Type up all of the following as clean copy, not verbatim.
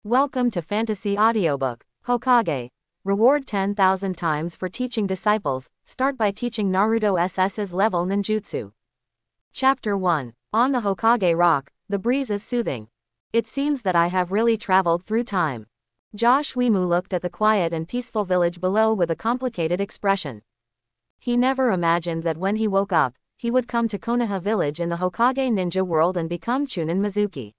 Welcome to Fantasy Audiobook, Hokage. Reward 10,000 times for teaching disciples. Start by teaching Naruto Sss's level Ninjutsu. Chapter 1. On the Hokage Rock, the breeze is soothing. It seems that I have really traveled through time. Josh Wimu looked at the quiet and peaceful village below with a complicated expression. He never imagined that when he woke up, he would come to Konoha village in the Hokage ninja world and become Chunin Mizuki.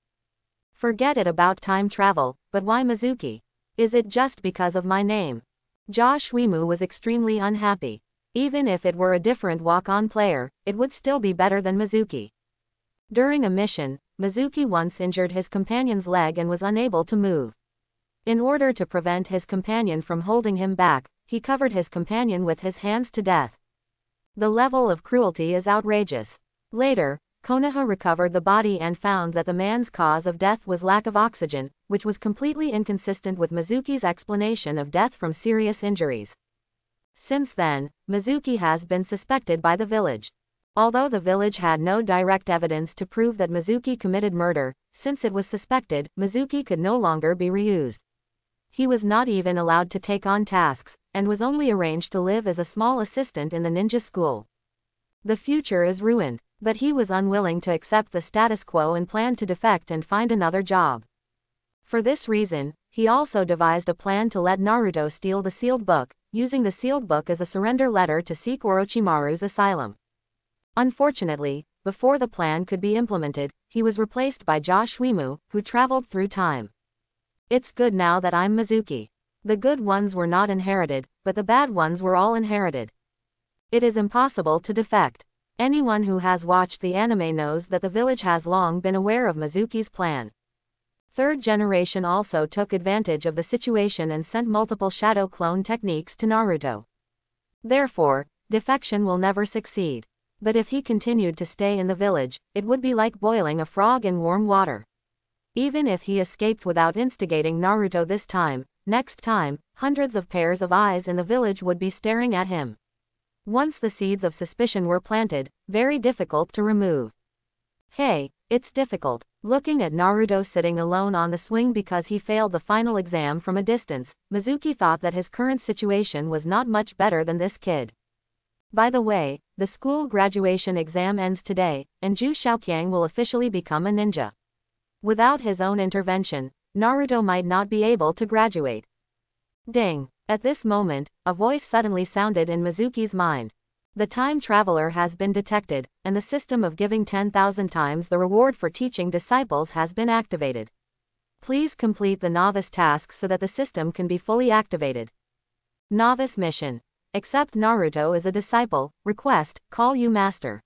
Forget it about time travel, but why Mizuki? Is it just because of my name? Josh Wimu was extremely unhappy. Even if it were a different walk-on player, it would still be better than Mizuki. During a mission, Mizuki once injured his companion's leg and was unable to move. In order to prevent his companion from holding him back, he covered his companion with his hands to death. The level of cruelty is outrageous. Later, Konoha recovered the body and found that the man's cause of death was lack of oxygen, which was completely inconsistent with Mizuki's explanation of death from serious injuries. Since then, Mizuki has been suspected by the village. Although the village had no direct evidence to prove that Mizuki committed murder, since it was suspected, Mizuki could no longer be reused. He was not even allowed to take on tasks, and was only arranged to live as a small assistant in the ninja school. The future is ruined. But he was unwilling to accept the status quo and planned to defect and find another job. For this reason, he also devised a plan to let Naruto steal the sealed book, using the sealed book as a surrender letter to seek Orochimaru's asylum. Unfortunately, before the plan could be implemented, he was replaced by Josh Wimu, who traveled through time. It's good now that I'm Mizuki. The good ones were not inherited, but the bad ones were all inherited. It is impossible to defect. Anyone who has watched the anime knows that the village has long been aware of Mizuki's plan. Third generation also took advantage of the situation and sent multiple shadow clone techniques to Naruto. Therefore, defection will never succeed. But if he continued to stay in the village, it would be like boiling a frog in warm water. Even if he escaped without instigating Naruto this time, next time, hundreds of pairs of eyes in the village would be staring at him. Once the seeds of suspicion were planted, very difficult to remove. Hey, it's difficult. Looking at Naruto sitting alone on the swing because he failed the final exam from a distance, Mizuki thought that his current situation was not much better than this kid. By the way, the school graduation exam ends today, and Ju Shaoqiang will officially become a ninja. Without his own intervention, Naruto might not be able to graduate. Ding! At this moment, a voice suddenly sounded in Mizuki's mind. The time traveler has been detected, and the system of giving 10,000 times the reward for teaching disciples has been activated. Please complete the novice task so that the system can be fully activated. Novice mission. Accept Naruto as a disciple. Request, call you master.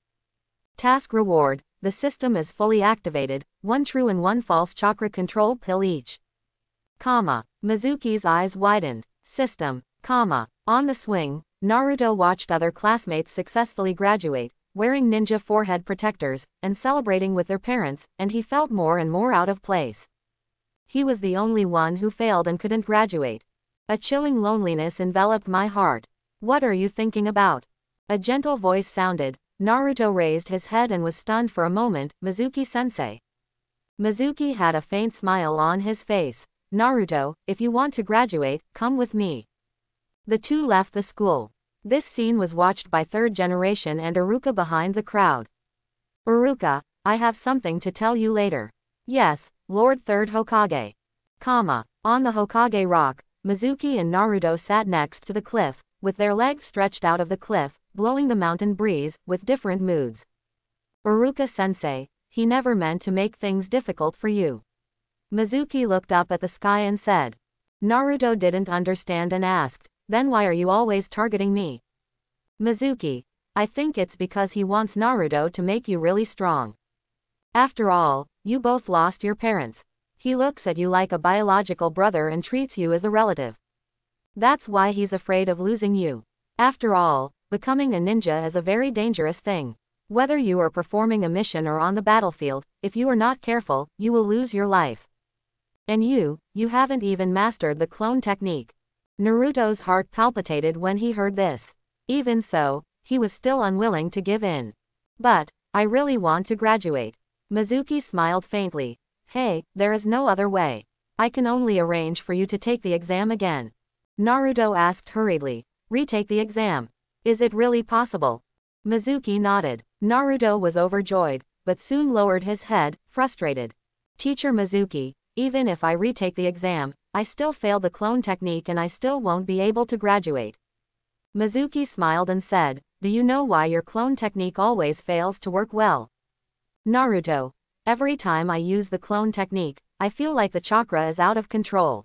Task reward. The system is fully activated, 1 true and 1 false chakra control pill each. Mizuki's eyes widened. System, on the swing, Naruto watched other classmates successfully graduate, wearing ninja forehead protectors, and celebrating with their parents, and he felt more and more out of place. He was the only one who failed and couldn't graduate. A chilling loneliness enveloped my heart. What are you thinking about? A gentle voice sounded. Naruto raised his head and was stunned for a moment. Mizuki-sensei. Mizuki had a faint smile on his face. Naruto, if you want to graduate, come with me. The two left the school. This scene was watched by third generation and Iruka behind the crowd. Iruka, I have something to tell you later. Yes, Lord Third Hokage. On the Hokage Rock, Mizuki and Naruto sat next to the cliff, with their legs stretched out of the cliff, blowing the mountain breeze, with different moods. Iruka-sensei, he never meant to make things difficult for you. Mizuki looked up at the sky and said. Naruto didn't understand and asked, then why are you always targeting me? Mizuki, I think it's because he wants Naruto to make you really strong. After all, you both lost your parents. He looks at you like a biological brother and treats you as a relative. That's why he's afraid of losing you. After all, becoming a ninja is a very dangerous thing. Whether you are performing a mission or on the battlefield, if you are not careful, you will lose your life. And you haven't even mastered the clone technique. Naruto's heart palpitated when he heard this. Even so, he was still unwilling to give in. But, I really want to graduate. Mizuki smiled faintly. Hey, there is no other way. I can only arrange for you to take the exam again. Naruto asked hurriedly. Retake the exam. Is it really possible? Mizuki nodded. Naruto was overjoyed, but soon lowered his head, frustrated. Teacher Mizuki, even if I retake the exam, I still fail the clone technique and I still won't be able to graduate. Mizuki smiled and said, do you know why your clone technique always fails to work well? Naruto, every time I use the clone technique, I feel like the chakra is out of control.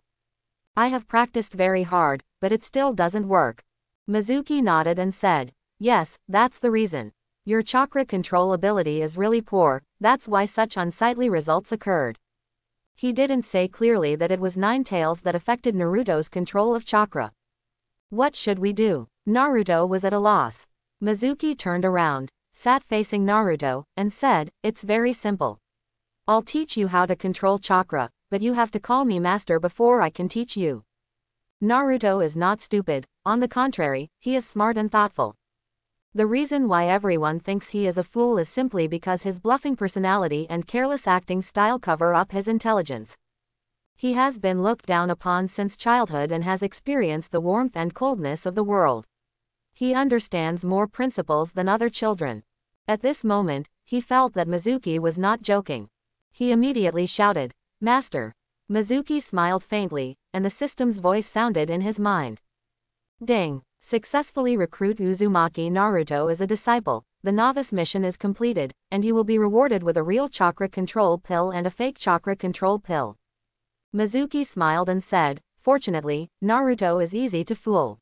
I have practiced very hard, but it still doesn't work. Mizuki nodded and said, yes, that's the reason. Your chakra control ability is really poor, that's why such unsightly results occurred. He didn't say clearly that it was Nine Tails that affected Naruto's control of chakra. What should we do? Naruto was at a loss. Mizuki turned around, sat facing Naruto, and said, it's very simple. I'll teach you how to control chakra, but you have to call me master before I can teach you. Naruto is not stupid, on the contrary, he is smart and thoughtful. The reason why everyone thinks he is a fool is simply because his bluffing personality and careless acting style cover up his intelligence. He has been looked down upon since childhood and has experienced the warmth and coldness of the world. He understands more principles than other children. At this moment, he felt that Mizuki was not joking. He immediately shouted, Master. Mizuki smiled faintly, and the system's voice sounded in his mind. Ding. Successfully recruit Uzumaki Naruto as a disciple. The novice mission is completed, and you will be rewarded with a real chakra control pill and a fake chakra control pill. Mizuki smiled and said, fortunately, Naruto is easy to fool.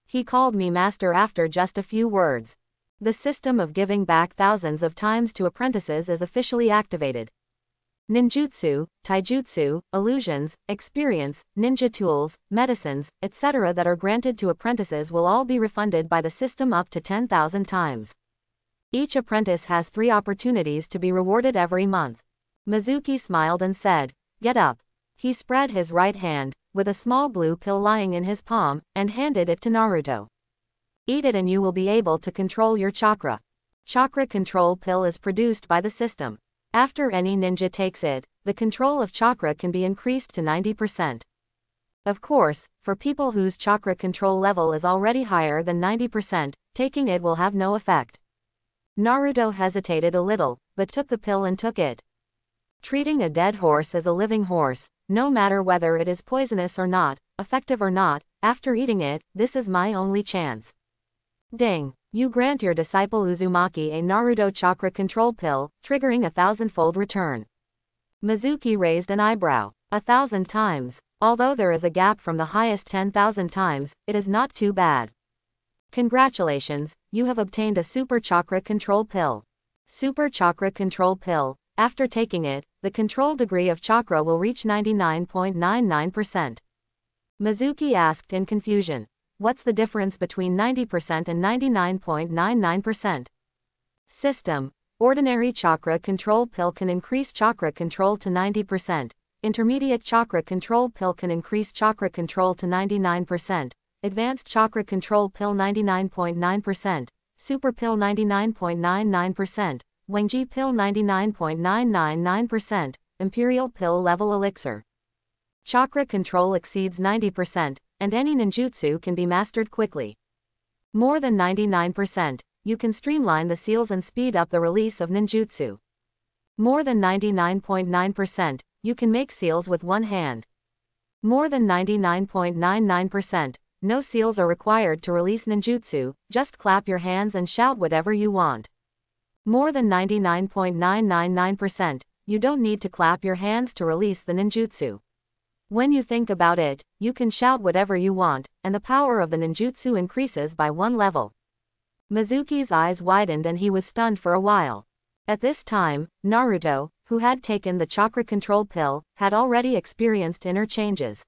He called me master after just a few words. The system of giving back thousands of times to apprentices is officially activated. Ninjutsu, taijutsu, illusions, experience, ninja tools, medicines, etc. that are granted to apprentices will all be refunded by the system up to 10,000 times. Each apprentice has 3 opportunities to be rewarded every month. Mizuki smiled and said, get up. He spread his right hand, with a small blue pill lying in his palm, and handed it to Naruto. Eat it and you will be able to control your chakra. Chakra control pill is produced by the system. After any ninja takes it, the control of chakra can be increased to 90%. Of course, for people whose chakra control level is already higher than 90%, taking it will have no effect. Naruto hesitated a little, but took the pill and took it. Treating a dead horse as a living horse, no matter whether it is poisonous or not, effective or not, after eating it, this is my only chance. Ding. You grant your disciple Uzumaki a Naruto chakra control pill, triggering a 1,000-fold return. Mizuki raised an eyebrow. 1,000 times. Although there is a gap from the highest 10,000 times, it is not too bad. Congratulations, you have obtained a super chakra control pill. Super chakra control pill. After taking it, the control degree of chakra will reach 99.99%. Mizuki asked in confusion. What's the difference between 90% and 99.99%? System. Ordinary chakra control pill can increase chakra control to 90%. Intermediate chakra control pill can increase chakra control to 99%. Advanced chakra control pill 99.9%. Super pill 99.99%. Wangji pill 99.999%. Imperial pill level elixir. Chakra control exceeds 90%. And any ninjutsu can be mastered quickly. More than 99%, you can streamline the seals and speed up the release of ninjutsu. More than 99.9%, you can make seals with one hand. More than 99.99%, no seals are required to release ninjutsu, just clap your hands and shout whatever you want. More than 99.999%, you don't need to clap your hands to release the ninjutsu. When you think about it, you can shout whatever you want, and the power of the ninjutsu increases by 1 level. Mizuki's eyes widened and he was stunned for a while. At this time, Naruto, who had taken the chakra control pill, had already experienced inner changes.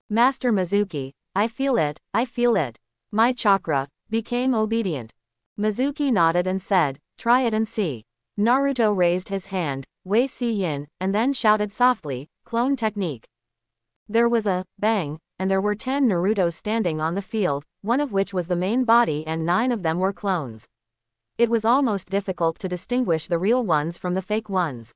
Master Mizuki, I feel it, I feel it. My chakra became obedient. Mizuki nodded and said, try it and see. Naruto raised his hand, Wei Si Yin, and then shouted softly, clone technique. There was a bang, and there were 10 Narutos standing on the field, one of which was the main body and 9 of them were clones. It was almost difficult to distinguish the real ones from the fake ones.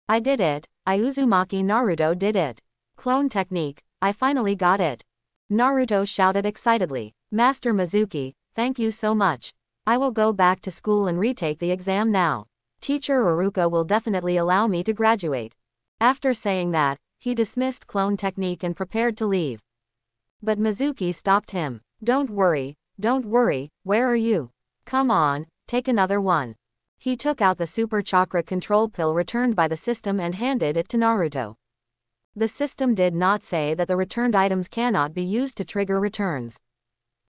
I did it, Uzumaki Naruto did it. Clone technique, I finally got it. Naruto shouted excitedly. Master Mizuki, thank you so much. I will go back to school and retake the exam now. Teacher Iruka will definitely allow me to graduate. After saying that, he dismissed clone technique and prepared to leave. But Mizuki stopped him. Don't worry, where are you? Come on, take another one. He took out the super chakra control pill returned by the system and handed it to Naruto. The system did not say that the returned items cannot be used to trigger returns.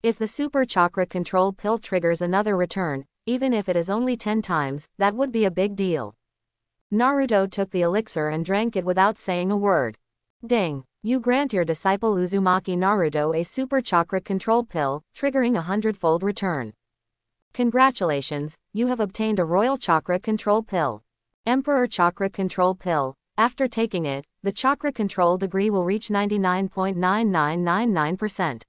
If the super chakra control pill triggers another return, even if it is only 10 times, that would be a big deal. Naruto took the elixir and drank it without saying a word. Ding! You grant your disciple Uzumaki Naruto a super chakra control pill, triggering a 100-fold return. Congratulations, you have obtained a royal chakra control pill. Emperor chakra control pill. After taking it, the chakra control degree will reach 99.9999%.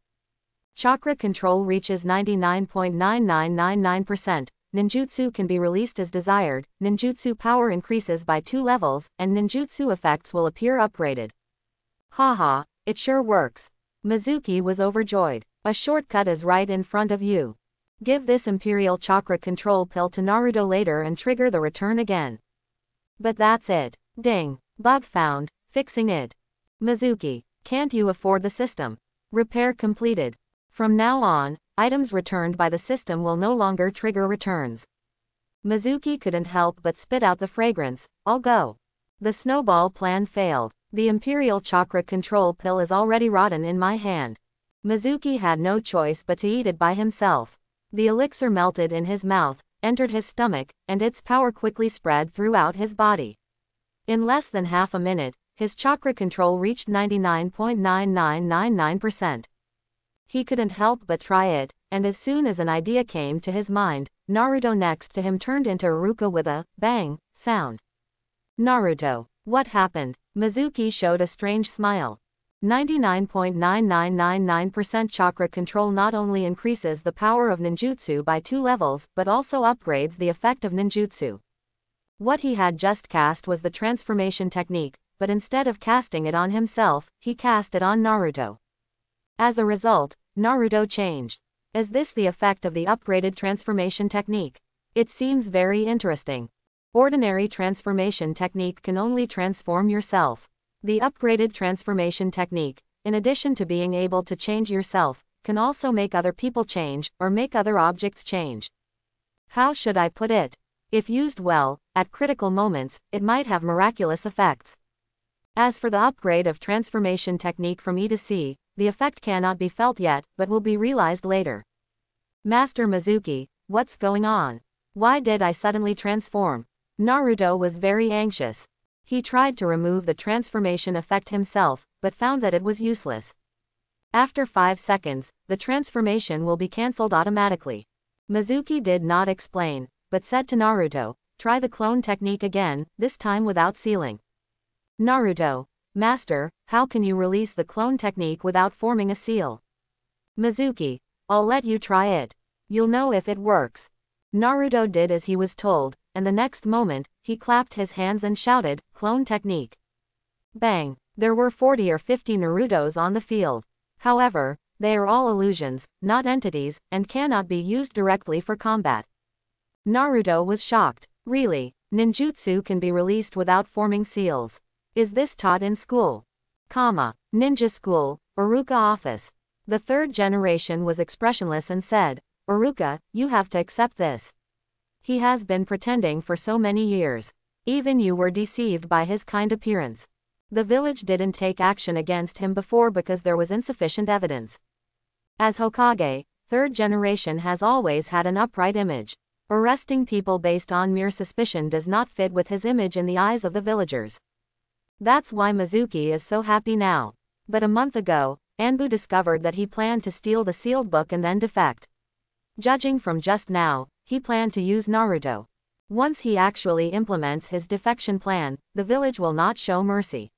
Chakra control reaches 99.9999%. Ninjutsu can be released as desired, ninjutsu power increases by 2 levels, and ninjutsu effects will appear upgraded. Haha, it sure works. Mizuki was overjoyed. A shortcut is right in front of you. Give this Imperial Chakra Control pill to Naruto later and trigger the return again. But that's it. Ding. Bug found. Fixing it. Mizuki, can't you afford the system? Repair completed. From now on, items returned by the system will no longer trigger returns. Mizuki couldn't help but spit out the fragrance. I'll go. The snowball plan failed. The Imperial Chakra Control pill is already rotten in my hand. Mizuki had no choice but to eat it by himself. The elixir melted in his mouth, entered his stomach, and its power quickly spread throughout his body. In less than half a minute, his chakra control reached 99.9999%. He couldn't help but try it, and as soon as an idea came to his mind, Naruto next to him turned into Iruka with a bang sound. Naruto, what happened? Mizuki showed a strange smile. 99.9999% chakra control not only increases the power of ninjutsu by 2 levels but also upgrades the effect of ninjutsu. What he had just cast was the transformation technique, but instead of casting it on himself, he cast it on Naruto. As a result, Naruto changed. Is this the effect of the upgraded transformation technique? It seems very interesting. Ordinary transformation technique can only transform yourself. The upgraded transformation technique, in addition to being able to change yourself, can also make other people change, or make other objects change. How should I put it? If used well, at critical moments, it might have miraculous effects. As for the upgrade of transformation technique from E to C, the effect cannot be felt yet, but will be realized later. Master Mizuki, what's going on? Why did I suddenly transform? Naruto was very anxious. He tried to remove the transformation effect himself, but found that it was useless. After 5 seconds, the transformation will be cancelled automatically. Mizuki did not explain, but said to Naruto, try the clone technique again, this time without sealing. Naruto, Master, how can you release the clone technique without forming a seal? Mizuki, I'll let you try it. You'll know if it works. Naruto did as he was told, and the next moment, he clapped his hands and shouted, clone technique. Bang! There were 40 or 50 Narutos on the field. However, they are all illusions, not entities, and cannot be used directly for combat. Naruto was shocked. Really, ninjutsu can be released without forming seals. Is this taught in school? Ninja school, Iruka office. The 3rd generation was expressionless and said, Iruka, you have to accept this. He has been pretending for so many years. Even you were deceived by his kind appearance. The village didn't take action against him before because there was insufficient evidence. As Hokage, 3rd generation has always had an upright image. Arresting people based on mere suspicion does not fit with his image in the eyes of the villagers. That's why Mizuki is so happy now. But a month ago, Anbu discovered that he planned to steal the sealed book and then defect. Judging from just now, he planned to use Naruto. Once he actually implements his defection plan, the village will not show mercy.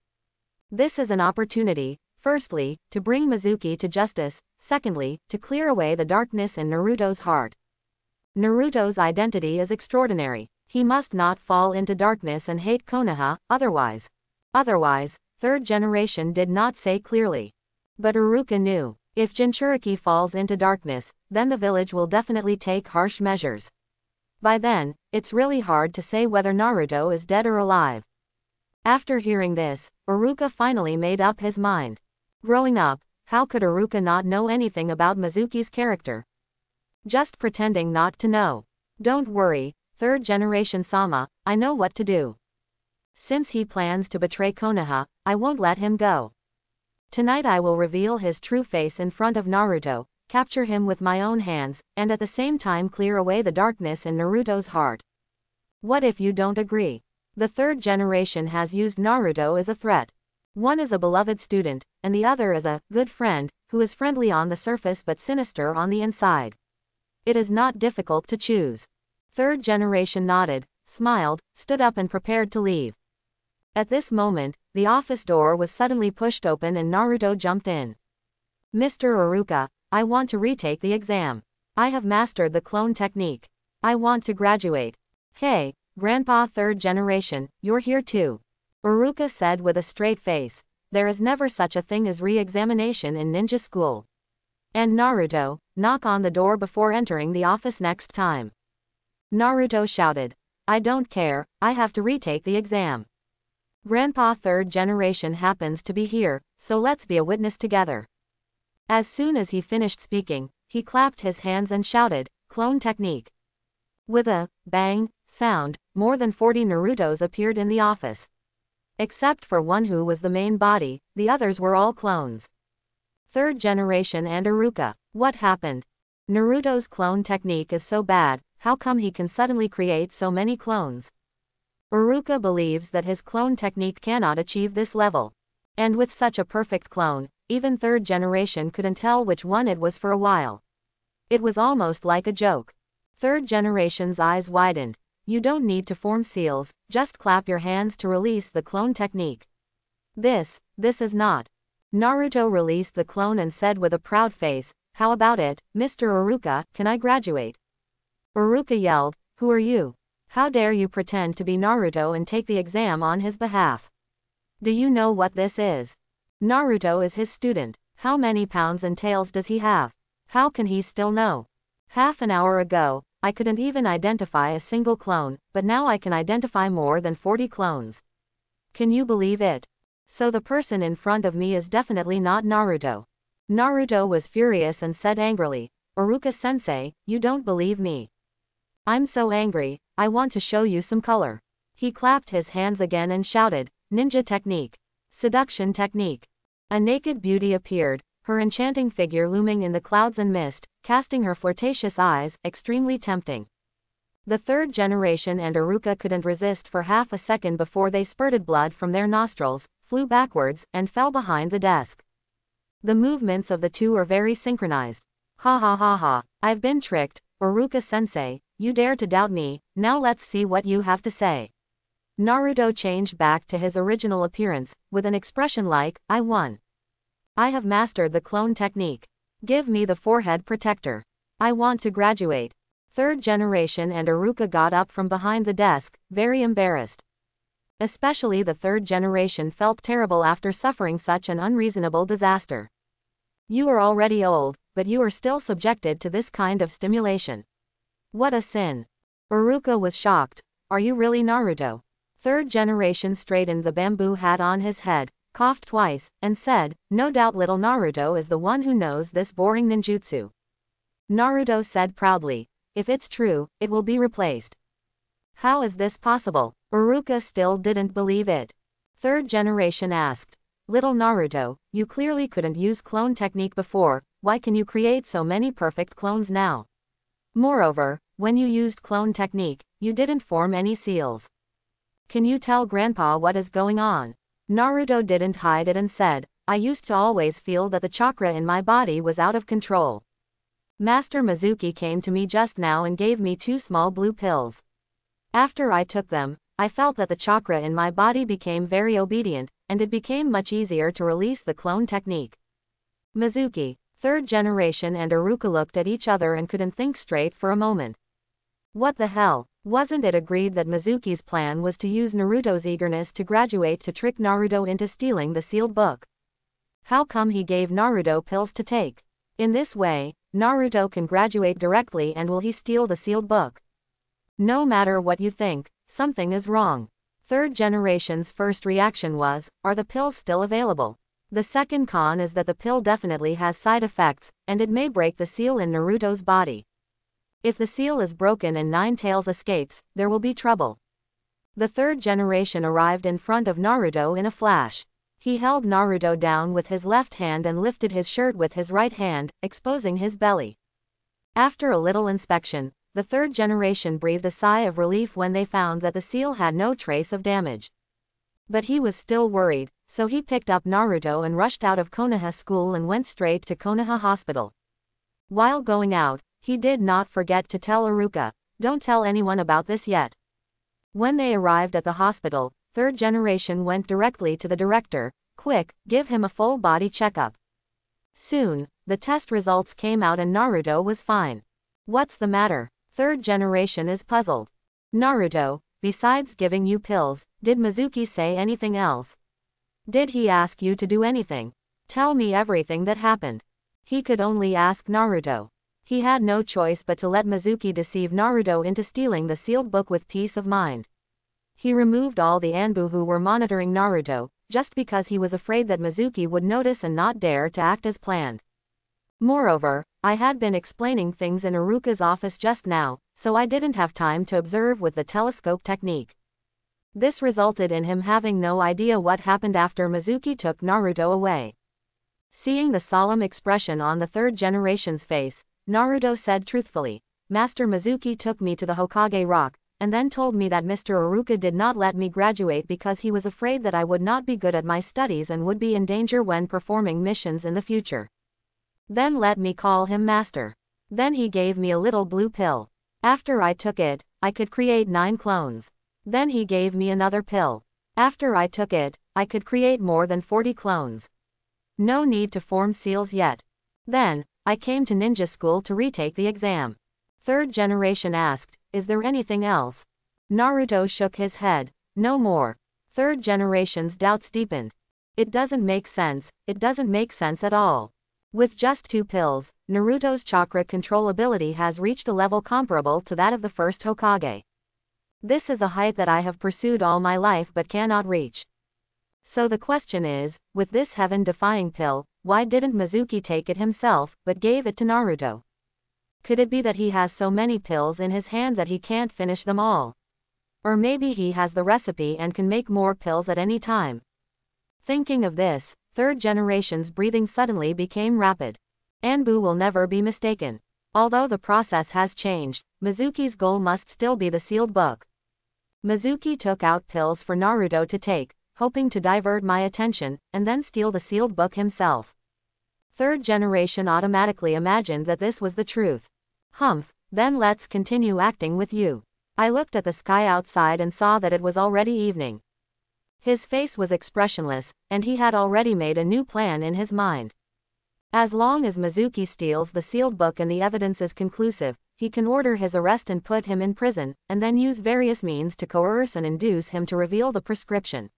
This is an opportunity, firstly, to bring Mizuki to justice, secondly, to clear away the darkness in Naruto's heart. Naruto's identity is extraordinary. He must not fall into darkness and hate Konoha, otherwise, third generation did not say clearly. But Iruka knew. If Jinchuriki falls into darkness, then the village will definitely take harsh measures. By then, it's really hard to say whether Naruto is dead or alive. After hearing this, Iruka finally made up his mind. Growing up, how could Iruka not know anything about Mizuki's character? Just pretending not to know. Don't worry, third generation Sama, I know what to do. Since he plans to betray Konoha, I won't let him go. Tonight I will reveal his true face in front of Naruto, capture him with my own hands, and at the same time clear away the darkness in Naruto's heart. What if you don't agree? The third generation has used Naruto as a threat. One is a beloved student, and the other is a good friend, who is friendly on the surface but sinister on the inside. It is not difficult to choose. Third generation nodded, smiled, stood up and prepared to leave. At this moment, the office door was suddenly pushed open and Naruto jumped in. Mr. Iruka, I want to retake the exam. I have mastered the clone technique. I want to graduate. Hey, Grandpa third generation, you're here too. Iruka said with a straight face. There is never such a thing as re-examination in ninja school. And Naruto, knock on the door before entering the office next time. Naruto shouted. I don't care, I have to retake the exam. Grandpa third generation happens to be here, so let's be a witness together. As soon as he finished speaking, he clapped his hands and shouted, clone technique. With a bang sound, more than 40 Narutos appeared in the office. Except for one who was the main body, the others were all clones. Third generation and Iruka. What happened? Naruto's clone technique is so bad, how come he can suddenly create so many clones? Iruka believes that his clone technique cannot achieve this level. And with such a perfect clone, even third generation couldn't tell which one it was for a while. It was almost like a joke. Third generation's eyes widened. You don't need to form seals, just clap your hands to release the clone technique. This is not. Naruto released the clone and said with a proud face, how about it, Mr. Iruka, can I graduate? Iruka yelled, who are you? How dare you pretend to be Naruto and take the exam on his behalf? Do you know what this is? Naruto is his student. How many pounds and tails does he have? How can he still know? Half an hour ago, I couldn't even identify a single clone, but now I can identify more than 40 clones. Can you believe it? So the person in front of me is definitely not Naruto. Naruto was furious and said angrily, Iruka-sensei, you don't believe me. I'm so angry, I want to show you some color. He clapped his hands again and shouted, ninja technique. Seduction technique. A naked beauty appeared, her enchanting figure looming in the clouds and mist, casting her flirtatious eyes, extremely tempting. The third generation and Iruka couldn't resist for half a second before they spurted blood from their nostrils, flew backwards, and fell behind the desk. The movements of the two are very synchronized. Ha ha ha ha, I've been tricked, Iruka-sensei, you dare to doubt me, now let's see what you have to say. Naruto changed back to his original appearance, with an expression like, I won. I have mastered the clone technique. Give me the forehead protector. I want to graduate. Third generation and Iruka got up from behind the desk, very embarrassed. Especially the third generation felt terrible after suffering such an unreasonable disaster. You are already old, but you are still subjected to this kind of stimulation. What a sin. Iruka was shocked. Are you really Naruto? Third generation straightened the bamboo hat on his head, coughed twice, and said, no doubt little Naruto is the one who knows this boring ninjutsu. Naruto said proudly, if it's true, it will be replaced. How is this possible? Iruka still didn't believe it. Third generation asked, little Naruto, you clearly couldn't use clone technique before, why can you create so many perfect clones now? Moreover, when you used clone technique, you didn't form any seals. Can you tell Grandpa what is going on? Naruto didn't hide it and said, I used to always feel that the chakra in my body was out of control. Master Mizuki came to me just now and gave me 2 small blue pills. After I took them, I felt that the chakra in my body became very obedient, and it became much easier to release the clone technique. Mizuki, third generation and Iruka looked at each other and couldn't think straight for a moment. What the hell? Wasn't it agreed that Mizuki's plan was to use Naruto's eagerness to graduate to trick Naruto into stealing the sealed book? How come he gave Naruto pills to take? In this way, Naruto can graduate directly, and will he steal the sealed book? No matter what you think, something is wrong. Third generation's first reaction was, are the pills still available? The second con is that the pill definitely has side effects, and it may break the seal in Naruto's body. If the seal is broken and Nine Tails escapes, there will be trouble. The third generation arrived in front of Naruto in a flash. He held Naruto down with his left hand and lifted his shirt with his right hand, exposing his belly. After a little inspection, the third generation breathed a sigh of relief when they found that the seal had no trace of damage. But he was still worried, so he picked up Naruto and rushed out of Konoha School and went straight to Konoha Hospital. While going out, he did not forget to tell Iruka, "Don't tell anyone about this yet." When they arrived at the hospital, third generation went directly to the director. "Quick, give him a full body checkup." Soon, the test results came out and Naruto was fine. What's the matter? Third generation is puzzled. Naruto, besides giving you pills, did Mizuki say anything else? Did he ask you to do anything? Tell me everything that happened. He could only ask Naruto. He had no choice but to let Mizuki deceive Naruto into stealing the sealed book with peace of mind. He removed all the Anbu who were monitoring Naruto, just because he was afraid that Mizuki would notice and not dare to act as planned. Moreover, I had been explaining things in Iruka's office just now, so I didn't have time to observe with the telescope technique. This resulted in him having no idea what happened after Mizuki took Naruto away. Seeing the solemn expression on the third generation's face, Naruto said truthfully, "Master Mizuki took me to the Hokage Rock, and then told me that Mr. Iruka did not let me graduate because he was afraid that I would not be good at my studies and would be in danger when performing missions in the future. Then let me call him master. Then he gave me a little blue pill. After I took it, I could create 9 clones. Then he gave me another pill. After I took it, I could create more than 40 clones. No need to form seals yet. Then, I came to ninja school to retake the exam." Third generation asked, "Is there anything else?" Naruto shook his head. "No more." Third generation's doubts deepened. It doesn't make sense at all. With just 2 pills, Naruto's chakra control ability has reached a level comparable to that of the first Hokage. This is a height that I have pursued all my life but cannot reach. So the question is, with this heaven-defying pill, why didn't Mizuki take it himself, but gave it to Naruto? Could it be that he has so many pills in his hand that he can't finish them all? Or maybe he has the recipe and can make more pills at any time. Thinking of this, third generation's breathing suddenly became rapid. Anbu will never be mistaken. Although the process has changed, Mizuki's goal must still be the sealed book. Mizuki took out pills for Naruto to take, hoping to divert my attention, and then steal the sealed book himself. Third generation automatically imagined that this was the truth. Humph, then let's continue acting with you. I looked at the sky outside and saw that it was already evening. His face was expressionless, and he had already made a new plan in his mind. As long as Mizuki steals the sealed book and the evidence is conclusive, he can order his arrest and put him in prison, and then use various means to coerce and induce him to reveal the prescription.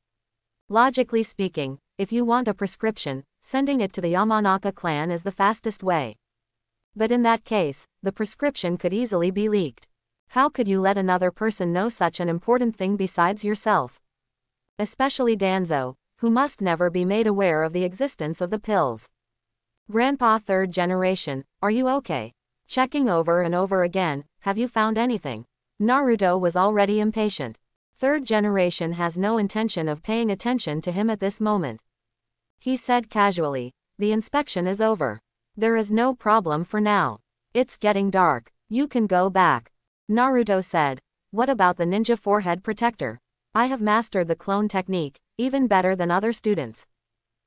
Logically speaking, if you want a prescription, sending it to the Yamanaka clan is the fastest way. But in that case, the prescription could easily be leaked. How could you let another person know such an important thing besides yourself? Especially Danzo, who must never be made aware of the existence of the pills. Grandpa third generation, are you okay? Checking over and over again, have you found anything? Naruto was already impatient. Third generation has no intention of paying attention to him at this moment. He said casually, "The inspection is over. There is no problem for now. It's getting dark. You can go back." Naruto said, "What about the ninja forehead protector? I have mastered the clone technique, even better than other students.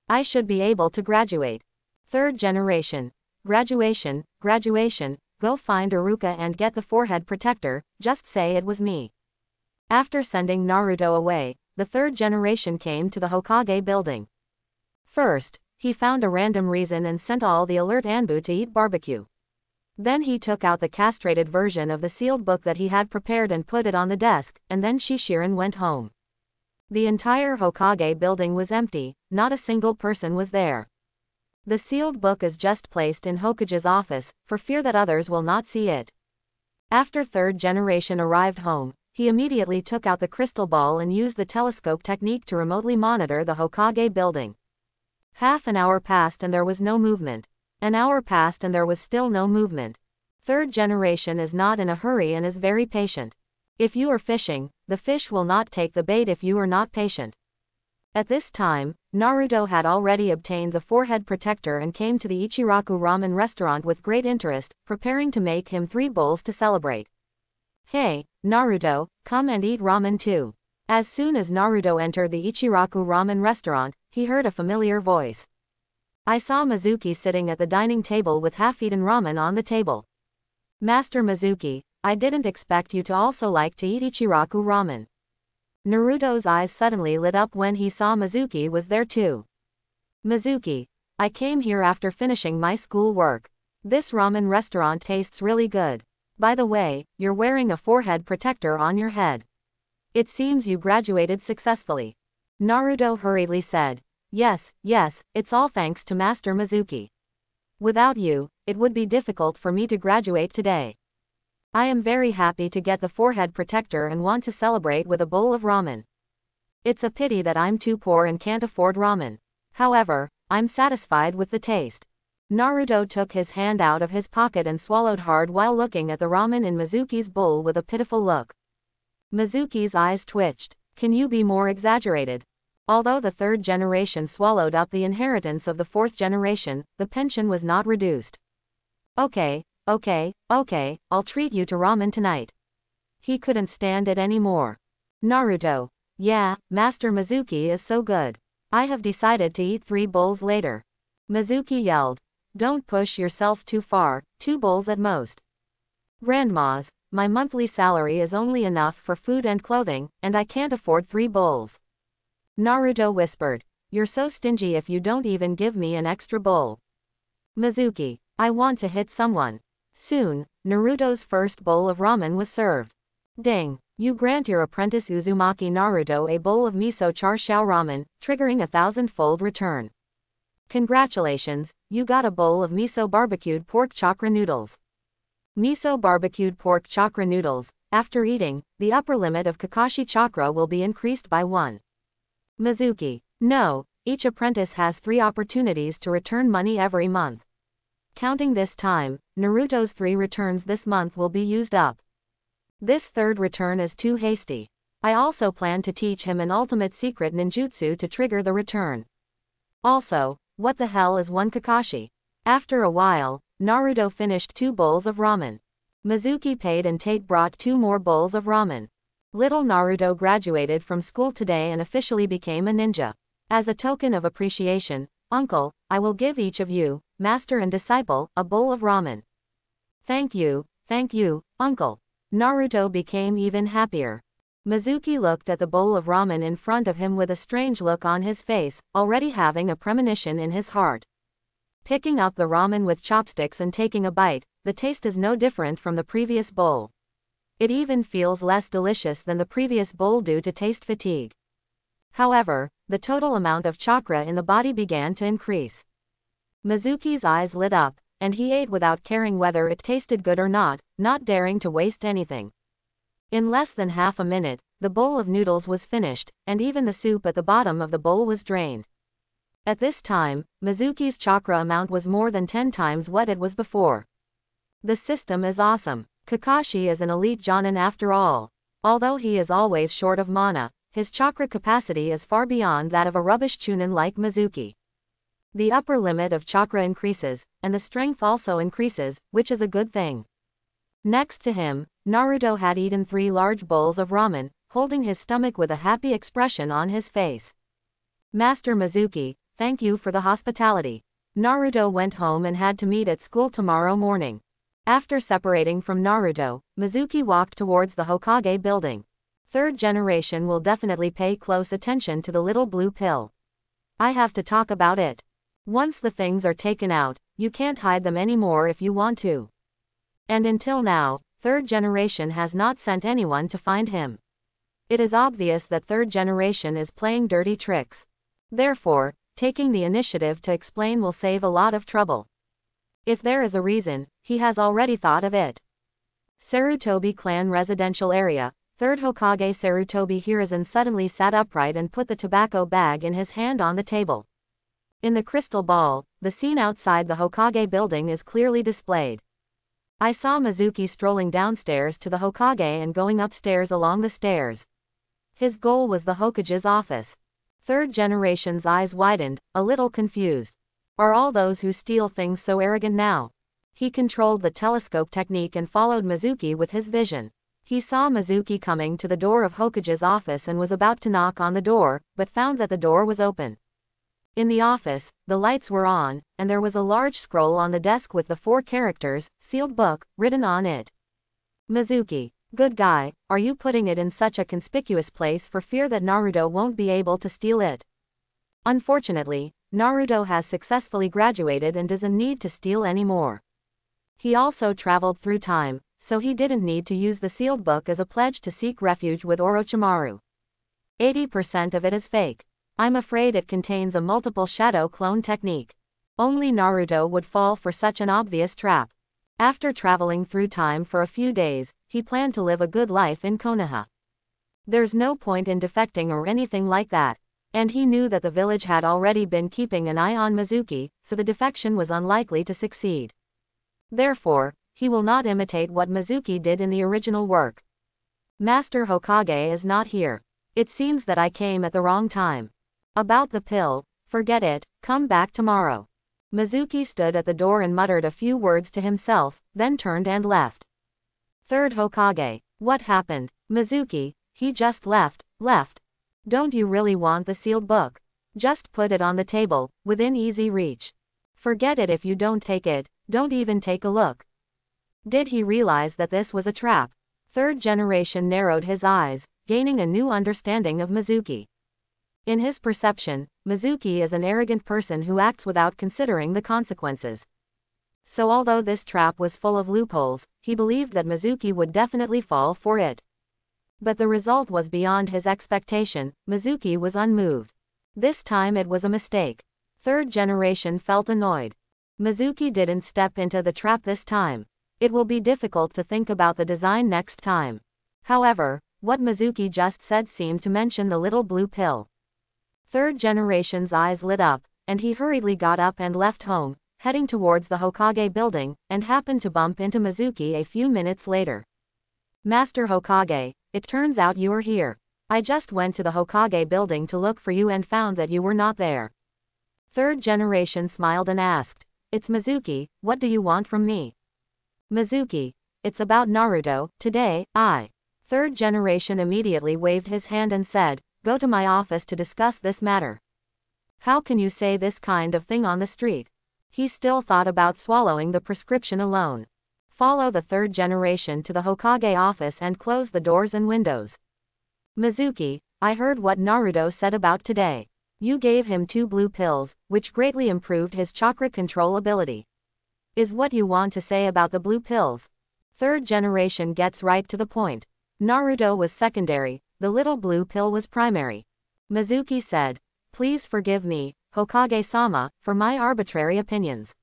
I should be able to graduate." Third generation. Graduation, go find Iruka and get the forehead protector, just say it was me. After sending Naruto away, the third generation came to the Hokage building. First, he found a random reason and sent all the alert Anbu to eat barbecue. Then he took out the castrated version of the sealed book that he had prepared and put it on the desk, and then Shishirin went home. The entire Hokage building was empty, not a single person was there. The sealed book is just placed in Hokage's office, for fear that others will not see it. After third generation arrived home, he immediately took out the crystal ball and used the telescope technique to remotely monitor the Hokage building. Half an hour passed and there was no movement. An hour passed and there was still no movement. Third generation is not in a hurry and is very patient. If you are fishing, the fish will not take the bait if you are not patient. At this time, Naruto had already obtained the forehead protector and came to the Ichiraku ramen restaurant with great interest, preparing to make him 3 bowls to celebrate. Hey, Naruto, come and eat ramen too. As soon as Naruto entered the Ichiraku ramen restaurant, he heard a familiar voice. I saw Mizuki sitting at the dining table with half-eaten ramen on the table. Master Mizuki, I didn't expect you to also like to eat Ichiraku ramen. Naruto's eyes suddenly lit up when he saw Mizuki was there too. Mizuki, I came here after finishing my school work. This ramen restaurant tastes really good. By the way, you're wearing a forehead protector on your head. It seems you graduated successfully. Naruto hurriedly said. Yes, it's all thanks to Master Mizuki. Without you, it would be difficult for me to graduate today. I am very happy to get the forehead protector and want to celebrate with a bowl of ramen. It's a pity that I'm too poor and can't afford ramen. However, I'm satisfied with the taste. Naruto took his hand out of his pocket and swallowed hard while looking at the ramen in Mizuki's bowl with a pitiful look. Mizuki's eyes twitched. Can you be more exaggerated? Although the third generation swallowed up the inheritance of the fourth generation, the pension was not reduced. Okay, I'll treat you to ramen tonight. He couldn't stand it anymore. Naruto. Yeah, Master Mizuki is so good. I have decided to eat 3 bowls later. Mizuki yelled. Don't push yourself too far, 2 bowls at most. Grandmas, my monthly salary is only enough for food and clothing, and I can't afford 3 bowls. Naruto whispered. You're so stingy if you don't even give me an extra bowl. Mizuki. I want to hit someone. Soon, Naruto's first bowl of ramen was served. Ding. You grant your apprentice Uzumaki Naruto a bowl of miso char-siu ramen, triggering a 1,000-fold return. Congratulations, you got a bowl of miso barbecued pork chakra noodles. Miso barbecued pork chakra noodles. After eating, the upper limit of Kakashi chakra will be increased by 1. Mizuki. No, each apprentice has 3 opportunities to return money every month. Counting this time, Naruto's 3 returns this month will be used up. This third return is too hasty. I also plan to teach him an ultimate secret ninjutsu to trigger the return. Also, what the hell is 1 Kakashi? After a while, Naruto finished 2 bowls of ramen. Mizuki paid and Tate brought 2 more bowls of ramen. Little Naruto graduated from school today and officially became a ninja. As a token of appreciation, Uncle, I will give each of you, master and disciple, a bowl of ramen. Thank you, Uncle. Naruto became even happier. Mizuki looked at the bowl of ramen in front of him with a strange look on his face, already having a premonition in his heart. Picking up the ramen with chopsticks and taking a bite, the taste is no different from the previous bowl. It even feels less delicious than the previous bowl due to taste fatigue. However, the total amount of chakra in the body began to increase. Mizuki's eyes lit up, and he ate without caring whether it tasted good or not daring to waste anything. In less than half a minute, the bowl of noodles was finished, and even the soup at the bottom of the bowl was drained. At this time, Mizuki's chakra amount was more than 10 times what it was before. The system is awesome. Kakashi is an elite Jonin after all. Although he is always short of mana, his chakra capacity is far beyond that of a rubbish Chunin like Mizuki. The upper limit of chakra increases, and the strength also increases, which is a good thing. Next to him, Naruto had eaten 3 large bowls of ramen, holding his stomach with a happy expression on his face. Master Mizuki, thank you for the hospitality. Naruto went home and had to meet at school tomorrow morning. After separating from Naruto, Mizuki walked towards the Hokage building. Third generation will definitely pay close attention to the little blue pill. I have to talk about it. Once the things are taken out, you can't hide them anymore if you want to. And until now, third generation has not sent anyone to find him. It is obvious that third generation is playing dirty tricks. Therefore, taking the initiative to explain will save a lot of trouble. If there is a reason, he has already thought of it. Sarutobi clan residential area. Third Hokage Sarutobi Hiruzen suddenly sat upright and put the tobacco bag in his hand on the table. In the crystal ball, the scene outside the Hokage building is clearly displayed. I saw Mizuki strolling downstairs to the Hokage and going upstairs along the stairs. His goal was the Hokage's office. Third generation's eyes widened, a little confused. Are all those who steal things so arrogant now? He controlled the telescope technique and followed Mizuki with his vision. He saw Mizuki coming to the door of Hokage's office and was about to knock on the door, but found that the door was open. In the office, the lights were on, and there was a large scroll on the desk with the 4 characters, sealed book, written on it. Mizuki, good guy, are you putting it in such a conspicuous place for fear that Naruto won't be able to steal it? Unfortunately, Naruto has successfully graduated and doesn't need to steal anymore. He also traveled through time, so he didn't need to use the sealed book as a pledge to seek refuge with Orochimaru. 80% of it is fake. I'm afraid it contains a multiple shadow clone technique. Only Naruto would fall for such an obvious trap. After traveling through time for a few days, he planned to live a good life in Konoha. There's no point in defecting or anything like that, and he knew that the village had already been keeping an eye on Mizuki, so the defection was unlikely to succeed. Therefore, he will not imitate what Mizuki did in the original work. Master Hokage is not here. It seems that I came at the wrong time. About the pill, forget it, come back tomorrow. Mizuki stood at the door and muttered a few words to himself, then turned and left. Third Hokage, what happened? Mizuki, he just left. Don't you really want the sealed book? Just put it on the table, within easy reach. Forget it if you don't take it, don't even take a look. Did he realize that this was a trap? Third generation narrowed his eyes, gaining a new understanding of Mizuki. In his perception, Mizuki is an arrogant person who acts without considering the consequences. So although this trap was full of loopholes, he believed that Mizuki would definitely fall for it. But the result was beyond his expectation. Mizuki was unmoved. This time it was a mistake. Third generation felt annoyed. Mizuki didn't step into the trap this time. It will be difficult to think about the design next time. However, what Mizuki just said seemed to mention the little blue pill. Third generation's eyes lit up, and he hurriedly got up and left home, heading towards the Hokage building, and happened to bump into Mizuki a few minutes later. Master Hokage, it turns out you are here. I just went to the Hokage building to look for you and found that you were not there. Third generation smiled and asked, it's Mizuki, what do you want from me? Mizuki, it's about Naruto. Today, Third generation immediately waved his hand and said, go to my office to discuss this matter. How can you say this kind of thing on the street? He still thought about swallowing the prescription alone. Follow the third generation to the Hokage office and close the doors and windows. Mizuki, I heard what Naruto said about today. You gave him 2 blue pills, which greatly improved his chakra control ability. Is what you want to say about the blue pills? Third generation gets right to the point. Naruto was secondary, the little blue pill was primary. Mizuki said, please forgive me, Hokage-sama, for my arbitrary opinions.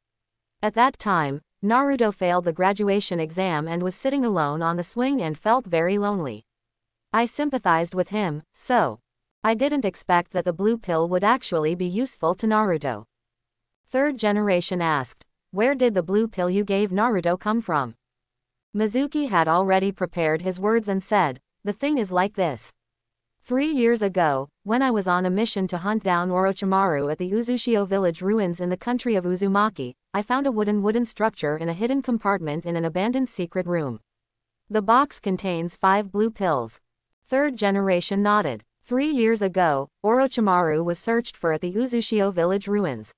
At that time, Naruto failed the graduation exam and was sitting alone on the swing and felt very lonely. I sympathized with him, so I didn't expect that the blue pill would actually be useful to Naruto. Third generation asked, where did the blue pill you gave Naruto come from? Mizuki had already prepared his words and said, the thing is like this. 3 years ago, when I was on a mission to hunt down Orochimaru at the Uzushio village ruins in the country of Uzumaki, I found a wooden structure in a hidden compartment in an abandoned secret room. The box contains 5 blue pills. Third generation nodded. 3 years ago, Orochimaru was searched for at the Uzushio village ruins.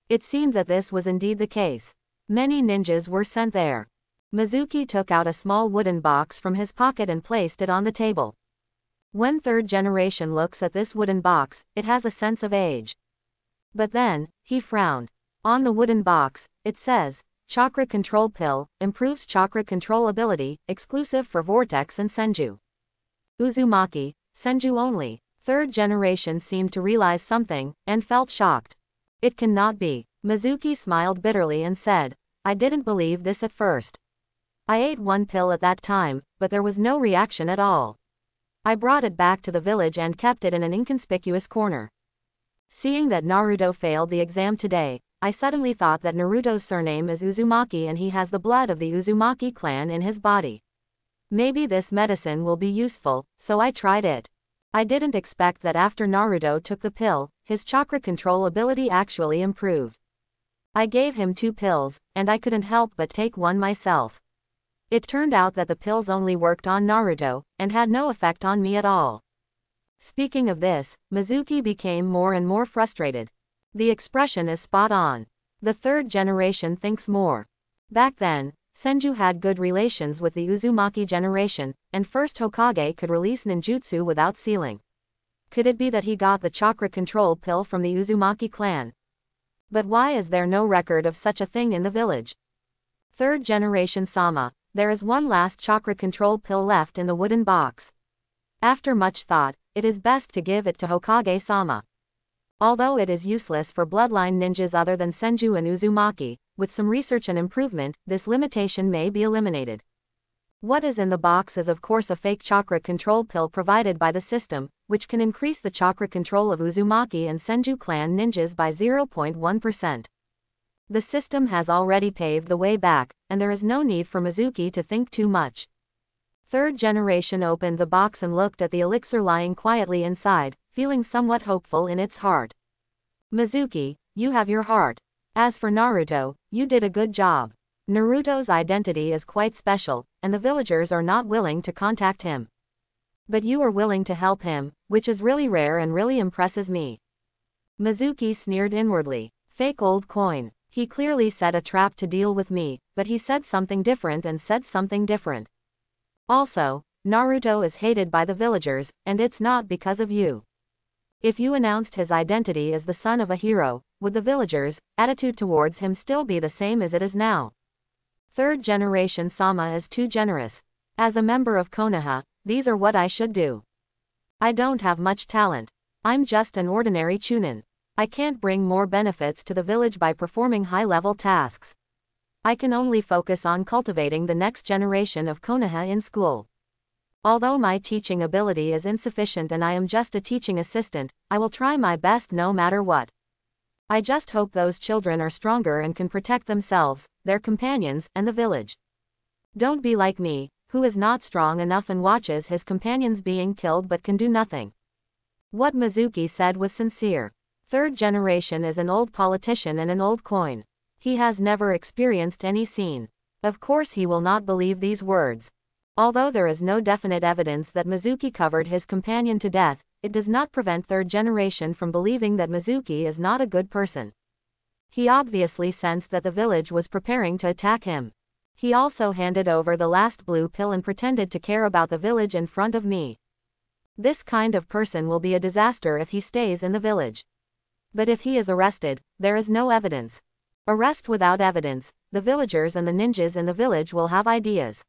It seemed that this was indeed the case. Many ninjas were sent there. Mizuki took out a small wooden box from his pocket and placed it on the table. When third generation looks at this wooden box, it has a sense of age. But then, he frowned. On the wooden box, it says, Chakra Control Pill, improves chakra control ability, exclusive for Vortex and Senju. Uzumaki, Senju only. Third generation seemed to realize something, and felt shocked. It cannot be. Mizuki smiled bitterly and said, I didn't believe this at first. I ate one pill at that time, but there was no reaction at all. I brought it back to the village and kept it in an inconspicuous corner. Seeing that Naruto failed the exam today, I suddenly thought that Naruto's surname is Uzumaki and he has the blood of the Uzumaki clan in his body. Maybe this medicine will be useful, so I tried it. I didn't expect that after Naruto took the pill, his chakra control ability actually improved. I gave him 2 pills, and I couldn't help but take one myself. It turned out that the pills only worked on Naruto, and had no effect on me at all. Speaking of this, Mizuki became more and more frustrated. The expression is spot on. The third generation thinks more. Back then, Senju had good relations with the Uzumaki generation, and first Hokage could release ninjutsu without sealing. Could it be that he got the chakra control pill from the Uzumaki clan? But why is there no record of such a thing in the village? Third generation Sama, there is one last chakra control pill left in the wooden box. After much thought, it is best to give it to Hokage-sama. Although it is useless for bloodline ninjas other than Senju and Uzumaki, with some research and improvement, this limitation may be eliminated. What is in the box is of course a fake chakra control pill provided by the system, which can increase the chakra control of Uzumaki and Senju clan ninjas by 0.1%. The system has already paved the way back, and there is no need for Mizuki to think too much. Third generation opened the box and looked at the elixir lying quietly inside, feeling somewhat hopeful in its heart. Mizuki, you have your heart. As for Naruto, you did a good job. Naruto's identity is quite special, and the villagers are not willing to contact him. But you are willing to help him, which is really rare and really impresses me. Mizuki sneered inwardly. Fake old coin. He clearly set a trap to deal with me, but he said something different and said something different. Also, Naruto is hated by the villagers, and it's not because of you. If you announced his identity as the son of a hero, would the villagers' attitude towards him still be the same as it is now? Third generation Sama is too generous. As a member of Konoha, these are what I should do. I don't have much talent. I'm just an ordinary chunin. I can't bring more benefits to the village by performing high-level tasks. I can only focus on cultivating the next generation of Konoha in school. Although my teaching ability is insufficient and I am just a teaching assistant, I will try my best no matter what. I just hope those children are stronger and can protect themselves, their companions, and the village. Don't be like me, who is not strong enough and watches his companions being killed but can do nothing. What Mizuki said was sincere. Third generation is an old politician and an old coin. He has never experienced any scene. Of course he will not believe these words. Although there is no definite evidence that Mizuki covered his companion to death, it does not prevent third generation from believing that Mizuki is not a good person. He obviously sensed that the village was preparing to attack him. He also handed over the last blue pill and pretended to care about the village in front of me. This kind of person will be a disaster if he stays in the village. But if he is arrested, there is no evidence. Arrest without evidence, the villagers and the ninjas in the village will have ideas.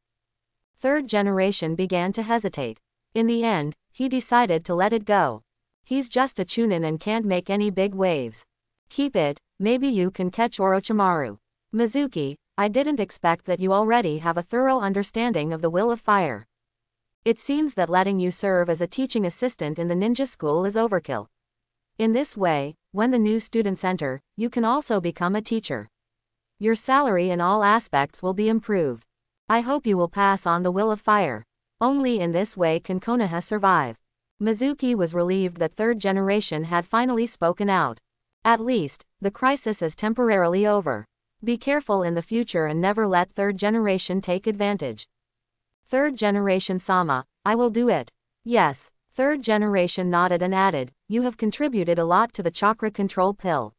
Third generation began to hesitate. In the end, he decided to let it go. He's just a chunin and can't make any big waves. Keep it, maybe you can catch Orochimaru. Mizuki, I didn't expect that you already have a thorough understanding of the will of fire. It seems that letting you serve as a teaching assistant in the ninja school is overkill. In this way, when the new students enter, you can also become a teacher. Your salary in all aspects will be improved. I hope you will pass on the will of fire. Only in this way can Konoha survive. Mizuki was relieved that third generation had finally spoken out. At least, the crisis is temporarily over. Be careful in the future and never let third generation take advantage. Third generation Sama, I will do it. Yes. Third generation nodded and added, you have contributed a lot to the chakra control pill.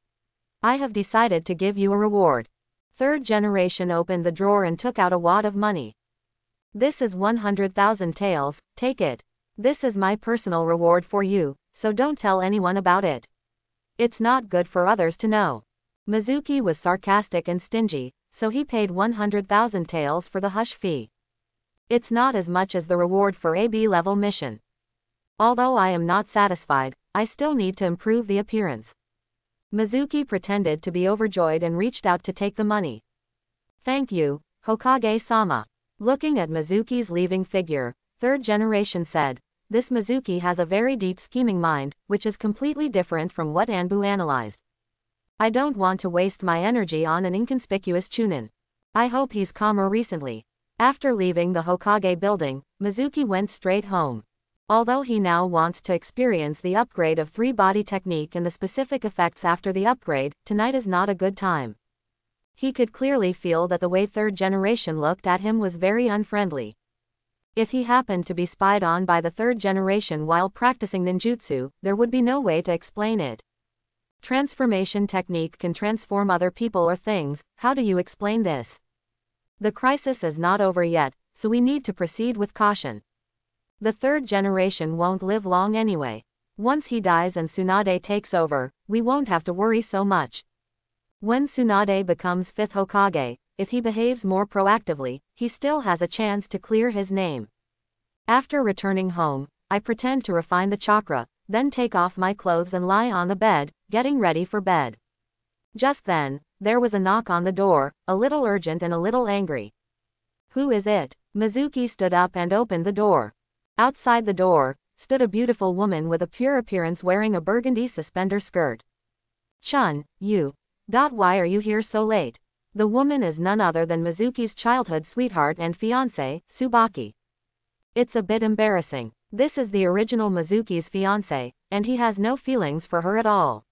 I have decided to give you a reward. Third generation opened the drawer and took out a wad of money. This is 100,000 taels, take it. This is my personal reward for you, so don't tell anyone about it. It's not good for others to know. Mizuki was sarcastic and stingy, so he paid 100,000 taels for the hush fee. It's not as much as the reward for a B-level mission. Although I am not satisfied, I still need to improve the appearance. Mizuki pretended to be overjoyed and reached out to take the money. Thank you, Hokage-sama. Looking at Mizuki's leaving figure, third generation said, this Mizuki has a very deep scheming mind, which is completely different from what Anbu analyzed. I don't want to waste my energy on an inconspicuous Chunin. I hope he's calmer recently. After leaving the Hokage building, Mizuki went straight home. Although he now wants to experience the upgrade of 3-body technique and the specific effects after the upgrade, tonight is not a good time. He could clearly feel that the way third generation looked at him was very unfriendly. If he happened to be spied on by the third generation while practicing ninjutsu, there would be no way to explain it. Transformation technique can transform other people or things, how do you explain this? The crisis is not over yet, so we need to proceed with caution. The third generation won't live long anyway. Once he dies and Tsunade takes over, we won't have to worry so much. When Tsunade becomes 5th Hokage, if he behaves more proactively, he still has a chance to clear his name. After returning home, I pretend to refine the chakra, then take off my clothes and lie on the bed, getting ready for bed. Just then, there was a knock on the door, a little urgent and a little angry. Who is it? Mizuki stood up and opened the door. Outside the door, stood a beautiful woman with a pure appearance wearing a burgundy suspender skirt. Chun, you. Why are you here so late? The woman is none other than Mizuki's childhood sweetheart and fiancé, Tsubaki. It's a bit embarrassing. This is the original Mizuki's fiancé, and he has no feelings for her at all.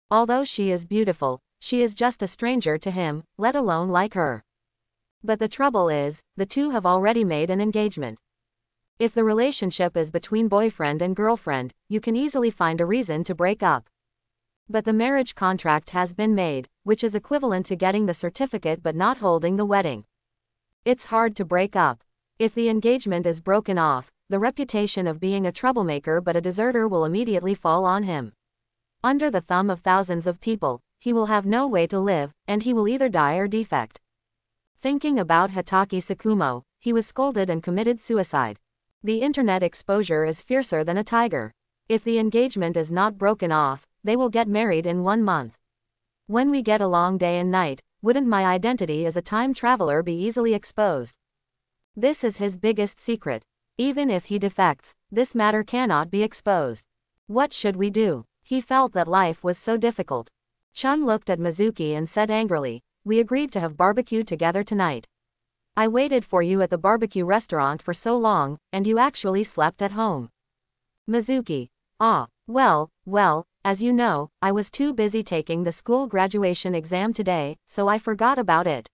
Although she is beautiful, she is just a stranger to him, let alone like her. But the trouble is, the two have already made an engagement. If the relationship is between boyfriend and girlfriend, you can easily find a reason to break up. But the marriage contract has been made, which is equivalent to getting the certificate but not holding the wedding. It's hard to break up. If the engagement is broken off, the reputation of being a troublemaker but a deserter will immediately fall on him. Under the thumb of thousands of people, he will have no way to live, and he will either die or defect. Thinking about Hatake Tsukumo, he was scolded and committed suicide. The internet exposure is fiercer than a tiger. If the engagement is not broken off, they will get married in 1 month. When we get along day and night, wouldn't my identity as a time traveler be easily exposed? This is his biggest secret. Even if he defects, this matter cannot be exposed. What should we do? He felt that life was so difficult. Chun looked at Mizuki and said angrily, we agreed to have barbecue together tonight. I waited for you at the barbecue restaurant for so long, and you actually slept at home. Mizuki. Well, as you know, I was too busy taking the school graduation exam today, so I forgot about it.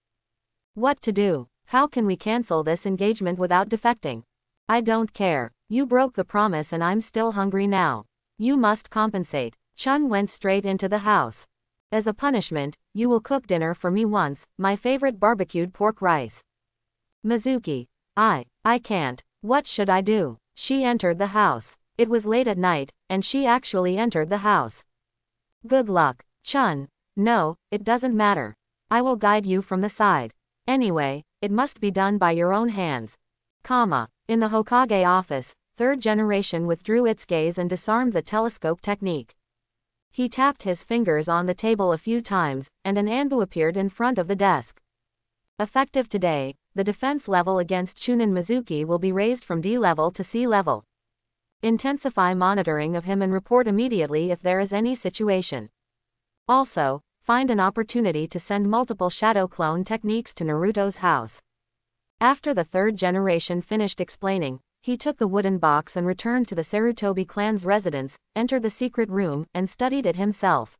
What to do? How can we cancel this engagement without defecting? I don't care. You broke the promise and I'm still hungry now. You must compensate. Chun went straight into the house. As a punishment, you will cook dinner for me once, my favorite barbecued pork rice. Mizuki. I can't. What should I do? She entered the house. It was late at night, and she actually entered the house. Good luck. Chun. No, it doesn't matter. I will guide you from the side. Anyway, it must be done by your own hands. In the Hokage office, third generation withdrew its gaze and disarmed the telescope technique. He tapped his fingers on the table a few times, and an Anbu appeared in front of the desk. Effective today, the defense level against Chunin Mizuki will be raised from D level to C level. Intensify monitoring of him and report immediately if there is any situation. Also, find an opportunity to send multiple shadow clone techniques to Naruto's house. After the third generation finished explaining, he took the wooden box and returned to the Sarutobi clan's residence, entered the secret room, and studied it himself.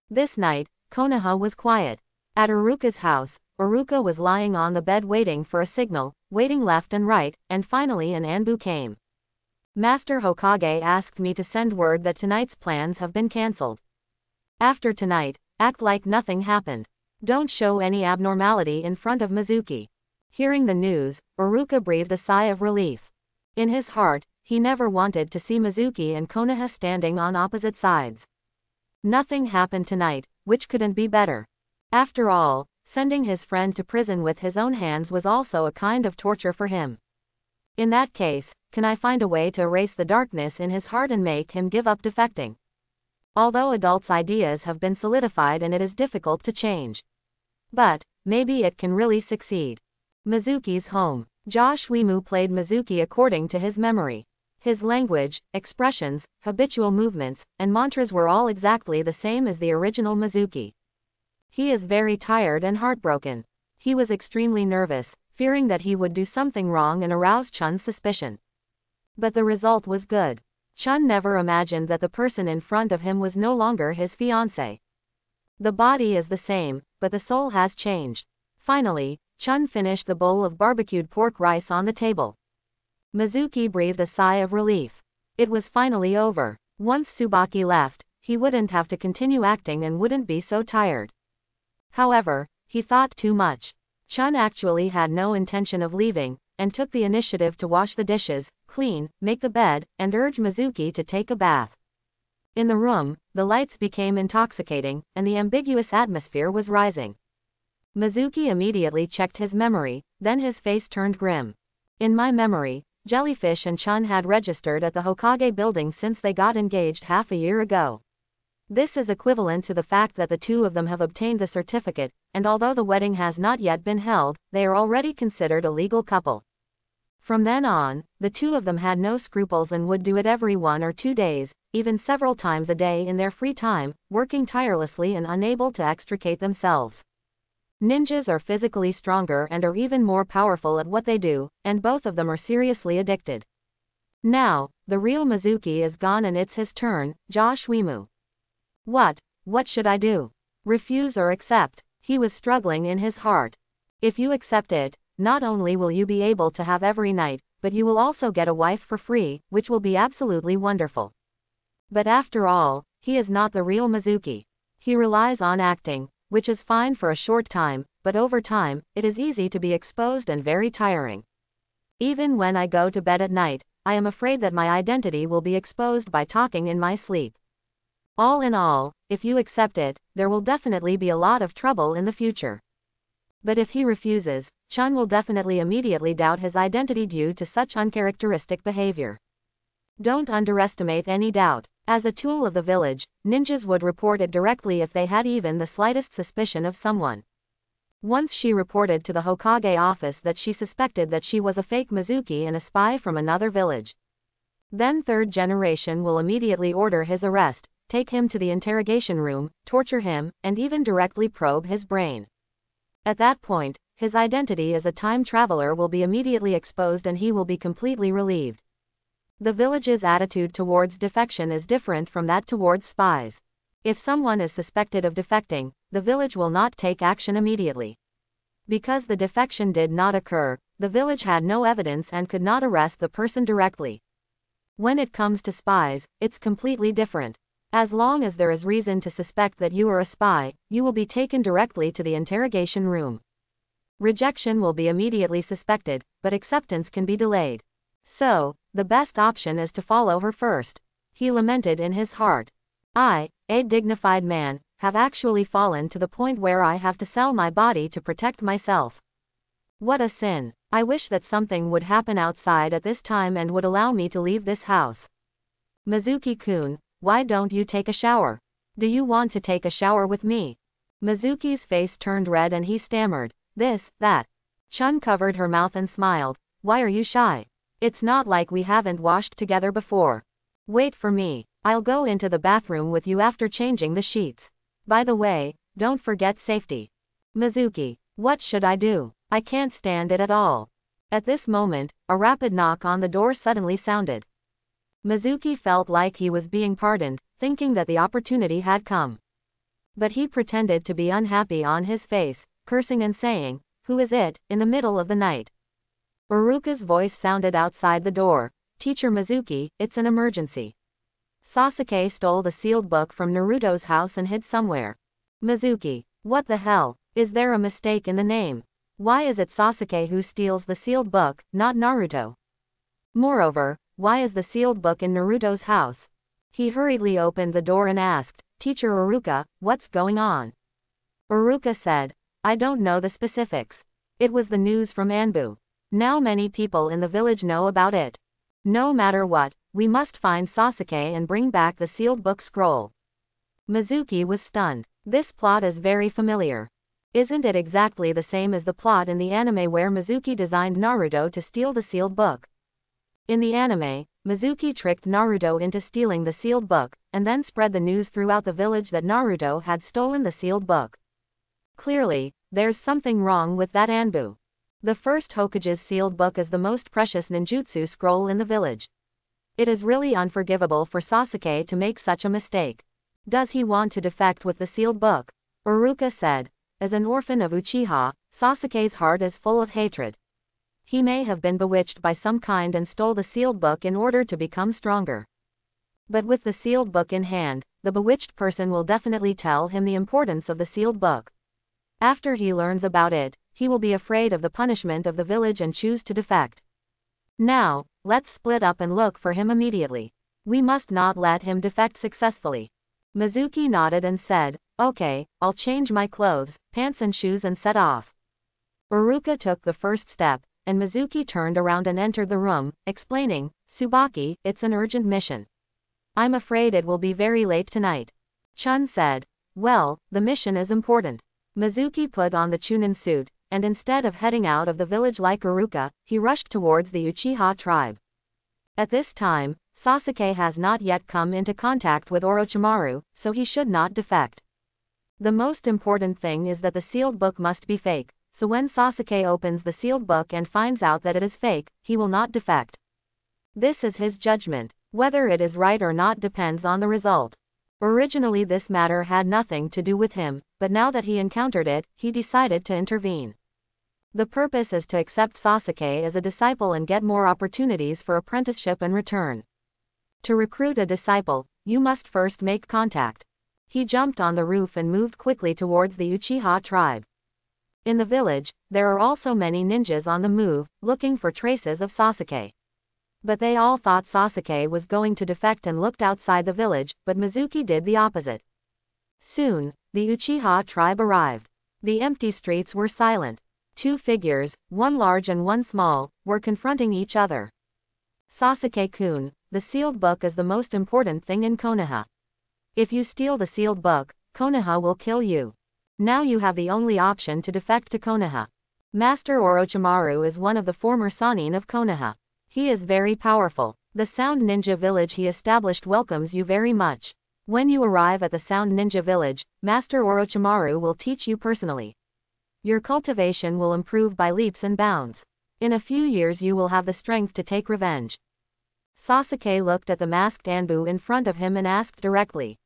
This night, Konoha was quiet. At Uruka's house, Uruka was lying on the bed waiting for a signal, waiting left and right, and finally an Anbu came. Master Hokage asked me to send word that tonight's plans have been cancelled. After tonight, act like nothing happened. Don't show any abnormality in front of Mizuki. Hearing the news, Uruka breathed a sigh of relief. In his heart, he never wanted to see Mizuki and Konoha standing on opposite sides. Nothing happened tonight, which couldn't be better. After all, Sending his friend to prison with his own hands was also a kind of torture for him. In that case, can I find a way to erase the darkness in his heart and make him give up defecting? Although adults' ideas have been solidified and it is difficult to change. But, maybe it can really succeed. Mizuki's home. Josh Wemu played Mizuki according to his memory. His language, expressions, habitual movements, and mantras were all exactly the same as the original Mizuki. He is very tired and heartbroken. He was extremely nervous, fearing that he would do something wrong and arouse Chun's suspicion. But the result was good. Chun never imagined that the person in front of him was no longer his fiancé. The body is the same, but the soul has changed. Finally, Chun finished the bowl of barbecued pork rice on the table. Mizuki breathed a sigh of relief. It was finally over. Once Tsubaki left, he wouldn't have to continue acting and wouldn't be so tired. However, he thought too much. Chun actually had no intention of leaving, and took the initiative to wash the dishes, clean, make the bed, and urge Mizuki to take a bath. In the room, the lights became intoxicating, and the ambiguous atmosphere was rising. Mizuki immediately checked his memory, then his face turned grim. In my memory, Jellyfish and Chun had registered at the Hokage building since they got engaged half a year ago. This is equivalent to the fact that the two of them have obtained the certificate, and although the wedding has not yet been held, they are already considered a legal couple. From then on, the two of them had no scruples and would do it every 1 or 2 days, even several times a day in their free time, working tirelessly and unable to extricate themselves. Ninjas are physically stronger and are even more powerful at what they do, and both of them are seriously addicted. Now, the real Mizuki is gone and it's his turn, Josh Wemu. What should I do? Refuse or accept? He was struggling in his heart. If you accept it, not only will you be able to have every night, but you will also get a wife for free, which will be absolutely wonderful. But after all, he is not the real Mizuki. He relies on acting, which is fine for a short time, but over time, it is easy to be exposed and very tiring. Even when I go to bed at night, I am afraid that my identity will be exposed by talking in my sleep. All in all, if you accept it, there will definitely be a lot of trouble in the future. But if he refuses, Chun will definitely immediately doubt his identity due to such uncharacteristic behavior. Don't underestimate any doubt. As a tool of the village, ninjas would report it directly if they had even the slightest suspicion of someone. Once she reported to the Hokage office that she suspected that she was a fake Mizuki and a spy from another village. Then third generation will immediately order his arrest, take him to the interrogation room, torture him, and even directly probe his brain. At that point, his identity as a time traveler will be immediately exposed and he will be completely relieved. The village's attitude towards defection is different from that towards spies. If someone is suspected of defecting, the village will not take action immediately. Because the defection did not occur, the village had no evidence and could not arrest the person directly. When it comes to spies, it's completely different. As long as there is reason to suspect that you are a spy, you will be taken directly to the interrogation room. Rejection will be immediately suspected, but acceptance can be delayed. So, the best option is to follow her first. He lamented in his heart. I, a dignified man, have actually fallen to the point where I have to sell my body to protect myself. What a sin. I wish that something would happen outside at this time and would allow me to leave this house. Mizuki-kun, why don't you take a shower? Do you want to take a shower with me? Mizuki's face turned red and he stammered, this, that. Chun covered her mouth and smiled, why are you shy? It's not like we haven't washed together before. Wait for me, I'll go into the bathroom with you after changing the sheets. By the way, don't forget safety. Mizuki, what should I do? I can't stand it at all. At this moment, a rapid knock on the door suddenly sounded. Mizuki felt like he was being pardoned, thinking that the opportunity had come. But he pretended to be unhappy on his face, cursing and saying, who is it, in the middle of the night? Uruka's voice sounded outside the door, Teacher Mizuki, it's an emergency. Sasuke stole the sealed book from Naruto's house and hid somewhere. Mizuki, what the hell, is there a mistake in the name? Why is it Sasuke who steals the sealed book, not Naruto? Moreover, why is the sealed book in Naruto's house? He hurriedly opened the door and asked, Teacher Uruka, what's going on? Uruka said, I don't know the specifics. It was the news from Anbu. Now many people in the village know about it. No matter what, we must find Sasuke and bring back the sealed book scroll. Mizuki was stunned. This plot is very familiar. Isn't it exactly the same as the plot in the anime where Mizuki designed Naruto to steal the sealed book? In the anime, Mizuki tricked Naruto into stealing the sealed book, and then spread the news throughout the village that Naruto had stolen the sealed book. Clearly, there's something wrong with that Anbu. The first Hokage's sealed book is the most precious ninjutsu scroll in the village. It is really unforgivable for Sasuke to make such a mistake. Does he want to defect with the sealed book? Iruka said. As an orphan of Uchiha, Sasuke's heart is full of hatred. He may have been bewitched by some kind and stole the sealed book in order to become stronger. But with the sealed book in hand, the bewitched person will definitely tell him the importance of the sealed book. After he learns about it, he will be afraid of the punishment of the village and choose to defect. Now, let's split up and look for him immediately. We must not let him defect successfully. Mizuki nodded and said, okay, I'll change my clothes, pants and shoes and set off. Iruka took the first step, and Mizuki turned around and entered the room, explaining, Tsubaki, it's an urgent mission. I'm afraid it will be very late tonight. Chun said, well, the mission is important. Mizuki put on the Chunin suit, and instead of heading out of the village like Iruka, he rushed towards the Uchiha tribe. At this time, Sasuke has not yet come into contact with Orochimaru, so he should not defect. The most important thing is that the sealed book must be fake, so when Sasuke opens the sealed book and finds out that it is fake, he will not defect. This is his judgment. Whether it is right or not depends on the result. Originally this matter had nothing to do with him, but now that he encountered it, he decided to intervene. The purpose is to accept Sasuke as a disciple and get more opportunities for apprenticeship in return. To recruit a disciple, you must first make contact. He jumped on the roof and moved quickly towards the Uchiha tribe. In the village, there are also many ninjas on the move, looking for traces of Sasuke. But they all thought Sasuke was going to defect and looked outside the village, but Mizuki did the opposite. Soon, the Uchiha tribe arrived. The empty streets were silent. Two figures, one large and one small, were confronting each other. Sasuke-kun, the sealed book is the most important thing in Konoha. If you steal the sealed book, Konoha will kill you. Now you have the only option to defect to Konoha. Master Orochimaru is one of the former Sannin of Konoha. He is very powerful. The Sound Ninja Village he established welcomes you very much. When you arrive at the Sound Ninja Village, Master Orochimaru will teach you personally. Your cultivation will improve by leaps and bounds. In a few years you will have the strength to take revenge. Sasuke looked at the masked Anbu in front of him and asked directly.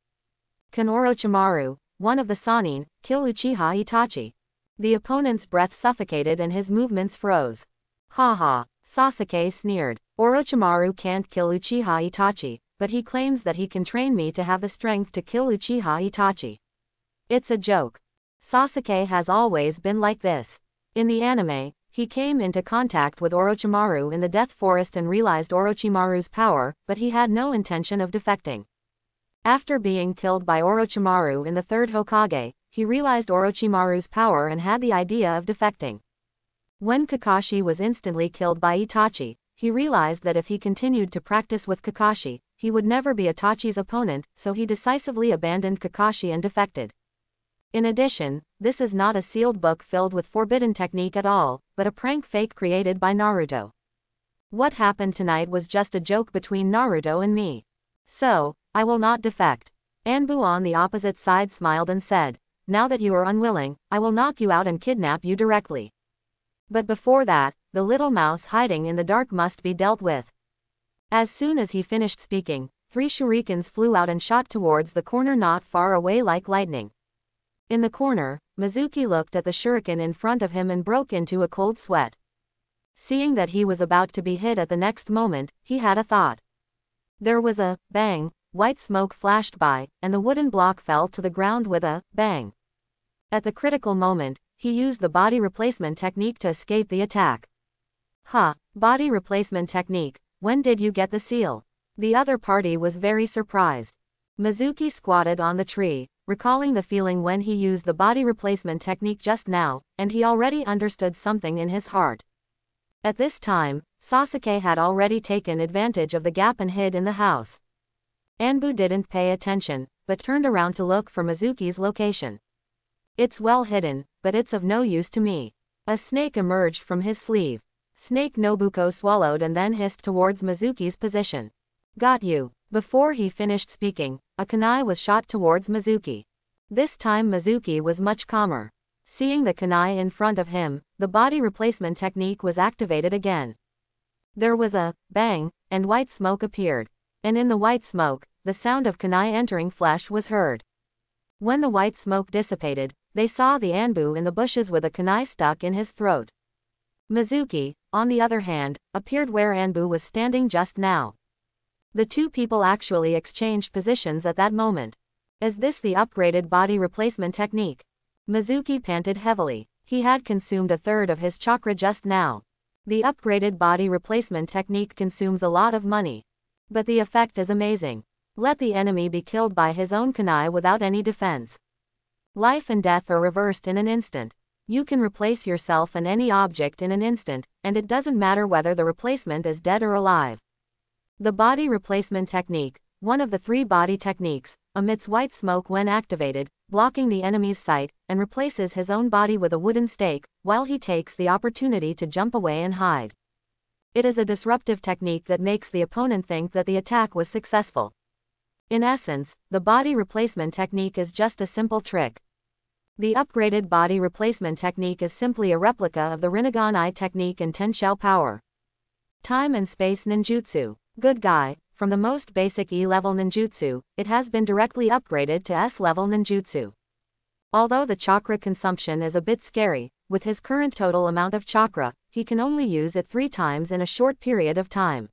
Can Orochimaru, one of the Sannin, kill Uchiha Itachi? The opponent's breath suffocated and his movements froze. Ha ha, Sasuke sneered. Orochimaru can't kill Uchiha Itachi, but he claims that he can train me to have the strength to kill Uchiha Itachi. It's a joke. Sasuke has always been like this. In the anime, he came into contact with Orochimaru in the Death Forest and realized Orochimaru's power, but he had no intention of defecting. After being killed by Orochimaru in the third Hokage, he realized Orochimaru's power and had the idea of defecting. When Kakashi was instantly killed by Itachi, he realized that if he continued to practice with Kakashi, he would never be Itachi's opponent, so he decisively abandoned Kakashi and defected. In addition, this is not a sealed book filled with forbidden technique at all, but a prank fake created by Naruto. What happened tonight was just a joke between Naruto and me. So, I will not defect. Anbu on the opposite side smiled and said, now that you are unwilling, I will knock you out and kidnap you directly. But before that, the little mouse hiding in the dark must be dealt with. As soon as he finished speaking, 3 shurikens flew out and shot towards the corner not far away like lightning. In the corner, Mizuki looked at the shuriken in front of him and broke into a cold sweat. Seeing that he was about to be hit at the next moment, he had a thought. There was a bang, white smoke flashed by, and the wooden block fell to the ground with a bang. At the critical moment, he used the body replacement technique to escape the attack. Body replacement technique, when did you get the seal? The other party was very surprised. Mizuki squatted on the tree, recalling the feeling when he used the body replacement technique just now, and he already understood something in his heart. At this time, Sasuke had already taken advantage of the gap and hid in the house. Anbu didn't pay attention, but turned around to look for Mizuki's location. It's well hidden, but it's of no use to me. A snake emerged from his sleeve. Snake Nobuko swallowed and then hissed towards Mizuki's position. Got you. Before he finished speaking, a kunai was shot towards Mizuki. This time Mizuki was much calmer. Seeing the kunai in front of him, the body replacement technique was activated again. There was a bang, and white smoke appeared. And in the white smoke, the sound of kunai entering flesh was heard. When the white smoke dissipated, they saw the Anbu in the bushes with a kunai stuck in his throat. Mizuki, on the other hand, appeared where Anbu was standing just now. The two people actually exchanged positions at that moment. Is this the upgraded body replacement technique? Mizuki panted heavily. He had consumed a third of his chakra just now. The upgraded body replacement technique consumes a lot of money. But the effect is amazing. Let the enemy be killed by his own kunai without any defense. Life and death are reversed in an instant. You can replace yourself and any object in an instant, and it doesn't matter whether the replacement is dead or alive. The body replacement technique, one of the 3 body techniques, emits white smoke when activated, blocking the enemy's sight, and replaces his own body with a wooden stake, while he takes the opportunity to jump away and hide. It is a disruptive technique that makes the opponent think that the attack was successful. In essence, the body replacement technique is just a simple trick. The upgraded body replacement technique is simply a replica of the Rinnegan Eye technique in Tenshou power. Time and Space Ninjutsu. Good guy. From the most basic E-level ninjutsu, it has been directly upgraded to S-level ninjutsu. Although the chakra consumption is a bit scary, with his current total amount of chakra, he can only use it 3 times in a short period of time.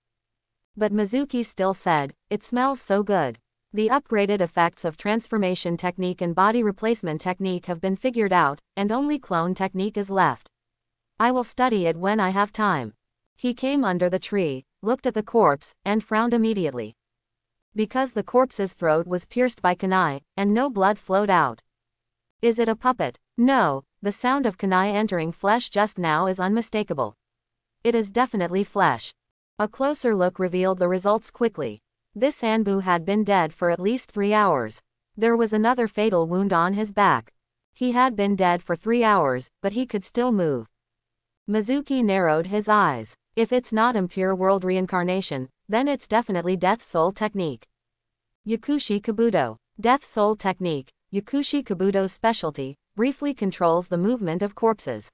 But Mizuki still said, "It smells so good." The upgraded effects of transformation technique and body replacement technique have been figured out, and only clone technique is left. I will study it when I have time. He came under the tree, looked at the corpse, and frowned immediately. Because the corpse's throat was pierced by kunai, and no blood flowed out. Is it a puppet? No, the sound of kunai entering flesh just now is unmistakable. It is definitely flesh. A closer look revealed the results quickly. This Anbu had been dead for at least 3 hours. There was another fatal wound on his back. He had been dead for 3 hours, but he could still move. Mizuki narrowed his eyes. If it's not impure world reincarnation, then it's definitely Death Soul technique. Yakushi Kabuto. Death Soul technique, Yakushi Kabuto's specialty, briefly controls the movement of corpses.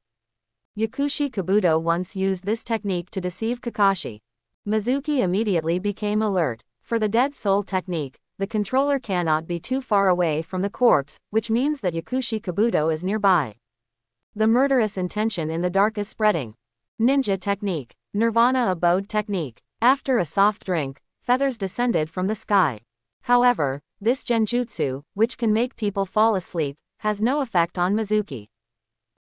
Yakushi Kabuto once used this technique to deceive Kakashi. Mizuki immediately became alert. For the Dead Soul technique, the controller cannot be too far away from the corpse, which means that Yakushi Kabuto is nearby. The murderous intention in the dark is spreading. Ninja technique, Nirvana abode technique. After a soft drink, feathers descended from the sky. However, this genjutsu, which can make people fall asleep, has no effect on Mizuki.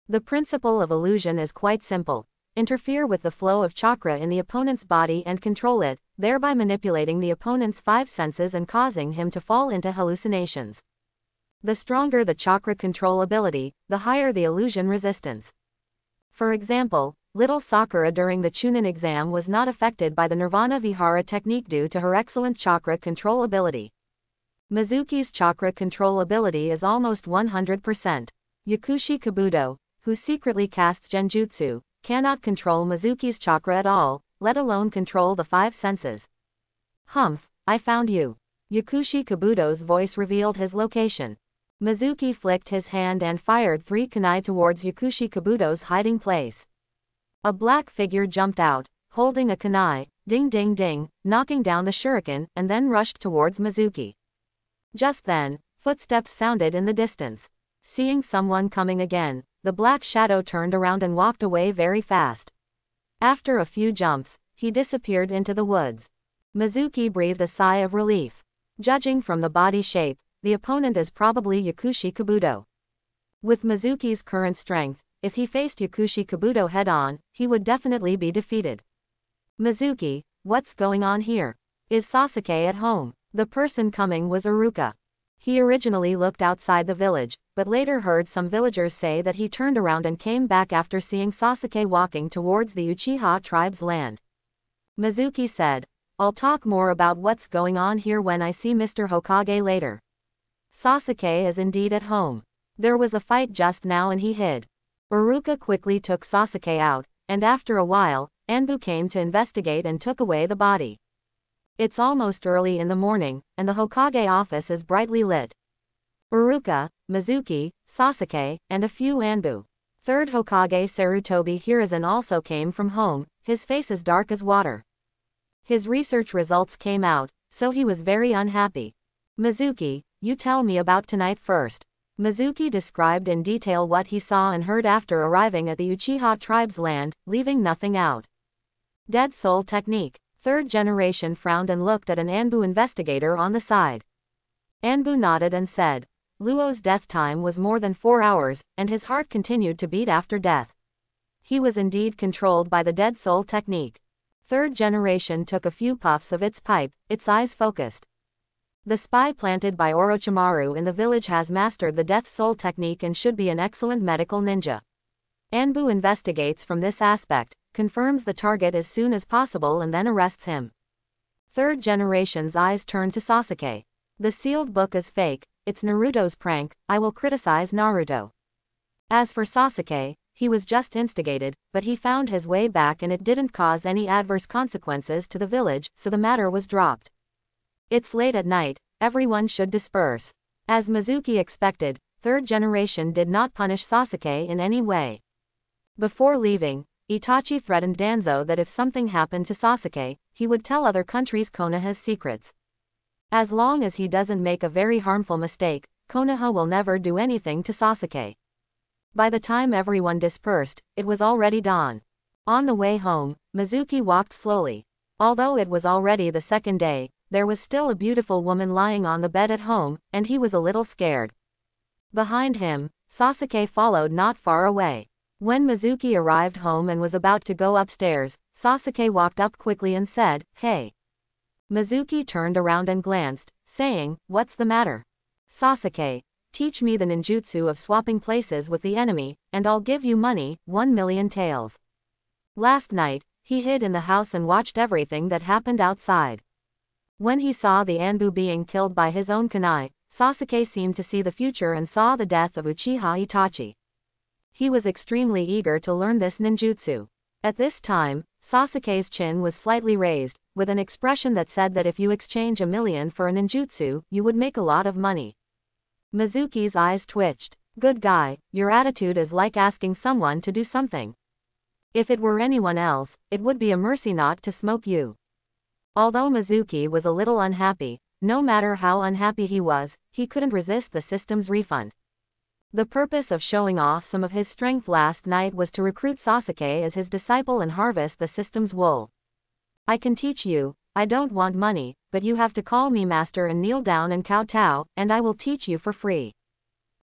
The principle of illusion is quite simple. Interfere with the flow of chakra in the opponent's body and control it, thereby manipulating the opponent's 5 senses and causing him to fall into hallucinations. The stronger the chakra control ability, the higher the illusion resistance. For example, little Sakura during the Chunin exam was not affected by the Nirvana Vihara technique due to her excellent chakra control ability. Mizuki's chakra control ability is almost 100%. Yakushi Kabuto, who secretly casts genjutsu, cannot control Mizuki's chakra at all, let alone control the 5 senses. Humph, I found you. Yakushi Kabuto's voice revealed his location. Mizuki flicked his hand and fired 3 kunai towards Yakushi Kabuto's hiding place. A black figure jumped out, holding a kunai, ding ding ding, knocking down the shuriken, and then rushed towards Mizuki. Just then, footsteps sounded in the distance. Seeing someone coming again, the black shadow turned around and walked away very fast. After a few jumps, he disappeared into the woods. Mizuki breathed a sigh of relief. Judging from the body shape, the opponent is probably Yakushi Kabuto. With Mizuki's current strength, if he faced Yakushi Kabuto head-on, he would definitely be defeated. Mizuki, what's going on here? Is Sasuke at home? The person coming was Iruka. He originally looked outside the village, but later heard some villagers say that he turned around and came back after seeing Sasuke walking towards the Uchiha tribe's land. Mizuki said, "I'll talk more about what's going on here when I see Mr. Hokage later." Sasuke is indeed at home. There was a fight just now and he hid. Iruka quickly took Sasuke out, and after a while, Anbu came to investigate and took away the body. It's almost early in the morning, and the Hokage office is brightly lit. Iruka, Mizuki, Sasuke, and a few Anbu. Third Hokage Sarutobi Hiruzen also came from home, his face as dark as water. His research results came out, so he was very unhappy. "Mizuki, you tell me about tonight first." Mizuki described in detail what he saw and heard after arriving at the Uchiha tribe's land, leaving nothing out. Dead soul technique. Third generation frowned and looked at an Anbu investigator on the side. Anbu nodded and said, "Luo's death time was more than 4 hours, and his heart continued to beat after death. He was indeed controlled by the dead soul technique." Third generation took a few puffs of its pipe, its eyes focused. "The spy planted by Orochimaru in the village has mastered the death soul technique and should be an excellent medical ninja. Anbu investigates from this aspect, confirms the target as soon as possible and then arrests him." Third generation's eyes turned to Sasuke. "The sealed book is fake, it's Naruto's prank, I will criticize Naruto." As for Sasuke, he was just instigated, but he found his way back and it didn't cause any adverse consequences to the village, so the matter was dropped. It's late at night, everyone should disperse. As Mizuki expected, third generation did not punish Sasuke in any way. Before leaving, Itachi threatened Danzo that if something happened to Sasuke, he would tell other countries Konoha's secrets. As long as he doesn't make a very harmful mistake, Konoha will never do anything to Sasuke. By the time everyone dispersed, it was already dawn. On the way home, Mizuki walked slowly. Although it was already the second day, there was still a beautiful woman lying on the bed at home, and he was a little scared. Behind him, Sasuke followed not far away. When Mizuki arrived home and was about to go upstairs, Sasuke walked up quickly and said, "Hey." Mizuki turned around and glanced, saying, "What's the matter?" "Sasuke, teach me the ninjutsu of swapping places with the enemy, and I'll give you money, 1,000,000 taels." Last night, he hid in the house and watched everything that happened outside. When he saw the Anbu being killed by his own kunai, Sasuke seemed to see the future and saw the death of Uchiha Itachi. He was extremely eager to learn this ninjutsu. At this time, Sasuke's chin was slightly raised, with an expression that said that if you exchange 1,000,000 for a ninjutsu, you would make a lot of money. Mizuki's eyes twitched. "Good guy, your attitude is like asking someone to do something. If it were anyone else, it would be a mercy not to smoke you." Although Mizuki was a little unhappy, no matter how unhappy he was, he couldn't resist the system's refund. The purpose of showing off some of his strength last night was to recruit Sasuke as his disciple and harvest the system's wool. "I can teach you, I don't want money, but you have to call me master and kneel down and kowtow, and I will teach you for free."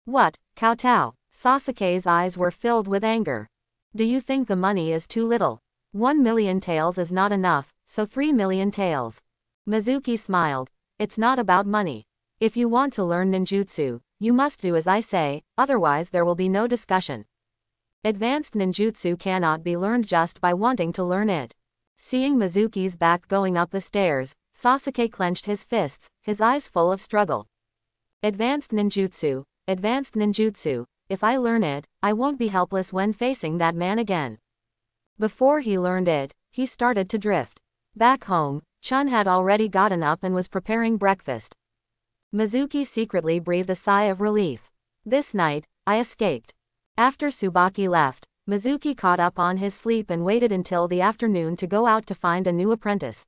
"What, kowtow?" Sasuke's eyes were filled with anger. "Do you think the money is too little? 1,000,000 taels is not enough, so 3,000,000 taels. Mizuki smiled. "It's not about money. If you want to learn ninjutsu, you must do as I say, otherwise there will be no discussion. Advanced ninjutsu cannot be learned just by wanting to learn it." Seeing Mizuki's back going up the stairs, Sasuke clenched his fists, his eyes full of struggle. Advanced ninjutsu, if I learn it, I won't be helpless when facing that man again." Before he learned it, he started to drift. Back home, Chun had already gotten up and was preparing breakfast. Mizuki secretly breathed a sigh of relief. "This night, I escaped." After Tsubaki left, Mizuki caught up on his sleep and waited until the afternoon to go out to find a new apprentice.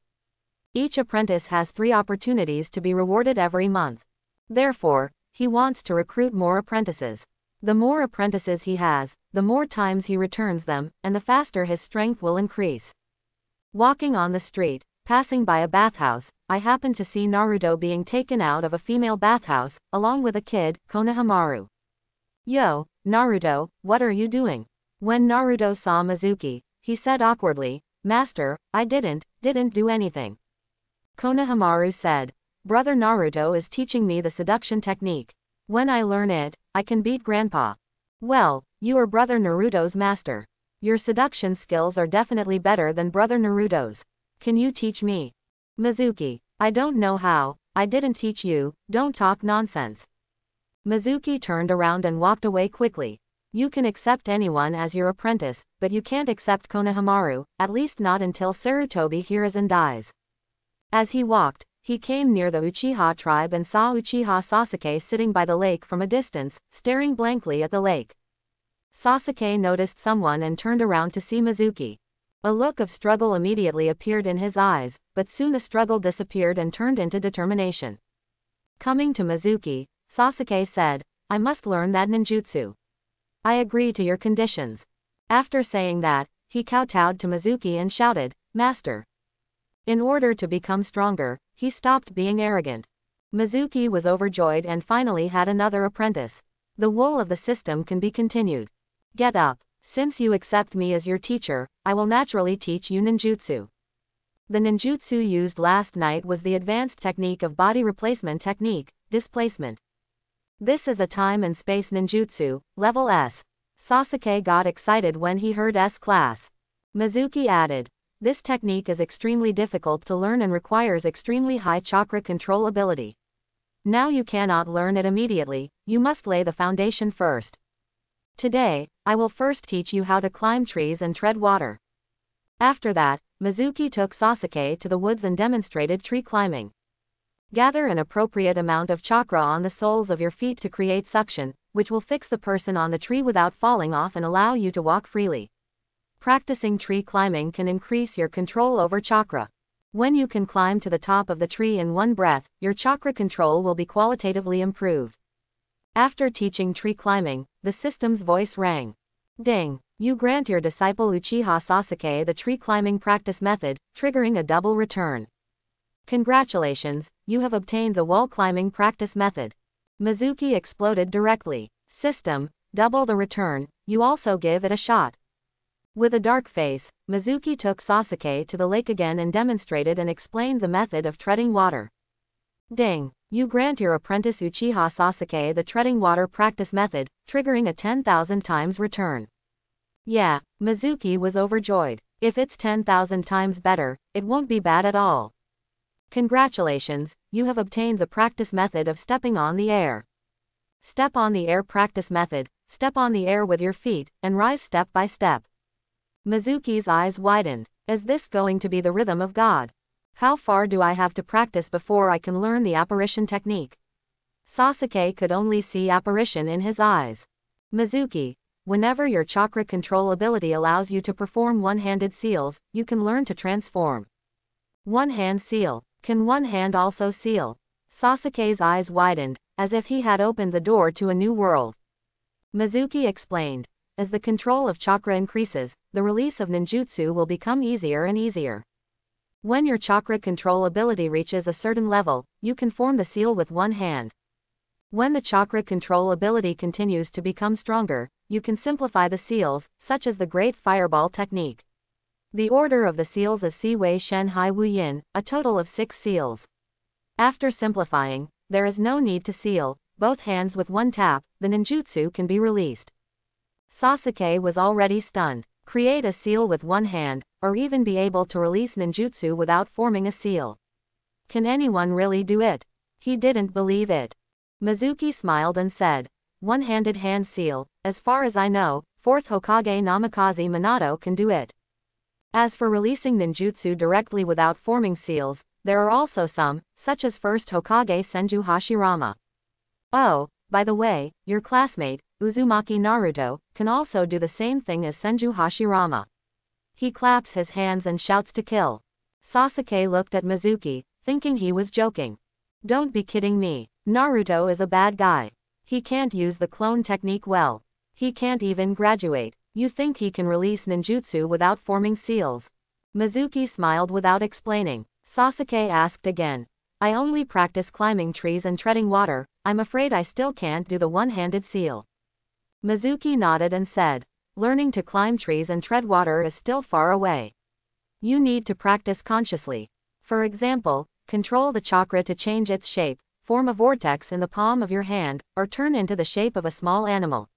Each apprentice has 3 opportunities to be rewarded every month. Therefore, he wants to recruit more apprentices. The more apprentices he has, the more times he returns them, and the faster his strength will increase. Walking on the street, passing by a bathhouse, I happened to see Naruto being taken out of a female bathhouse, along with a kid, Konohamaru. "Yo, Naruto, what are you doing?" When Naruto saw Mizuki, he said awkwardly, "Master, I didn't do anything." Konohamaru said, Brother Naruto is teaching me the seduction technique. When I learn it, I can beat Grandpa. Well, you are Brother Naruto's master. Your seduction skills are definitely better than Brother Naruto's. Can you teach me? Mizuki, I don't know how, I didn't teach you, don't talk nonsense. Mizuki turned around and walked away quickly. You can accept anyone as your apprentice, but you can't accept Konohamaru, at least not until Sarutobi hears and dies. As he walked, he came near the Uchiha tribe and saw Uchiha Sasuke sitting by the lake from a distance, staring blankly at the lake. Sasuke noticed someone and turned around to see Mizuki. A look of struggle immediately appeared in his eyes, but soon the struggle disappeared and turned into determination. Coming to Mizuki, Sasuke said, I must learn that ninjutsu. I agree to your conditions. After saying that, he kowtowed to Mizuki and shouted, Master. In order to become stronger, he stopped being arrogant. Mizuki was overjoyed and finally had another apprentice. The wool of the system can be continued. Get up. Since you accept me as your teacher, I will naturally teach you ninjutsu. The ninjutsu used last night was the advanced technique of body replacement technique, displacement. This is a time and space ninjutsu, level S. Sasuke got excited when he heard S class. Mizuki added, this technique is extremely difficult to learn and requires extremely high chakra control ability. Now you cannot learn it immediately, you must lay the foundation first. Today, I will first teach you how to climb trees and tread water. After that, Mizuki took Sasuke to the woods and demonstrated tree climbing. Gather an appropriate amount of chakra on the soles of your feet to create suction, which will fix the person on the tree without falling off and allow you to walk freely. Practicing tree climbing can increase your control over chakra. When you can climb to the top of the tree in one breath, your chakra control will be qualitatively improved. After teaching tree climbing, the system's voice rang. Ding! You grant your disciple Uchiha Sasuke the tree climbing practice method, triggering a double return. Congratulations, you have obtained the wall climbing practice method. Mizuki exploded directly. System, double the return, you also give it a shot. With a dark face, Mizuki took Sasuke to the lake again and demonstrated and explained the method of treading water. Ding! You grant your apprentice Uchiha Sasuke the treading water practice method, triggering a 10,000 times return. Yeah, Mizuki was overjoyed. If it's 10,000 times better, it won't be bad at all. Congratulations, you have obtained the practice method of stepping on the air. Step on the air practice method, step on the air with your feet, and rise step by step. Mizuki's eyes widened. Is this going to be the rhythm of God? How far do I have to practice before I can learn the apparition technique? Sasuke could only see apparition in his eyes. Mizuki, whenever your chakra control ability allows you to perform one-handed seals, you can learn to transform. One-hand seal. Can one hand also seal? Sasuke's eyes widened, as if he had opened the door to a new world. Mizuki explained, as the control of chakra increases, the release of ninjutsu will become easier and easier. When your chakra control ability reaches a certain level, you can form the seal with one hand. When the chakra control ability continues to become stronger, you can simplify the seals, such as the Great Fireball technique. The order of the seals is Si Wei Shen Hai Wu Yin, a total of 6 seals. After simplifying, there is no need to seal both hands with one tap, the ninjutsu can be released. Sasuke was already stunned. Create a seal with one hand, or even be able to release ninjutsu without forming a seal. Can anyone really do it? He didn't believe it. Mizuki smiled and said, one-handed hand seal, as far as I know, 4th Hokage Namikaze Minato can do it. As for releasing ninjutsu directly without forming seals, there are also some, such as 1st Hokage Senju Hashirama. Oh, by the way, your classmate, Uzumaki Naruto, can also do the same thing as Senju Hashirama. He claps his hands and shouts to kill. Sasuke looked at Mizuki, thinking he was joking. Don't be kidding me. Naruto is a bad guy. He can't use the clone technique well. He can't even graduate. You think he can release ninjutsu without forming seals? Mizuki smiled without explaining. Sasuke asked again. I only practice climbing trees and treading water, I'm afraid I still can't do the one-handed seal. Mizuki nodded and said, learning to climb trees and tread water is still far away. You need to practice consciously. For example, control the chakra to change its shape, form a vortex in the palm of your hand, or turn into the shape of a small animal.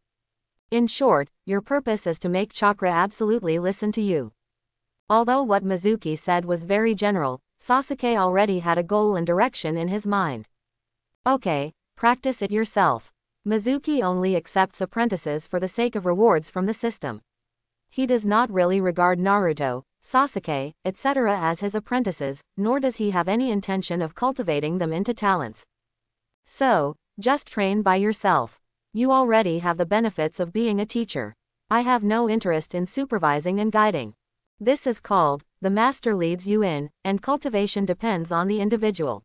In short, your purpose is to make chakra absolutely listen to you. Although what Mizuki said was very general, Sasuke already had a goal and direction in his mind. Okay, practice it yourself. Mizuki only accepts apprentices for the sake of rewards from the system. He does not really regard Naruto, Sasuke, etc. as his apprentices, nor does he have any intention of cultivating them into talents. So, just train by yourself. You already have the benefits of being a teacher. I have no interest in supervising and guiding. This is called, the master leads you in, and cultivation depends on the individual.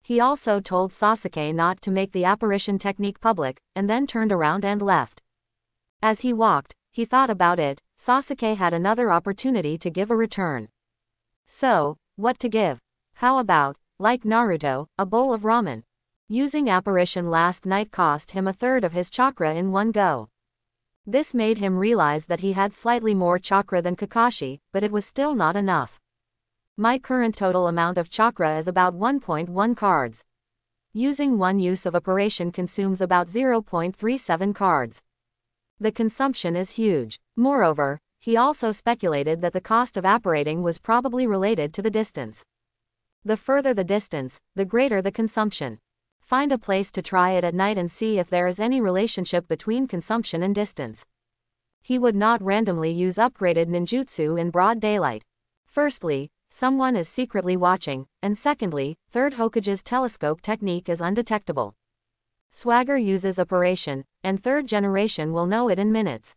He also told Sasuke not to make the apparition technique public, and then turned around and left. As he walked, he thought about it. Sasuke had another opportunity to give a return. So, what to give? How about, like Naruto, a bowl of ramen? Using apparition last night cost him a third of his chakra in one go. This made him realize that he had slightly more chakra than Kakashi, but it was still not enough. My current total amount of chakra is about 1.1 cards. Using one use of apparition consumes about 0.37 cards. The consumption is huge. Moreover, he also speculated that the cost of apparating was probably related to the distance. The further the distance, the greater the consumption. Find a place to try it at night and see if there is any relationship between consumption and distance. He would not randomly use upgraded ninjutsu in broad daylight. Firstly, someone is secretly watching, and secondly, third Hokage's telescope technique is undetectable. Swagger uses apparition, and third generation will know it in minutes.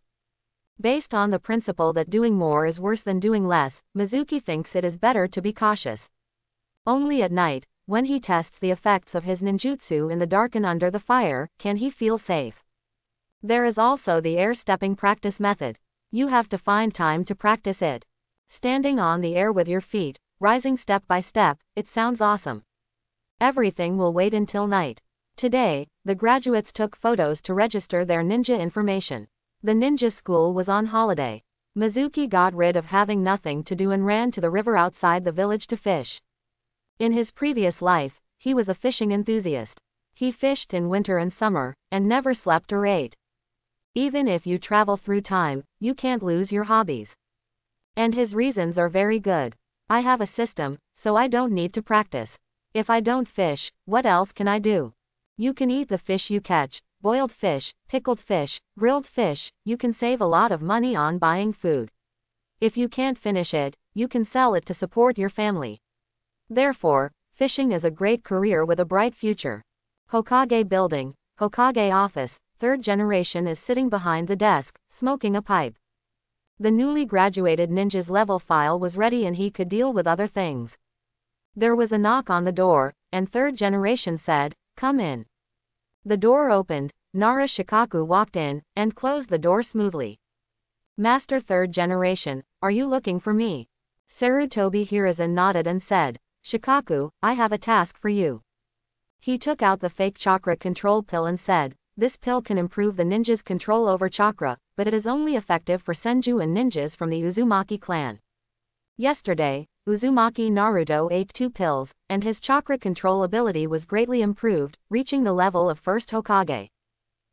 Based on the principle that doing more is worse than doing less, Mizuki thinks it is better to be cautious. Only at night, when he tests the effects of his ninjutsu in the dark and under the fire, can he feel safe. There is also the air stepping practice method. You have to find time to practice it. Standing on the air with your feet, rising step by step, it sounds awesome. Everything will wait until night. Today, the graduates took photos to register their ninja information. The ninja school was on holiday. Mizuki got rid of having nothing to do and ran to the river outside the village to fish. In his previous life, he was a fishing enthusiast. He fished in winter and summer, and never slept or ate. Even if you travel through time, you can't lose your hobbies. And his reasons are very good. I have a system, so I don't need to practice. If I don't fish, what else can I do? You can eat the fish you catch, boiled fish, pickled fish, grilled fish, you can save a lot of money on buying food. If you can't finish it, you can sell it to support your family. Therefore, fishing is a great career with a bright future. Hokage building, Hokage office, third generation is sitting behind the desk, smoking a pipe. The newly graduated ninja's level file was ready and he could deal with other things. There was a knock on the door, and third generation said, "Come in." The door opened, Nara Shikaku walked in, and closed the door smoothly. "Master third generation, are you looking for me?" Sarutobi Hiruzen nodded and said, "Shikaku, I have a task for you." He took out the fake chakra control pill and said, "This pill can improve the ninja's control over chakra, but it is only effective for senju and ninjas from the Uzumaki clan." Yesterday, Uzumaki Naruto ate 2 pills, and his chakra control ability was greatly improved, reaching the level of first Hokage.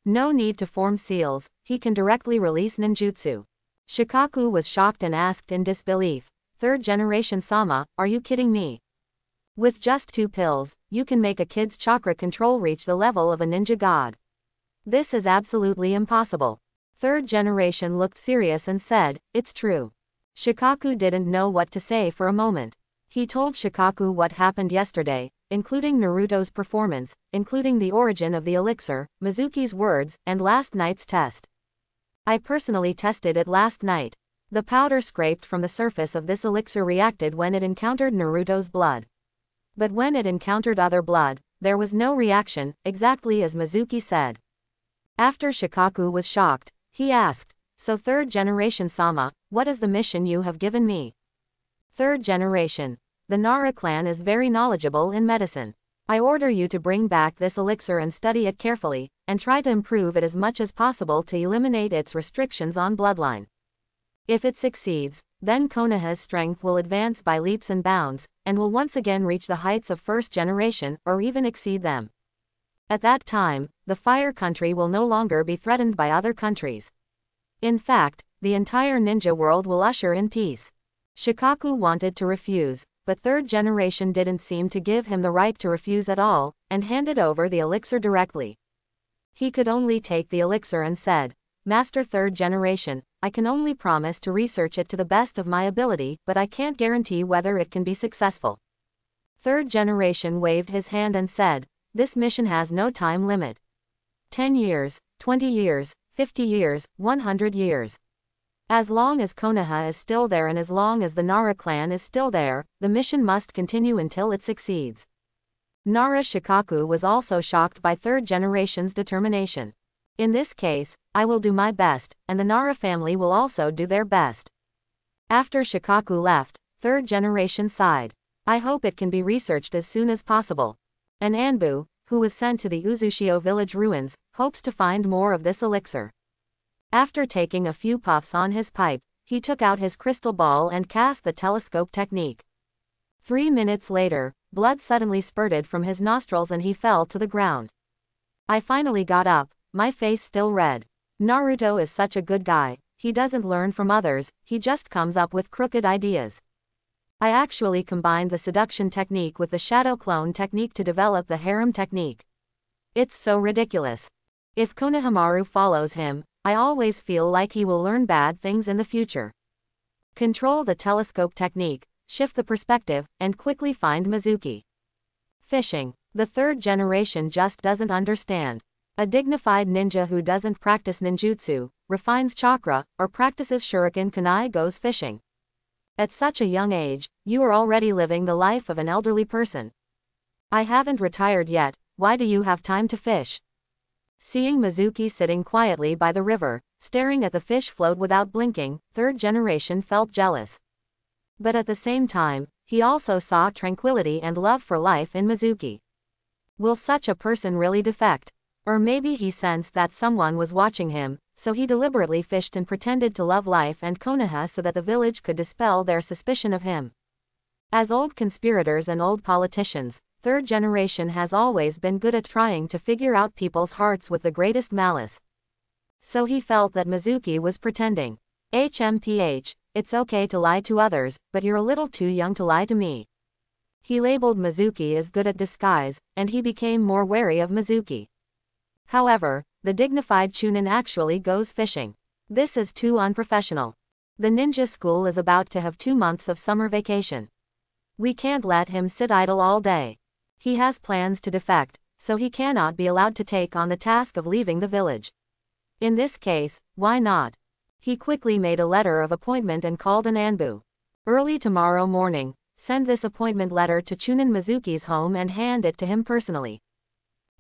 No need to form seals, he can directly release ninjutsu. Shikaku was shocked and asked in disbelief, "Third generation Sama, are you kidding me? With just 2 pills, you can make a kid's chakra control reach the level of a ninja god. This is absolutely impossible." Third generation looked serious and said, "It's true." Shikaku didn't know what to say for a moment. He told Shikaku what happened yesterday, including Naruto's performance, including the origin of the elixir, Mizuki's words, and last night's test. "I personally tested it last night. The powder scraped from the surface of this elixir reacted when it encountered Naruto's blood. But when it encountered other blood, there was no reaction, exactly as Mizuki said." After Shikaku was shocked, he asked, "So third generation Sama, what is the mission you have given me?" Third generation. The Nara clan is very knowledgeable in medicine. I order you to bring back this elixir and study it carefully, and try to improve it as much as possible to eliminate its restrictions on bloodline. If it succeeds, Then Konoha's strength will advance by leaps and bounds, and will once again reach the heights of first generation, or even exceed them. At that time, the Fire Country will no longer be threatened by other countries. In fact, the entire ninja world will usher in peace. Shikaku wanted to refuse, but third generation didn't seem to give him the right to refuse at all, and handed over the elixir directly. He could only take the elixir and said, "Master third generation, I can only promise to research it to the best of my ability, but I can't guarantee whether it can be successful." Third generation waved his hand and said, "This mission has no time limit. 10 years, 20 years, 50 years, 100 years. As long as Konoha is still there and as long as the Nara clan is still there, the mission must continue until it succeeds." Nara Shikaku was also shocked by third generation's determination. "In this case, I will do my best, and the Nara family will also do their best." After Shikaku left, third generation sighed. "I hope it can be researched as soon as possible." And Anbu, who was sent to the Uzushio village ruins, hopes to find more of this elixir. After taking a few puffs on his pipe, he took out his crystal ball and cast the telescope technique. 3 minutes later, blood suddenly spurted from his nostrils and he fell to the ground. I finally got up, my face still red. Naruto is such a good guy, he doesn't learn from others, he just comes up with crooked ideas. I actually combined the seduction technique with the shadow clone technique to develop the harem technique. It's so ridiculous. If Konohamaru follows him, I always feel like he will learn bad things in the future. Control the telescope technique, shift the perspective, and quickly find Mizuki. Fishing. The third generation just doesn't understand. A dignified ninja who doesn't practice ninjutsu, refines chakra, or practices shuriken kunai goes fishing. At such a young age, you are already living the life of an elderly person. I haven't retired yet, why do you have time to fish? Seeing Mizuki sitting quietly by the river, staring at the fish float without blinking, third generation felt jealous. But at the same time, he also saw tranquility and love for life in Mizuki. Will such a person really defect? Or maybe he sensed that someone was watching him, so he deliberately fished and pretended to love life and Konoha so that the village could dispel their suspicion of him. As old conspirators and old politicians, third generation has always been good at trying to figure out people's hearts with the greatest malice. So he felt that Mizuki was pretending. HMPH, it's okay to lie to others, but you're a little too young to lie to me. He labeled Mizuki as good at disguise, and he became more wary of Mizuki. However, the dignified Chunin actually goes fishing. This is too unprofessional. The ninja school is about to have 2 months of summer vacation. We can't let him sit idle all day. He has plans to defect, so he cannot be allowed to take on the task of leaving the village. In this case, why not? He quickly made a letter of appointment and called an Anbu. Early tomorrow morning, send this appointment letter to Chunin Mizuki's home and hand it to him personally.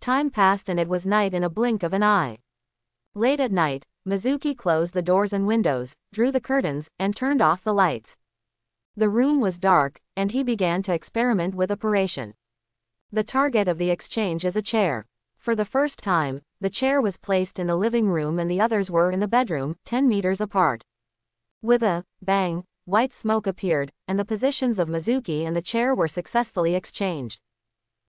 Time passed and it was night in a blink of an eye. Late at night, Mizuki closed the doors and windows, drew the curtains, and turned off the lights. The room was dark, and he began to experiment with operation. The target of the exchange is a chair. For the first time, the chair was placed in the living room and the others were in the bedroom, 10 meters apart. With a bang, white smoke appeared, and the positions of Mizuki and the chair were successfully exchanged.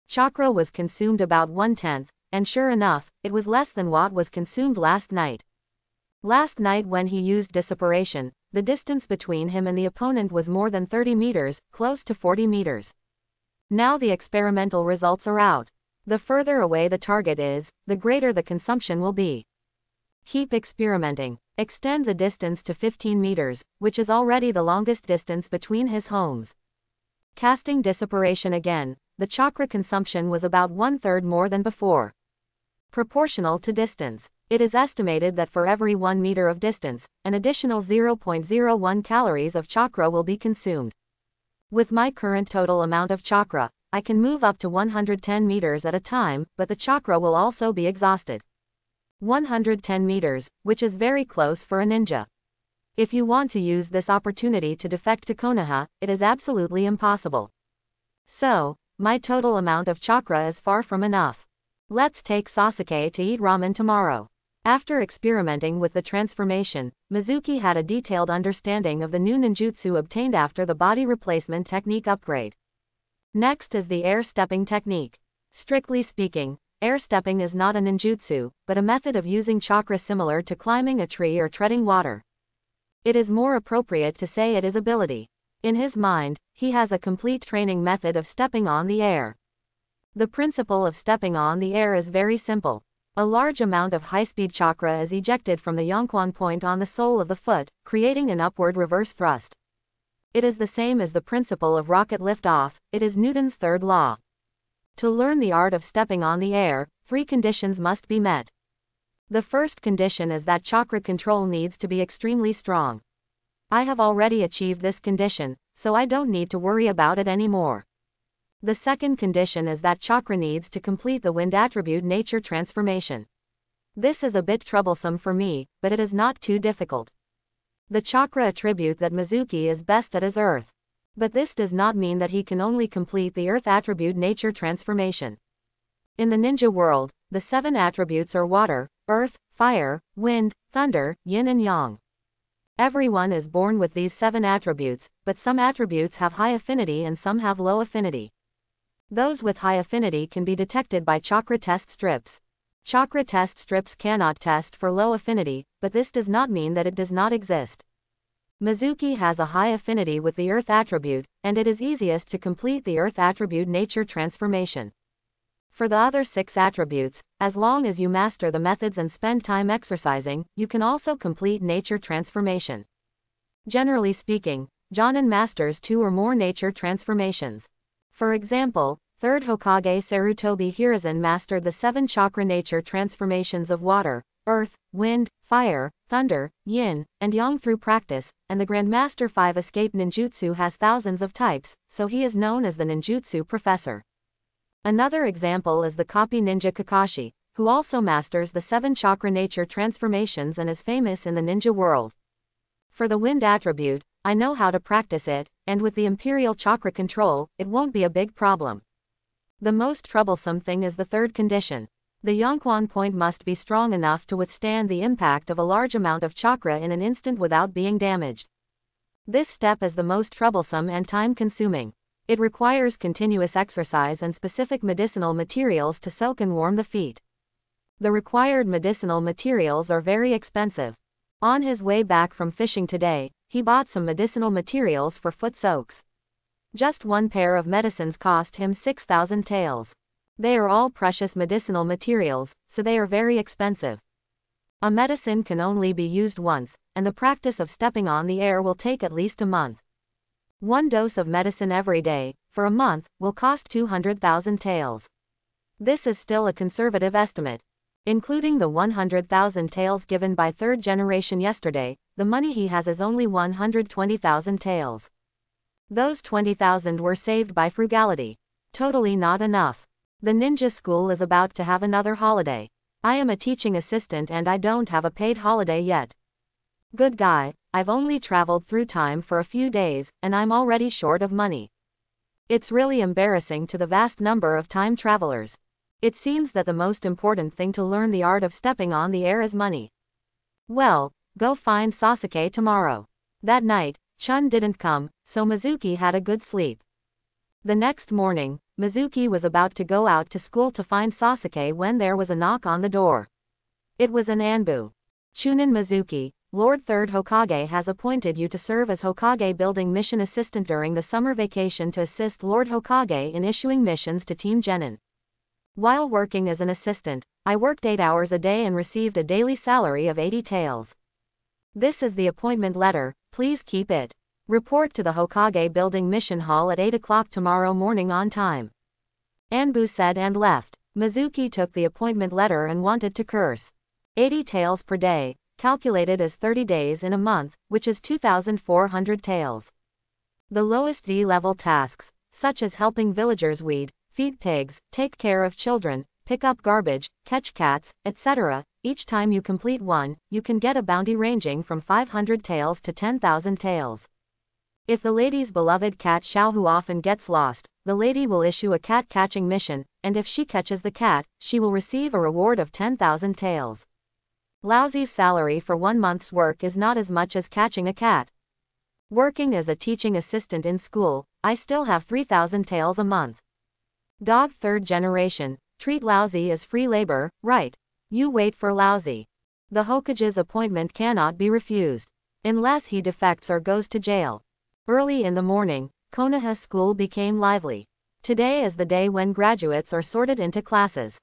Chakra was consumed about 1/10, and sure enough, it was less than what was consumed last night. Last night when he used disapparition, the distance between him and the opponent was more than 30 meters, close to 40 meters. Now the experimental results are out. The further away the target is, the greater the consumption will be. Keep experimenting. Extend the distance to 15 meters, which is already the longest distance between his homes. Casting disapparition again, the chakra consumption was about 1/3 more than before. Proportional to distance. It is estimated that for every 1 meter of distance, an additional 0.01 calories of chakra will be consumed. With my current total amount of chakra, I can move up to 110 meters at a time, but the chakra will also be exhausted. 110 meters, which is very close for a ninja. If you want to use this opportunity to defect to Konoha, it is absolutely impossible. So, my total amount of chakra is far from enough. Let's take Sasuke to eat ramen tomorrow. After experimenting with the transformation, Mizuki had a detailed understanding of the new ninjutsu obtained after the body replacement technique upgrade. Next is the air stepping technique. Strictly speaking, air stepping is not a ninjutsu, but a method of using chakra similar to climbing a tree or treading water. It is more appropriate to say it is ability. In his mind, he has a complete training method of stepping on the air. The principle of stepping on the air is very simple. A large amount of high-speed chakra is ejected from the Yongquan point on the sole of the foot, creating an upward reverse thrust. It is the same as the principle of rocket lift-off. It is Newton's third law. To learn the art of stepping on the air, 3 conditions must be met. The first condition is that chakra control needs to be extremely strong. I have already achieved this condition, so I don't need to worry about it anymore. The second condition is that chakra needs to complete the wind attribute nature transformation. This is a bit troublesome for me, but it is not too difficult. The chakra attribute that Mizuki is best at is earth. But this does not mean that he can only complete the earth attribute nature transformation. In the ninja world, the 7 attributes are water, earth, fire, wind, thunder, yin and yang. Everyone is born with these 7 attributes, but some attributes have high affinity and some have low affinity. Those with high affinity can be detected by chakra test strips. Chakra test strips cannot test for low affinity, but this does not mean that it does not exist. Mizuki has a high affinity with the earth attribute, and it is easiest to complete the earth attribute nature transformation. For the other 6 attributes, as long as you master the methods and spend time exercising, you can also complete nature transformation. Generally speaking, Jonin masters 2 or more nature transformations. For example, 3rd Hokage Sarutobi Hiruzen mastered the 7 chakra nature transformations of water, earth, wind, fire, thunder, yin, and yang through practice, and the Grandmaster 5 Escape Ninjutsu has thousands of types, so he is known as the Ninjutsu Professor. Another example is the copy ninja Kakashi, who also masters the 7 chakra nature transformations and is famous in the ninja world. For the wind attribute, I know how to practice it, and with the imperial chakra control, it won't be a big problem. The most troublesome thing is the 3rd condition. The Yongquan point must be strong enough to withstand the impact of a large amount of chakra in an instant without being damaged. This step is the most troublesome and time-consuming. It requires continuous exercise and specific medicinal materials to soak and warm the feet. The required medicinal materials are very expensive. On his way back from fishing today, he bought some medicinal materials for foot soaks. Just one pair of medicines cost him 6,000 taels. They are all precious medicinal materials, so they are very expensive. A medicine can only be used once, and the practice of stepping on the air will take at least a month. 1 dose of medicine every day, for a month, will cost 200,000 taels. This is still a conservative estimate. Including the 100,000 taels given by 3rd generation yesterday, the money he has is only 120,000 taels. Those 20,000 were saved by frugality. Totally not enough. The ninja school is about to have another holiday. I am a teaching assistant and I don't have a paid holiday yet. Good guy, I've only traveled through time for a few days, and I'm already short of money. It's really embarrassing to the vast number of time travelers. It seems that the most important thing to learn the art of stepping on the air is money. Well, go find Sasuke tomorrow. That night, Chun didn't come, so Mizuki had a good sleep. The next morning, Mizuki was about to go out to school to find Sasuke when there was a knock on the door. It was an Anbu. Chunin Mizuki, Lord 3rd Hokage has appointed you to serve as Hokage building mission assistant during the summer vacation to assist Lord Hokage in issuing missions to Team Genin. While working as an assistant, I worked 8 hours a day and received a daily salary of 80 taels. This is the appointment letter, please keep it. Report to the Hokage building mission hall at 8 o'clock tomorrow morning on time. Anbu said and left. Mizuki took the appointment letter and wanted to curse. 80 taels per day, calculated as 30 days in a month, which is 2,400 taels. The lowest D-level tasks, such as helping villagers weed, feed pigs, take care of children, pick up garbage, catch cats, etc. Each time you complete one, you can get a bounty ranging from 500 taels to 10,000 taels. If the lady's beloved cat Xiaohu often gets lost, the lady will issue a cat catching mission, and if she catches the cat, she will receive a reward of 10,000 taels. Lousy's salary for 1 month's work is not as much as catching a cat. Working as a teaching assistant in school, I still have 3,000 taels a month. Dog 3rd generation, treat Lousy as free labor, right? You wait for Lousy. The Hokage's appointment cannot be refused. Unless he defects or goes to jail. Early in the morning, Konoha school became lively. Today is the day when graduates are sorted into classes.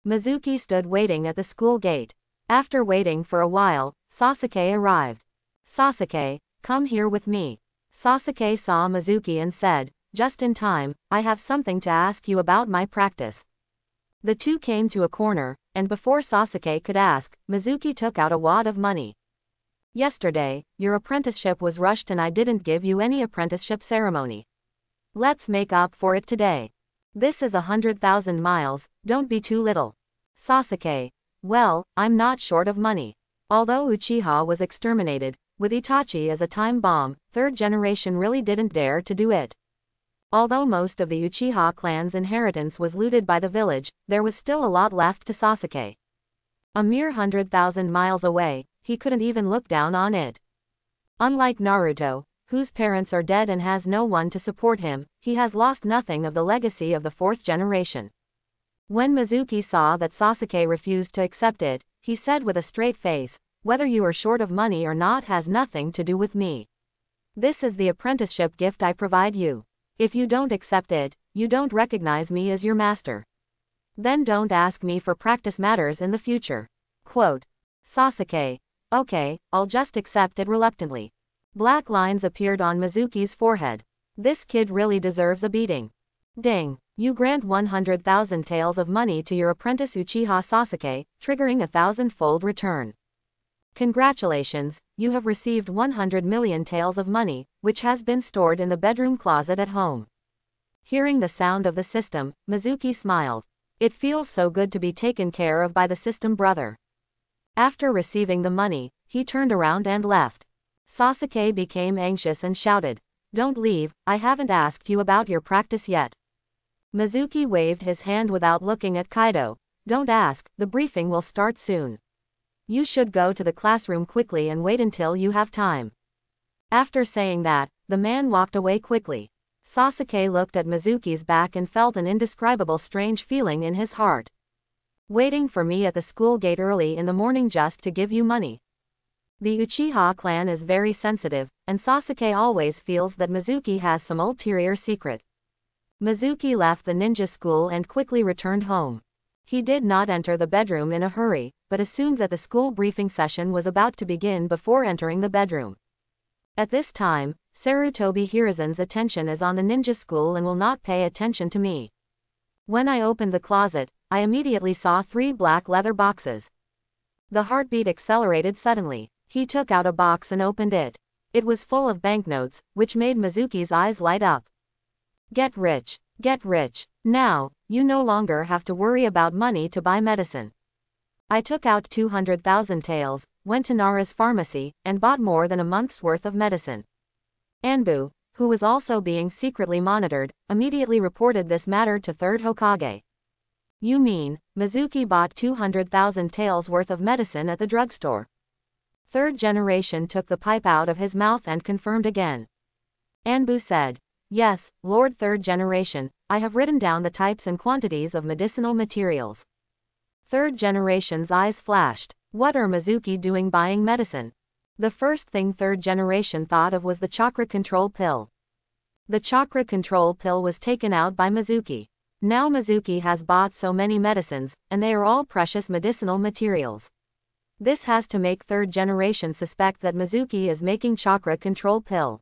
Mizuki stood waiting at the school gate. After waiting for a while, Sasuke arrived. Sasuke, come here with me. Sasuke saw Mizuki and said, just in time, I have something to ask you about my practice. The two came to a corner, and before Sasuke could ask, Mizuki took out a wad of money. Yesterday, your apprenticeship was rushed and I didn't give you any apprenticeship ceremony. Let's make up for it today. This is 100,000 miles, don't be too little. Sasuke, well, I'm not short of money. Although Uchiha was exterminated, with Itachi as a time bomb, 3rd generation really didn't dare to do it. Although most of the Uchiha clan's inheritance was looted by the village, there was still a lot left to Sasuke. A mere 100,000 miles away, he couldn't even look down on it. Unlike Naruto, whose parents are dead and has no one to support him, he has lost nothing of the legacy of the 4th generation. When Mizuki saw that Sasuke refused to accept it, he said with a straight face, whether you are short of money or not has nothing to do with me. This is the apprenticeship gift I provide you. If you don't accept it, you don't recognize me as your master. Then don't ask me for practice matters in the future. Quote. Sasuke. Okay, I'll just accept it reluctantly. Black lines appeared on Mizuki's forehead. This kid really deserves a beating. Ding. You grant 100,000 taels of money to your apprentice Uchiha Sasuke, triggering a 1,000-fold return. Congratulations, you have received 100 million taels of money, which has been stored in the bedroom closet at home. Hearing the sound of the system, Mizuki smiled. It feels so good to be taken care of by the system brother. After receiving the money, he turned around and left. Sasuke became anxious and shouted, "Don't leave, I haven't asked you about your practice yet." Mizuki waved his hand without looking at Kaido. "Don't ask, the briefing will start soon. You should go to the classroom quickly and wait until you have time." After saying that, the man walked away quickly. Sasuke looked at Mizuki's back and felt an indescribable strange feeling in his heart. Waiting for me at the school gate early in the morning just to give you money. The Uchiha clan is very sensitive, and Sasuke always feels that Mizuki has some ulterior secret. Mizuki left the ninja school and quickly returned home. He did not enter the bedroom in a hurry, but assumed that the school briefing session was about to begin before entering the bedroom. At this time, Sarutobi Hiruzen's attention is on the ninja school and will not pay attention to me. When I opened the closet, I immediately saw 3 black leather boxes. The heartbeat accelerated suddenly. He took out a box and opened it. It was full of banknotes, which made Mizuki's eyes light up. Get rich. Get rich. Now, you no longer have to worry about money to buy medicine. I took out 200,000 taels, went to Nara's pharmacy, and bought more than a month's worth of medicine. Anbu, who was also being secretly monitored, immediately reported this matter to 3rd Hokage. You mean, Mizuki bought 200,000 taels worth of medicine at the drugstore? 3rd generation took the pipe out of his mouth and confirmed again. Anbu said, "Yes, Lord 3rd generation, I have written down the types and quantities of medicinal materials." 3rd generation's eyes flashed. What are Mizuki doing buying medicine? The first thing 3rd generation thought of was the chakra control pill. The chakra control pill was taken out by Mizuki. Now Mizuki has bought so many medicines, and they are all precious medicinal materials. This has to make 3rd generation suspect that Mizuki is making chakra control pill.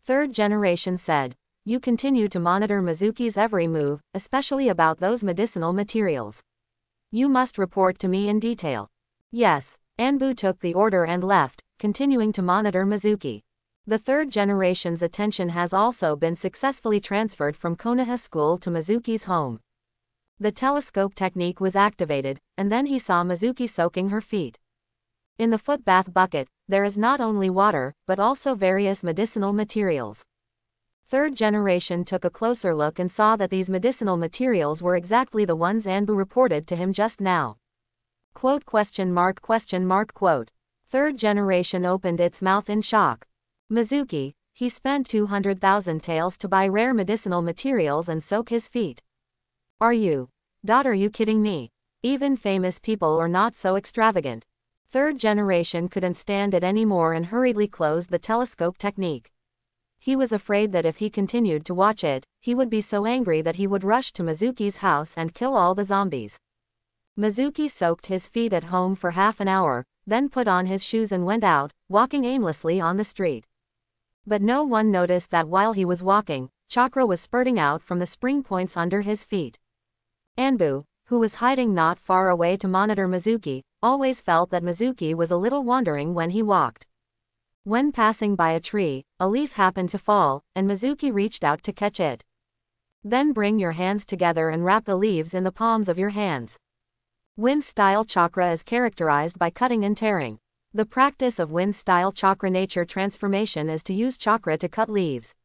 3rd generation said, "You continue to monitor Mizuki's every move, especially about those medicinal materials. You must report to me in detail." Yes, Anbu took the order and left, continuing to monitor Mizuki. The 3rd generation's attention has also been successfully transferred from Konoha School to Mizuki's home. The telescope technique was activated, and then he saw Mizuki soaking her feet. In the foot bath bucket, there is not only water, but also various medicinal materials. 3rd generation took a closer look and saw that these medicinal materials were exactly the ones Anbu reported to him just now. Quote question mark quote. Third generation opened its mouth in shock. Mizuki, he spent 200,000 taels to buy rare medicinal materials and soak his feet. Are you kidding me? Even famous people are not so extravagant. Third generation couldn't stand it anymore and hurriedly closed the telescope technique. He was afraid that if he continued to watch it, he would be so angry that he would rush to Mizuki's house and kill all the zombies. Mizuki soaked his feet at home for half an hour, then put on his shoes and went out, walking aimlessly on the street. But no one noticed that while he was walking, chakra was spurting out from the spring points under his feet. Anbu, who was hiding not far away to monitor Mizuki, always felt that Mizuki was a little wandering when he walked. When passing by a tree, a leaf happened to fall, and Mizuki reached out to catch it. Then bring your hands together and wrap the leaves in the palms of your hands. Wind-style chakra is characterized by cutting and tearing. The practice of wind-style chakra nature transformation is to use chakra to cut leaves.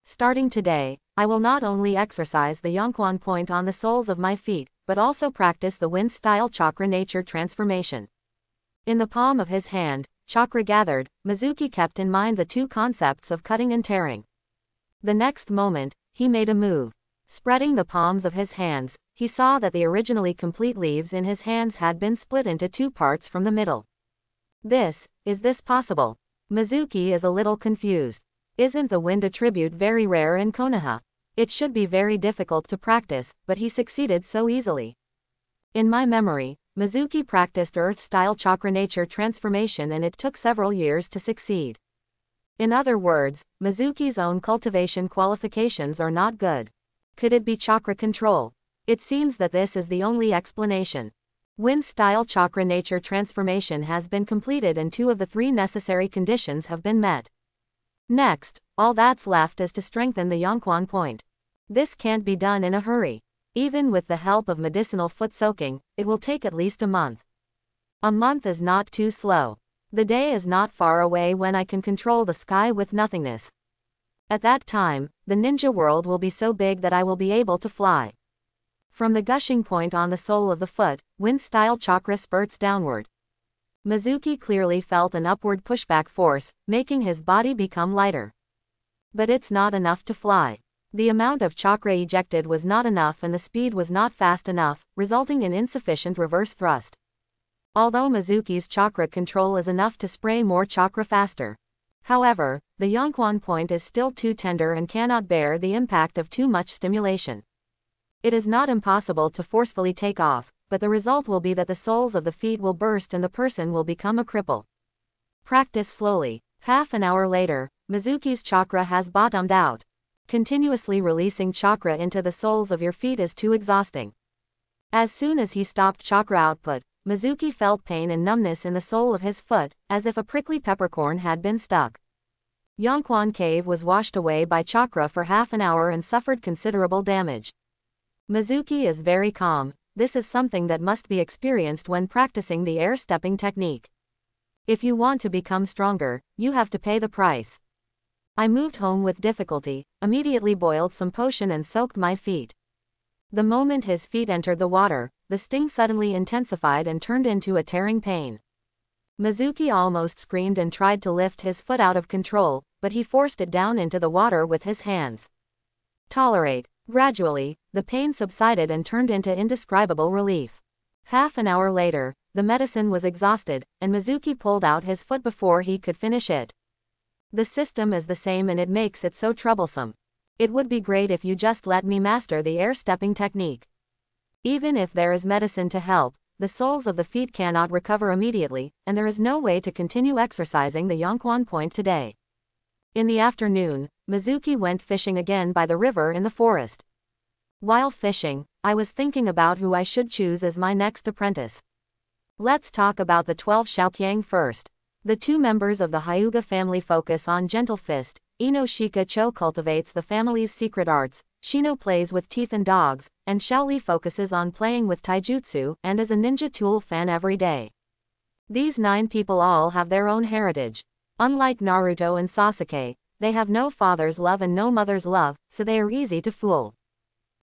Starting today, I will not only exercise the Yonquan point on the soles of my feet, but also practice the wind-style chakra nature transformation. In the palm of his hand, chakra gathered, Mizuki kept in mind the two concepts of cutting and tearing. The next moment, he made a move. Spreading the palms of his hands, he saw that the originally complete leaves in his hands had been split into two parts from the middle. Is this possible? Mizuki is a little confused. Isn't the wind attribute very rare in Konoha? It should be very difficult to practice, but he succeeded so easily. In my memory, Mizuki practiced earth-style chakra nature transformation and it took several years to succeed. In other words, Mizuki's own cultivation qualifications are not good. Could it be chakra control? It seems that this is the only explanation. Wind-style chakra nature transformation has been completed and two of the three necessary conditions have been met. Next, all that's left is to strengthen the Yonquan point. This can't be done in a hurry. Even with the help of medicinal foot soaking, it will take at least a month. A month is not too slow. The day is not far away when I can control the sky with nothingness. At that time, the ninja world will be so big that I will be able to fly. From the gushing point on the sole of the foot, wind-style chakra spurts downward. Mizuki clearly felt an upward pushback force, making his body become lighter. But it's not enough to fly. The amount of chakra ejected was not enough and the speed was not fast enough, resulting in insufficient reverse thrust. Although Mizuki's chakra control is enough to spray more chakra faster. However, the Yonquan point is still too tender and cannot bear the impact of too much stimulation. It is not impossible to forcefully take off, but the result will be that the soles of the feet will burst and the person will become a cripple. Practice slowly. Half an hour later, Mizuki's chakra has bottomed out. Continuously releasing chakra into the soles of your feet is too exhausting. As soon as he stopped chakra output, Mizuki felt pain and numbness in the sole of his foot, as if a prickly peppercorn had been stuck. Yonquan Cave was washed away by chakra for half an hour and suffered considerable damage. Mizuki is very calm. This is something that must be experienced when practicing the air stepping technique. If you want to become stronger, you have to pay the price. I moved home with difficulty, immediately boiled some potion and soaked my feet. The moment his feet entered the water, the sting suddenly intensified and turned into a tearing pain. Mizuki almost screamed and tried to lift his foot out of control, but he forced it down into the water with his hands. Tolerate. Gradually, the pain subsided and turned into indescribable relief. Half an hour later, the medicine was exhausted, and Mizuki pulled out his foot before he could finish it. The system is the same and it makes it so troublesome. It would be great if you just let me master the air stepping technique. Even if there is medicine to help, the soles of the feet cannot recover immediately, and there is no way to continue exercising the Yonquan point today. In the afternoon, Mizuki went fishing again by the river in the forest. While fishing, I was thinking about who I should choose as my next apprentice. Let's talk about the 12 Shaoqiang first. The two members of the Hyuga family focus on gentle fist. Ino Shika-cho cultivates the family's secret arts, Shino plays with teeth and dogs, and Shaoli focuses on playing with taijutsu and is a ninja tool fan every day. These 9 people all have their own heritage. Unlike Naruto and Sasuke, they have no father's love and no mother's love, so they are easy to fool.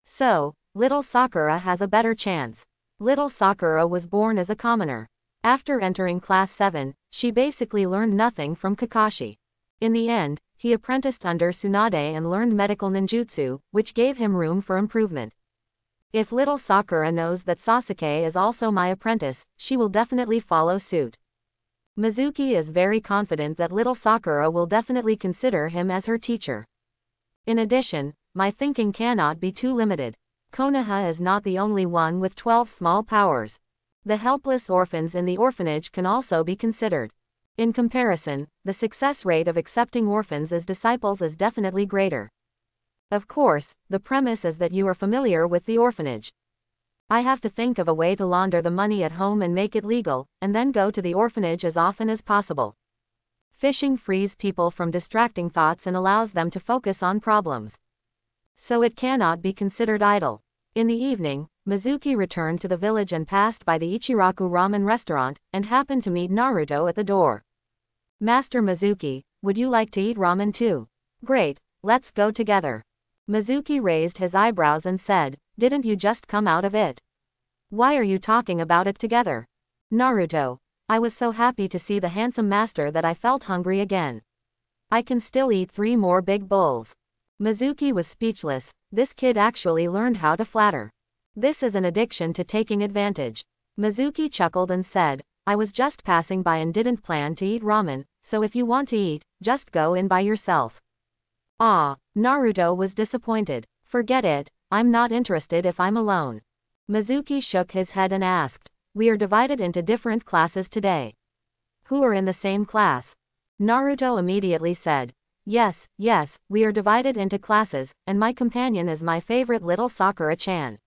So, little Sakura has a better chance. Little Sakura was born as a commoner. After entering class 7, she basically learned nothing from Kakashi. In the end, he apprenticed under Tsunade and learned medical ninjutsu, which gave him room for improvement. If little Sakura knows that Sasuke is also my apprentice, she will definitely follow suit. Mizuki is very confident that little Sakura will definitely consider him as her teacher. In addition, my thinking cannot be too limited. Konoha is not the only one with 12 small powers. The helpless orphans in the orphanage can also be considered. In comparison, the success rate of accepting orphans as disciples is definitely greater. Of course, the premise is that you are familiar with the orphanage. I have to think of a way to launder the money at home and make it legal, and then go to the orphanage as often as possible. Fishing frees people from distracting thoughts and allows them to focus on problems. So it cannot be considered idle. In the evening, Mizuki returned to the village and passed by the Ichiraku ramen restaurant, and happened to meet Naruto at the door. Master Mizuki, would you like to eat ramen too? Great, let's go together. Mizuki raised his eyebrows and said, didn't you just come out of it? Why are you talking about it together? Naruto, I was so happy to see the handsome master that I felt hungry again. I can still eat 3 more big bowls. Mizuki was speechless. This kid actually learned how to flatter. This is an addiction to taking advantage. Mizuki chuckled and said, I was just passing by and didn't plan to eat ramen, so if you want to eat, just go in by yourself. Ah, Naruto was disappointed. Forget it, I'm not interested if I'm alone. Mizuki shook his head and asked, we are divided into different classes today. Who are in the same class? Naruto immediately said, yes, we are divided into classes, and my companion is my favorite little Sakura-chan.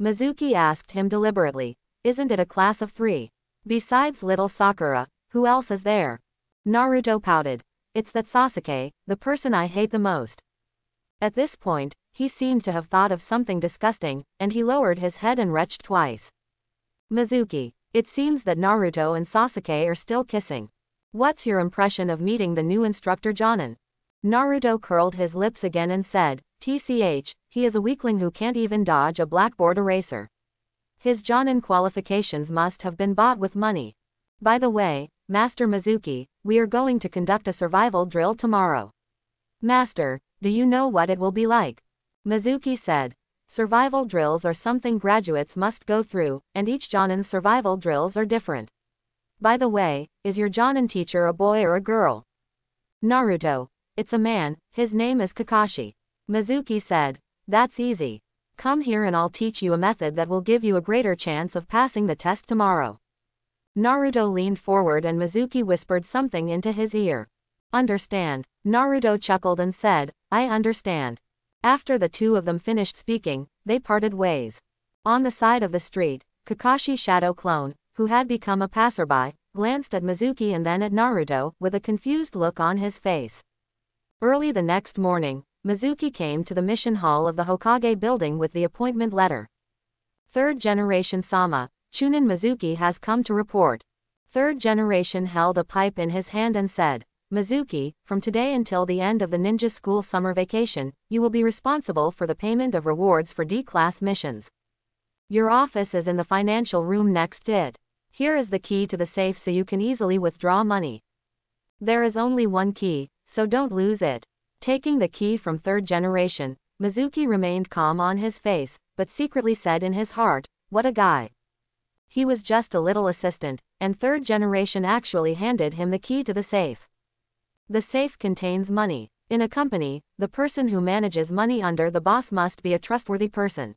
Mizuki asked him deliberately, isn't it a class of 3? Besides little Sakura, who else is there? Naruto pouted, it's that Sasuke, the person I hate the most. At this point, he seemed to have thought of something disgusting, and he lowered his head and retched twice. Mizuki, it seems that Naruto and Sasuke are still kissing. What's your impression of meeting the new instructor Jonin? Naruto curled his lips again and said, TCH, he is a weakling who can't even dodge a blackboard eraser. His Jonin qualifications must have been bought with money. By the way, Master Mizuki, we are going to conduct a survival drill tomorrow. Master, do you know what it will be like? Mizuki said. Survival drills are something graduates must go through, and each Jonin's survival drills are different. By the way, is your Jonin teacher a boy or a girl? Naruto, it's a man, his name is Kakashi. Mizuki said, that's easy. Come here and I'll teach you a method that will give you a greater chance of passing the test tomorrow. Naruto leaned forward and Mizuki whispered something into his ear. Understand? Naruto chuckled and said, I understand. After the two of them finished speaking, they parted ways. On the side of the street, Kakashi Shadow Clone, who had become a passerby, glanced at Mizuki and then at Naruto, with a confused look on his face. Early the next morning, Mizuki came to the mission hall of the Hokage building with the appointment letter. Third Generation Sama, Chunin Mizuki has come to report. Third Generation held a pipe in his hand and said, Mizuki, from today until the end of the ninja school summer vacation, you will be responsible for the payment of rewards for D-class missions. Your office is in the financial room next to it. Here is the key to the safe so you can easily withdraw money. There is only one key, so don't lose it. Taking the key from Third Generation, Mizuki remained calm on his face, but secretly said in his heart, what a guy. He was just a little assistant, and Third Generation actually handed him the key to the safe. The safe contains money. In a company, the person who manages money under the boss must be a trustworthy person.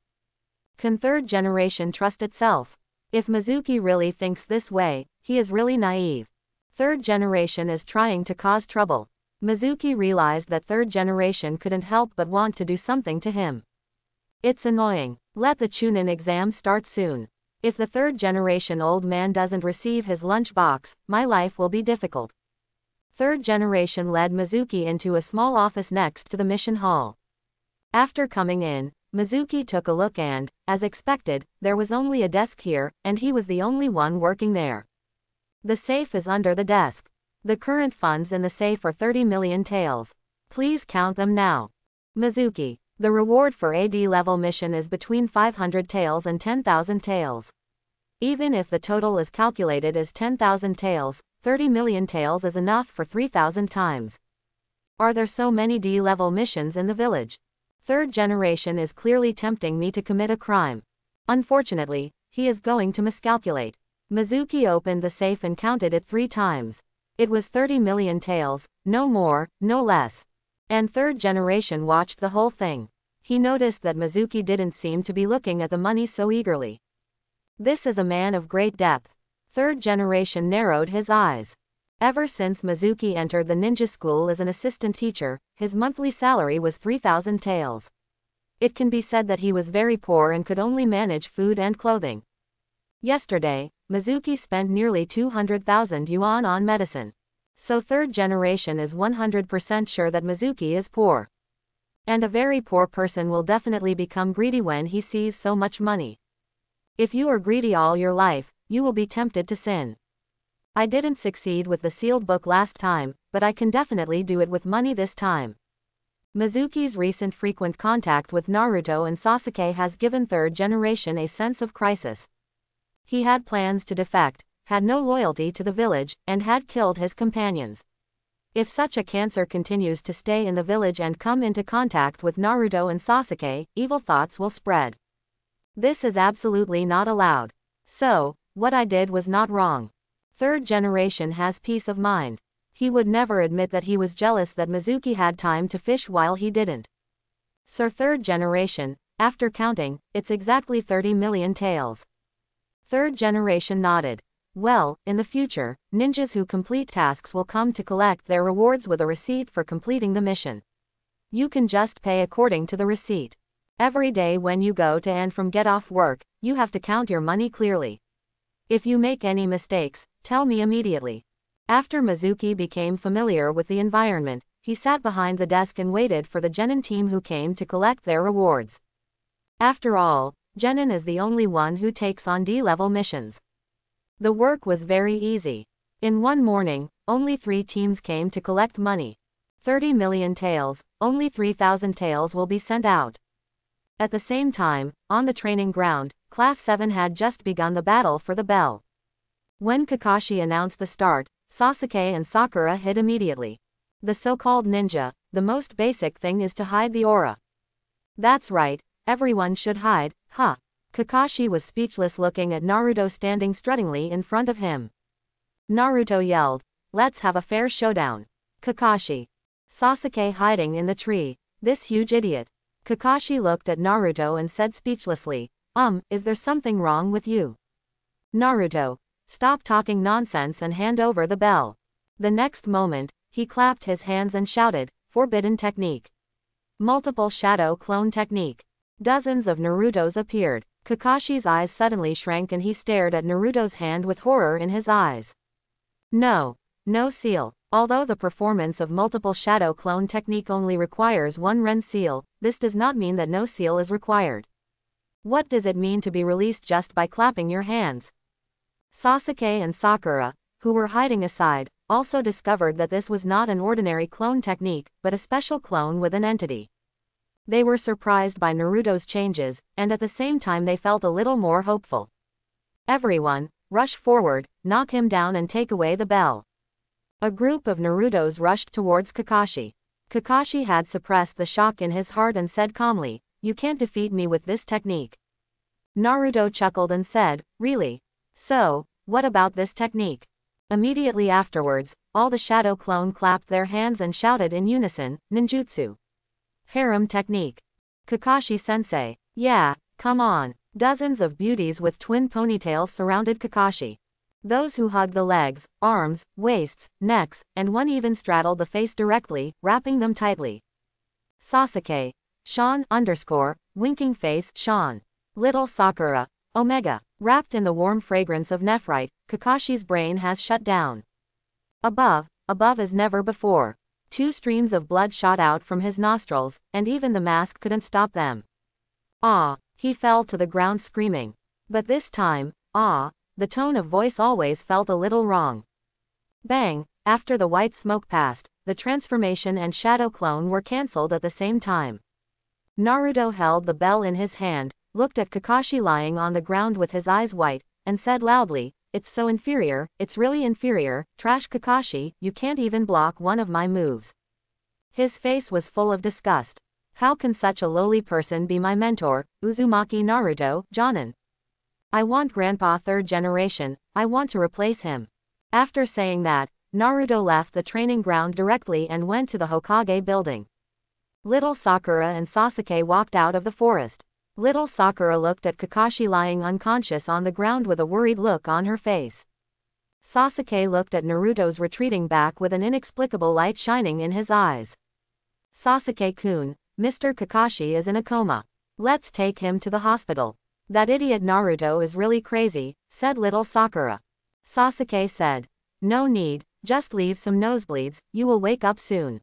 Can Third Generation trust itself? If Mizuki really thinks this way, he is really naive. Third Generation is trying to cause trouble. Mizuki realized that Third Generation couldn't help but want to do something to him. It's annoying. Let the Chunin exam start soon. If the Third Generation old man doesn't receive his lunch box, my life will be difficult. Third Generation led Mizuki into a small office next to the mission hall. After coming in, Mizuki took a look and, as expected, there was only a desk here, and he was the only one working there. The safe is under the desk. The current funds in the safe are 30 million taels. Please count them now. Mizuki, The reward for a D-level mission is between 500 taels and 10,000 taels. Even if the total is calculated as 10,000 taels, 30 million taels is enough for 3,000 times. Are there so many D-level missions in the village? Third generation is clearly tempting me to commit a crime. Unfortunately, he is going to miscalculate. Mizuki opened the safe and counted it 3 times. It was 30 million taels, no more, no less. And third generation watched the whole thing. He noticed that Mizuki didn't seem to be looking at the money so eagerly. This is a man of great depth. Third generation narrowed his eyes. Ever since Mizuki entered the ninja school as an assistant teacher, his monthly salary was 3,000 taels. It can be said that he was very poor and could only manage food and clothing. Yesterday, Mizuki spent nearly 200,000 yuan on medicine. So third generation is 100% sure that Mizuki is poor. And a very poor person will definitely become greedy when he sees so much money. If you are greedy all your life, you will be tempted to sin. I didn't succeed with the sealed book last time, but I can definitely do it with money this time. Mizuki's recent frequent contact with Naruto and Sasuke has given third generation a sense of crisis. He had plans to defect, had no loyalty to the village, and had killed his companions. If such a cancer continues to stay in the village and come into contact with Naruto and Sasuke, evil thoughts will spread. This is absolutely not allowed. So, what I did was not wrong. Third generation has peace of mind. He would never admit that he was jealous that Mizuki had time to fish while he didn't. Sir, third generation, after counting, it's exactly 30 million taels. Third generation nodded. Well, in the future, ninjas who complete tasks will come to collect their rewards with a receipt for completing the mission. You can just pay according to the receipt. Every day when you go to and from get off work, you have to count your money clearly. If you make any mistakes, tell me immediately. After Mizuki became familiar with the environment, he sat behind the desk and waited for the genin team who came to collect their rewards. After all, genin is the only one who takes on D-level missions. The work was very easy. In one morning, only 3 teams came to collect money. 30 million taels, only 3,000 taels will be sent out. At the same time, on the training ground, Class 7 had just begun the battle for the bell. When Kakashi announced the start, Sasuke and Sakura hid immediately. The so-called ninja, the most basic thing is to hide the aura. That's right, everyone should hide, huh? Kakashi was speechless looking at Naruto standing struttingly in front of him. Naruto yelled, "Let's have a fair showdown." Kakashi. Sasuke hiding in the tree. This huge idiot. Kakashi looked at Naruto and said speechlessly, is there something wrong with you? Naruto, stop talking nonsense and hand over the bell. The next moment, he clapped his hands and shouted, "Forbidden technique. Multiple shadow clone technique." Dozens of Narutos appeared. Kakashi's eyes suddenly shrank and he stared at Naruto's hand with horror in his eyes. No seal. Although the performance of multiple shadow clone technique only requires 1 Ren seal, this does not mean that no seal is required. What does it mean to be released just by clapping your hands? Sasuke and Sakura, who were hiding aside, also discovered that this was not an ordinary clone technique, but a special clone with an entity. They were surprised by Naruto's changes, and at the same time they felt a little more hopeful. Everyone, rush forward, knock him down and take away the bell. A group of Narutos rushed towards Kakashi. Kakashi had suppressed the shock in his heart and said calmly, "You can't defeat me with this technique." Naruto chuckled and said, "Really? So, what about this technique?" Immediately afterwards, all the shadow clone clapped their hands and shouted in unison, "Ninjutsu. Harem technique. Kakashi-sensei. Yeah, come on." Dozens of beauties with twin ponytails surrounded Kakashi. Those who hugged the legs, arms, waists, necks, and one even straddled the face directly, wrapping them tightly. Sasuke. Sean winking face Sean. Little Sakura. Omega. Wrapped in the warm fragrance of nephrite, Kakashi's brain has shut down. Above as never before. 2 streams of blood shot out from his nostrils, and even the mask couldn't stop them. He fell to the ground screaming. But this time, the tone of voice always felt a little wrong. Bang! After the white smoke passed, the transformation and shadow clone were cancelled at the same time. Naruto held the bell in his hand, looked at Kakashi lying on the ground with his eyes white, and said loudly, "It's so inferior, it's really inferior, trash Kakashi, you can't even block one of my moves." His face was full of disgust. How can such a lowly person be my mentor, Uzumaki Naruto, Jonin? I want Grandpa third generation, I want to replace him. After saying that, Naruto left the training ground directly and went to the Hokage building. Little Sakura and Sasuke walked out of the forest. Little Sakura looked at Kakashi lying unconscious on the ground with a worried look on her face. Sasuke looked at Naruto's retreating back with an inexplicable light shining in his eyes. Sasuke-kun, Mr. Kakashi is in a coma. Let's take him to the hospital. That idiot Naruto is really crazy, said little Sakura. Sasuke said, "No need, just leave some nosebleeds, you will wake up soon.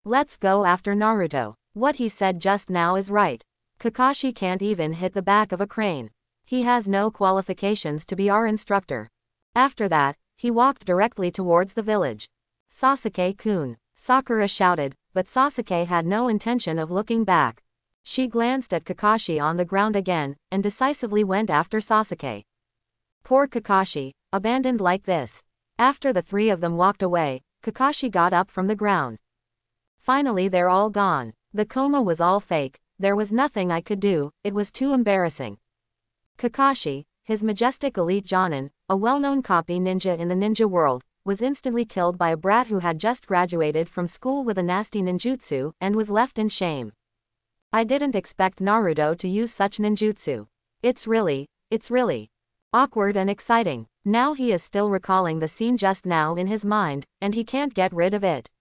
Let's go after Naruto. What he said just now is right. Kakashi can't even hit the back of a crane. He has no qualifications to be our instructor." After that, he walked directly towards the village. Sasuke-kun, Sakura shouted, but Sasuke had no intention of looking back. She glanced at Kakashi on the ground again, and decisively went after Sasuke. Poor Kakashi, abandoned like this. After the three of them walked away, Kakashi got up from the ground. Finally they're all gone. The coma was all fake, there was nothing I could do, it was too embarrassing. Kakashi, his majestic elite Jonin, a well-known copy ninja in the ninja world, was instantly killed by a brat who had just graduated from school with a nasty ninjutsu, and was left in shame. I didn't expect Naruto to use such ninjutsu. It's really awkward and exciting. Now he is still recalling the scene just now in his mind, and he can't get rid of it.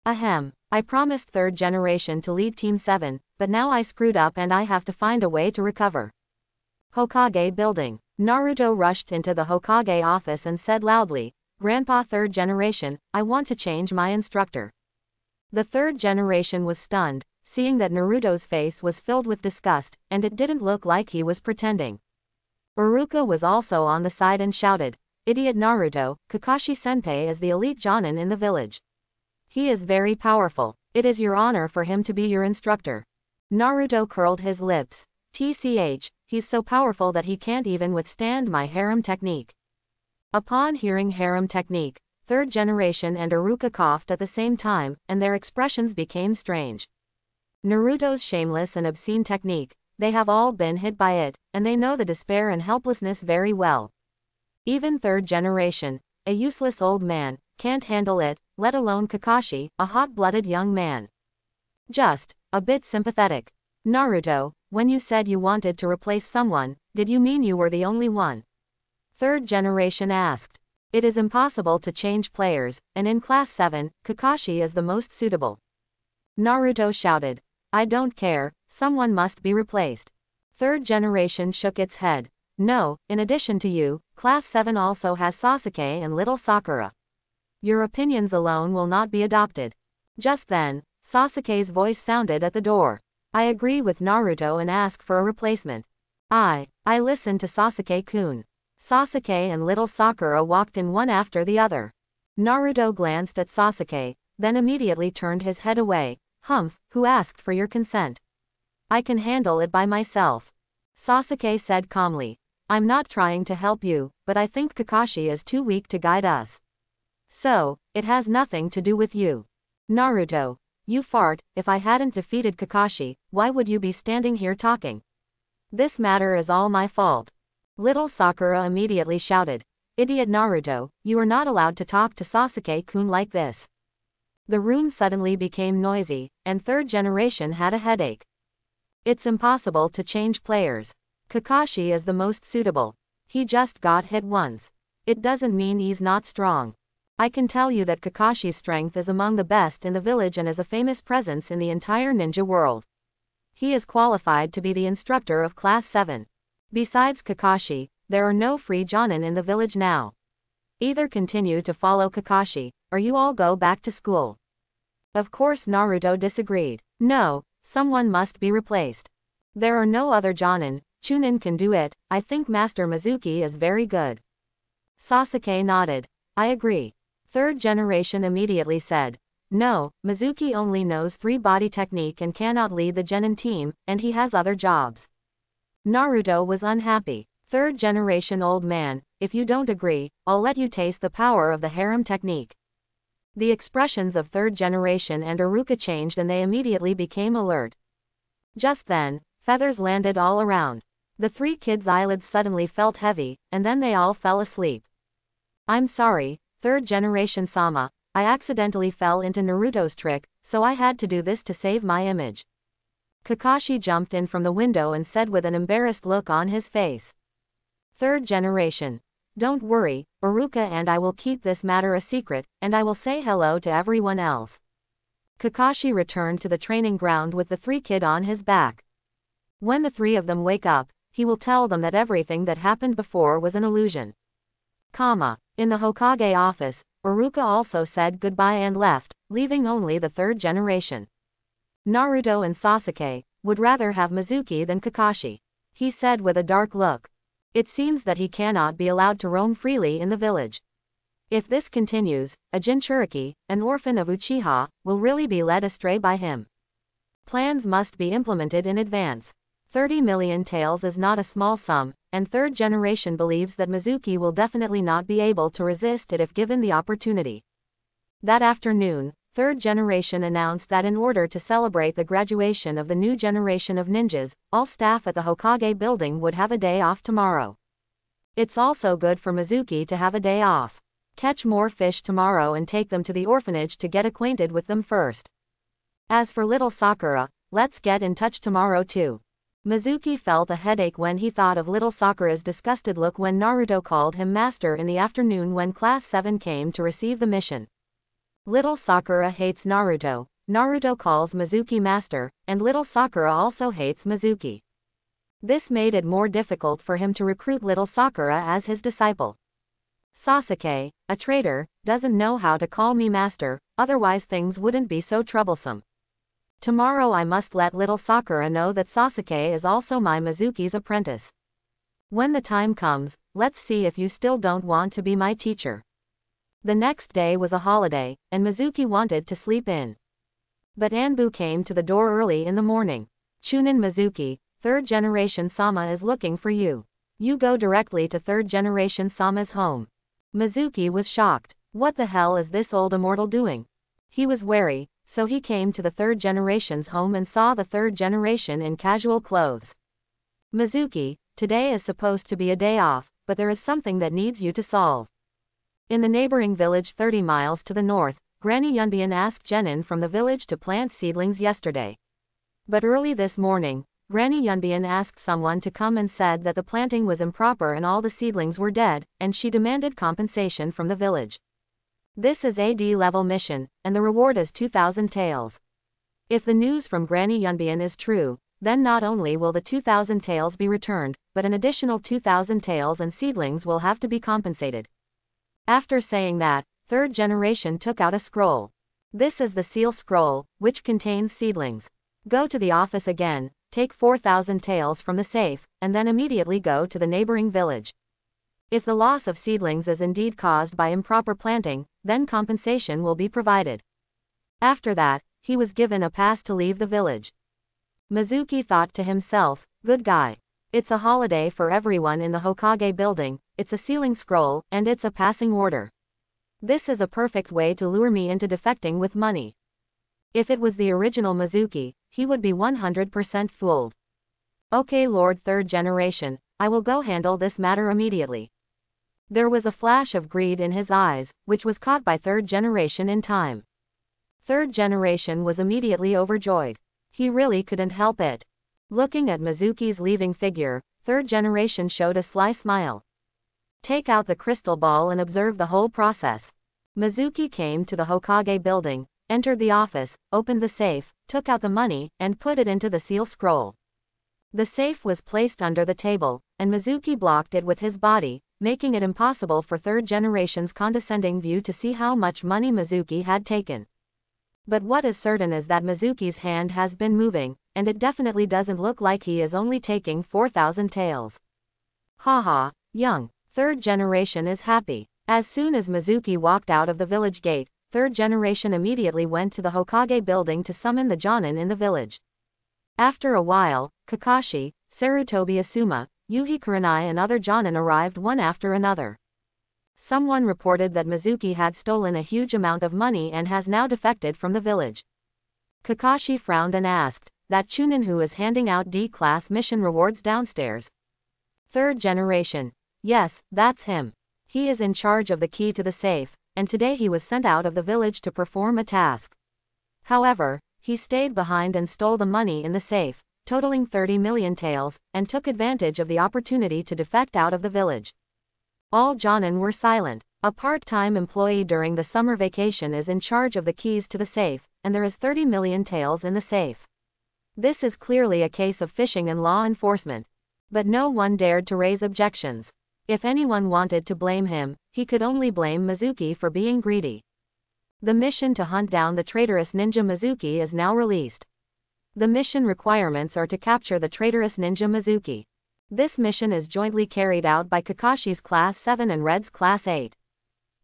Ahem, I promised third generation to lead Team 7, but now I screwed up and I have to find a way to recover. Hokage building. Naruto rushed into the Hokage office and said loudly, "Grandpa third generation, I want to change my instructor." The third generation was stunned, seeing that Naruto's face was filled with disgust, and it didn't look like he was pretending. Iruka was also on the side and shouted, "Idiot Naruto, Kakashi-senpai is the elite Jonin in the village. He is very powerful, it is your honor for him to be your instructor." Naruto curled his lips. "Tch, he's so powerful that he can't even withstand my harem technique." Upon hearing harem technique, third generation and Iruka coughed at the same time, and their expressions became strange. Naruto's shameless and obscene technique, they have all been hit by it, and they know the despair and helplessness very well. Even third generation, a useless old man, can't handle it, let alone Kakashi, a hot-blooded young man. Just a bit sympathetic. Naruto, when you said you wanted to replace someone, did you mean you were the only one? Third generation asked. It is impossible to change players, and in Class 7, Kakashi is the most suitable. Naruto shouted. I don't care, someone must be replaced. Third generation shook its head. No, in addition to you, Class 7 also has Sasuke and little Sakura. Your opinions alone will not be adopted. Just then, Sasuke's voice sounded at the door. I agree with Naruto and ask for a replacement. I listen to Sasuke-kun. Sasuke and little Sakura walked in one after the other. Naruto glanced at Sasuke, then immediately turned his head away. Humph, who asked for your consent? I can handle it by myself. Sasuke said calmly. I'm not trying to help you, but I think Kakashi is too weak to guide us. So, it has nothing to do with you. Naruto, you fart, if I hadn't defeated Kakashi, why would you be standing here talking? This matter is all my fault. Little Sakura immediately shouted. Idiot Naruto, you are not allowed to talk to Sasuke-kun like this. The room suddenly became noisy, and third generation had a headache. It's impossible to change players. Kakashi is the most suitable. He just got hit once. It doesn't mean he's not strong. I can tell you that Kakashi's strength is among the best in the village and is a famous presence in the entire ninja world. He is qualified to be the instructor of Class 7. Besides Kakashi, there are no free Jonin in the village now. Either continue to follow Kakashi, or you all go back to school. Of course Naruto disagreed. No, someone must be replaced. There are no other Jonin, Chunin can do it, I think Master Mizuki is very good. Sasuke nodded. I agree. Third generation immediately said. No, Mizuki only knows 3 body technique and cannot lead the genin team, and he has other jobs. Naruto was unhappy. 3rd generation old man, if you don't agree, I'll let you taste the power of the harem technique. The expressions of 3rd generation and Iruka changed and they immediately became alert. Just then, feathers landed all around. The 3 kids' eyelids suddenly felt heavy, and then they all fell asleep. I'm sorry, 3rd generation Sama, I accidentally fell into Naruto's trick, so I had to do this to save my image. Kakashi jumped in from the window and said with an embarrassed look on his face. 3rd generation. Don't worry, Iruka and I will keep this matter a secret, and I will say hello to everyone else. Kakashi returned to the training ground with the 3 kids on his back. When the 3 of them wake up, he will tell them that everything that happened before was an illusion. In the Hokage office, Iruka also said goodbye and left, leaving only the 3rd generation. Naruto and Sasuke would rather have Mizuki than Kakashi. He said with a dark look. It seems that he cannot be allowed to roam freely in the village. If this continues, a Jinchuriki, an orphan of Uchiha, will really be led astray by him. Plans must be implemented in advance. 30 million taels is not a small sum, and 3rd generation believes that Mizuki will definitely not be able to resist it if given the opportunity. That afternoon, 3rd generation announced that in order to celebrate the graduation of the new generation of ninjas, all staff at the Hokage building would have a day off tomorrow. It's also good for Mizuki to have a day off. Catch more fish tomorrow and take them to the orphanage to get acquainted with them first. As for little Sakura, let's get in touch tomorrow too. Mizuki felt a headache when he thought of little Sakura's disgusted look when Naruto called him master in the afternoon when Class 7 came to receive the mission. Little Sakura hates Naruto, Naruto calls Mizuki master, and little Sakura also hates Mizuki. This made it more difficult for him to recruit little Sakura as his disciple. Sasuke, a traitor, doesn't know how to call me master, otherwise things wouldn't be so troublesome. Tomorrow I must let little Sakura know that Sasuke is also my Mizuki's apprentice. When the time comes, let's see if you still don't want to be my teacher. The next day was a holiday, and Mizuki wanted to sleep in. But Anbu came to the door early in the morning. Chunin Mizuki, 3rd generation Sama is looking for you. You go directly to 3rd generation Sama's home. Mizuki was shocked. What the hell is this old immortal doing? He was wary, so he came to the 3rd generation's home and saw the 3rd generation in casual clothes. Mizuki, today is supposed to be a day off, but there is something that needs you to solve. In the neighboring village 30 miles to the north, Granny Yunbian asked Genin from the village to plant seedlings yesterday. But early this morning, Granny Yunbian asked someone to come and said that the planting was improper and all the seedlings were dead, and she demanded compensation from the village. This is a D-level mission, and the reward is 2,000 taels. If the news from Granny Yunbian is true, then not only will the 2,000 taels be returned, but an additional 2,000 taels and seedlings will have to be compensated. After saying that, 3rd generation took out a scroll. This is the seal scroll, which contains seedlings. Go to the office again, take 4,000 taels from the safe, and then immediately go to the neighboring village. If the loss of seedlings is indeed caused by improper planting, then compensation will be provided. After that, he was given a pass to leave the village. Mizuki thought to himself, good guy. It's a holiday for everyone in the Hokage building, it's a sealing scroll, and it's a passing order. This is a perfect way to lure me into defecting with money. If it was the original Mizuki, he would be 100% fooled. Okay, Lord 3rd generation, I will go handle this matter immediately. There was a flash of greed in his eyes, which was caught by 3rd generation in time. 3rd generation was immediately overjoyed. He really couldn't help it. Looking at Mizuki's leaving figure, 3rd generation showed a sly smile. Take out the crystal ball and observe the whole process. Mizuki came to the Hokage building, entered the office, opened the safe, took out the money, and put it into the seal scroll. The safe was placed under the table, and Mizuki blocked it with his body, making it impossible for 3rd generation's condescending view to see how much money Mizuki had taken. But what is certain is that Mizuki's hand has been moving, and it definitely doesn't look like he is only taking 4,000 taels. Haha, young 3rd generation is happy. As soon as Mizuki walked out of the village gate, third generation immediately went to the Hokage building to summon the Jonin in the village. After a while, Kakashi, Sarutobi Asuma, Yuhi Kurenai and other Jonin arrived one after another. Someone reported that Mizuki had stolen a huge amount of money and has now defected from the village. Kakashi frowned and asked, "That Chunin who is handing out D-class mission rewards downstairs?" Third generation. Yes, that's him. He is in charge of the key to the safe, and today he was sent out of the village to perform a task. However, he stayed behind and stole the money in the safe, totaling 30 million taels, and took advantage of the opportunity to defect out of the village. All Jonin were silent. A part-time employee during the summer vacation is in charge of the keys to the safe, and there is 30 million taels in the safe. This is clearly a case of phishing and law enforcement. But no one dared to raise objections. If anyone wanted to blame him, he could only blame Mizuki for being greedy. The mission to hunt down the traitorous ninja Mizuki is now released. The mission requirements are to capture the traitorous ninja Mizuki. This mission is jointly carried out by Kakashi's Class 7 and Red's Class 8.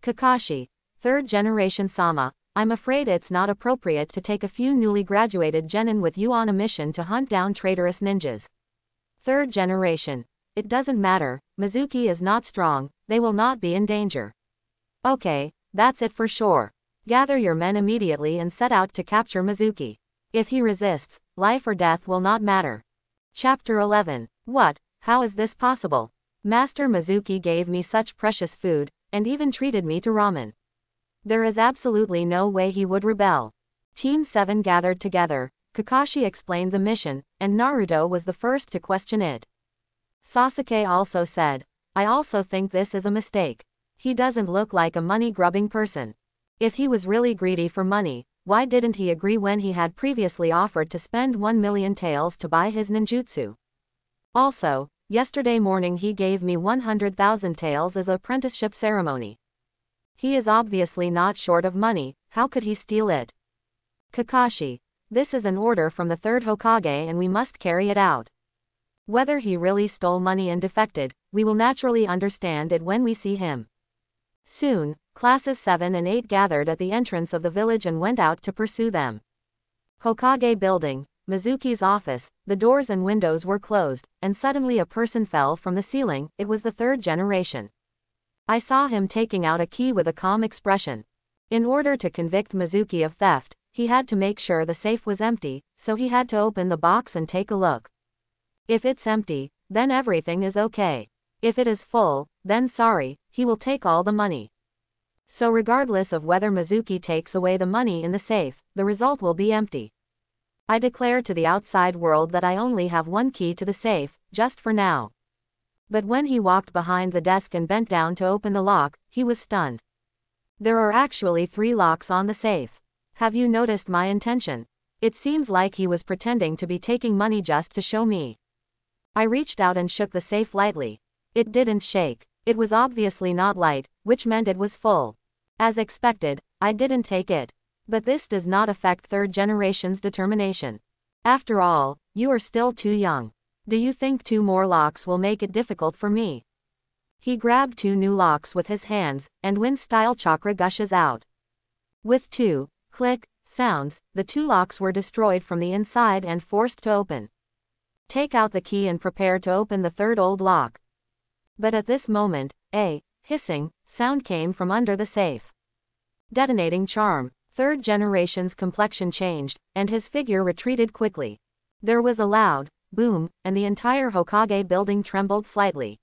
Kakashi, third generation Sama, I'm afraid it's not appropriate to take a few newly graduated genin with you on a mission to hunt down traitorous ninjas. Third generation. It doesn't matter, Mizuki is not strong, they will not be in danger. Okay, that's it for sure. Gather your men immediately and set out to capture Mizuki. If he resists, life or death will not matter. Chapter 11. What? How is this possible? Master Mizuki gave me such precious food, and even treated me to ramen. There is absolutely no way he would rebel. Team 7 gathered together, Kakashi explained the mission, and Naruto was the first to question it. Sasuke also said, I also think this is a mistake. He doesn't look like a money-grubbing person. If he was really greedy for money, why didn't he agree when he had previously offered to spend 1 million taels to buy his ninjutsu? Also, yesterday morning he gave me 100,000 taels as an apprenticeship ceremony. He is obviously not short of money, how could he steal it? Kakashi, this is an order from the third Hokage and we must carry it out. Whether he really stole money and defected, we will naturally understand it when we see him. Soon, classes 7 and 8 gathered at the entrance of the village and went out to pursue them. Hokage building, Mizuki's office, the doors and windows were closed, and suddenly a person fell from the ceiling. It was the third generation. I saw him taking out a key with a calm expression. In order to convict Mizuki of theft, he had to make sure the safe was empty, so he had to open the box and take a look. If it's empty, then everything is okay. If it is full, then sorry, he will take all the money. So regardless of whether Mizuki takes away the money in the safe, the result will be empty. I declare to the outside world that I only have one key to the safe, just for now. But when he walked behind the desk and bent down to open the lock, he was stunned. There are actually 3 locks on the safe. Have you noticed my intention? It seems like he was pretending to be taking money just to show me. I reached out and shook the safe lightly. It didn't shake. It was obviously not light, which meant it was full. As expected, I didn't take it. But this does not affect third generation's determination. After all, you are still too young. Do you think 2 more locks will make it difficult for me? He grabbed 2 new locks with his hands, and wind-style chakra gushes out. With 2 click sounds, the 2 locks were destroyed from the inside and forced to open. Take out the key and prepare to open the third old lock. But at this moment, a hissing sound came from under the safe. Detonating charm. Third generation's complexion changed, and his figure retreated quickly. There was a loud boom, and the entire Hokage building trembled slightly.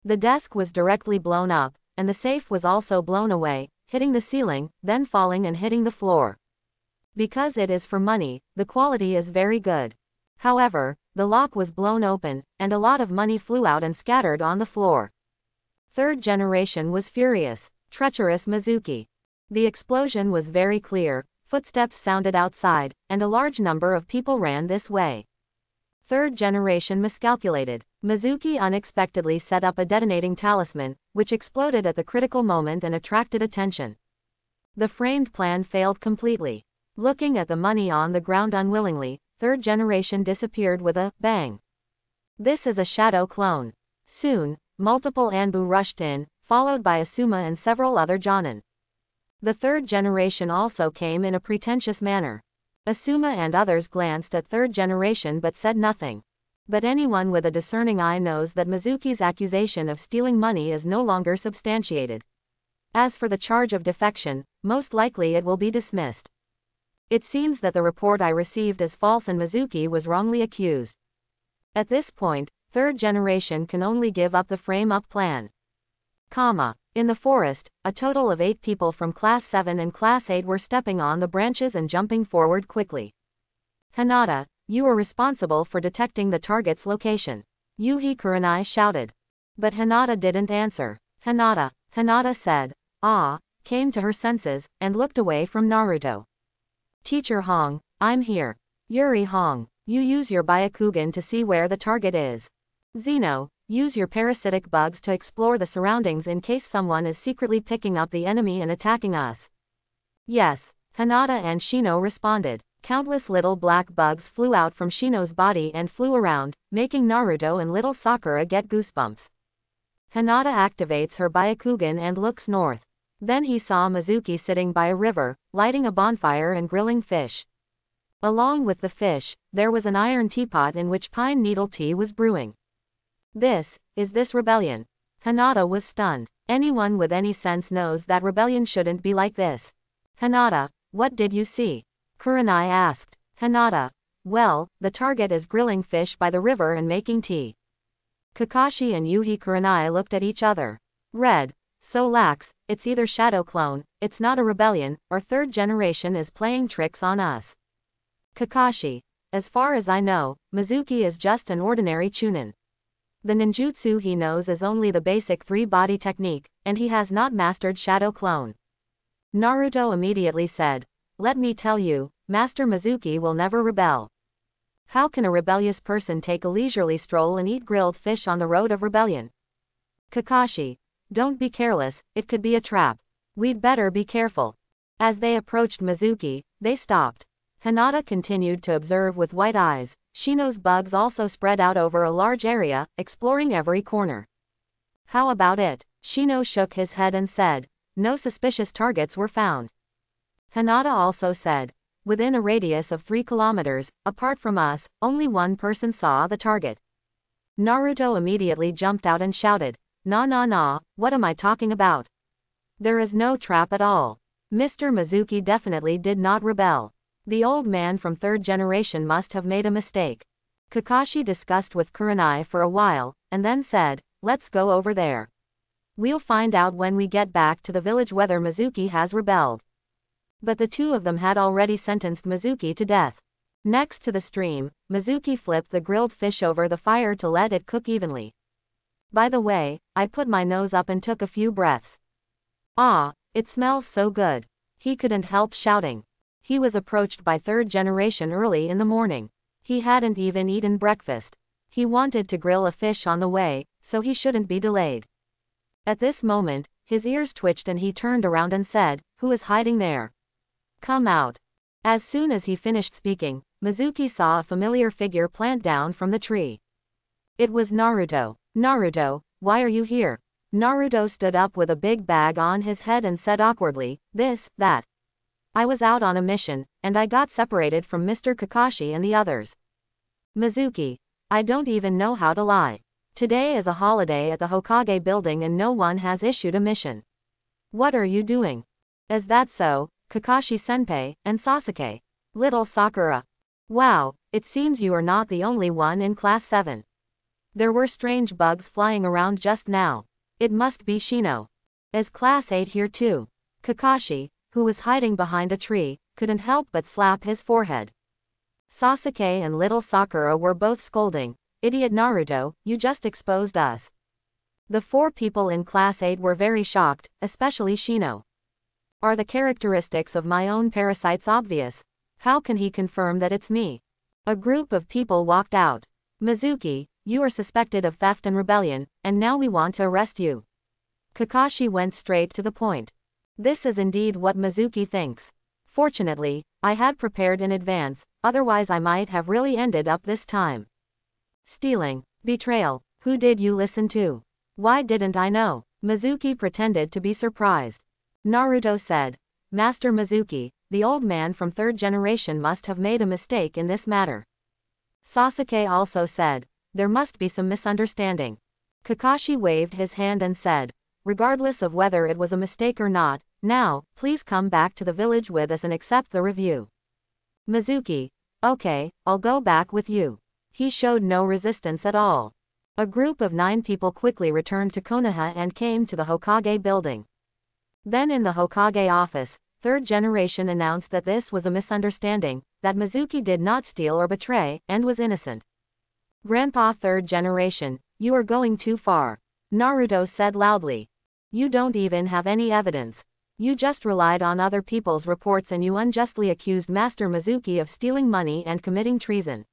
The desk was directly blown up, and the safe was also blown away, hitting the ceiling, then falling and hitting the floor. Because it is for money, the quality is very good. However, the lock was blown open, and a lot of money flew out and scattered on the floor. Third generation was furious. Treacherous Mizuki. The explosion was very clear, footsteps sounded outside, and a large number of people ran this way. Third generation miscalculated. Mizuki unexpectedly set up a detonating talisman, which exploded at the critical moment and attracted attention. The framed plan failed completely. Looking at the money on the ground unwillingly, third generation disappeared with a bang. This is a shadow clone. Soon, multiple Anbu rushed in, followed by Asuma and several other Jonin. The third generation also came in a pretentious manner. Asuma and others glanced at third generation but said nothing. But anyone with a discerning eye knows that Mizuki's accusation of stealing money is no longer substantiated. As for the charge of defection, most likely it will be dismissed. It seems that the report I received is false and Mizuki was wrongly accused. At this point, third generation can only give up the frame-up plan. In the forest, a total of 8 people from Class 7 and Class 8 were stepping on the branches and jumping forward quickly. Hinata, you are responsible for detecting the target's location. Yuhi Kurenai shouted. But Hinata didn't answer. Hinata said, came to her senses, and looked away from Naruto. Teacher Hong, I'm here. Yuri Hong, you use your Byakugan to see where the target is. Zeno, use your parasitic bugs to explore the surroundings in case someone is secretly picking up the enemy and attacking us. Yes, Hinata and Shino responded. Countless little black bugs flew out from Shino's body and flew around, making Naruto and little Sakura get goosebumps. Hinata activates her Byakugan and looks north. Then he saw Mizuki sitting by a river, lighting a bonfire and grilling fish. Along with the fish, there was an iron teapot in which pine needle tea was brewing. Is this rebellion? Hinata was stunned. Anyone with any sense knows that rebellion shouldn't be like this. Hinata, what did you see? Kurenai asked. Hinata, well, the target is grilling fish by the river and making tea. Kakashi and Yuhi Kurenai looked at each other. Red, so lax, it's either shadow clone, it's not a rebellion, or third generation is playing tricks on us. Kakashi, as far as I know, Mizuki is just an ordinary chunin. The ninjutsu he knows is only the basic 3-body technique, and he has not mastered shadow clone. Naruto immediately said, let me tell you, Master Mizuki will never rebel. How can a rebellious person take a leisurely stroll and eat grilled fish on the road of rebellion? Kakashi, don't be careless, it could be a trap. We'd better be careful. As they approached Mizuki, they stopped. Hinata continued to observe with white eyes. Shino's bugs also spread out over a large area, exploring every corner. How about it? Shino shook his head and said, no suspicious targets were found. Hinata also said, within a radius of 3 kilometers, apart from us, only one person saw the target. Naruto immediately jumped out and shouted, nah, what am I talking about? There is no trap at all. Mr. Mizuki definitely did not rebel. The old man from third generation must have made a mistake. Kakashi discussed with Kurenai for a while, and then said, let's go over there. We'll find out when we get back to the village whether Mizuki has rebelled. But the two of them had already sentenced Mizuki to death. Next to the stream, Mizuki flipped the grilled fish over the fire to let it cook evenly. By the way, I put my nose up and took a few breaths. It smells so good. He couldn't help shouting. He was approached by third generation early in the morning. He hadn't even eaten breakfast. He wanted to grill a fish on the way, so he shouldn't be delayed. At this moment, his ears twitched and he turned around and said, who is hiding there? Come out. As soon as he finished speaking, Mizuki saw a familiar figure plant down from the tree. It was Naruto. Naruto, why are you here? Naruto stood up with a big bag on his head and said awkwardly, that. I was out on a mission, and I got separated from Mr. Kakashi and the others. Mizuki, I don't even know how to lie. Today is a holiday at the Hokage building and no one has issued a mission. What are you doing? Is that so, Kakashi-senpai, and Sasuke? Little Sakura. Wow, it seems you are not the only one in Class 7. There were strange bugs flying around just now. It must be Shino. Is Class 8 here too? Kakashi, who was hiding behind a tree, couldn't help but slap his forehead. Sasuke and little Sakura were both scolding, idiot Naruto, you just exposed us. The 4 people in Class 8 were very shocked, especially Shino. Are the characteristics of my own parasites obvious? How can he confirm that it's me? A group of people walked out. Mizuki, you are suspected of theft and rebellion, and now we want to arrest you. Kakashi went straight to the point. This is indeed what Mizuki thinks. Fortunately, I had prepared in advance, otherwise I might have really ended up this time. Stealing, betrayal, who did you listen to? Why didn't I know? Mizuki pretended to be surprised. Naruto said, Master Mizuki, the old man from third generation must have made a mistake in this matter. Sasuke also said, there must be some misunderstanding. Kakashi waved his hand and said, regardless of whether it was a mistake or not, now, please come back to the village with us and accept the review. Mizuki, okay, I'll go back with you. He showed no resistance at all. A group of 9 people quickly returned to Konoha and came to the Hokage building. Then in the Hokage office, third generation announced that this was a misunderstanding, that Mizuki did not steal or betray, and was innocent. Grandpa third generation, you are going too far. Naruto said loudly. You don't even have any evidence. You just relied on other people's reports and you unjustly accused Master Mizuki of stealing money and committing treason.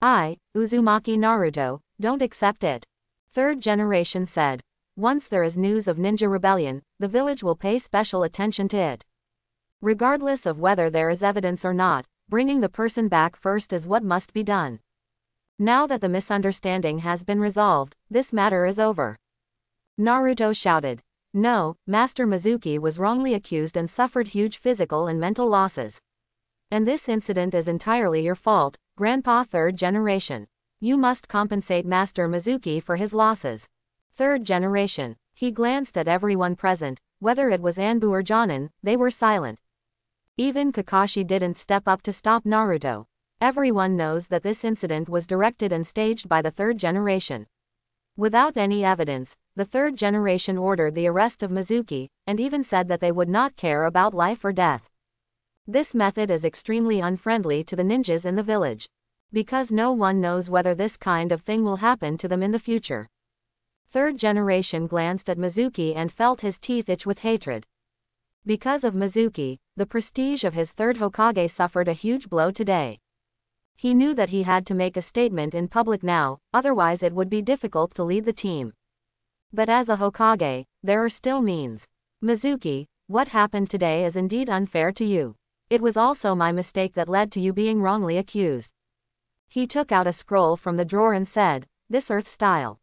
I, Uzumaki Naruto, don't accept it. Third generation said. Once there is news of ninja rebellion, the village will pay special attention to it. Regardless of whether there is evidence or not, bringing the person back first is what must be done. Now that the misunderstanding has been resolved, this matter is over. Naruto shouted. No, Master Mizuki was wrongly accused and suffered huge physical and mental losses. And this incident is entirely your fault, Grandpa third generation. You must compensate Master Mizuki for his losses. Third generation. He glanced at everyone present, whether it was Anbu or Jonin, they were silent. Even Kakashi didn't step up to stop Naruto. Everyone knows that this incident was directed and staged by the third generation. Without any evidence, the third generation ordered the arrest of Mizuki, and even said that they would not care about life or death. This method is extremely unfriendly to the ninjas in the village. Because no one knows whether this kind of thing will happen to them in the future. Third generation glanced at Mizuki and felt his teeth itch with hatred. Because of Mizuki, the prestige of his third Hokage suffered a huge blow today. He knew that he had to make a statement in public now, otherwise it would be difficult to lead the team. But as a Hokage, there are still means. Mizuki, what happened today is indeed unfair to you. It was also my mistake that led to you being wrongly accused. He took out a scroll from the drawer and said, this Earth style.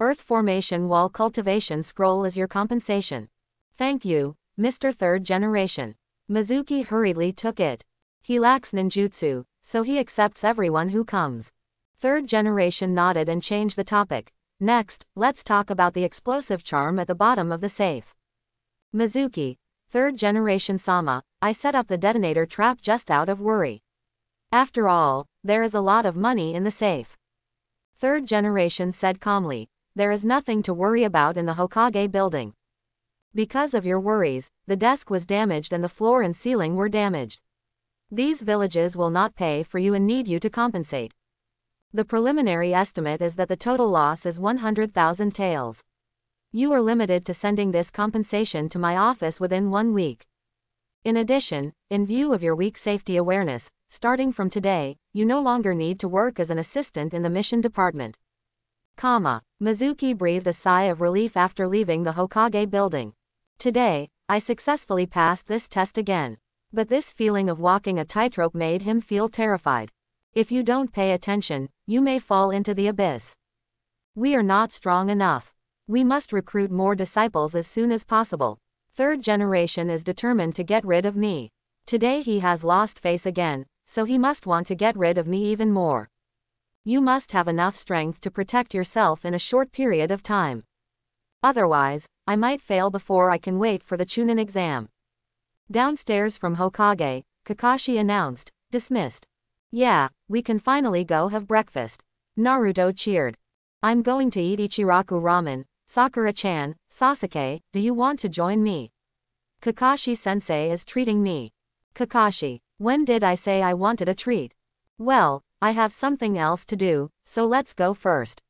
Earth formation wall cultivation scroll is your compensation. Thank you, Mr. Third Generation. Mizuki hurriedly took it. He lacks ninjutsu, so he accepts everyone who comes. Third generation nodded and changed the topic. Next, let's talk about the explosive charm at the bottom of the safe. Mizuki, third generation Sama, I set up the detonator trap just out of worry. After all, there is a lot of money in the safe. Third generation said calmly, there is nothing to worry about in the Hokage building. Because of your worries, the desk was damaged and the floor and ceiling were damaged. These villages will not pay for you and need you to compensate. The preliminary estimate is that the total loss is 100,000 taels. You are limited to sending this compensation to my office within 1 week. In addition, in view of your weak safety awareness, starting from today, you no longer need to work as an assistant in the mission department. Mizuki breathed a sigh of relief after leaving the Hokage building. Today, I successfully passed this test again. But this feeling of walking a tightrope made him feel terrified. If you don't pay attention, you may fall into the abyss. We are not strong enough. We must recruit more disciples as soon as possible. Third generation is determined to get rid of me. Today he has lost face again, so he must want to get rid of me even more. You must have enough strength to protect yourself in a short period of time. Otherwise, I might fail before I can wait for the Chunin exam. Downstairs from Hokage, Kakashi announced, dismissed. Yeah, we can finally go have breakfast. Naruto cheered. I'm going to eat Ichiraku ramen. Sakura-chan, Sasuke, do you want to join me? Kakashi-sensei is treating me. Kakashi, when did I say I wanted a treat? Well, I have something else to do, so let's go first.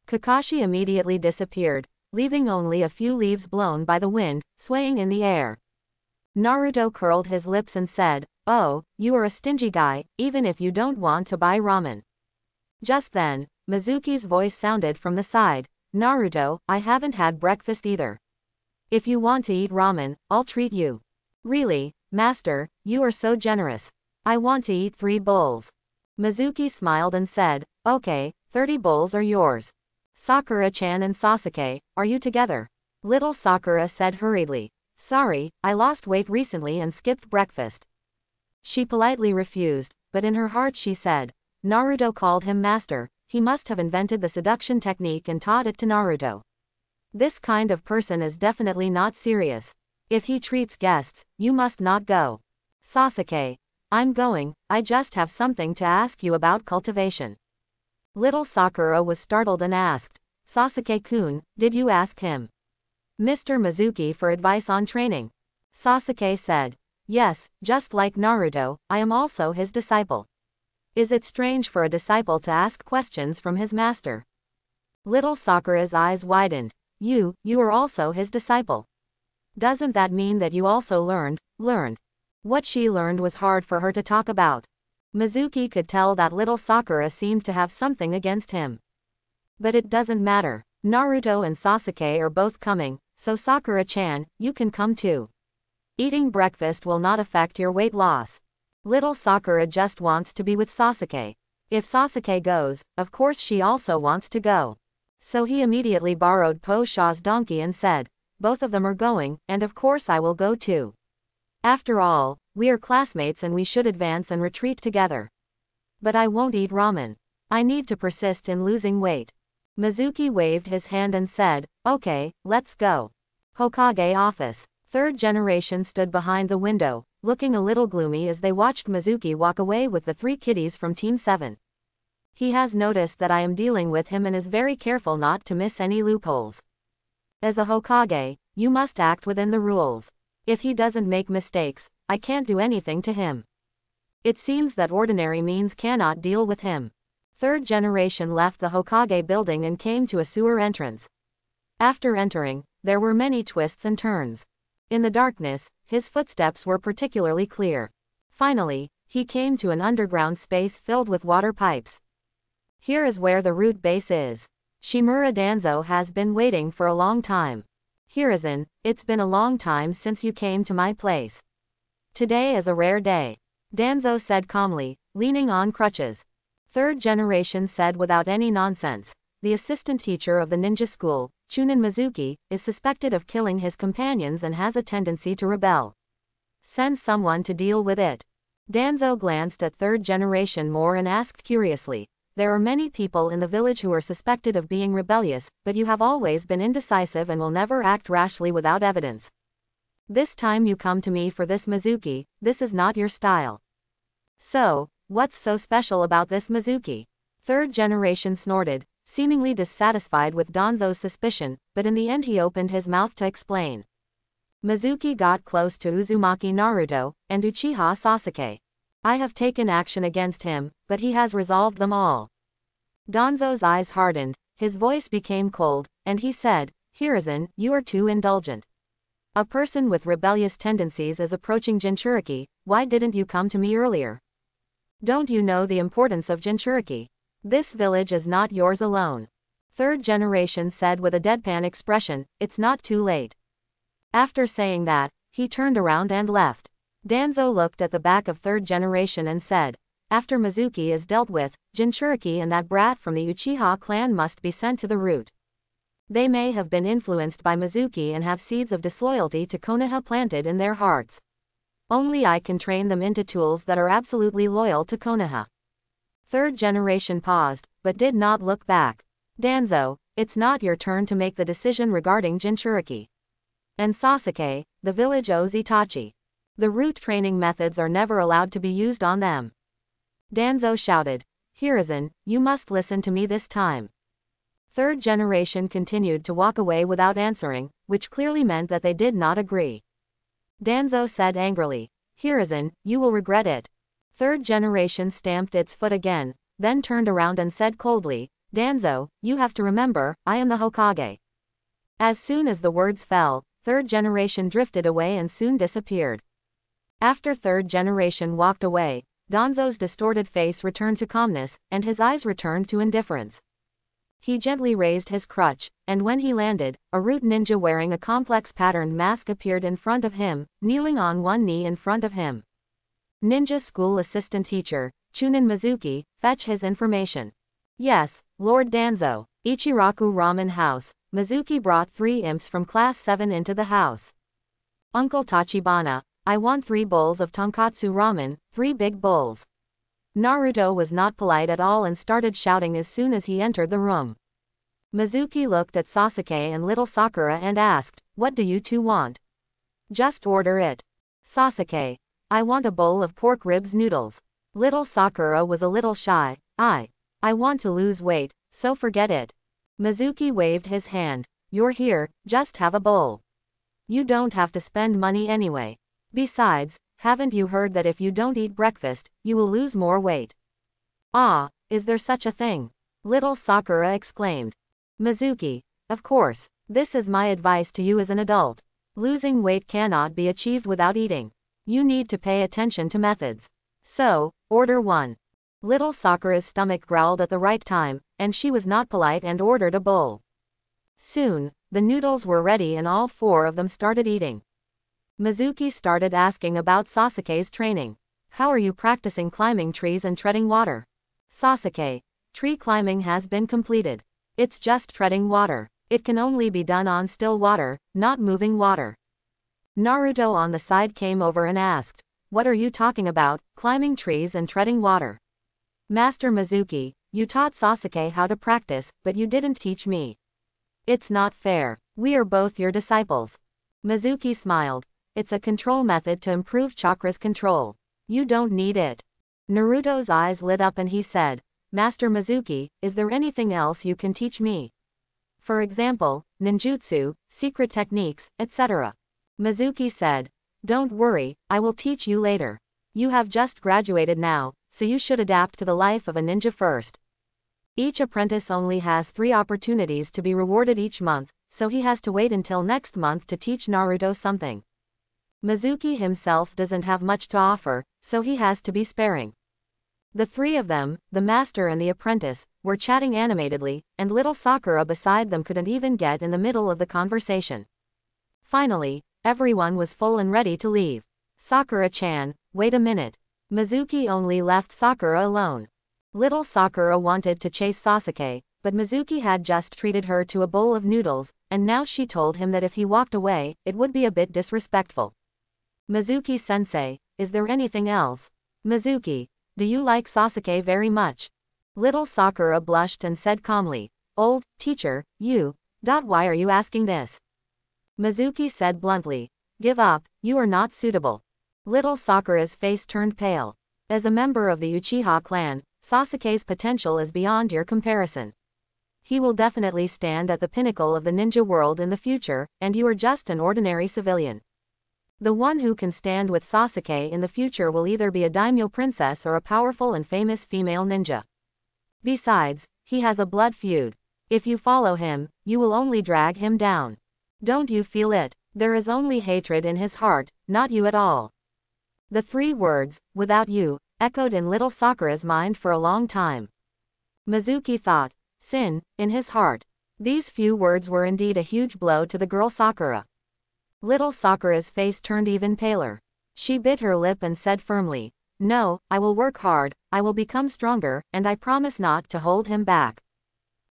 Kakashi immediately disappeared, leaving only a few leaves blown by the wind, swaying in the air. Naruto curled his lips and said, oh, you are a stingy guy, even if you don't want to buy ramen. Just then, Mizuki's voice sounded from the side, Naruto, I haven't had breakfast either. If you want to eat ramen, I'll treat you. Really, master, you are so generous. I want to eat 3 bowls. Mizuki smiled and said, okay, 30 bowls are yours. Sakura-chan and Sasuke, are you together? Little Sakura said hurriedly. Sorry, I lost weight recently and skipped breakfast. She politely refused, but in her heart she said, Naruto called him master, he must have invented the seduction technique and taught it to Naruto. This kind of person is definitely not serious. If he treats guests, you must not go. Sasuke. I'm going, I just have something to ask you about cultivation. Little Sakura was startled and asked, Sasuke-kun, did you ask him, Mr. Mizuki, for advice on training? Sasuke said, yes, just like Naruto, I am also his disciple. Is it strange for a disciple to ask questions from his master? Little Sakura's eyes widened. You are also his disciple. Doesn't that mean that you also learned? What she learned was hard for her to talk about. Mizuki could tell that little Sakura seemed to have something against him. But it doesn't matter. Naruto and Sasuke are both coming, so Sakura-chan, you can come too. Eating breakfast will not affect your weight loss. Little Sakura just wants to be with Sasuke. If Sasuke goes, of course she also wants to go. So he immediately borrowed Po Sha's donkey and said, both of them are going, and of course I will go too. After all, we are classmates and we should advance and retreat together. But I won't eat ramen. I need to persist in losing weight. Mizuki waved his hand and said, okay, let's go. Hokage office. Third generation stood behind the window, looking a little gloomy as they watched Mizuki walk away with the 3 kiddies from Team 7. He has noticed that I am dealing with him and is very careful not to miss any loopholes. As a Hokage, you must act within the rules. If he doesn't make mistakes, I can't do anything to him. It seems that ordinary means cannot deal with him. Third generation left the Hokage building and came to a sewer entrance. After entering, there were many twists and turns. In the darkness, his footsteps were particularly clear. Finally, he came to an underground space filled with water pipes. Here is where the root base is. Shimura Danzo has been waiting for a long time. Hiruzen, it's been a long time since you came to my place. Today is a rare day. Danzo said calmly, leaning on crutches. Third generation said without any nonsense. The assistant teacher of the ninja school, Chunin Mizuki, is suspected of killing his companions and has a tendency to rebel. Send someone to deal with it. Danzo glanced at third generation more and asked curiously, there are many people in the village who are suspected of being rebellious, but you have always been indecisive and will never act rashly without evidence. This time you come to me for this, Mizuki, this is not your style. So, what's so special about this, Mizuki? Third generation snorted, seemingly dissatisfied with Danzo's suspicion, but in the end he opened his mouth to explain. Mizuki got close to Uzumaki Naruto and Uchiha Sasuke. I have taken action against him, but he has resolved them all. Danzo's eyes hardened, his voice became cold, and he said, Hiruzen, you are too indulgent. A person with rebellious tendencies is approaching Jinchuriki, why didn't you come to me earlier? Don't you know the importance of Jinchuriki? This village is not yours alone. Third generation said with a deadpan expression, it's not too late. After saying that, he turned around and left. Danzo looked at the back of third generation and said, after Mizuki is dealt with, Jinchuriki and that brat from the Uchiha clan must be sent to the root. They may have been influenced by Mizuki and have seeds of disloyalty to Konoha planted in their hearts. Only I can train them into tools that are absolutely loyal to Konoha. Third generation paused, but did not look back. Danzo, it's not your turn to make the decision regarding Jinchuriki. And Sasuke, the village owes Itachi. The root training methods are never allowed to be used on them. Danzo shouted, Hiruzen, you must listen to me this time. Third generation continued to walk away without answering, which clearly meant that they did not agree. Danzo said angrily, Hiruzen, you will regret it. Third generation stamped its foot again, then turned around and said coldly, Danzo, you have to remember, I am the Hokage. As soon as the words fell, third generation drifted away and soon disappeared. After third generation walked away, Danzo's distorted face returned to calmness, and his eyes returned to indifference. He gently raised his crutch, and when he landed, a root ninja wearing a complex patterned mask appeared in front of him, kneeling on one knee in front of him. Ninja school assistant teacher, Chunin Mizuki, fetch his information. Yes, Lord Danzo. Ichiraku Ramen House. Mizuki brought 3 imps from class 7 into the house. Uncle Tachibana, I want 3 bowls of tonkatsu ramen, 3 big bowls. Naruto was not polite at all and started shouting as soon as he entered the room. Mizuki looked at Sasuke and little Sakura and asked, what do you two want? Just order it. Sasuke, I want a bowl of pork ribs noodles. Little Sakura was a little shy. I want to lose weight, so forget it. Mizuki waved his hand. You're here, just have a bowl. You don't have to spend money anyway. Besides, haven't you heard that if you don't eat breakfast, you will lose more weight? Ah, is there such a thing? Little Sakura exclaimed. Mizuki, of course, this is my advice to you as an adult. Losing weight cannot be achieved without eating. You need to pay attention to methods. So, order 1. Little Sakura's stomach growled at the right time, and she was not polite and ordered a bowl. Soon, the noodles were ready and all 4 of them started eating. Mizuki started asking about Sasuke's training. How are you practicing climbing trees and treading water? Sasuke, tree climbing has been completed. It's just treading water. It can only be done on still water, not moving water. Naruto on the side came over and asked, what are you talking about, climbing trees and treading water? Master Mizuki, you taught Sasuke how to practice, but you didn't teach me. It's not fair. We are both your disciples. Mizuki smiled. It's a control method to improve chakra's control. You don't need it. Naruto's eyes lit up and he said, Master Mizuki, is there anything else you can teach me? For example, ninjutsu, secret techniques, etc. Mizuki said, don't worry, I will teach you later. You have just graduated now, so you should adapt to the life of a ninja first. Each apprentice only has 3 opportunities to be rewarded each month, so he has to wait until next month to teach Naruto something. Mizuki himself doesn't have much to offer, so he has to be sparing. The 3 of them, the master and the apprentice, were chatting animatedly, and little Sakura beside them couldn't even get in the middle of the conversation. Finally, everyone was full and ready to leave. Sakura-chan, wait a minute. Mizuki only left Sakura alone. Little Sakura wanted to chase Sasuke, but Mizuki had just treated her to a bowl of noodles, and now she told him that if he walked away, it would be a bit disrespectful. Mizuki-sensei, is there anything else? Mizuki, do you like Sasuke very much? Little Sakura blushed and said calmly, old teacher, why are you asking this? Mizuki said bluntly, give up, you are not suitable. Little Sakura's face turned pale. As a member of the Uchiha clan, Sasuke's potential is beyond your comparison. He will definitely stand at the pinnacle of the ninja world in the future, and you are just an ordinary civilian. The one who can stand with Sasuke in the future will either be a daimyo princess or a powerful and famous female ninja. Besides, he has a blood feud. If you follow him, you will only drag him down. Don't you feel it? There is only hatred in his heart, not you at all. The 3 words, without you, echoed in little Sakura's mind for a long time. Mizuki thought, sin, in his heart. These few words were indeed a huge blow to the girl Sakura. Little Sakura's face turned even paler. She bit her lip and said firmly, no, I will work hard, I will become stronger, and I promise not to hold him back.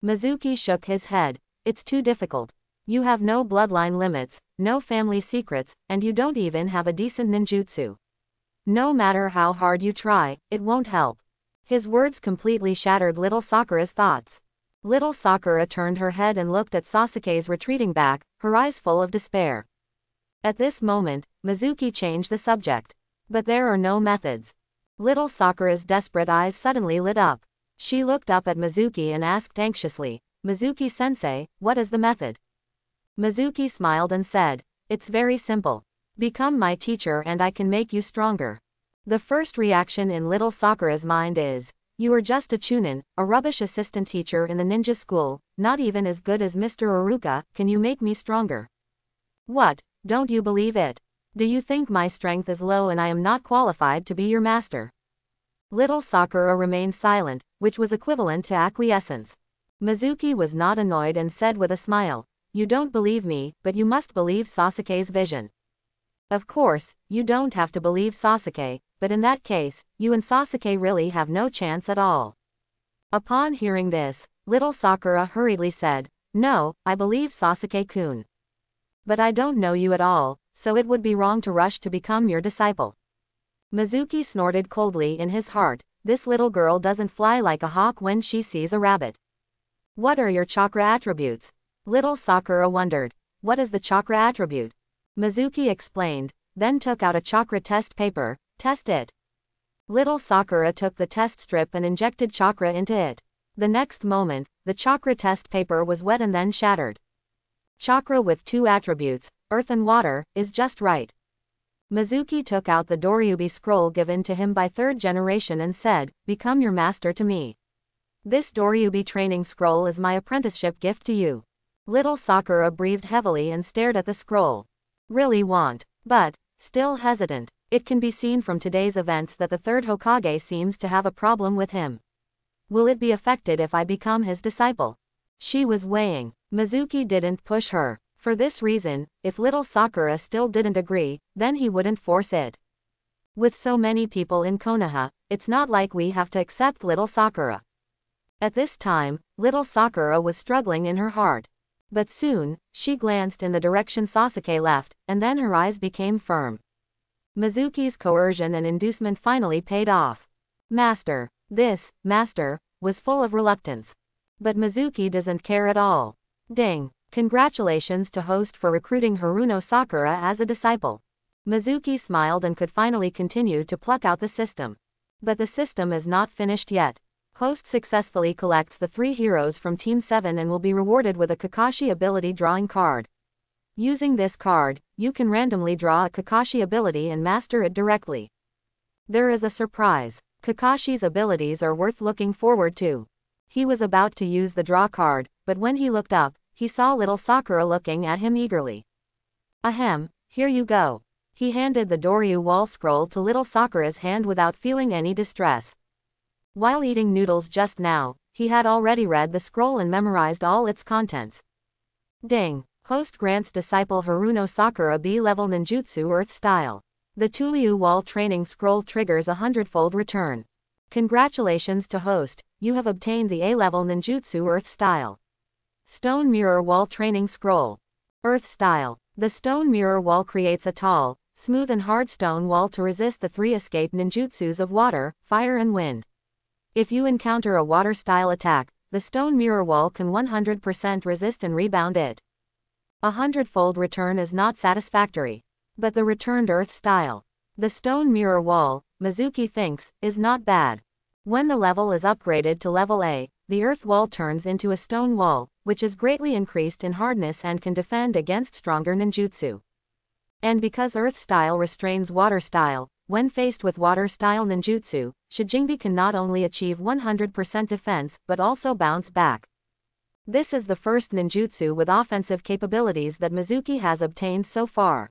Mizuki shook his head. It's too difficult. You have no bloodline limits, no family secrets, and you don't even have a decent ninjutsu. No matter how hard you try, it won't help. His words completely shattered little Sakura's thoughts. Little Sakura turned her head and looked at Sasuke's retreating back, her eyes full of despair. At this moment, Mizuki changed the subject. But there are no methods. Little Sakura's desperate eyes suddenly lit up. She looked up at Mizuki and asked anxiously, Mizuki-sensei, what is the method? Mizuki smiled and said, it's very simple. Become my teacher and I can make you stronger. The first reaction in little Sakura's mind is, you are just a chunin, a rubbish assistant teacher in the ninja school, not even as good as Mr. Iruka, can you make me stronger? What, don't you believe it? Do you think my strength is low and I am not qualified to be your master? Little Sakura remained silent, which was equivalent to acquiescence. Mizuki was not annoyed and said with a smile, you don't believe me, but you must believe Sasuke's vision. Of course, you don't have to believe Sasuke, but in that case, you and Sasuke really have no chance at all. Upon hearing this, little Sakura hurriedly said, no, I believe Sasuke-kun. But I don't know you at all, so it would be wrong to rush to become your disciple. Mizuki snorted coldly in his heart, this little girl doesn't fly like a hawk when she sees a rabbit. What are your chakra attributes? Little Sakura wondered. What is the chakra attribute? Mizuki explained, then took out a chakra test paper. Test it. Little Sakura took the test strip and injected chakra into it. The next moment, the chakra test paper was wet and then shattered. Chakra with 2 attributes, earth and water, is just right. Mizuki took out the Doryubi scroll given to him by 3rd generation and said, become your master to me. This Doryubi training scroll is my apprenticeship gift to you. Little Sakura breathed heavily and stared at the scroll. Really want, but, still hesitant. It can be seen from today's events that the 3rd Hokage seems to have a problem with him. Will it be affected if I become his disciple? She was weighing. Mizuki didn't push her. For this reason, if little Sakura still didn't agree, then he wouldn't force it. With so many people in Konoha, it's not like we have to accept little Sakura. At this time, little Sakura was struggling in her heart. But soon, she glanced in the direction Sasuke left, and then her eyes became firm. Mizuki's coercion and inducement finally paid off. Master. This, master, was full of reluctance. But Mizuki doesn't care at all. Ding. Congratulations to host for recruiting Haruno Sakura as a disciple. Mizuki smiled and could finally continue to pluck out the system. But the system is not finished yet. Host successfully collects the 3 heroes from Team 7 and will be rewarded with a Kakashi ability drawing card. Using this card, you can randomly draw a Kakashi ability and master it directly. There is a surprise. Kakashi's abilities are worth looking forward to. He was about to use the draw card, but when he looked up, he saw little Sakura looking at him eagerly. Ahem, here you go. He handed the Doryu wall scroll to little Sakura's hand without feeling any distress. While eating noodles just now, he had already read the scroll and memorized all its contents. Ding. Host grants disciple Haruno Sakura B-level ninjutsu earth style. The Tuliu wall training scroll triggers a 100-fold return. Congratulations to host, you have obtained the A-level ninjutsu earth style. Stone mirror wall training scroll. Earth style. The stone mirror wall creates a tall, smooth and hard stone wall to resist the 3 escape ninjutsus of water, fire and wind. If you encounter a water style attack, the stone mirror wall can 100% resist and rebound it. A 100-fold return is not satisfactory. But the returned earth style. The stone mirror wall, Mizuki thinks, is not bad. When the level is upgraded to level A, the earth wall turns into a stone wall, which is greatly increased in hardness and can defend against stronger ninjutsu. And because earth style restrains water style, when faced with water style ninjutsu, Shijinbi can not only achieve 100% defense but also bounce back. This is the first ninjutsu with offensive capabilities that Mizuki has obtained so far.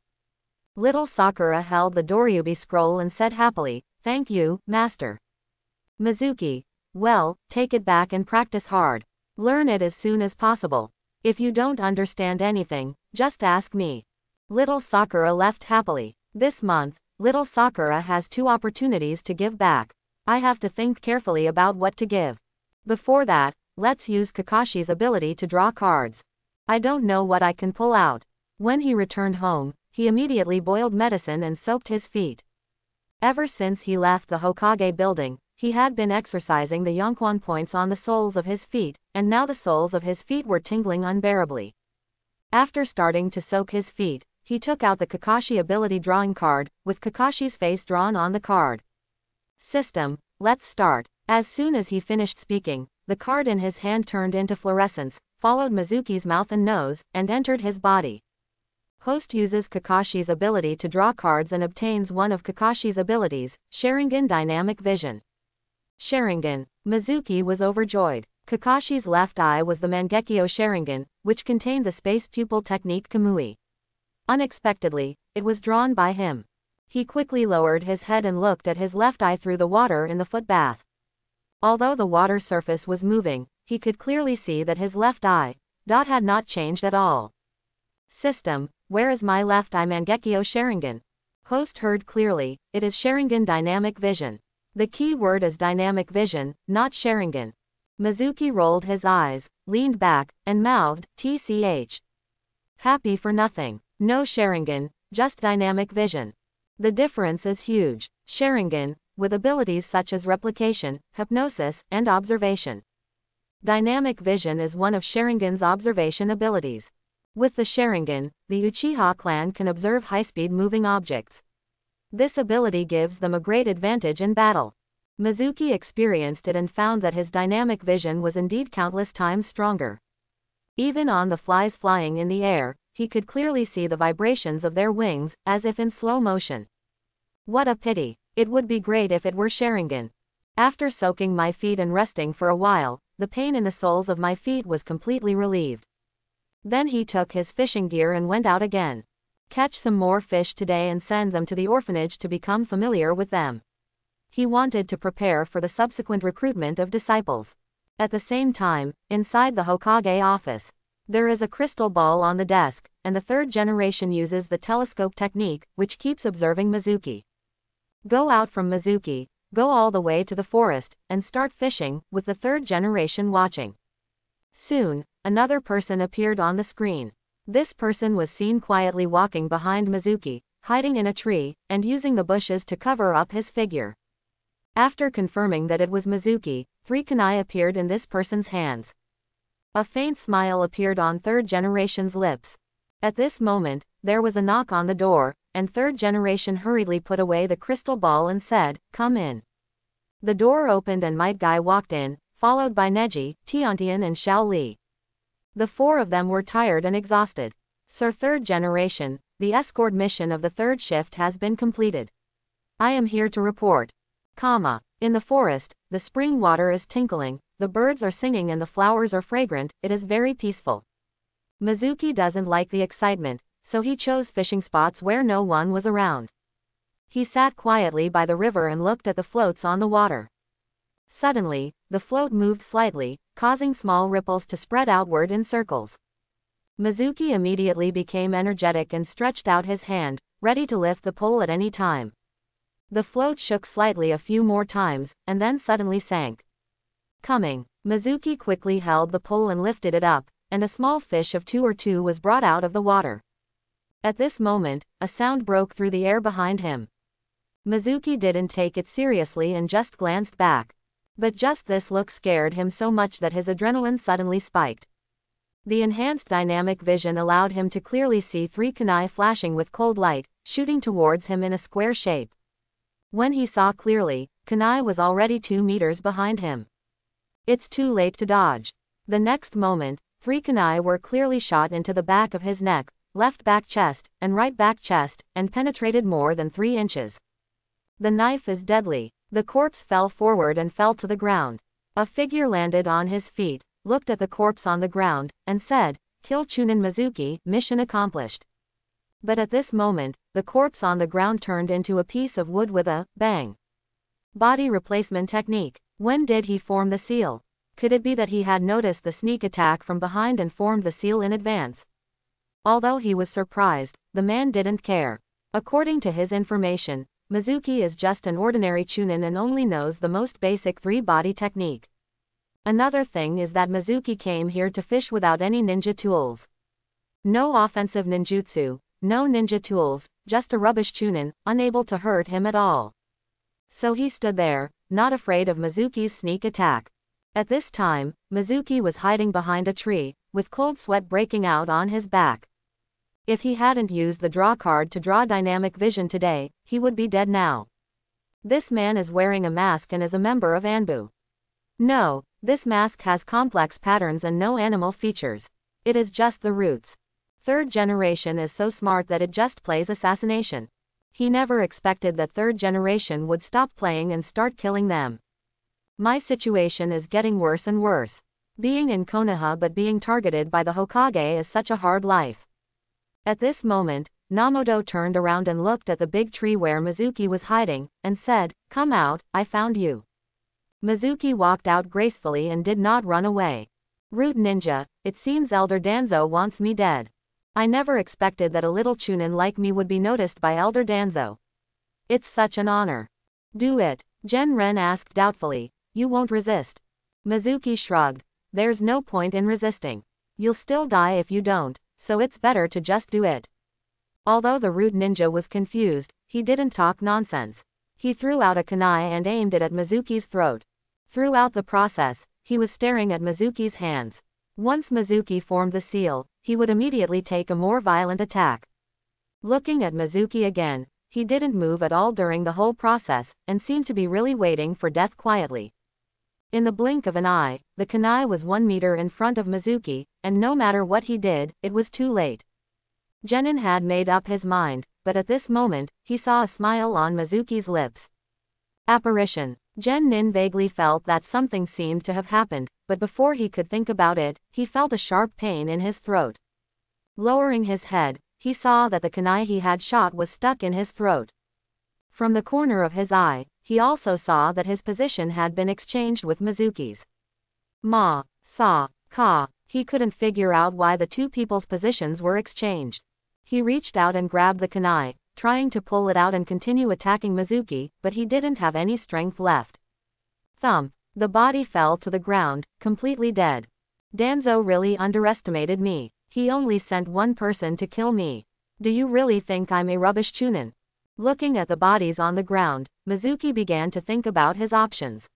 Little Sakura held the Doryubi scroll and said happily, "Thank you, master." Mizuki. Well, take it back and practice hard. Learn it as soon as possible. If you don't understand anything, just ask me. Little Sakura left happily. This month, little Sakura has 2 opportunities to give back. I have to think carefully about what to give. Before that, let's use Kakashi's ability to draw cards. I don't know what I can pull out. When he returned home, he immediately boiled medicine and soaked his feet. Ever since he left the Hokage building, he had been exercising the Yonquan points on the soles of his feet, and now the soles of his feet were tingling unbearably. After starting to soak his feet, he took out the Kakashi ability drawing card, with Kakashi's face drawn on the card. System, let's start. As soon as he finished speaking, the card in his hand turned into fluorescence, followed Mizuki's mouth and nose, and entered his body. Host uses Kakashi's ability to draw cards and obtains one of Kakashi's abilities, Sharingan Dynamic Vision. Sharingan. Mizuki was overjoyed. Kakashi's left eye was the Mangekyo Sharingan, which contained the space pupil technique Kamui. Unexpectedly, it was drawn by him. He quickly lowered his head and looked at his left eye through the water in the foot bath. Although the water surface was moving, he could clearly see that his left eye had not changed at all. System, where is my left eye Mangekyo Sharingan? Host heard clearly, it is Sharingan Dynamic Vision. The key word is Dynamic Vision, not Sharingan. Mizuki rolled his eyes, leaned back, and mouthed, "TCH. Happy for nothing. No Sharingan, just dynamic vision. The difference is huge. Sharingan, with abilities such as replication, hypnosis, and observation. Dynamic vision is one of Sharingan's observation abilities. With the Sharingan, the Uchiha clan can observe high-speed moving objects. This ability gives them a great advantage in battle. Mizuki experienced it and found that his dynamic vision was indeed countless times stronger. Even on the flies flying in the air, he could clearly see the vibrations of their wings, as if in slow motion. What a pity. It would be great if it were Sharingan. After soaking my feet and resting for a while, the pain in the soles of my feet was completely relieved. Then he took his fishing gear and went out again. Catch some more fish today and send them to the orphanage to become familiar with them. He wanted to prepare for the subsequent recruitment of disciples. At the same time, inside the Hokage office, there is a crystal ball on the desk, and the third generation uses the telescope technique, which keeps observing Mizuki. Go out from Mizuki, go all the way to the forest, and start fishing, with the third generation watching. Soon, another person appeared on the screen. This person was seen quietly walking behind Mizuki, hiding in a tree, and using the bushes to cover up his figure. After confirming that it was Mizuki, 3 kunai appeared in this person's hands. A faint smile appeared on third generation's lips. At this moment, there was a knock on the door, and third generation hurriedly put away the crystal ball and said, "Come in." The door opened and Might Guy walked in, followed by Neji, Tiantian and Xiao Li. The 4 of them were tired and exhausted. "Sir Third Generation, the escort mission of the third shift has been completed. I am here to report. In the forest, the spring water is tinkling, the birds are singing and the flowers are fragrant, it is very peaceful." Mizuki doesn't like the excitement, so he chose fishing spots where no one was around. He sat quietly by the river and looked at the floats on the water. Suddenly, the float moved slightly, causing small ripples to spread outward in circles. Mizuki immediately became energetic and stretched out his hand, ready to lift the pole at any time. The float shook slightly a few more times, and then suddenly sank. Mizuki quickly held the pole and lifted it up, and a small fish of 2 or 2 was brought out of the water. At this moment, a sound broke through the air behind him. Mizuki didn't take it seriously and just glanced back. But just this look scared him so much that his adrenaline suddenly spiked. The enhanced dynamic vision allowed him to clearly see 3 kunai flashing with cold light, shooting towards him in a square shape. When he saw clearly, kunai was already 2 meters behind him. It's too late to dodge. The next moment, 3 kunai were clearly shot into the back of his neck, left back chest, and right back chest, and penetrated more than 3 inches. The knife is deadly. The corpse fell forward and fell to the ground. A figure landed on his feet, looked at the corpse on the ground, and said, "Kill Chunin Mizuki, mission accomplished." But at this moment, the corpse on the ground turned into a piece of wood with a bang. Body replacement technique. When did he form the seal? Could it be that he had noticed the sneak attack from behind and formed the seal in advance? Although he was surprised, the man didn't care. According to his information, Mizuki is just an ordinary Chunin and only knows the most basic 3-body technique. Another thing is that Mizuki came here to fish without any ninja tools. No offensive ninjutsu, no ninja tools, just a rubbish Chunin, unable to hurt him at all. So he stood there, not afraid of Mizuki's sneak attack. At this time, Mizuki was hiding behind a tree, with cold sweat breaking out on his back. If he hadn't used the draw card to draw dynamic vision today, he would be dead now. This man is wearing a mask and is a member of Anbu. No, this mask has complex patterns and no animal features. It is just the roots. Third generation is so smart that it just plays assassination. He never expected that third generation would stop playing and start killing them. My situation is getting worse and worse. Being in Konoha but being targeted by the Hokage is such a hard life. At this moment, Namoto turned around and looked at the big tree where Mizuki was hiding, and said, "Come out, I found you." Mizuki walked out gracefully and did not run away. "Root ninja, it seems Elder Danzo wants me dead. I never expected that a little Chunin like me would be noticed by Elder Danzo. It's such an honor." "Do it," Gen Ren asked doubtfully. "You won't resist." Mizuki shrugged. "There's no point in resisting. You'll still die if you don't, so it's better to just do it." Although the rude ninja was confused, he didn't talk nonsense. He threw out a kunai and aimed it at Mizuki's throat. Throughout the process, he was staring at Mizuki's hands. Once Mizuki formed the seal, he would immediately take a more violent attack. Looking at Mizuki again, he didn't move at all during the whole process, and seemed to be really waiting for death quietly. In the blink of an eye, the kunai was 1 meter in front of Mizuki, and no matter what he did, it was too late. Genin had made up his mind, but at this moment, he saw a smile on Mizuki's lips. Apparition. Genin vaguely felt that something seemed to have happened, but before he could think about it, he felt a sharp pain in his throat. Lowering his head, he saw that the kunai he had shot was stuck in his throat. From the corner of his eye, he also saw that his position had been exchanged with Mizuki's. Ma, sa, ka, he couldn't figure out why the two people's positions were exchanged. He reached out and grabbed the kunai, trying to pull it out and continue attacking Mizuki, but he didn't have any strength left. Thump. The body fell to the ground, completely dead. Danzo really underestimated me. He only sent one person to kill me. Do you really think I'm a rubbish chunin? Looking at the bodies on the ground, Mizuki began to think about his options.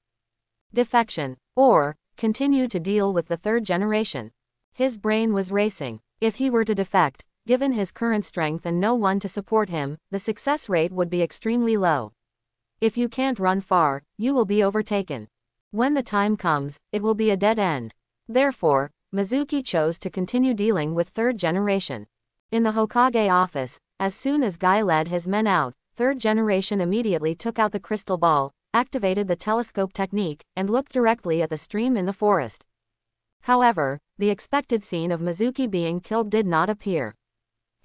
Defection, or continue to deal with the third generation. His brain was racing. If he were to defect, given his current strength and no one to support him, the success rate would be extremely low. If you can't run far, you will be overtaken. When the time comes, it will be a dead end. Therefore, Mizuki chose to continue dealing with third generation. In the Hokage office, as soon as Guy led his men out, third generation immediately took out the crystal ball, activated the telescope technique, and looked directly at the stream in the forest. However, the expected scene of Mizuki being killed did not appear.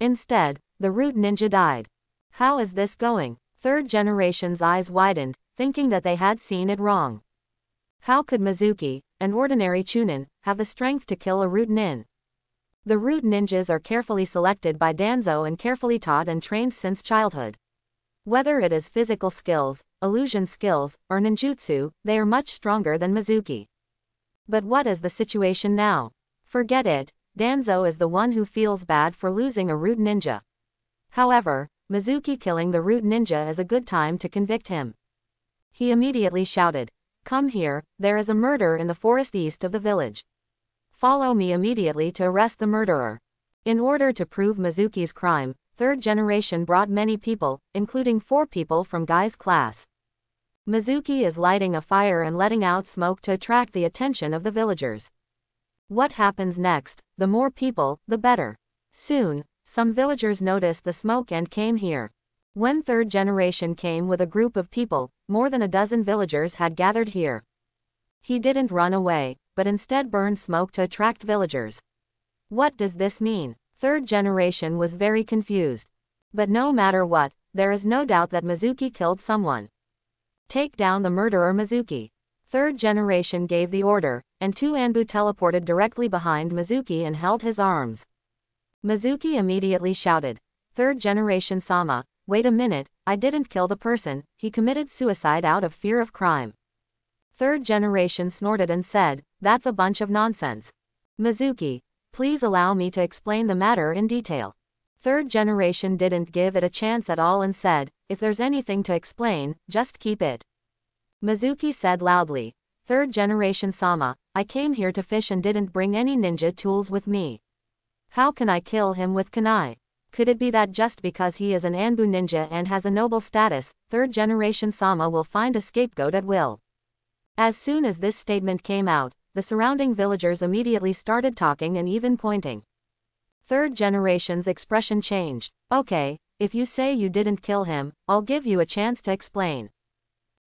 Instead, the root ninja died. How is this going? Third generation's eyes widened, thinking that they had seen it wrong. How could Mizuki, an ordinary chunin, have the strength to kill a root nin? The root ninjas are carefully selected by Danzo and carefully taught and trained since childhood. Whether it is physical skills, illusion skills, or ninjutsu, they are much stronger than Mizuki. But what is the situation now? Forget it, Danzo is the one who feels bad for losing a root ninja. However, Mizuki killing the root ninja is a good time to convict him. He immediately shouted, "Come here, there is a murder in the forest east of the village. Follow me immediately to arrest the murderer." In order to prove Mizuki's crime, third generation brought many people, including 4 people from Guy's class. Mizuki is lighting a fire and letting out smoke to attract the attention of the villagers. What happens next? The more people, the better. Soon, some villagers noticed the smoke and came here. When third generation came with a group of people, more than a dozen villagers had gathered here. He didn't run away, but instead burned smoke to attract villagers. What does this mean? Third generation was very confused. But no matter what, there is no doubt that Mizuki killed someone. Take down the murderer Mizuki. Third generation gave the order, and 2 Anbu teleported directly behind Mizuki and held his arms. Mizuki immediately shouted, "Third generation Sama, wait a minute, I didn't kill the person, he committed suicide out of fear of crime." Third generation snorted and said, "That's a bunch of nonsense. Mizuki, please allow me to explain the matter in detail." Third generation didn't give it a chance at all and said, "If there's anything to explain, just keep it." Mizuki said loudly, "Third generation Sama, I came here to fish and didn't bring any ninja tools with me. How can I kill him with kunai? Could it be that just because he is an Anbu ninja and has a noble status, third generation Sama will find a scapegoat at will?" As soon as this statement came out, the surrounding villagers immediately started talking and even pointing. Third generation's expression changed. "Okay, if you say you didn't kill him, I'll give you a chance to explain.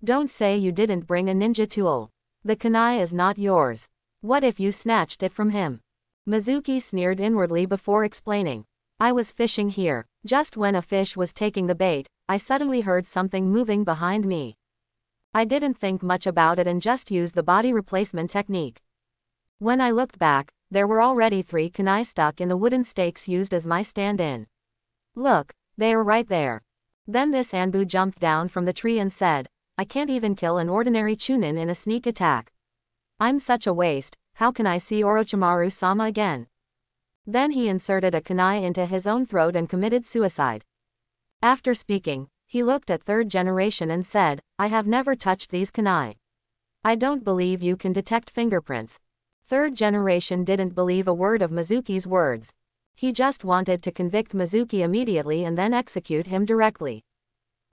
Don't say you didn't bring a ninja tool. The kunai is not yours. What if you snatched it from him?" Mizuki sneered inwardly before explaining. "I was fishing here. Just when a fish was taking the bait, I suddenly heard something moving behind me. I didn't think much about it and just used the body replacement technique. When I looked back, there were already 3 kunai stuck in the wooden stakes used as my stand-in. Look, they are right there." Then this Anbu jumped down from the tree and said, "I can't even kill an ordinary chunin in a sneak attack. I'm such a waste, how can I see Orochimaru-sama again?" Then he inserted a kunai into his own throat and committed suicide. After speaking, he looked at third generation and said, I have never touched these kunai. I don't believe you can detect fingerprints. Third generation didn't believe a word of Mizuki's words. He just wanted to convict Mizuki immediately and then execute him directly.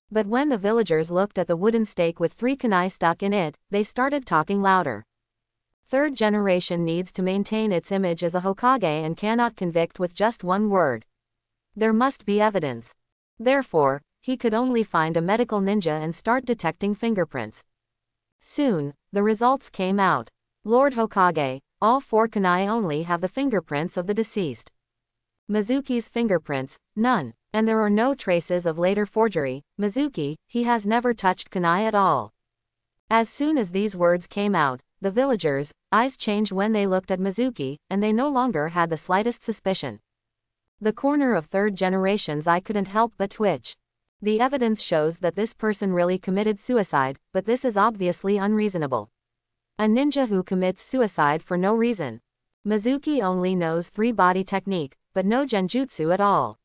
But when the villagers looked at the wooden stake with 3 kunai stuck in it, they started talking louder. Third generation needs to maintain its image as a Hokage and cannot convict with just one word. There must be evidence. Therefore, he could only find a medical ninja and start detecting fingerprints. Soon, the results came out. Lord Hokage, all 4 kunai only have the fingerprints of the deceased. Mizuki's fingerprints, none. And there are no traces of later forgery. Mizuki, he has never touched kunai at all. As soon as these words came out, the villagers' eyes changed when they looked at Mizuki, and they no longer had the slightest suspicion. The corner of third generation's eye couldn't help but twitch. The evidence shows that this person really committed suicide, but this is obviously unreasonable. A ninja who commits suicide for no reason. Mizuki only knows 3 body technique, but no genjutsu at all.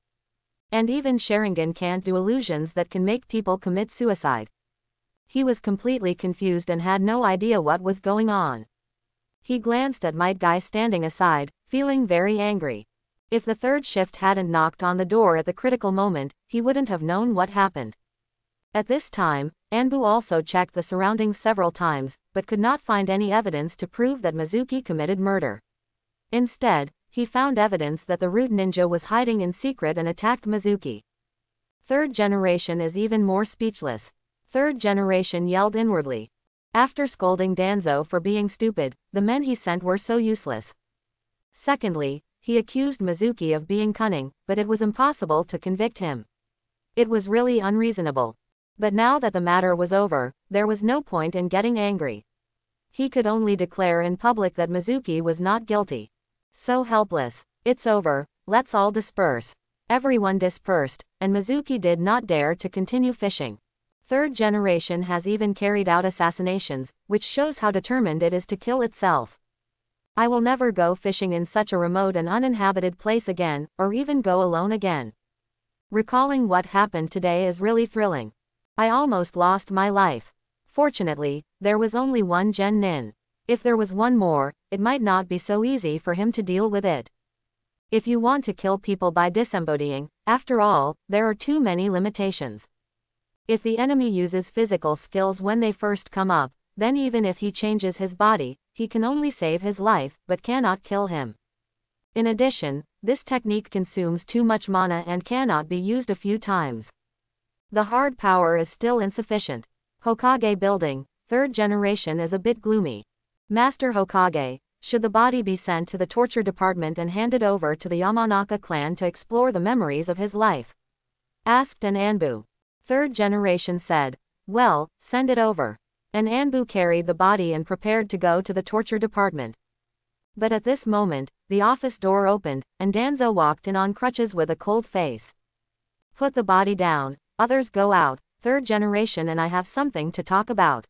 And even Sharingan can't do illusions that can make people commit suicide. He was completely confused and had no idea what was going on. He glanced at Might Guy standing aside, feeling very angry. If the third shift hadn't knocked on the door at the critical moment, he wouldn't have known what happened. At this time, Anbu also checked the surroundings several times, but could not find any evidence to prove that Mizuki committed murder. Instead, he found evidence that the root ninja was hiding in secret and attacked Mizuki. Third generation is even more speechless. Third generation yelled inwardly. After scolding Danzo for being stupid, the men he sent were so useless. Secondly, he accused Mizuki of being cunning, but it was impossible to convict him. It was really unreasonable. But now that the matter was over, there was no point in getting angry. He could only declare in public that Mizuki was not guilty. So helpless. It's over, let's all disperse. Everyone dispersed, and Mizuki did not dare to continue fishing. Third generation has even carried out assassinations, which shows how determined it is to kill itself. I will never go fishing in such a remote and uninhabited place again, or even go alone again. Recalling what happened today is really thrilling. I almost lost my life. Fortunately, there was only one Nin. If there was one more, it might not be so easy for him to deal with it. If you want to kill people by disembodying, after all, there are too many limitations. If the enemy uses physical skills when they first come up, then even if he changes his body, he can only save his life, but cannot kill him. In addition, this technique consumes too much mana and cannot be used a few times. The hard power is still insufficient. Hokage building, third generation is a bit gloomy. Master Hokage, should the body be sent to the torture department and handed over to the Yamanaka clan to explore the memories of his life? Asked an Anbu. Third generation said, well, send it over. An Anbu carried the body and prepared to go to the torture department. But at this moment, the office door opened, and Danzo walked in on crutches with a cold face. Put the body down, others go out, third generation and I have something to talk about.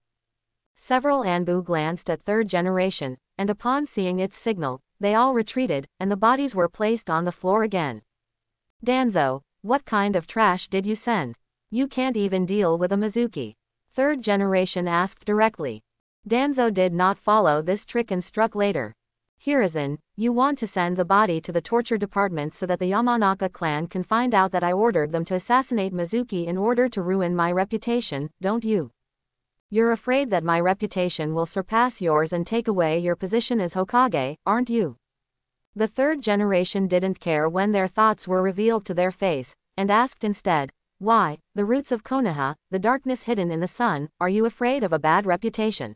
Several Anbu glanced at third generation, and upon seeing its signal, they all retreated, and the bodies were placed on the floor again. Danzo, what kind of trash did you send? You can't even deal with a Mizuki. Third generation asked directly. Danzo did not follow this trick and struck later. Hiruzen, you want to send the body to the torture department so that the Yamanaka clan can find out that I ordered them to assassinate Mizuki in order to ruin my reputation, don't you? You're afraid that my reputation will surpass yours and take away your position as Hokage, aren't you? The third generation didn't care when their thoughts were revealed to their face, and asked instead, why, the roots of Konoha, the darkness hidden in the sun, are you afraid of a bad reputation?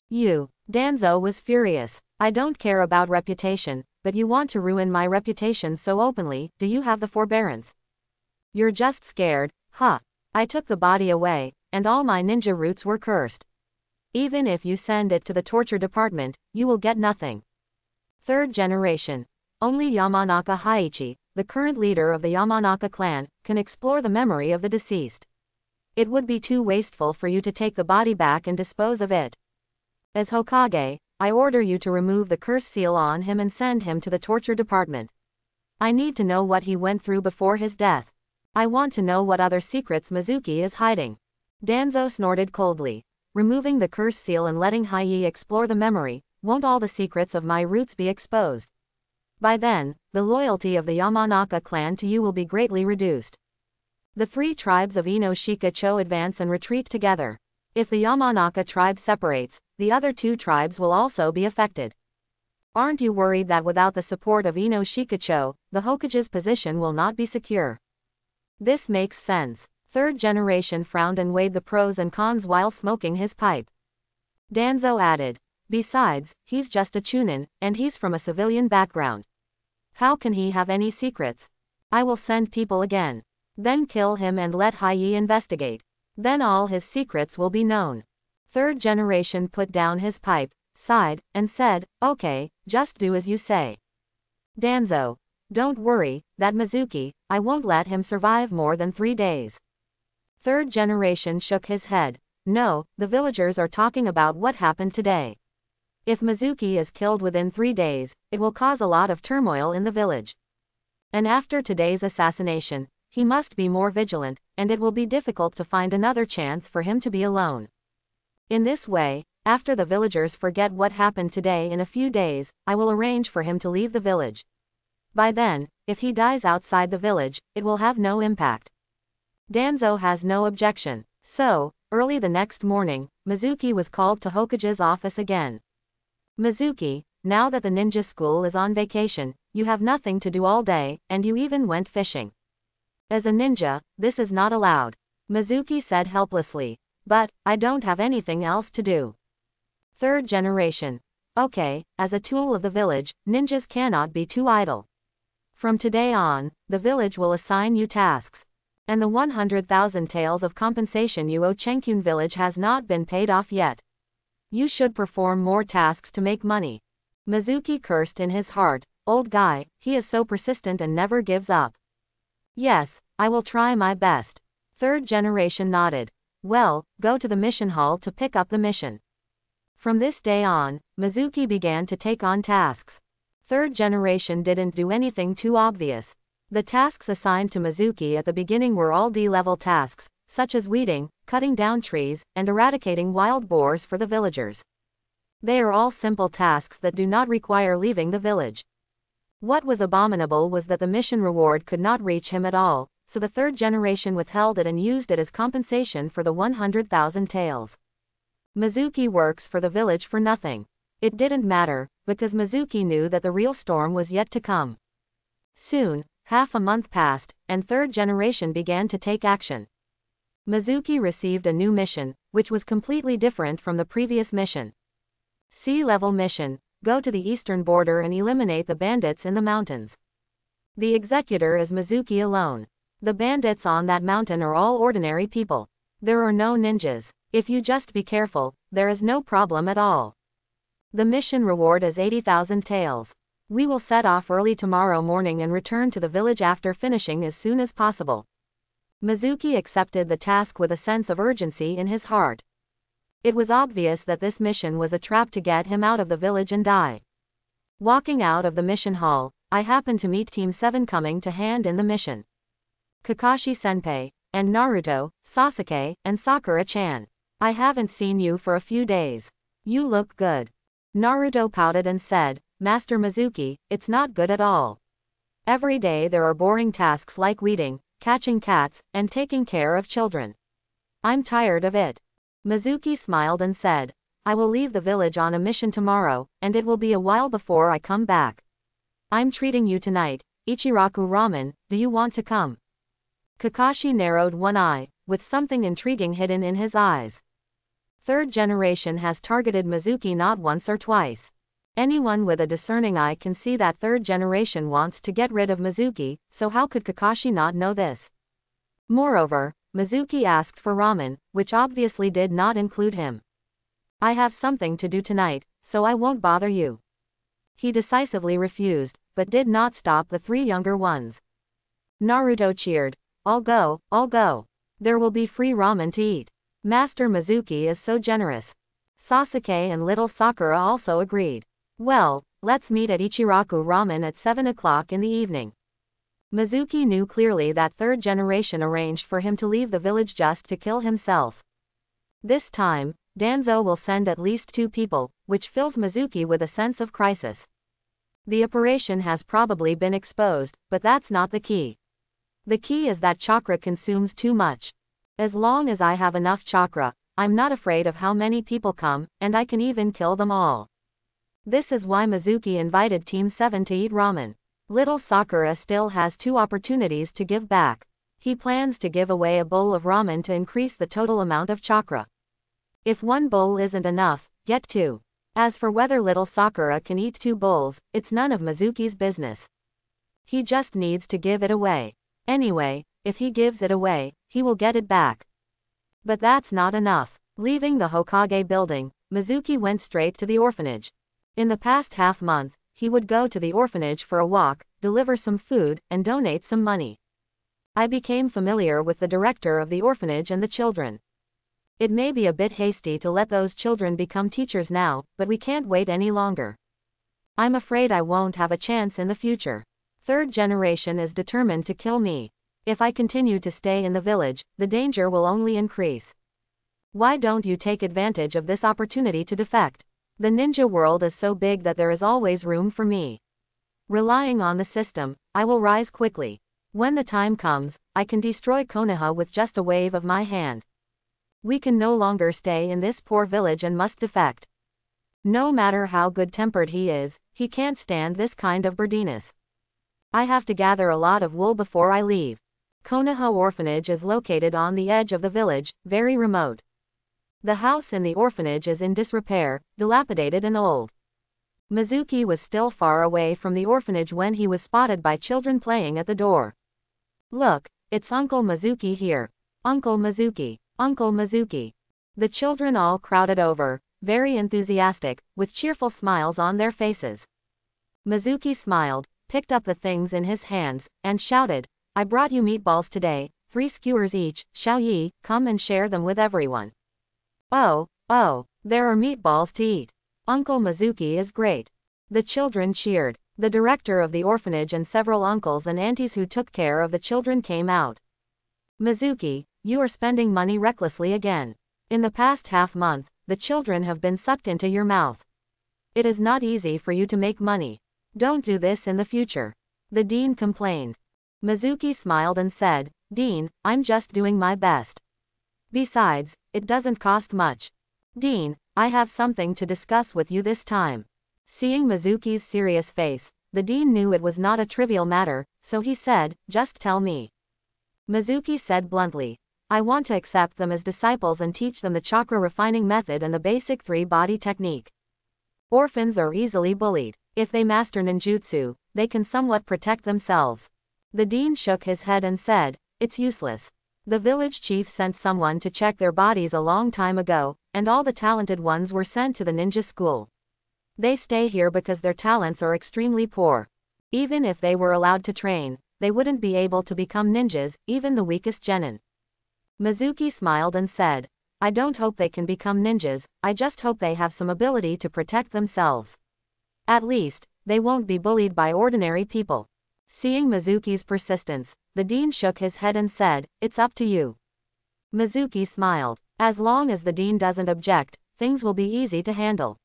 You. Danzo was furious. I don't care about reputation, but you want to ruin my reputation so openly, do you have the forbearance? You're just scared, huh? I took the body away, and all my ninja roots were cursed. Even if you send it to the torture department, you will get nothing. Third generation. Only Yamanaka Haichi, the current leader of the Yamanaka clan, can explore the memory of the deceased. It would be too wasteful for you to take the body back and dispose of it. As Hokage, I order you to remove the curse seal on him and send him to the torture department. I need to know what he went through before his death. I want to know what other secrets Mizuki is hiding. Danzo snorted coldly. Removing the curse seal and letting Hiei explore the memory, won't all the secrets of my roots be exposed? By then, the loyalty of the Yamanaka clan to you will be greatly reduced. The three tribes of Ino-Shika-cho advance and retreat together. If the Yamanaka tribe separates, the other two tribes will also be affected. Aren't you worried that without the support of Ino-Shika-cho, the Hokage's position will not be secure? This makes sense. Third generation frowned and weighed the pros and cons while smoking his pipe. Danzo added, besides, he's just a chunin, and he's from a civilian background. How can he have any secrets? I will send people again. Then kill him and let Hiei investigate. Then all his secrets will be known. Third generation put down his pipe, sighed, and said, okay, just do as you say. Danzo, don't worry, that Mizuki, I won't let him survive more than 3 days. Third generation shook his head. No, the villagers are talking about what happened today. If Mizuki is killed within 3 days, it will cause a lot of turmoil in the village. And after today's assassination, he must be more vigilant, and it will be difficult to find another chance for him to be alone. In this way, after the villagers forget what happened today in a few days, I will arrange for him to leave the village. By then, if he dies outside the village, it will have no impact. Danzo has no objection. So, early the next morning, Mizuki was called to Hokage's office again. Mizuki, now that the ninja school is on vacation, you have nothing to do all day, and you even went fishing. As a ninja, this is not allowed. Mizuki said helplessly. But, I don't have anything else to do. Third generation. Okay, as a tool of the village, ninjas cannot be too idle. From today on, the village will assign you tasks. And the 100,000 taels of compensation you owe Chenkyun village has not been paid off yet. You should perform more tasks to make money. Mizuki cursed in his heart, old guy, he is so persistent and never gives up. Yes, I will try my best. Third generation nodded. Well, go to the mission hall to pick up the mission. From this day on, Mizuki began to take on tasks. Third generation didn't do anything too obvious. The tasks assigned to Mizuki at the beginning were all D-level tasks, such as weeding, cutting down trees, and eradicating wild boars for the villagers. They are all simple tasks that do not require leaving the village. What was abominable was that the mission reward could not reach him at all, so the third generation withheld it and used it as compensation for the 100,000 taels. Mizuki works for the village for nothing. It didn't matter, because Mizuki knew that the real storm was yet to come. Soon, half a month passed, and third generation began to take action. Mizuki received a new mission, which was completely different from the previous mission. Sea-level mission, go to the eastern border and eliminate the bandits in the mountains. The executor is Mizuki alone. The bandits on that mountain are all ordinary people. There are no ninjas. If you just be careful, there is no problem at all. The mission reward is 80,000 taels. We will set off early tomorrow morning and return to the village after finishing as soon as possible. Mizuki accepted the task with a sense of urgency in his heart. It was obvious that this mission was a trap to get him out of the village and die. Walking out of the mission hall, I happened to meet Team 7 coming to hand in the mission. Kakashi-senpai, and Naruto, Sasuke, and Sakura-chan. I haven't seen you for a few days. You look good. Naruto pouted and said, Master Mizuki, it's not good at all. Every day there are boring tasks like weeding, catching cats, and taking care of children. I'm tired of it. Mizuki smiled and said, I will leave the village on a mission tomorrow, and it will be a while before I come back. I'm treating you tonight, Ichiraku ramen, do you want to come? Kakashi narrowed one eye, with something intriguing hidden in his eyes. Third generation has targeted Mizuki not once or twice. Anyone with a discerning eye can see that third generation wants to get rid of Mizuki, so how could Kakashi not know this? Moreover, Mizuki asked for ramen, which obviously did not include him. I have something to do tonight, so I won't bother you. He decisively refused, but did not stop the three younger ones. Naruto cheered. I'll go, I'll go. There will be free ramen to eat. Master Mizuki is so generous. Sasuke and little Sakura also agreed. Well, let's meet at Ichiraku ramen at 7 o'clock in the evening. Mizuki knew clearly that third generation arranged for him to leave the village just to kill himself. This time, Danzo will send at least 2 people, which fills Mizuki with a sense of crisis. The operation has probably been exposed, but that's not the key. The key is that chakra consumes too much. As long as I have enough chakra, I'm not afraid of how many people come, and I can even kill them all. This is why Mizuki invited Team 7 to eat ramen. Little Sakura still has 2 opportunities to give back. He plans to give away a bowl of ramen to increase the total amount of chakra. If 1 bowl isn't enough, get 2. As for whether little Sakura can eat 2 bowls, it's none of Mizuki's business. He just needs to give it away. Anyway, if he gives it away, he will get it back. But that's not enough. Leaving the Hokage building, Mizuki went straight to the orphanage. In the past half-month, he would go to the orphanage for a walk, deliver some food, and donate some money. I became familiar with the director of the orphanage and the children. It may be a bit hasty to let those children become teachers now, but we can't wait any longer. I'm afraid I won't have a chance in the future. Third generation is determined to kill me. If I continue to stay in the village, the danger will only increase. Why don't you take advantage of this opportunity to defect? The ninja world is so big that there is always room for me. Relying on the system, I will rise quickly. When the time comes, I can destroy Konoha with just a wave of my hand. We can no longer stay in this poor village and must defect. No matter how good-tempered he is, he can't stand this kind of birdiness. I have to gather a lot of wool before I leave. Konoha Orphanage is located on the edge of the village, very remote. The house in the orphanage is in disrepair, dilapidated and old. Mizuki was still far away from the orphanage when he was spotted by children playing at the door. Look, it's Uncle Mizuki here. Uncle Mizuki. Uncle Mizuki. The children all crowded over, very enthusiastic, with cheerful smiles on their faces. Mizuki smiled, picked up the things in his hands, and shouted, I brought you meatballs today, 3 skewers each, Xiao Yi, come and share them with everyone. Oh, there are meatballs to eat. Uncle Mizuki is great. The children cheered. The director of the orphanage and several uncles and aunties who took care of the children came out. Mizuki, you are spending money recklessly again. In the past half-month, the children have been sucked into your mouth. It is not easy for you to make money. Don't do this in the future. The dean complained. Mizuki smiled and said, Dean, I'm just doing my best. Besides, it doesn't cost much. Dean, I have something to discuss with you this time. Seeing Mizuki's serious face, the dean knew it was not a trivial matter, so he said, just tell me. Mizuki said bluntly, I want to accept them as disciples and teach them the chakra refining method and the basic 3-body technique. Orphans are easily bullied. If they master ninjutsu, they can somewhat protect themselves. The dean shook his head and said, it's useless. The village chief sent someone to check their bodies a long time ago, and all the talented ones were sent to the ninja school. They stay here because their talents are extremely poor. Even if they were allowed to train, they wouldn't be able to become ninjas, even the weakest genin. Mizuki smiled and said, I don't hope they can become ninjas, I just hope they have some ability to protect themselves. At least, they won't be bullied by ordinary people. Seeing Mizuki's persistence, the dean shook his head and said, it's up to you. Mizuki smiled. As long as the dean doesn't object, things will be easy to handle.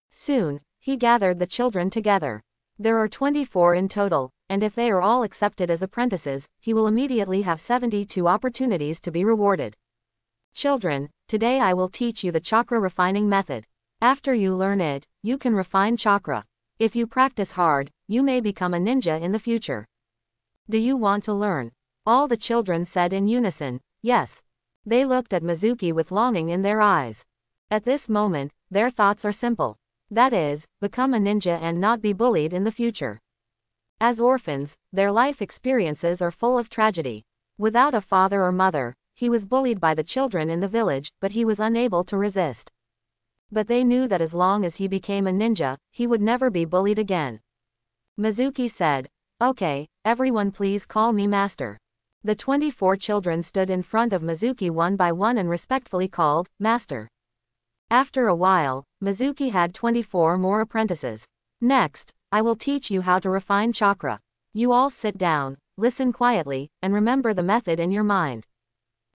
Soon, he gathered the children together. There are 24 in total, and if they are all accepted as apprentices, he will immediately have 72 opportunities to be rewarded. Children, today I will teach you the chakra refining method. After you learn it, you can refine chakra. If you practice hard, you may become a ninja in the future. Do you want to learn? All the children said in unison, yes. They looked at Mizuki with longing in their eyes. At this moment, their thoughts are simple. That is, become a ninja and not be bullied in the future. As orphans, their life experiences are full of tragedy. Without a father or mother, he was bullied by the children in the village, but he was unable to resist. But they knew that as long as he became a ninja, he would never be bullied again. Mizuki said, okay, everyone please call me master. The 24 children stood in front of Mizuki one by one and respectfully called, master. After a while, Mizuki had 24 more apprentices. Next, I will teach you how to refine chakra. You all sit down. listen quietly, and remember the method in your mind.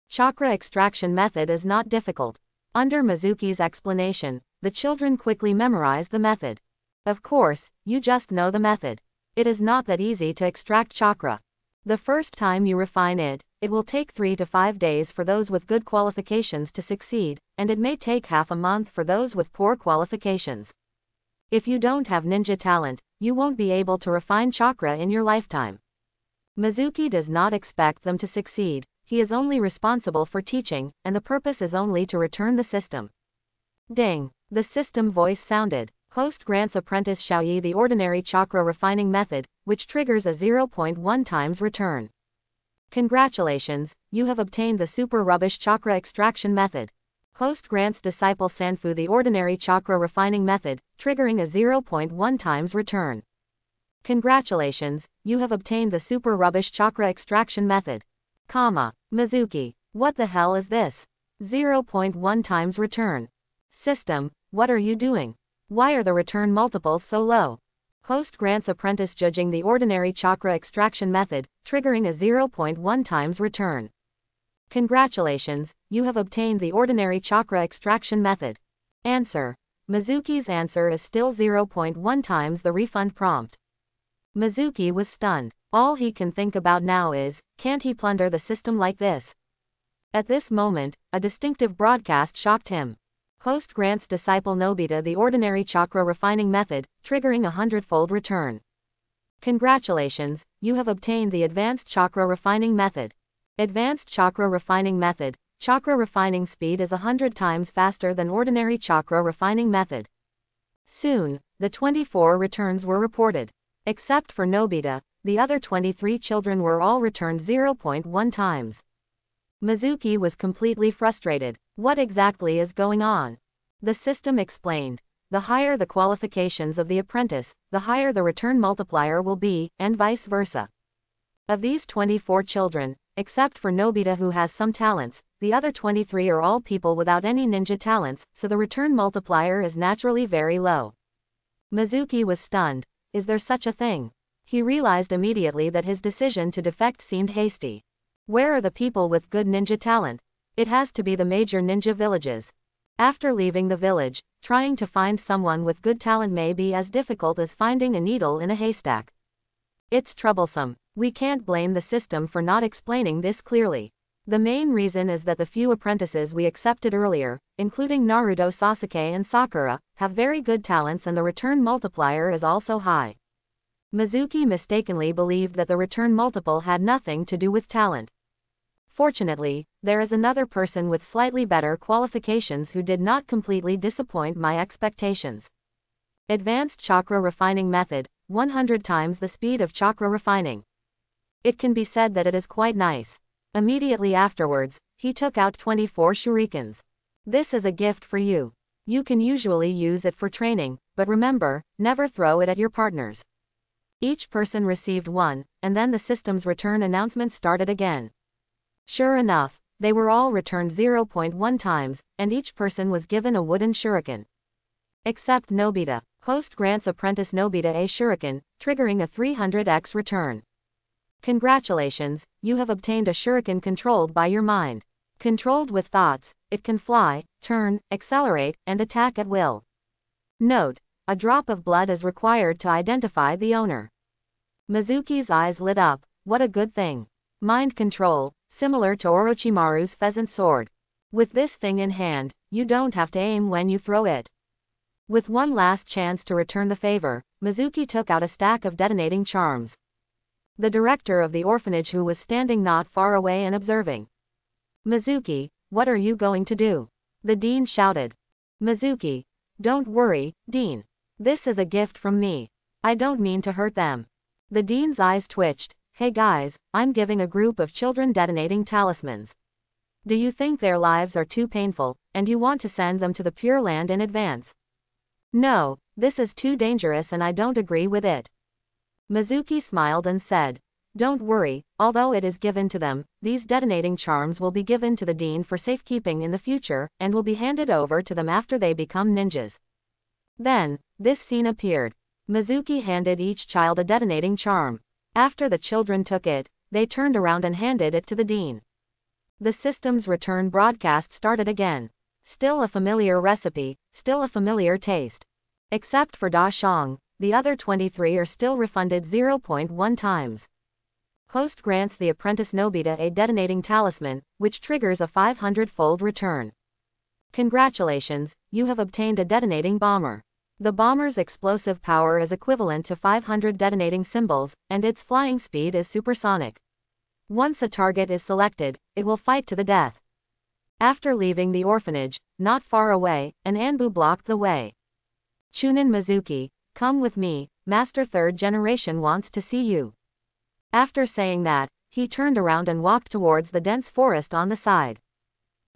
Chakra extraction method is not difficult. Under Mizuki's explanation, the children quickly memorize the method. Of course, you just know the method. It is not that easy to extract chakra. The first time you refine it, it will take 3 to 5 days for those with good qualifications to succeed, and it may take half a month for those with poor qualifications. If you don't have ninja talent, you won't be able to refine chakra in your lifetime. Mizuki does not expect them to succeed. He is only responsible for teaching, and the purpose is only to return the system. Ding! The system voice sounded. Host grants apprentice Xiaoyi the ordinary chakra refining method, which triggers a 0.1 times return. Congratulations, you have obtained the super rubbish chakra extraction method. Host grants disciple Sanfu the ordinary chakra refining method, triggering a 0.1 times return. Congratulations, you have obtained the super rubbish chakra extraction method. Mizuki, what the hell is this? 0.1 times return. System, what are you doing? Why are the return multiples so low? Host grants apprentice judging the ordinary chakra extraction method, triggering a 0.1 times return. Congratulations, you have obtained the ordinary chakra extraction method. Answer. Mizuki's answer is still 0.1 times the refund prompt. Mizuki was stunned. All he can think about now is, can't he plunder the system like this? At this moment, a distinctive broadcast shocked him. Host grants disciple Nobita the ordinary chakra refining method, triggering a 100-fold return. Congratulations, you have obtained the advanced chakra refining method. Advanced chakra refining method. Chakra refining speed is 100 times faster than ordinary chakra refining method. Soon, the 24 returns were reported. Except for Nobita, the other 23 children were all returned 0.1 times. Mizuki was completely frustrated. What exactly is going on? The system explained. The higher the qualifications of the apprentice, the higher the return multiplier will be, and vice versa. Of these 24 children, except for Nobita who has some talents, the other 23 are all people without any ninja talents, so the return multiplier is naturally very low. Mizuki was stunned. Is there such a thing? He realized immediately that his decision to defect seemed hasty. Where are the people with good ninja talent? It has to be the major ninja villages. After leaving the village, trying to find someone with good talent may be as difficult as finding a needle in a haystack. It's troublesome. We can't blame the system for not explaining this clearly. The main reason is that the few apprentices we accepted earlier, including Naruto Sasuke and Sakura, have very good talents and the return multiplier is also high. Mizuki mistakenly believed that the return multiple had nothing to do with talent. Fortunately, there is another person with slightly better qualifications who did not completely disappoint my expectations. Advanced chakra refining method, 100 times the speed of chakra refining. It can be said that it is quite nice. Immediately afterwards, he took out 24 shurikens. This is a gift for you. You can usually use it for training, but remember, never throw it at your partners. Each person received one, and then the system's return announcement started again. Sure enough, they were all returned 0.1 times, and each person was given a wooden shuriken. Except Nobita. Host grants apprentice Nobita a shuriken, triggering a 300x return. Congratulations, you have obtained a shuriken controlled by your mind. Controlled with thoughts, it can fly, turn, accelerate, and attack at will. Note: a drop of blood is required to identify the owner. Mizuki's eyes lit up. What a good thing. Mind control, similar to Orochimaru's pheasant sword. With this thing in hand, you don't have to aim when you throw it. With one last chance to return the favor, Mizuki took out a stack of detonating charms. The director of the orphanage who was standing not far away and observing. Mizuki, what are you going to do? The dean shouted. Mizuki, don't worry, Dean. This is a gift from me. I don't mean to hurt them. The dean's eyes twitched. Hey guys, I'm giving a group of children detonating talismans. Do you think their lives are too painful, and you want to send them to the Pure Land in advance? No, this is too dangerous and I don't agree with it. Mizuki smiled and said, don't worry, although it is given to them, these detonating charms will be given to the dean for safekeeping in the future, and will be handed over to them after they become ninjas. Then, this scene appeared. Mizuki handed each child a detonating charm. After the children took it, They turned around and handed it to the dean. The system's return broadcast started again. Still a familiar recipe, still a familiar taste. Except for Da Shang, the other 23 are still refunded 0.1 times. Host grants the apprentice Nobita a detonating talisman, which triggers a 500-fold return. Congratulations, you have obtained a detonating bomber. The bomber's explosive power is equivalent to 500 detonating symbols, and its flying speed is supersonic. Once a target is selected, it will fight to the death. After leaving the orphanage, not far away, an Anbu blocked the way. Chunin Mizuki, come with me, Master Third Generation wants to see you. After saying that, he turned around and walked towards the dense forest on the side.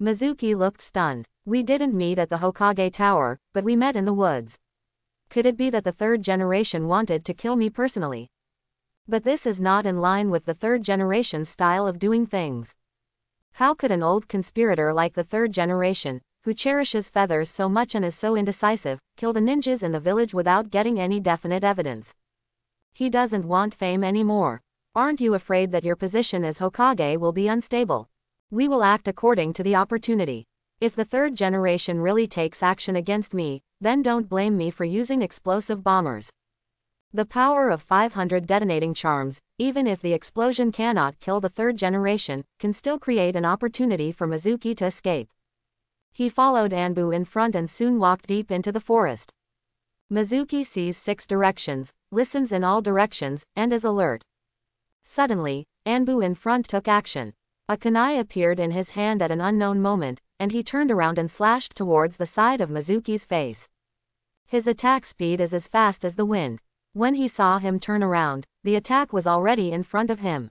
Mizuki looked stunned. We didn't meet at the Hokage Tower, but we met in the woods. Could it be that the Third Generation wanted to kill me personally? But this is not in line with the Third Generation's style of doing things. How could an old conspirator like the Third Generation, who cherishes feathers so much and is so indecisive, kill the ninjas in the village without getting any definite evidence? He doesn't want fame anymore. Aren't you afraid that your position as Hokage will be unstable? We will act according to the opportunity. If the Third Generation really takes action against me, then don't blame me for using explosive bombers. The power of 500 detonating charms, even if the explosion cannot kill the Third Generation, can still create an opportunity for Mizuki to escape. He followed Anbu in front and soon walked deep into the forest. Mizuki sees 6 directions, listens in all directions, and is alert. Suddenly, Anbu in front took action. A kunai appeared in his hand at an unknown moment, and he turned around and slashed towards the side of Mizuki's face. His attack speed is as fast as the wind. When he saw him turn around, the attack was already in front of him.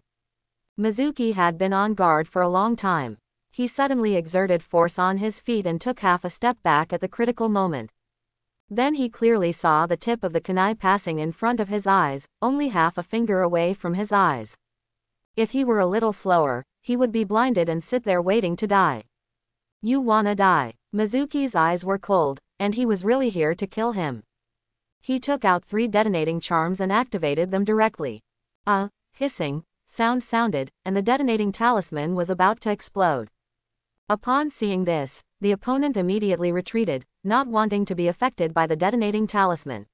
Mizuki had been on guard for a long time. He suddenly exerted force on his feet and took half a step back at the critical moment. Then he clearly saw the tip of the kunai passing in front of his eyes, only half a finger away from his eyes. If he were a little slower, he would be blinded and sit there waiting to die. You wanna die? Mizuki's eyes were cold, and he was really here to kill him. He took out 3 detonating charms and activated them directly. A hissing sound sounded, and the detonating talisman was about to explode. Upon seeing this, the opponent immediately retreated, not wanting to be affected by the detonating talisman.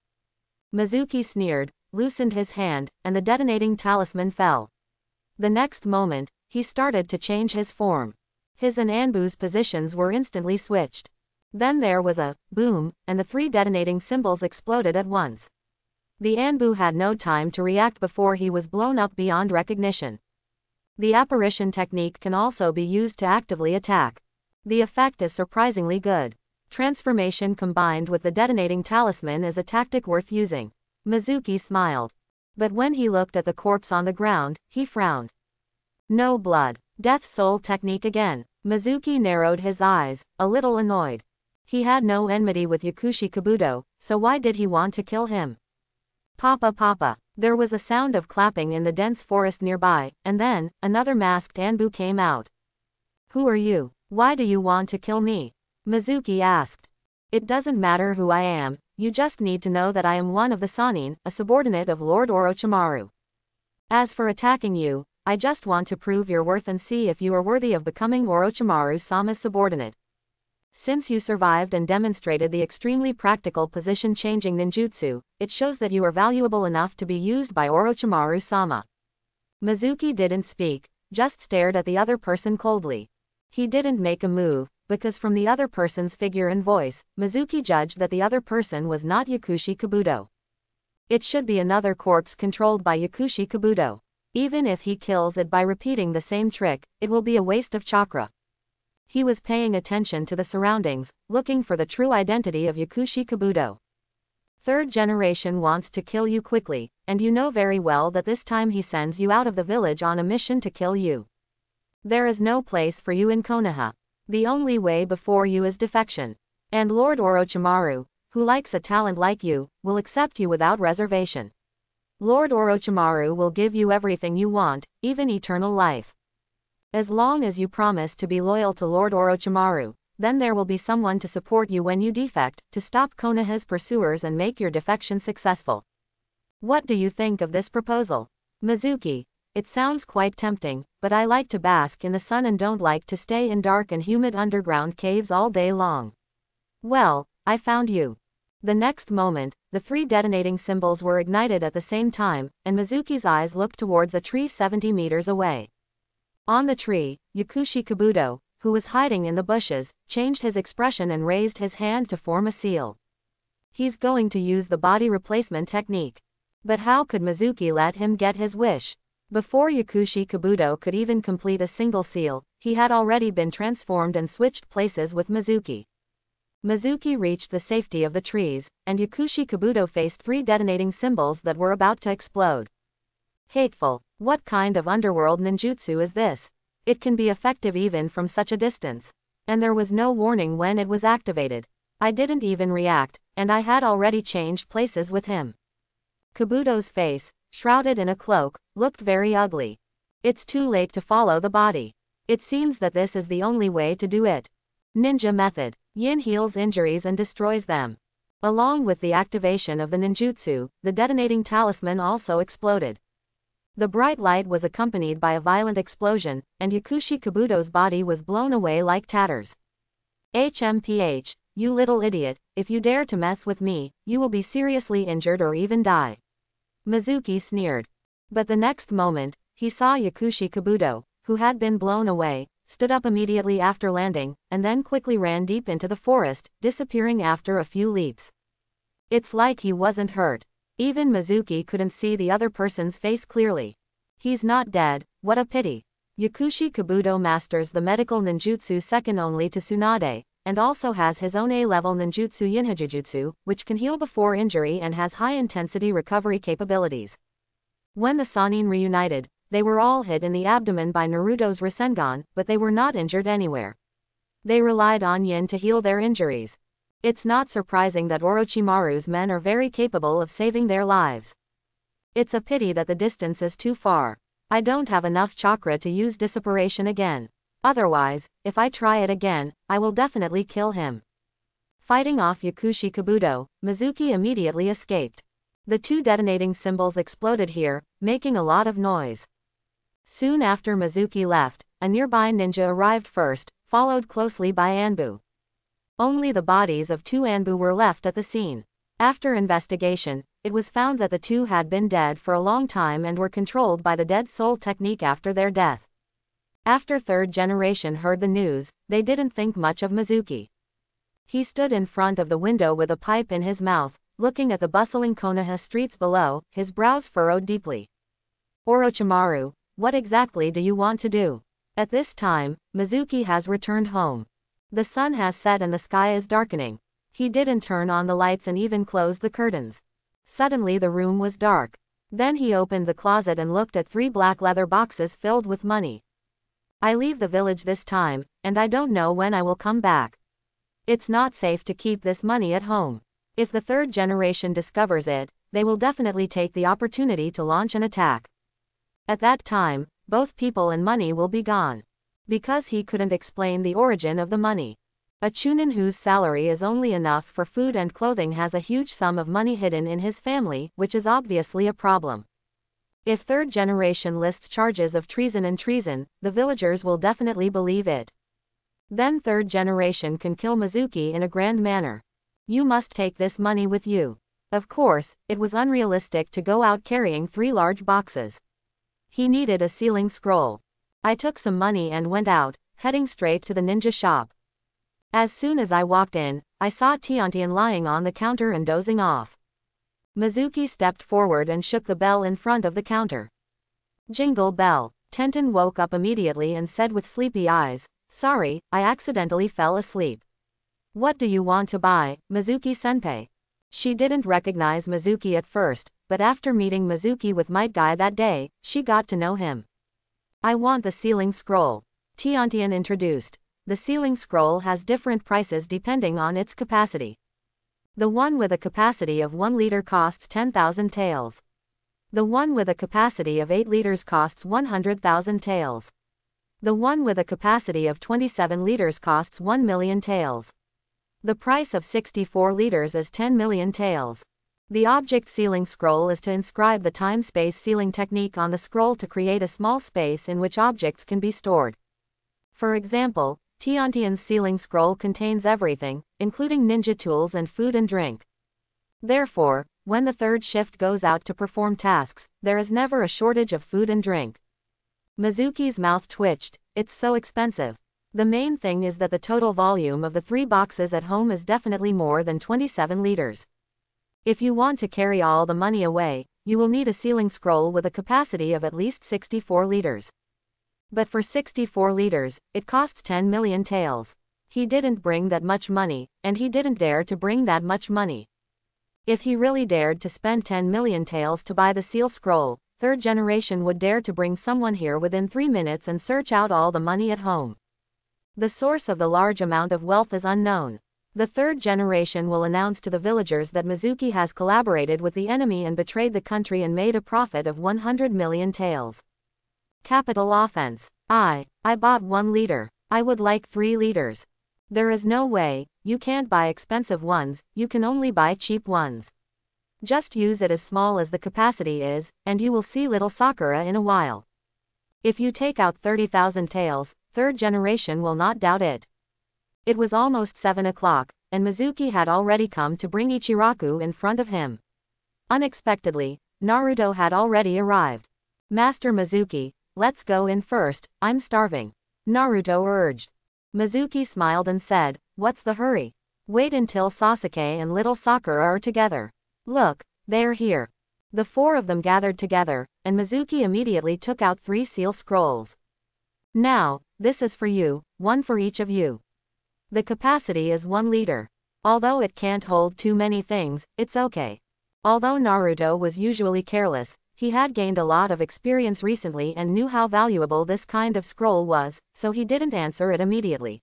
Mizuki sneered, loosened his hand, and the detonating talisman fell. The next moment, he started to change his form. His and Anbu's positions were instantly switched. Then there was a boom, and the 3 detonating symbols exploded at once. The Anbu had no time to react before he was blown up beyond recognition. The apparition technique can also be used to actively attack. The effect is surprisingly good. Transformation combined with the detonating talisman is a tactic worth using. Mizuki smiled. But when he looked at the corpse on the ground, he frowned. No blood. Death Soul technique again. Mizuki narrowed his eyes, a little annoyed. He had no enmity with Yakushi Kabuto, so why did he want to kill him? Papa Papa. There was a sound of clapping in the dense forest nearby, and then, another masked Anbu came out. Who are you? Why do you want to kill me? Mizuki asked. It doesn't matter who I am, you just need to know that I am one of the Sannin, a subordinate of Lord Orochimaru. As for attacking you, I just want to prove your worth and see if you are worthy of becoming Orochimaru-sama's subordinate. Since you survived and demonstrated the extremely practical position-changing ninjutsu, it shows that you are valuable enough to be used by Orochimaru-sama. Mizuki didn't speak, just stared at the other person coldly. He didn't make a move, because from the other person's figure and voice, Mizuki judged that the other person was not Yakushi Kabuto. It should be another corpse controlled by Yakushi Kabuto. Even if he kills it by repeating the same trick, it will be a waste of chakra. He was paying attention to the surroundings, looking for the true identity of Yakushi Kabuto. Third Generation wants to kill you quickly, and you know very well that this time he sends you out of the village on a mission to kill you. There is no place for you in Konoha. The only way before you is defection. And Lord Orochimaru, who likes a talent like you, will accept you without reservation. Lord Orochimaru will give you everything you want, even eternal life. As long as you promise to be loyal to Lord Orochimaru, then there will be someone to support you when you defect, to stop Konoha's pursuers and make your defection successful. What do you think of this proposal? Mizuki, It sounds quite tempting, but I like to bask in the sun and don't like to stay in dark and humid underground caves all day long. Well, I found you. The next moment, the 3 detonating symbols were ignited at the same time, and Mizuki's eyes looked towards a tree 70 meters away. On the tree, Yakushi Kabuto, who was hiding in the bushes, changed his expression and raised his hand to form a seal. He's going to use the body replacement technique. But how could Mizuki let him get his wish? Before Yakushi Kabuto could even complete a single seal, he had already been transformed and switched places with Mizuki. Mizuki reached the safety of the trees, and Yakushi Kabuto faced 3 detonating symbols that were about to explode. Hateful. What kind of underworld ninjutsu is this? It can be effective even from such a distance. And there was no warning when it was activated. I didn't even react, and I had already changed places with him. Kabuto's face, shrouded in a cloak, looked very ugly. It's too late to follow the body. It seems that this is the only way to do it. Ninja method. Yin heals injuries and destroys them. Along with the activation of the ninjutsu, the detonating talisman also exploded. The bright light was accompanied by a violent explosion, and Yakushi Kabuto's body was blown away like tatters. HMPH, you little idiot, if you dare to mess with me, you will be seriously injured or even die. Mizuki sneered. But the next moment, he saw Yakushi Kabuto, who had been blown away, stood up immediately after landing, and then quickly ran deep into the forest, disappearing after a few leaps. It's like he wasn't hurt. Even Mizuki couldn't see the other person's face clearly. He's not dead, what a pity. Yakushi Kabuto masters the medical ninjutsu second only to Tsunade, and also has his own A-level ninjutsu Yinhajujutsu, which can heal before injury and has high-intensity recovery capabilities. When the Sannin reunited, they were all hit in the abdomen by Naruto's Rasengan, but they were not injured anywhere. They relied on Yin to heal their injuries. It's not surprising that Orochimaru's men are very capable of saving their lives. It's a pity that the distance is too far. I don't have enough chakra to use Dissiparation again. Otherwise, if I try it again, I will definitely kill him. Fighting off Yakushi Kabuto, Mizuki immediately escaped. The 2 detonating symbols exploded here, making a lot of noise. Soon after Mizuki left, a nearby ninja arrived first, followed closely by Anbu. Only the bodies of 2 Anbu were left at the scene. After investigation, it was found that the 2 had been dead for a long time and were controlled by the dead soul technique after their death. After 3rd generation heard the news, they didn't think much of Mizuki. He stood in front of the window with a pipe in his mouth, looking at the bustling Konoha streets below, his brows furrowed deeply. Orochimaru, what exactly do you want to do? At this time, Mizuki has returned home. The sun has set and the sky is darkening. He didn't turn on the lights and even close the curtains. Suddenly the room was dark. Then he opened the closet and looked at 3 black leather boxes filled with money. I leave the village this time, and I don't know when I will come back. It's not safe to keep this money at home. If the 3rd generation discovers it, they will definitely take the opportunity to launch an attack. At that time, both people and money will be gone. Because he couldn't explain the origin of the money. A chunin whose salary is only enough for food and clothing has a huge sum of money hidden in his family, which is obviously a problem. If 3rd generation lists charges of treason, the villagers will definitely believe it. Then 3rd generation can kill Mizuki in a grand manner. You must take this money with you. Of course, it was unrealistic to go out carrying 3 large boxes. He needed a sealing scroll. I took some money and went out, heading straight to the ninja shop. As soon as I walked in, I saw Tiantian lying on the counter and dozing off. Mizuki stepped forward and shook the bell in front of the counter. Jingle bell. Tenten woke up immediately and said with sleepy eyes, "Sorry, I accidentally fell asleep." "What do you want to buy, Mizuki-senpai?" She didn't recognize Mizuki at first, but after meeting Mizuki with Might Guy that day, she got to know him. "I want the sealing scroll," Tiantian introduced. The sealing scroll has different prices depending on its capacity. The one with a capacity of 1 liter costs 10,000 taels. The one with a capacity of 8 liters costs 100,000 taels. The one with a capacity of 27 liters costs 1 million taels. The price of 64 liters is 10 million taels. The object sealing scroll is to inscribe the time-space sealing technique on the scroll to create a small space in which objects can be stored. For example, Tiantian's sealing scroll contains everything, including ninja tools and food and drink. Therefore, when the third shift goes out to perform tasks, there is never a shortage of food and drink. Mizuki's mouth twitched. It's so expensive. The main thing is that the total volume of the 3 boxes at home is definitely more than 27 liters. If you want to carry all the money away, you will need a sealing scroll with a capacity of at least 64 liters. But for 64 liters, it costs 10 million taels. He didn't bring that much money, and he didn't dare to bring that much money. If he really dared to spend 10 million taels to buy the seal scroll, third generation would dare to bring someone here within 3 minutes and search out all the money at home. The source of the large amount of wealth is unknown. The third generation will announce to the villagers that Mizuki has collaborated with the enemy and betrayed the country and made a profit of 100 million taels. Capital offense. I bought 1 liter. I would like 3 liters. There is no way, you can't buy expensive ones, you can only buy cheap ones. Just use it as small as the capacity is, and you will see little Sakura in a while. If you take out 30,000 taels, third generation will not doubt it. It was almost 7 o'clock, and Mizuki had already come to bring Ichiraku in front of him. Unexpectedly, Naruto had already arrived. Master Mizuki, let's go in first, I'm starving. Naruto urged. Mizuki smiled and said, what's the hurry? Wait until Sasuke and little Sakura are together. Look, they're here. The 4 of them gathered together, and Mizuki immediately took out 3 seal scrolls. Now, this is for you, 1 for each of you. The capacity is 1 liter. Although it can't hold too many things, it's okay. Although Naruto was usually careless, he had gained a lot of experience recently and knew how valuable this kind of scroll was, so he didn't answer it immediately.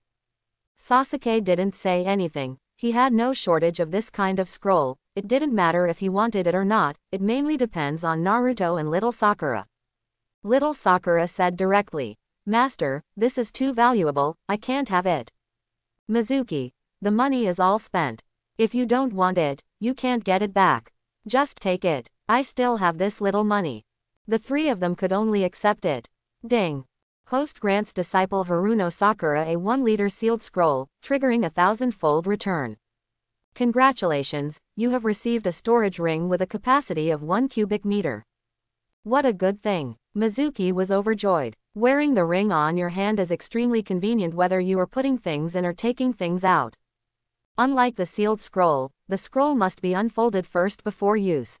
Sasuke didn't say anything. He had no shortage of this kind of scroll. It didn't matter if he wanted it or not, it mainly depends on Naruto and little Sakura. Little Sakura said directly, Master, this is too valuable, I can't have it. Mizuki, the money is all spent. If you don't want it, you can't get it back. Just take it. I still have this little money. The 3 of them could only accept it. Ding. Host grants disciple Haruno Sakura a 1 liter sealed scroll, triggering a 1,000-fold return. Congratulations, you have received a storage ring with a capacity of 1 cubic meter. What a good thing. Mizuki was overjoyed. Wearing the ring on your hand is extremely convenient whether you are putting things in or taking things out. Unlike the sealed scroll, the scroll must be unfolded first before use.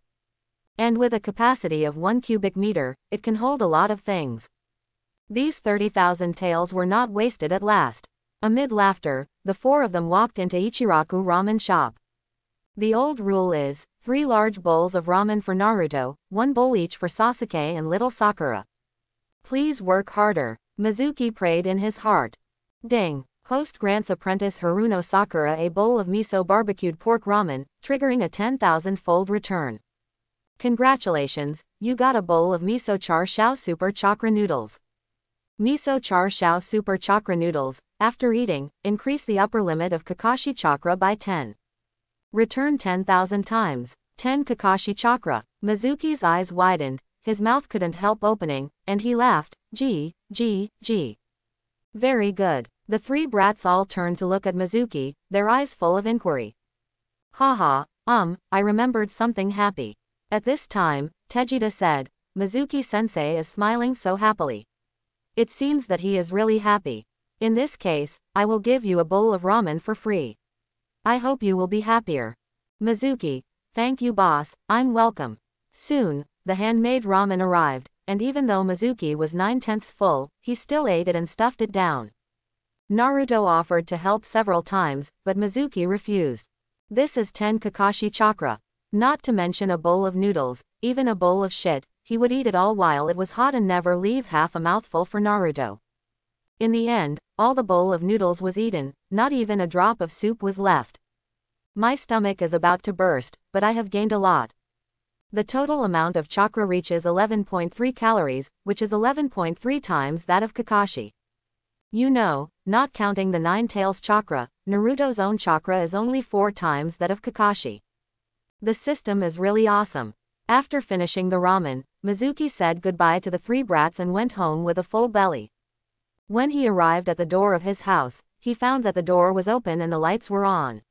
And with a capacity of 1 cubic meter, it can hold a lot of things. These 30,000 taels were not wasted at last. Amid laughter, the 4 of them walked into Ichiraku ramen shop. The old rule is, 3 large bowls of ramen for Naruto, 1 bowl each for Sasuke and little Sakura. Please work harder. Mizuki prayed in his heart. Ding. Host grants apprentice Haruno Sakura a bowl of miso barbecued pork ramen, triggering a 10,000-fold return. Congratulations, you got a bowl of miso char shao super chakra noodles. Miso char shao super chakra noodles, after eating, increase the upper limit of Kakashi chakra by 10. Return 10,000 times. 10 Kakashi chakra. Mizuki's eyes widened, his mouth couldn't help opening, and he laughed, Gee. Very good. The 3 brats all turned to look at Mizuki, their eyes full of inquiry. Haha, I remembered something happy. At this time, Tejita said, Mizuki-sensei is smiling so happily. It seems that he is really happy. In this case, I will give you a bowl of ramen for free. I hope you will be happier. Mizuki, thank you boss, I'm welcome. Soon, the handmade ramen arrived, and even though Mizuki was 9/10 full, he still ate it and stuffed it down. Naruto offered to help several times, but Mizuki refused. This is 10 Kakashi chakra. Not to mention a bowl of noodles, even a bowl of shit, he would eat it all while it was hot and never leave half a mouthful for Naruto. In the end, all the bowl of noodles was eaten, not even a drop of soup was left. My stomach is about to burst, but I have gained a lot. The total amount of chakra reaches 11.3 calories, which is 11.3 times that of Kakashi. You know, not counting the 9 tails chakra, Naruto's own chakra is only 4 times that of Kakashi. The system is really awesome. After finishing the ramen, Mizuki said goodbye to the three brats and went home with a full belly. When he arrived at the door of his house, he found that the door was open and the lights were on.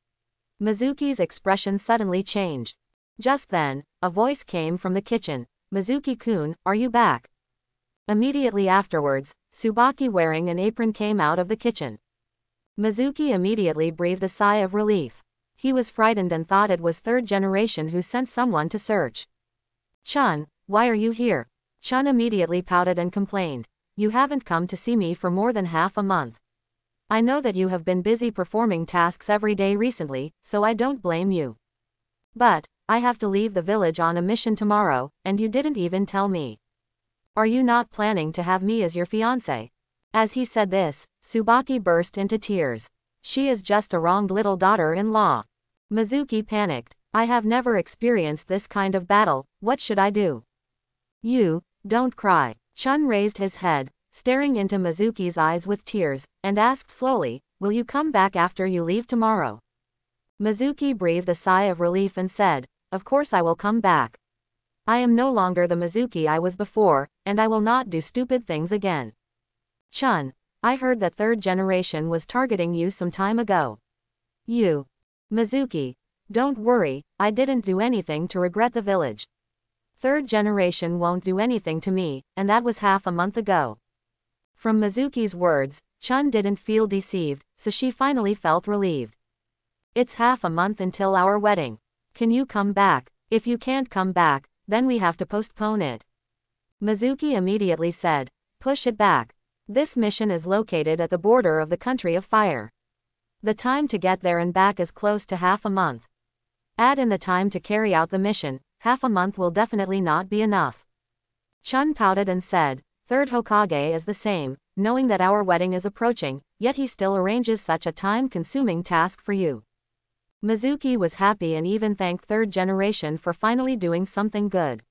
Mizuki's expression suddenly changed. Just then, a voice came from the kitchen. "Mizuki-kun, are you back?" Immediately afterwards, Tsubaki wearing an apron came out of the kitchen. Mizuki immediately breathed a sigh of relief. He was frightened and thought it was third generation who sent someone to search. "Chun, why are you here?" Chun immediately pouted and complained. "You haven't come to see me for more than half a month. I know that you have been busy performing tasks every day recently, so I don't blame you. But I have to leave the village on a mission tomorrow, and you didn't even tell me. Are you not planning to have me as your fiancé?" As he said this, Tsubaki burst into tears. She is just a wronged little daughter-in-law. Mizuki panicked. "I have never experienced this kind of battle, what should I do?" "You, don't cry." Chun raised his head, staring into Mizuki's eyes with tears, and asked slowly, "Will you come back after you leave tomorrow?" Mizuki breathed a sigh of relief and said, "Of course I will come back. I am no longer the Mizuki I was before, and I will not do stupid things again." "Chun, I heard that third generation was targeting you some time ago." "You." "Mizuki, don't worry, I didn't do anything to regret the village. Third generation won't do anything to me, and that was half a month ago." From Mizuki's words, Chun didn't feel deceived, so she finally felt relieved. "It's half a month until our wedding. Can you come back? If you can't come back, then we have to postpone it." Mizuki immediately said, "Push it back. This mission is located at the border of the country of fire. The time to get there and back is close to half a month. Add in the time to carry out the mission, half a month will definitely not be enough." Chun pouted and said, "Third Hokage is the same, knowing that our wedding is approaching, yet he still arranges such a time-consuming task for you." Mizuki was happy and even thanked third generation for finally doing something good.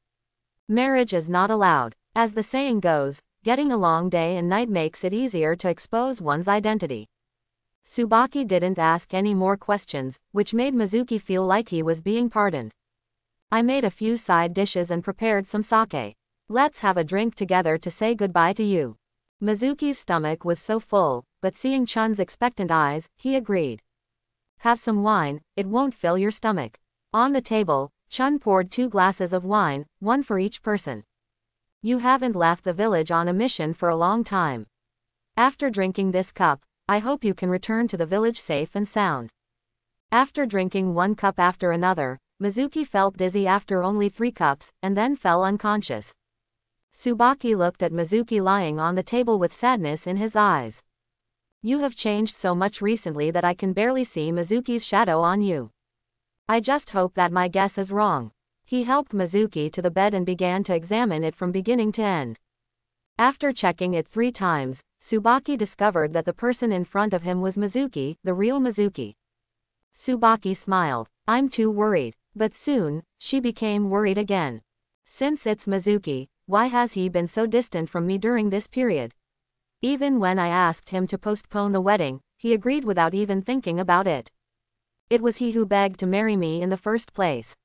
Marriage is not allowed. As the saying goes, getting along day and night makes it easier to expose one's identity. Tsubaki didn't ask any more questions, which made Mizuki feel like he was being pardoned. "I made a few side dishes and prepared some sake. Let's have a drink together to say goodbye to you." Mizuki's stomach was so full, but seeing Chun's expectant eyes, he agreed. "Have some wine, it won't fill your stomach." On the table, Chun poured 2 glasses of wine, one for each person. "You haven't left the village on a mission for a long time. After drinking this cup, I hope you can return to the village safe and sound." After drinking one cup after another, Mizuki felt dizzy after only 3 cups, and then fell unconscious. Tsubaki looked at Mizuki lying on the table with sadness in his eyes. "You have changed so much recently that I can barely see Mizuki's shadow on you. I just hope that my guess is wrong." He helped Mizuki to the bed and began to examine it from beginning to end. After checking it 3 times, Tsubaki discovered that the person in front of him was Mizuki, the real Mizuki. Tsubaki smiled. "I'm too worried." But soon, she became worried again. "Since it's Mizuki, why has he been so distant from me during this period? Even when I asked him to postpone the wedding, he agreed without even thinking about it. It was he who begged to marry me in the first place.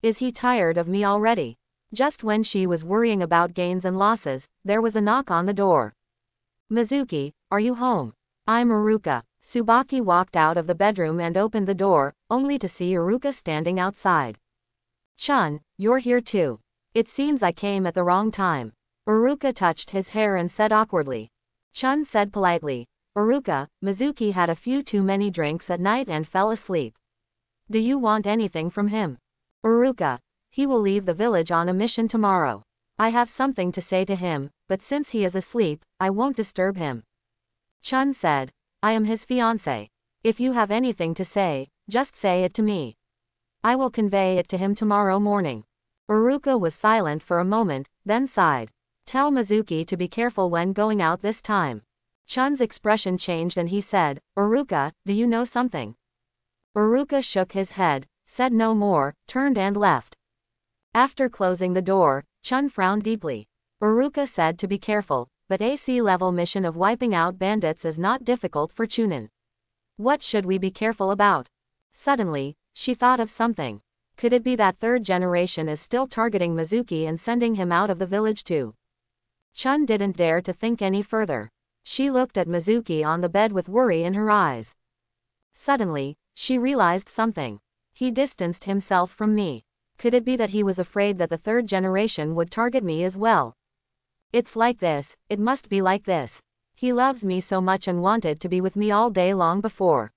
Is he tired of me already?" Just when she was worrying about gains and losses, there was a knock on the door. "Mizuki, are you home?" "I'm Iruka." Tsubaki walked out of the bedroom and opened the door, only to see Iruka standing outside. "Chun, you're here too. It seems I came at the wrong time." Iruka touched his hair and said awkwardly. Chun said politely, "Iruka, Mizuki had a few too many drinks at night and fell asleep. Do you want anything from him?" "Iruka, he will leave the village on a mission tomorrow. I have something to say to him, but since he is asleep, I won't disturb him." Chun said, "I am his fiancé. If you have anything to say, just say it to me. I will convey it to him tomorrow morning." Iruka was silent for a moment, then sighed. "Tell Mizuki to be careful when going out this time." Chun's expression changed and he said, "Iruka, do you know something?" Iruka shook his head, said no more, turned and left. After closing the door, Chun frowned deeply. Iruka said to be careful, but AC-level mission of wiping out bandits is not difficult for Chunin. What should we be careful about? Suddenly, she thought of something. Could it be that third generation is still targeting Mizuki and sending him out of the village too? Chun didn't dare to think any further. She looked at Mizuki on the bed with worry in her eyes. Suddenly, she realized something. He distanced himself from me. Could it be that he was afraid that the third generation would target me as well? It's like this, it must be like this. He loves me so much and wanted to be with me all day long before.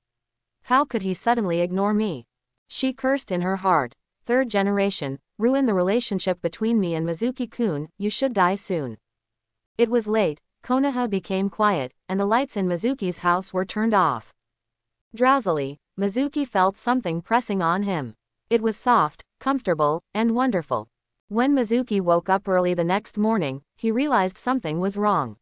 How could he suddenly ignore me? She cursed in her heart. Third generation, ruin the relationship between me and Mizuki-kun, you should die soon. It was late, Konoha became quiet, and the lights in Mizuki's house were turned off. Drowsily, Mizuki felt something pressing on him. It was soft, comfortable, and wonderful. When Mizuki woke up early the next morning, he realized something was wrong.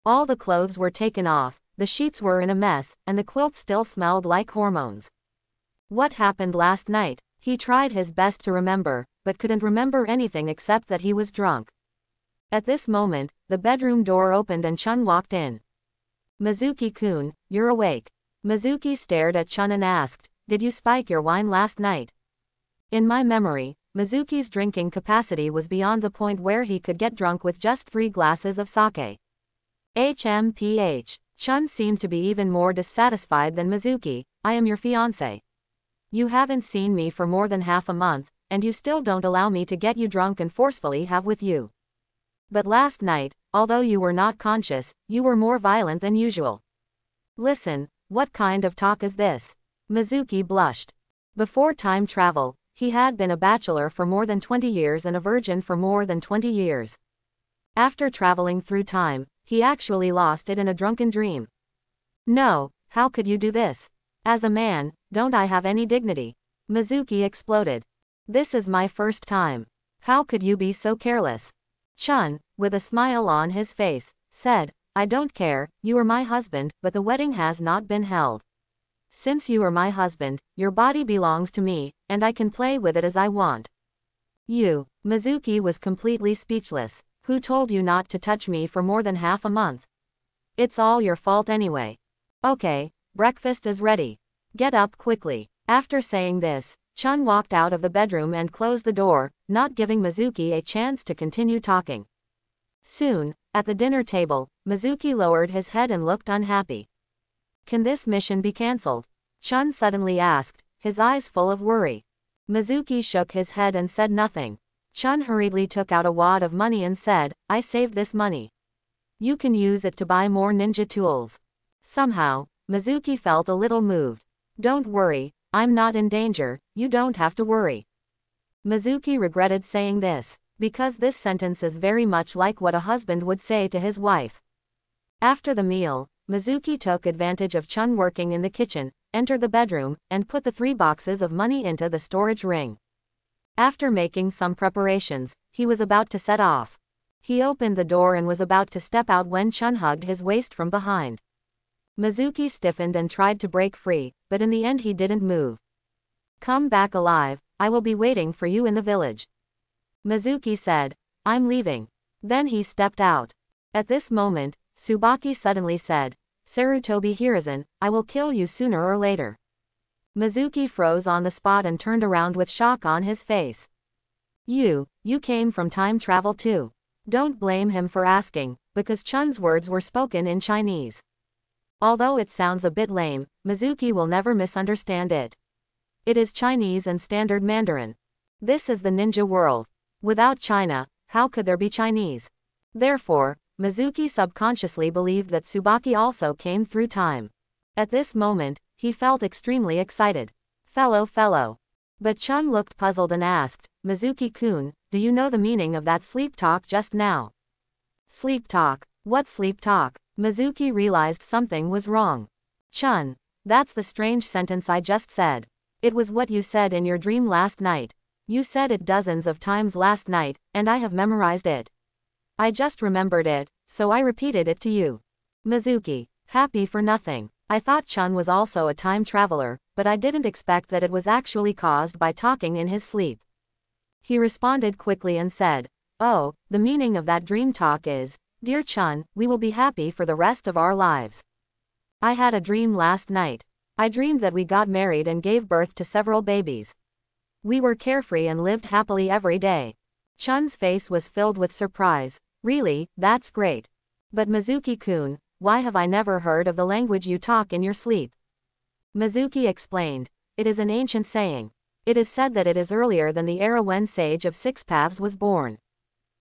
All the clothes were taken off, the sheets were in a mess, and the quilt still smelled like hormones. What happened last night? He tried his best to remember, but couldn't remember anything except that he was drunk. At this moment, the bedroom door opened and Chun walked in. Mizuki-kun, you're awake. Mizuki stared at Chun and asked, did you spike your wine last night? In my memory, Mizuki's drinking capacity was beyond the point where he could get drunk with just 3 glasses of sake. HMPH. Chun seemed to be even more dissatisfied than Mizuki. I am your fiancé. You haven't seen me for more than half a month, and you still don't allow me to get you drunk and forcefully have with you. But last night, although you were not conscious, you were more violent than usual. Listen, what kind of talk is this? Mizuki blushed. Before time travel, he had been a bachelor for more than 20 years and a virgin for more than 20 years. After traveling through time, he actually lost it in a drunken dream. No, how could you do this? As a man, don't I have any dignity? Mizuki exploded. This is my first time. How could you be so careless? Chun, with a smile on his face, said, I don't care, you are my husband, but the wedding has not been held. Since you are my husband, your body belongs to me, and I can play with it as I want. You, Mizuki was completely speechless. Who told you not to touch me for more than half a month? It's all your fault anyway. Okay, breakfast is ready. Get up quickly. After saying this, Chun walked out of the bedroom and closed the door, not giving Mizuki a chance to continue talking. Soon, at the dinner table, Mizuki lowered his head and looked unhappy. Can this mission be cancelled? Chun suddenly asked, his eyes full of worry. Mizuki shook his head and said nothing. Chun hurriedly took out a wad of money and said, I saved this money. You can use it to buy more ninja tools. Somehow, Mizuki felt a little moved. Don't worry, I'm not in danger, you don't have to worry. Mizuki regretted saying this, because this sentence is very much like what a husband would say to his wife. After the meal, Mizuki took advantage of Chun working in the kitchen, entered the bedroom, and put the 3 boxes of money into the storage ring. After making some preparations, he was about to set off. He opened the door and was about to step out when Chun hugged his waist from behind. Mizuki stiffened and tried to break free, but in the end he didn't move. Come back alive, I will be waiting for you in the village. Mizuki said, I'm leaving. Then he stepped out. At this moment, Tsubaki suddenly said, Sarutobi Hiruzen, I will kill you sooner or later. Mizuki froze on the spot and turned around with shock on his face. You came from time travel too. Don't blame him for asking, because Chun's words were spoken in Chinese. Although it sounds a bit lame, Mizuki will never misunderstand it. It is Chinese and standard Mandarin. This is the ninja world. Without China, how could there be Chinese? Therefore, Mizuki subconsciously believed that Tsubaki also came through time. At this moment, he felt extremely excited. Fellow. But Chun looked puzzled and asked, Mizuki-kun, do you know the meaning of that sleep talk just now? Sleep talk? What sleep talk? Mizuki realized something was wrong. Chun, that's the strange sentence I just said. It was what you said in your dream last night. You said it dozens of times last night, and I have memorized it. I just remembered it, so I repeated it to you. Mizuki, happy for nothing. I thought Chun was also a time traveler, but I didn't expect that it was actually caused by talking in his sleep. He responded quickly and said, oh, the meaning of that dream talk is, Dear Chun, we will be happy for the rest of our lives. I had a dream last night. I dreamed that we got married and gave birth to several babies. We were carefree and lived happily every day. Chun's face was filled with surprise. Really, that's great. But Mizuki-kun, why have I never heard of the language you talk in your sleep? Mizuki explained. It is an ancient saying. It is said that it is earlier than the era when Sage of Six Paths was born.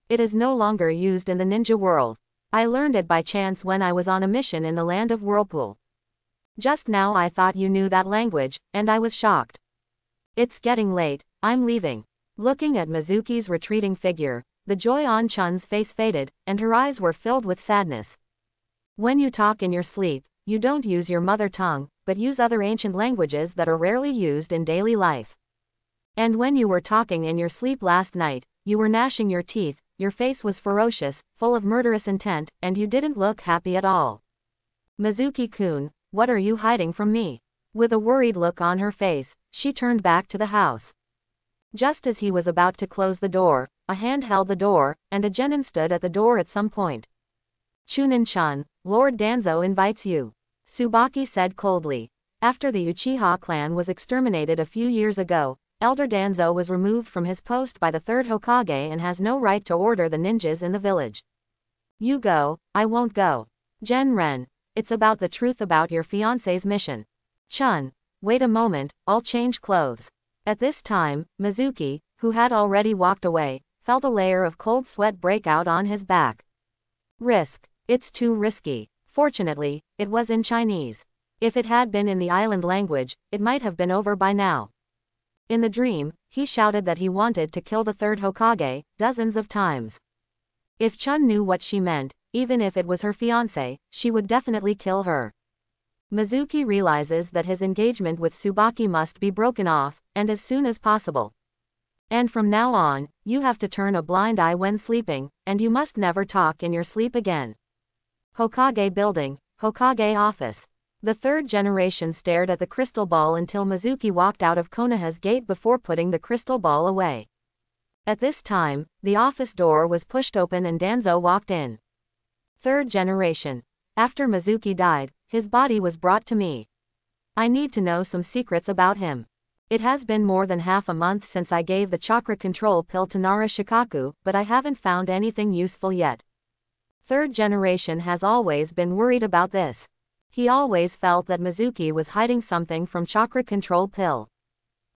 It is no longer used in the ninja world. I learned it by chance when I was on a mission in the land of Whirlpool. Just now I thought you knew that language, and I was shocked. It's getting late, I'm leaving. Looking at Mizuki's retreating figure, the joy on Chun's face faded, and her eyes were filled with sadness. When you talk in your sleep, you don't use your mother tongue, but use other ancient languages that are rarely used in daily life. And when you were talking in your sleep last night, you were gnashing your teeth, your face was ferocious, full of murderous intent, and you didn't look happy at all. Mizuki-kun, what are you hiding from me? With a worried look on her face, she turned back to the house. Just as he was about to close the door, a hand held the door, and a genin stood at the door at some point. Chunin-chan, Lord Danzo invites you. Tsubaki said coldly. After the Uchiha clan was exterminated a few years ago, Elder Danzo was removed from his post by the third Hokage and has no right to order the ninjas in the village. You go, I won't go. Gen-ren, it's about the truth about your fiancé's mission. Chun, wait a moment, I'll change clothes. At this time, Mizuki, who had already walked away, felt a layer of cold sweat break out on his back. Risk. It's too risky. Fortunately, it was in Chinese. If it had been in the island language, it might have been over by now. In the dream, he shouted that he wanted to kill the third Hokage, dozens of times. If Chun knew what she meant, even if it was her fiancé, she would definitely kill her. Mizuki realizes that his engagement with Tsubaki must be broken off, and as soon as possible. And from now on, you have to turn a blind eye when sleeping, and you must never talk in your sleep again. Hokage Building, Hokage Office. The third generation stared at the crystal ball until Mizuki walked out of Konoha's gate before putting the crystal ball away. At this time, the office door was pushed open and Danzo walked in. Third generation. After Mizuki died, his body was brought to me. I need to know some secrets about him. It has been more than half a month since I gave the chakra control pill to Nara Shikaku, but I haven't found anything useful yet. Third generation has always been worried about this. He always felt that Mizuki was hiding something from chakra control pill.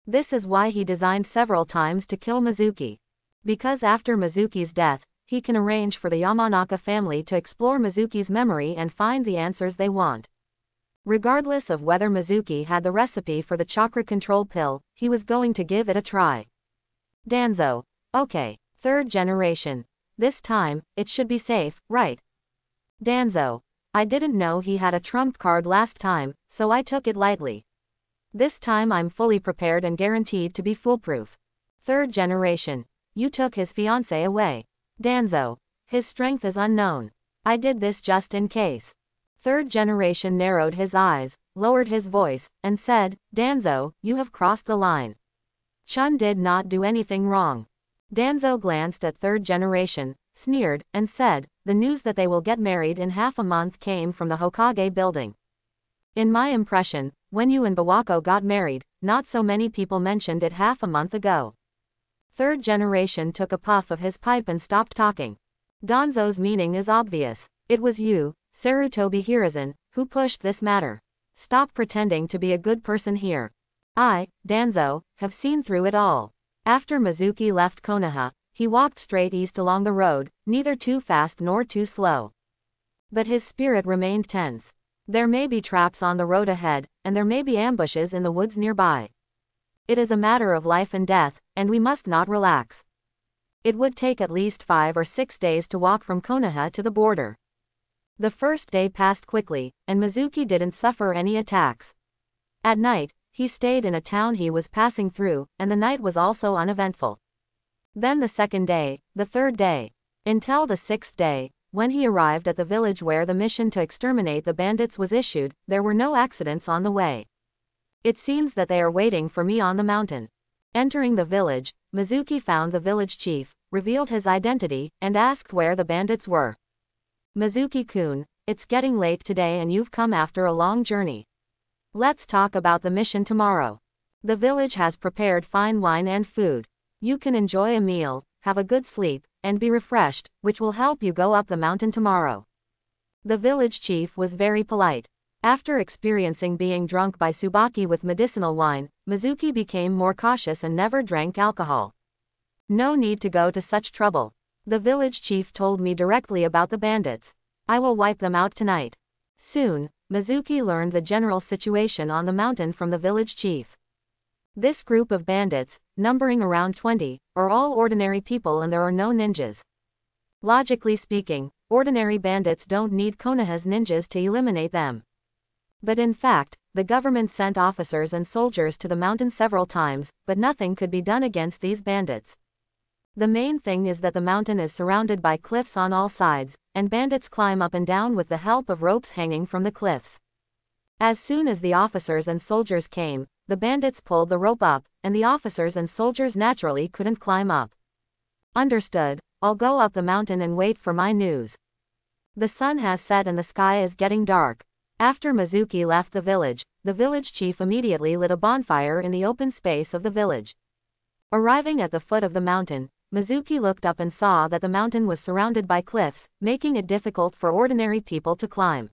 This is why he designed several times to kill Mizuki. Because after Mizuki's death, he can arrange for the Yamanaka family to explore Mizuki's memory and find the answers they want. Regardless of whether Mizuki had the recipe for the chakra control pill, he was going to give it a try. Danzo. Okay. Third generation. This time, it should be safe, right? Danzo. I didn't know he had a trump card last time, so I took it lightly. This time I'm fully prepared and guaranteed to be foolproof. Third generation. You took his fiancé away. Danzo. His strength is unknown. I did this just in case. Third generation narrowed his eyes, lowered his voice, and said, Danzo, you have crossed the line. Chun did not do anything wrong. Danzo glanced at third generation, sneered, and said, the news that they will get married in half a month came from the Hokage building. In my impression, when you and Bawako got married, not so many people mentioned it half a month ago. Third generation took a puff of his pipe and stopped talking. Danzo's meaning is obvious. It was you, Sarutobi Hiruzen, who pushed this matter. Stop pretending to be a good person here. I, Danzo, have seen through it all. After Mizuki left Konoha, he walked straight east along the road, neither too fast nor too slow. But his spirit remained tense. There may be traps on the road ahead, and there may be ambushes in the woods nearby. It is a matter of life and death, and we must not relax. It would take at least 5 or 6 days to walk from Konoha to the border. The first day passed quickly, and Mizuki didn't suffer any attacks. At night, he stayed in a town he was passing through, and the night was also uneventful. Then the second day, the third day, until the 6th day, when he arrived at the village where the mission to exterminate the bandits was issued, there were no accidents on the way. It seems that they are waiting for me on the mountain. Entering the village, Mizuki found the village chief, revealed his identity, and asked where the bandits were. Mizuki-kun, it's getting late today and you've come after a long journey. Let's talk about the mission tomorrow. The village has prepared fine wine and food. You can enjoy a meal, have a good sleep, and be refreshed, which will help you go up the mountain tomorrow. The village chief was very polite. After experiencing being drunk by Tsubaki with medicinal wine, Mizuki became more cautious and never drank alcohol. No need to go to such trouble. The village chief told me directly about the bandits. I will wipe them out tonight. Soon, Mizuki learned the general situation on the mountain from the village chief. This group of bandits, numbering around 20, are all ordinary people and there are no ninjas. Logically speaking, ordinary bandits don't need Konoha's ninjas to eliminate them. But in fact, the government sent officers and soldiers to the mountain several times, but nothing could be done against these bandits. The main thing is that the mountain is surrounded by cliffs on all sides, and bandits climb up and down with the help of ropes hanging from the cliffs. As soon as the officers and soldiers came, the bandits pulled the rope up, and the officers and soldiers naturally couldn't climb up. Understood, I'll go up the mountain and wait for my news. The sun has set and the sky is getting dark. After Mizuki left the village chief immediately lit a bonfire in the open space of the village. Arriving at the foot of the mountain, Mizuki looked up and saw that the mountain was surrounded by cliffs, making it difficult for ordinary people to climb.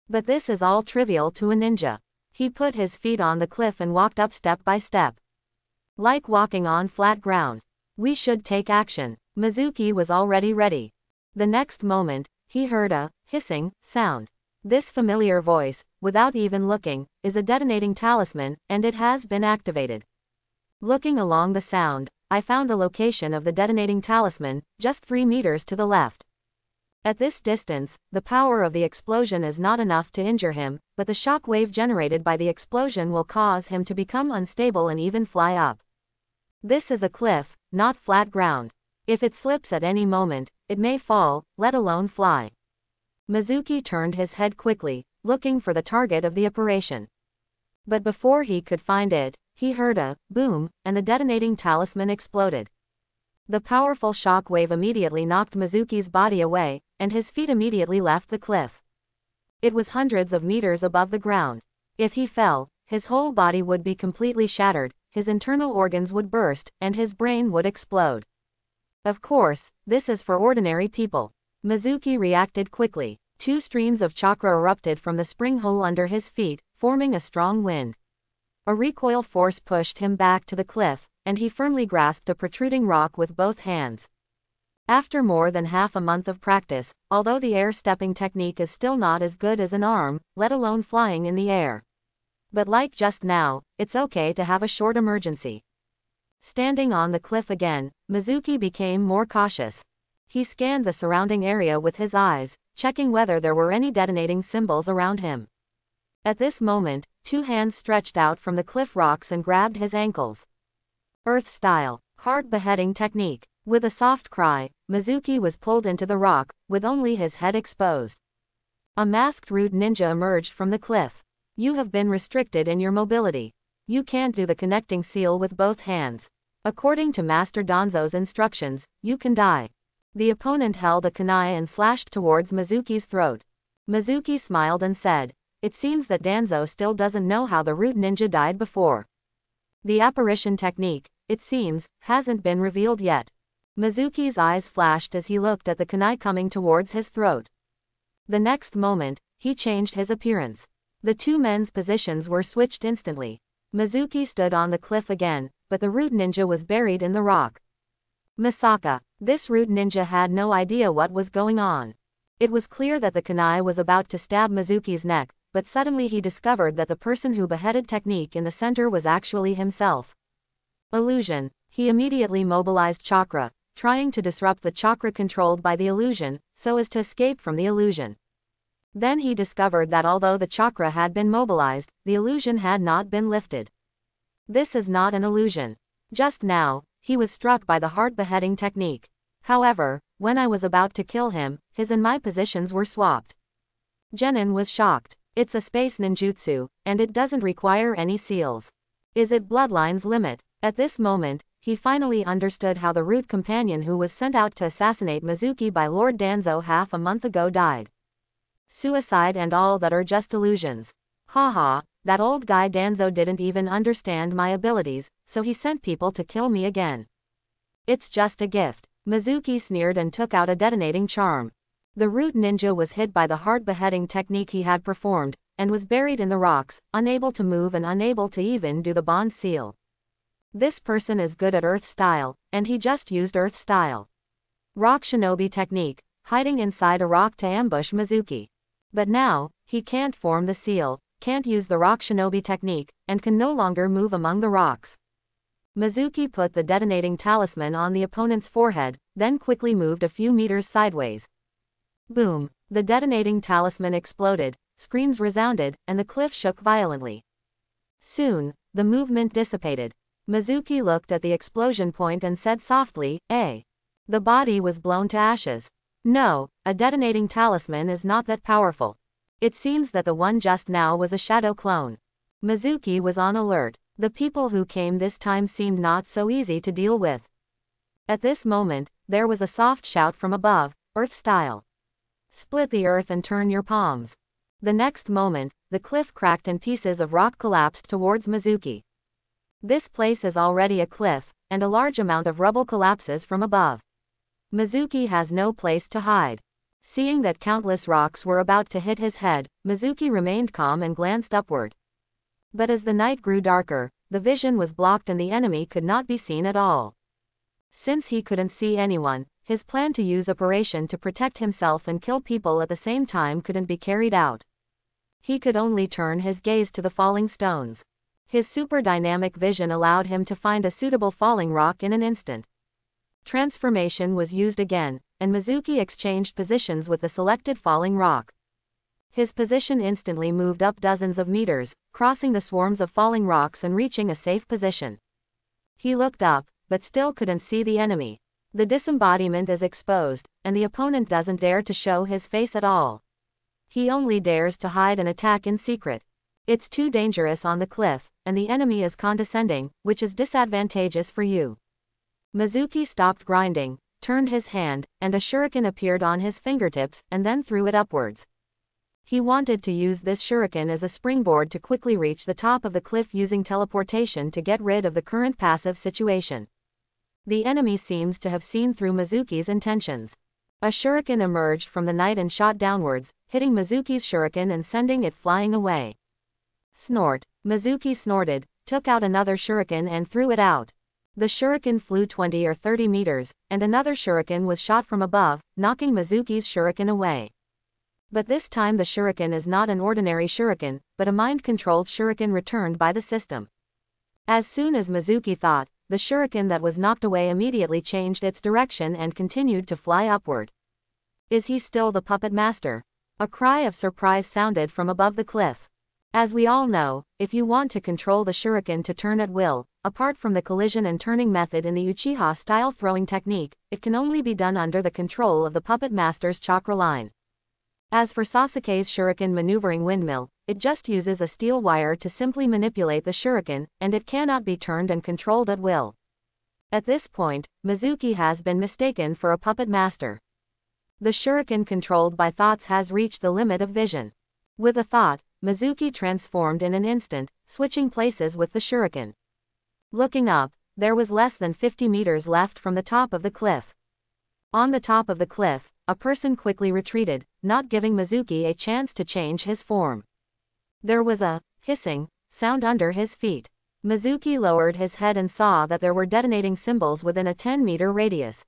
But this is all trivial to a ninja. He put his feet on the cliff and walked up step by step. Like walking on flat ground. We should take action. Mizuki was already ready. The next moment, he heard a hissing sound. This familiar voice, without even looking, is a detonating talisman, and it has been activated. Looking along the sound, I found the location of the detonating talisman, just 3 meters to the left. At this distance, the power of the explosion is not enough to injure him, but the shock wave generated by the explosion will cause him to become unstable and even fly up. This is a cliff, not flat ground. If it slips at any moment, it may fall, let alone fly. Mizuki turned his head quickly, looking for the target of the operation. But before he could find it, he heard a boom, and the detonating talisman exploded. The powerful shock wave immediately knocked Mizuki's body away, and his feet immediately left the cliff. It was hundreds of meters above the ground. If he fell, his whole body would be completely shattered, his internal organs would burst, and his brain would explode. Of course, this is for ordinary people. Mizuki reacted quickly. 2 streams of chakra erupted from the spring hole under his feet, forming a strong wind. A recoil force pushed him back to the cliff, and he firmly grasped a protruding rock with both hands. After more than half a month of practice, although the air stepping technique is still not as good as an arm, let alone flying in the air. But like just now, it's okay to have a short emergency. Standing on the cliff again, Mizuki became more cautious. He scanned the surrounding area with his eyes, checking whether there were any detonating symbols around him. At this moment, 2 hands stretched out from the cliff rocks and grabbed his ankles. Earth style, hard beheading technique. With a soft cry, Mizuki was pulled into the rock, with only his head exposed. A masked root ninja emerged from the cliff. You have been restricted in your mobility. You can't do the connecting seal with both hands. According to Master Danzo's instructions, you can die. The opponent held a kunai and slashed towards Mizuki's throat. Mizuki smiled and said, "It seems that Danzo still doesn't know how the root ninja died before. The apparition technique, it seems, hasn't been revealed yet." Mizuki's eyes flashed as he looked at the kunai coming towards his throat. The next moment, he changed his appearance. The 2 men's positions were switched instantly. Mizuki stood on the cliff again, but the root ninja was buried in the rock. Misaka. This root ninja had no idea what was going on. It was clear that the kunai was about to stab Mizuki's neck, but suddenly he discovered that the person who beheaded technique in the center was actually himself. Illusion. He immediately mobilized chakra, trying to disrupt the chakra controlled by the illusion, so as to escape from the illusion. Then he discovered that although the chakra had been mobilized, the illusion had not been lifted. This is not an illusion. Just now, he was struck by the heart beheading technique. However, when I was about to kill him, his and my positions were swapped. Genin was shocked. It's a space ninjutsu, and it doesn't require any seals. Is it Bloodline's limit? At this moment, he finally understood how the root companion who was sent out to assassinate Mizuki by Lord Danzo half a month ago died. Suicide and all that are just illusions. Haha, That old guy Danzo didn't even understand my abilities, so he sent people to kill me again. It's just a gift. Mizuki sneered and took out a detonating charm. The root ninja was hit by the heart beheading technique he had performed, and was buried in the rocks, unable to move and unable to even do the bond seal. This person is good at Earth style, and he just used Earth style. Rock shinobi technique, hiding inside a rock to ambush Mizuki. But now, he can't form the seal, can't use the rock shinobi technique, and can no longer move among the rocks. Mizuki put the detonating talisman on the opponent's forehead, then quickly moved a few meters sideways. Boom! The detonating talisman exploded, screams resounded, and the cliff shook violently. Soon, the movement dissipated. Mizuki looked at the explosion point and said softly, "Eh." The body was blown to ashes. No, a detonating talisman is not that powerful. It seems that the one just now was a shadow clone. Mizuki was on alert. The people who came this time seemed not so easy to deal with. At this moment, there was a soft shout from above, Earth style. Split the earth and turn your palms. The next moment, the cliff cracked and pieces of rock collapsed towards Mizuki. This place is already a cliff, and a large amount of rubble collapses from above. Mizuki has no place to hide. Seeing that countless rocks were about to hit his head, Mizuki remained calm and glanced upward. But as the night grew darker, the vision was blocked and the enemy could not be seen at all. Since he couldn't see anyone, his plan to use operation to protect himself and kill people at the same time couldn't be carried out. He could only turn his gaze to the falling stones. His super dynamic vision allowed him to find a suitable falling rock in an instant. Transformation was used again, and Mizuki exchanged positions with the selected falling rock. His position instantly moved up dozens of meters, crossing the swarms of falling rocks and reaching a safe position. He looked up, but still couldn't see the enemy. The disembodiment is exposed, and the opponent doesn't dare to show his face at all. He only dares to hide and attack in secret. It's too dangerous on the cliff, and the enemy is condescending, which is disadvantageous for you. Mizuki stopped grinding, turned his hand, and a shuriken appeared on his fingertips, and then threw it upwards. He wanted to use this shuriken as a springboard to quickly reach the top of the cliff using teleportation to get rid of the current passive situation. The enemy seems to have seen through Mizuki's intentions. A shuriken emerged from the night and shot downwards, hitting Mizuki's shuriken and sending it flying away. Snort. Mizuki snorted, took out another shuriken and threw it out. The shuriken flew 20 or 30 meters, and another shuriken was shot from above, knocking Mizuki's shuriken away. But this time the shuriken is not an ordinary shuriken, but a mind-controlled shuriken returned by the system. As soon as Mizuki thought, the shuriken that was knocked away immediately changed its direction and continued to fly upward. Is he still the puppet master? A cry of surprise sounded from above the cliff. As we all know, if you want to control the shuriken to turn at will, apart from the collision and turning method in the Uchiha-style throwing technique, it can only be done under the control of the puppet master's chakra line. As for Sasuke's shuriken maneuvering windmill, it just uses a steel wire to simply manipulate the shuriken, and it cannot be turned and controlled at will. At this point, Mizuki has been mistaken for a puppet master. The shuriken controlled by thoughts has reached the limit of vision. With a thought, Mizuki transformed in an instant, switching places with the shuriken. Looking up, there was less than 50 meters left from the top of the cliff. On the top of the cliff, a person quickly retreated, not giving Mizuki a chance to change his form. There was a hissing sound under his feet. Mizuki lowered his head and saw that there were detonating symbols within a 10-meter radius.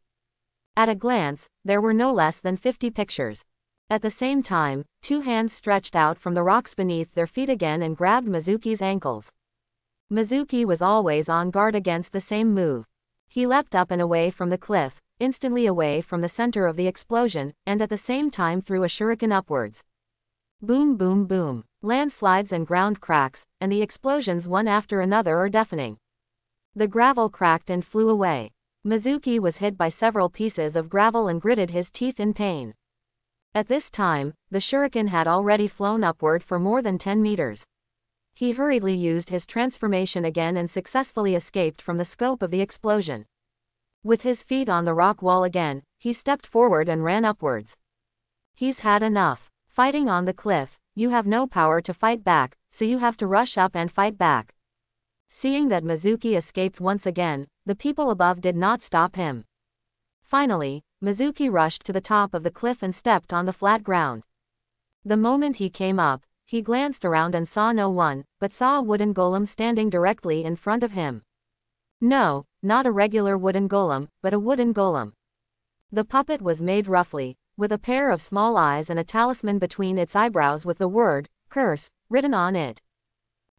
At a glance, there were no less than 50 pictures. At the same time, two hands stretched out from the rocks beneath their feet again and grabbed Mizuki's ankles. Mizuki was always on guard against the same move. He leapt up and away from the cliff, instantly away from the center of the explosion, and at the same time threw a shuriken upwards. Boom boom boom. Landslides and ground cracks, and the explosions one after another are deafening. The gravel cracked and flew away. Mizuki was hit by several pieces of gravel and gritted his teeth in pain. At this time, the shuriken had already flown upward for more than 10 meters. He hurriedly used his transformation again and successfully escaped from the scope of the explosion. With his feet on the rock wall again, he stepped forward and ran upwards. He's had enough. Fighting on the cliff, you have no power to fight back, so you have to rush up and fight back. Seeing that Mizuki escaped once again, the people above did not stop him. Finally, Mizuki rushed to the top of the cliff and stepped on the flat ground. The moment he came up, he glanced around and saw no one, but saw a wooden golem standing directly in front of him. No, not a regular wooden golem, but a wooden golem. The puppet was made roughly, with a pair of small eyes and a talisman between its eyebrows with the word, curse, written on it.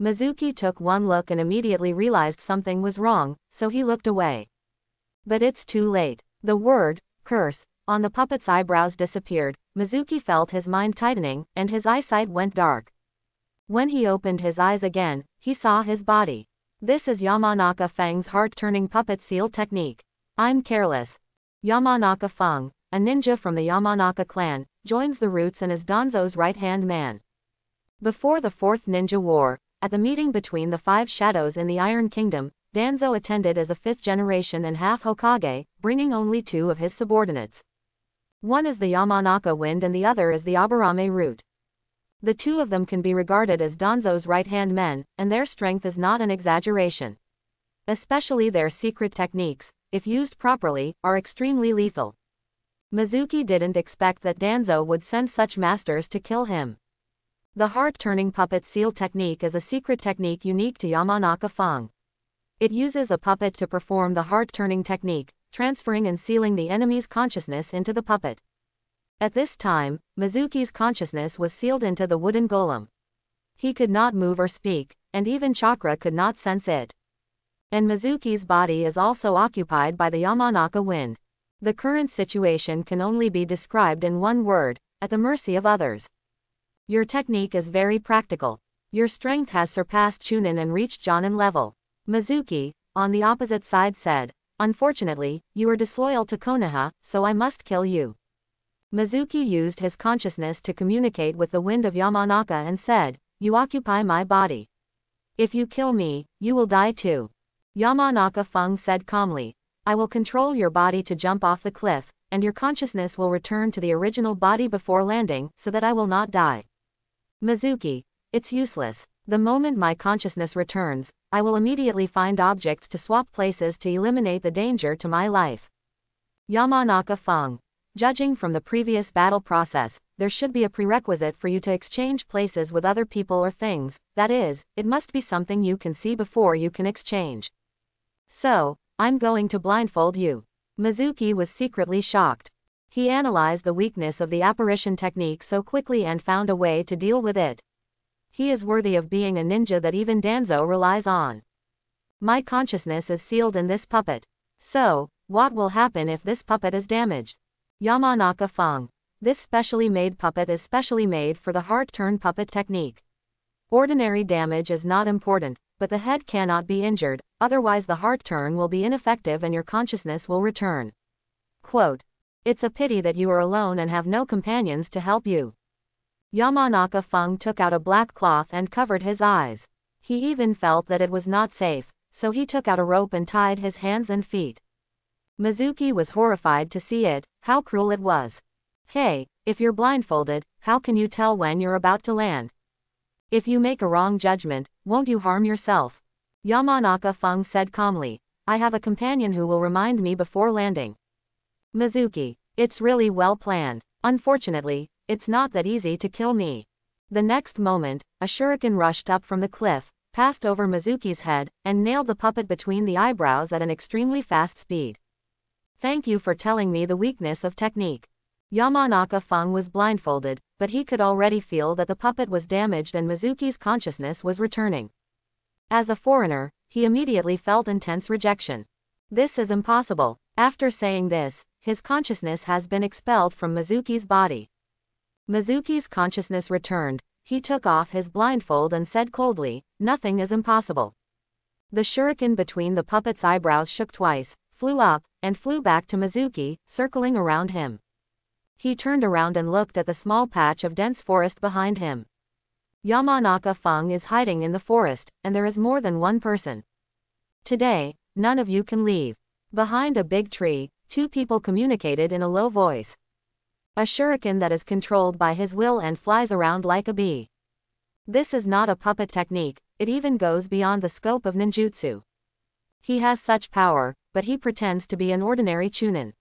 Mizuki took one look and immediately realized something was wrong, so he looked away. But it's too late. The word, curse, on the puppet's eyebrows disappeared. Mizuki felt his mind tightening, and his eyesight went dark. When he opened his eyes again, he saw his body. This is Yamanaka Fang's heart-turning puppet seal technique. I'm careless. Yamanaka Fang, a ninja from the Yamanaka clan, joins the Roots and is Danzo's right-hand man. Before the Fourth Ninja War, at the meeting between the five shadows in the Iron Kingdom, Danzo attended as a fifth generation and half Hokage, bringing only two of his subordinates. One is the Yamanaka Wind and the other is the Aburame Root. The two of them can be regarded as Danzo's right-hand men, and their strength is not an exaggeration. Especially their secret techniques, if used properly, are extremely lethal. Mizuki didn't expect that Danzo would send such masters to kill him. The heart-turning puppet seal technique is a secret technique unique to Yamanaka Fang. It uses a puppet to perform the heart-turning technique, transferring and sealing the enemy's consciousness into the puppet. At this time, Mizuki's consciousness was sealed into the wooden golem. He could not move or speak, and even chakra could not sense it. And Mizuki's body is also occupied by the Yamanaka Wind. The current situation can only be described in one word: at the mercy of others. Your technique is very practical. Your strength has surpassed Chunin and reached Jonin level. Mizuki, on the opposite side, said, unfortunately, you are disloyal to Konoha, so I must kill you. Mizuki used his consciousness to communicate with the wind of Yamanaka and said, you occupy my body. If you kill me, you will die too. Yamanaka Fang said calmly, I will control your body to jump off the cliff, and your consciousness will return to the original body before landing, so that I will not die. Mizuki, it's useless. The moment my consciousness returns, I will immediately find objects to swap places to eliminate the danger to my life. Yamanaka Fang, judging from the previous battle process, there should be a prerequisite for you to exchange places with other people or things, that is, it must be something you can see before you can exchange. So, I'm going to blindfold you. Mizuki was secretly shocked. He analyzed the weakness of the apparition technique so quickly and found a way to deal with it. He is worthy of being a ninja that even Danzo relies on. My consciousness is sealed in this puppet. So, what will happen if this puppet is damaged? Yamanaka Fang. This specially made puppet is specially made for the heart-turn puppet technique. Ordinary damage is not important, but the head cannot be injured, otherwise the heart turn will be ineffective and your consciousness will return. Quote, it's a pity that you are alone and have no companions to help you. Yamanaka Fang took out a black cloth and covered his eyes. He even felt that it was not safe, so he took out a rope and tied his hands and feet. Mizuki was horrified to see it, how cruel it was. Hey, if you're blindfolded, how can you tell when you're about to land? If you make a wrong judgment, won't you harm yourself? Yamanaka Fang said calmly, I have a companion who will remind me before landing. Mizuki, it's really well planned. Unfortunately, it's not that easy to kill me. The next moment, a shuriken rushed up from the cliff, passed over Mizuki's head, and nailed the puppet between the eyebrows at an extremely fast speed. Thank you for telling me the weakness of technique. Yamanaka Fang was blindfolded, but he could already feel that the puppet was damaged and Mizuki's consciousness was returning. As a foreigner, he immediately felt intense rejection. This is impossible. After saying this, his consciousness has been expelled from Mizuki's body. Mizuki's consciousness returned. He took off his blindfold and said coldly, nothing is impossible. The shuriken between the puppet's eyebrows shook twice, flew up, and flew back to Mizuki, circling around him. He turned around and looked at the small patch of dense forest behind him. Yamanaka Fang is hiding in the forest, and there is more than one person. Today, none of you can leave. Behind a big tree, two people communicated in a low voice. A shuriken that is controlled by his will and flies around like a bee. This is not a puppet technique, it even goes beyond the scope of ninjutsu. He has such power, but he pretends to be an ordinary chunin.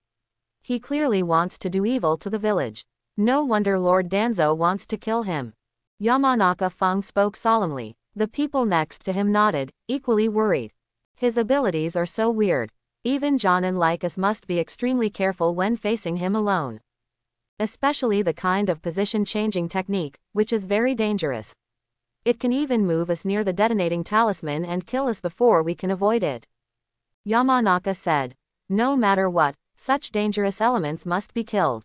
He clearly wants to do evil to the village. No wonder Lord Danzo wants to kill him. Yamanaka Feng spoke solemnly. The people next to him nodded, equally worried. His abilities are so weird. Even Jonin like us must be extremely careful when facing him alone. Especially the kind of position-changing technique, which is very dangerous. It can even move us near the detonating talisman and kill us before we can avoid it. Yamanaka said. No matter what, such dangerous elements must be killed.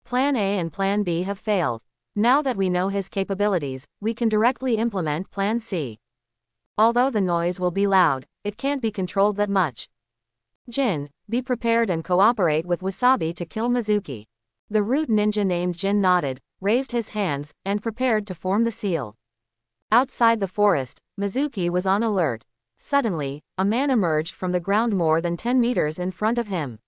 Plan A and Plan B have failed. Now that we know his capabilities, we can directly implement Plan C. Although the noise will be loud, it can't be controlled that much. Jin, be prepared and cooperate with Wasabi to kill Mizuki. The root ninja named Jin nodded, raised his hands, and prepared to form the seal. Outside the forest, Mizuki was on alert. Suddenly, a man emerged from the ground more than 10 meters in front of him.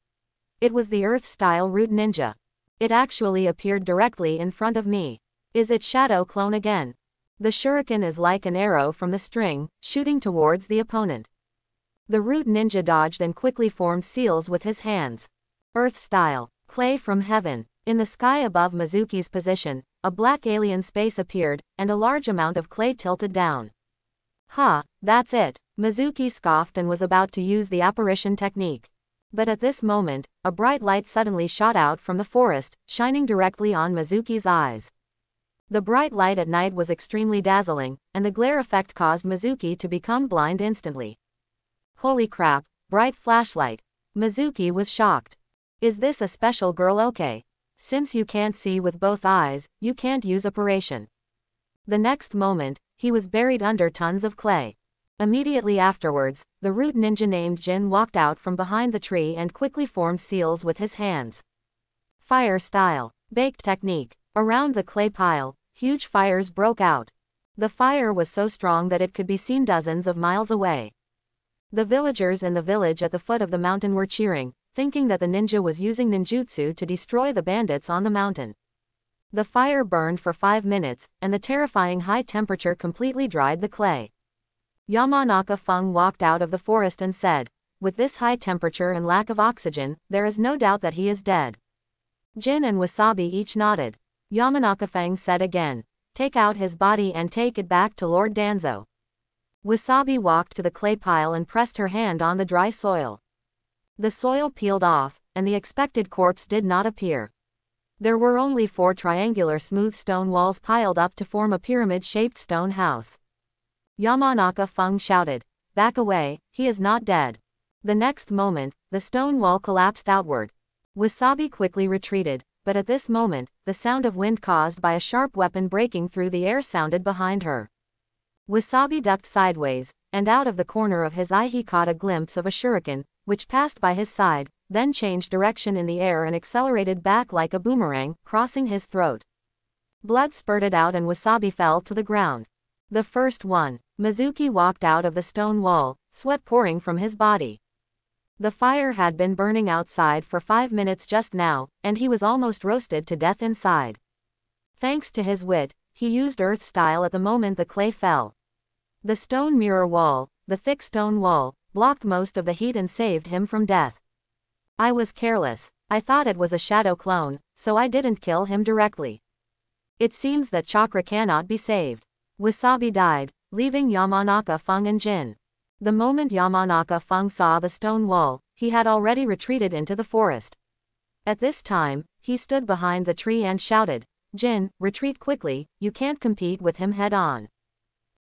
It was the Earth-style root ninja. It actually appeared directly in front of me. Is it Shadow Clone again? The shuriken is like an arrow from the string, shooting towards the opponent. The root ninja dodged and quickly formed seals with his hands. Earth-style, clay from heaven. In the sky above Mizuki's position, a black alien space appeared, and a large amount of clay tilted down. Ha, that's it. Mizuki scoffed and was about to use the apparition technique. But at this moment, a bright light suddenly shot out from the forest, shining directly on Mizuki's eyes. The bright light at night was extremely dazzling, and the glare effect caused Mizuki to become blind instantly. Holy crap, bright flashlight. Mizuki was shocked. Is this a special girl? Okay. Since you can't see with both eyes, you can't use apparition. The next moment, he was buried under tons of clay. Immediately afterwards, the root ninja named Jin walked out from behind the tree and quickly formed seals with his hands. Fire style, baked technique. Around the clay pile, huge fires broke out. The fire was so strong that it could be seen dozens of miles away. The villagers in the village at the foot of the mountain were cheering, thinking that the ninja was using ninjutsu to destroy the bandits on the mountain. The fire burned for 5 minutes, and the terrifying high temperature completely dried the clay. Yamanaka Feng walked out of the forest and said, with this high temperature and lack of oxygen, there is no doubt that he is dead. Jin and Wasabi each nodded. Yamanaka Feng said again, take out his body and take it back to Lord Danzo. Wasabi walked to the clay pile and pressed her hand on the dry soil. The soil peeled off, and the expected corpse did not appear. There were only 4 triangular smooth stone walls piled up to form a pyramid-shaped stone house. Yamanaka Feng shouted, back away, he is not dead. The next moment, the stone wall collapsed outward. Wasabi quickly retreated, but at this moment, the sound of wind caused by a sharp weapon breaking through the air sounded behind her. Wasabi ducked sideways, and out of the corner of his eye he caught a glimpse of a shuriken, which passed by his side, then changed direction in the air and accelerated back like a boomerang, crossing his throat. Blood spurted out and Wasabi fell to the ground. The first one. Mizuki walked out of the stone wall, sweat pouring from his body. The fire had been burning outside for 5 minutes just now, and he was almost roasted to death inside. Thanks to his wit, he used earth style at the moment the clay fell. The stone mirror wall, the thick stone wall, blocked most of the heat and saved him from death. I was careless. I thought it was a shadow clone, so I didn't kill him directly. It seems that chakra cannot be saved. Wasabi died, leaving Yamanaka Feng and Jin. The moment Yamanaka Feng saw the stone wall, he had already retreated into the forest. At this time, he stood behind the tree and shouted, Jin, retreat quickly, you can't compete with him head-on.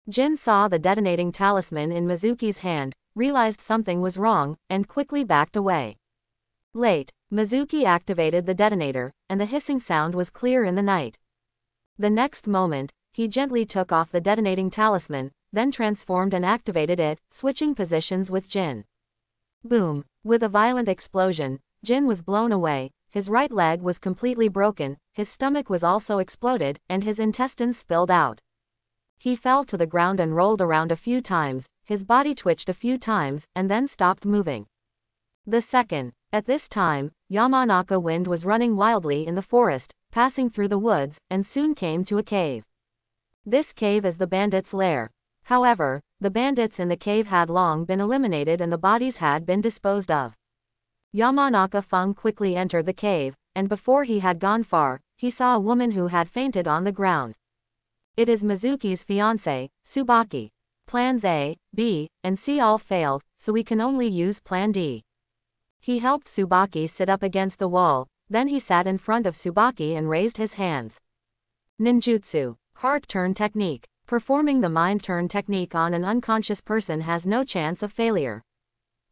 Jin saw the detonating talisman in Mizuki's hand, realized something was wrong, and quickly backed away. Late, Mizuki activated the detonator, and the hissing sound was clear in the night. The next moment, he gently took off the detonating talisman, then transformed and activated it, switching positions with Jin. Boom! With a violent explosion, Jin was blown away, his right leg was completely broken, his stomach was also exploded, and his intestines spilled out. He fell to the ground and rolled around a few times, his body twitched a few times, and then stopped moving. The second. At this time, Yamanaka Wind was running wildly in the forest, passing through the woods, and soon came to a cave. This cave is the bandits' lair. However, the bandits in the cave had long been eliminated and the bodies had been disposed of. Yamanaka Feng quickly entered the cave, and before he had gone far, he saw a woman who had fainted on the ground. It is Mizuki's fiancé, Tsubaki. Plans A, B, and C all failed, so we can only use Plan D. He helped Tsubaki sit up against the wall, then he sat in front of Tsubaki and raised his hands. Ninjutsu. Heart turn technique. Performing the mind turn technique on an unconscious person has no chance of failure.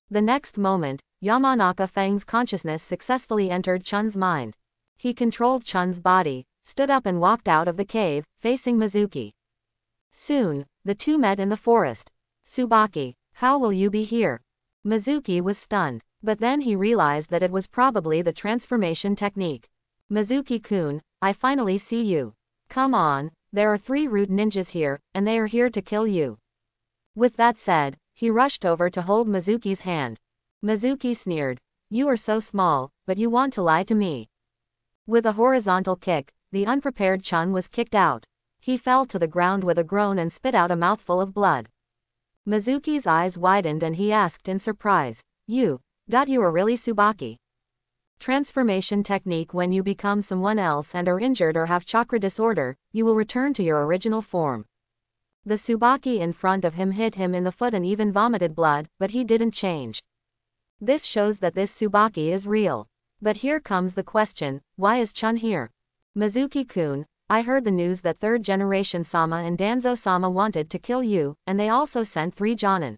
The next moment, Yamanaka Feng's consciousness successfully entered Chun's mind. He controlled Chun's body, stood up and walked out of the cave, facing Mizuki. Soon, the two met in the forest. Tsubaki, how will you be here? Mizuki was stunned, but then he realized that it was probably the transformation technique. Mizuki-kun, I finally see you. Come on, there are 3 root ninjas here, and they are here to kill you. With that said, he rushed over to hold Mizuki's hand. Mizuki sneered. You are so small, but you want to lie to me. With a horizontal kick, the unprepared Chun was kicked out. He fell to the ground with a groan and spit out a mouthful of blood. Mizuki's eyes widened and he asked in surprise, You are really Tsubaki? Transformation technique. When you become someone else and are injured or have chakra disorder, you will return to your original form. The Tsubaki in front of him hit him in the foot and even vomited blood, but he didn't change. This shows that this Tsubaki is real. But here comes the question, why is Chun here? Mizuki-kun, I heard the news that 3rd generation Sama and Danzo-sama wanted to kill you, and they also sent 3 Jonin.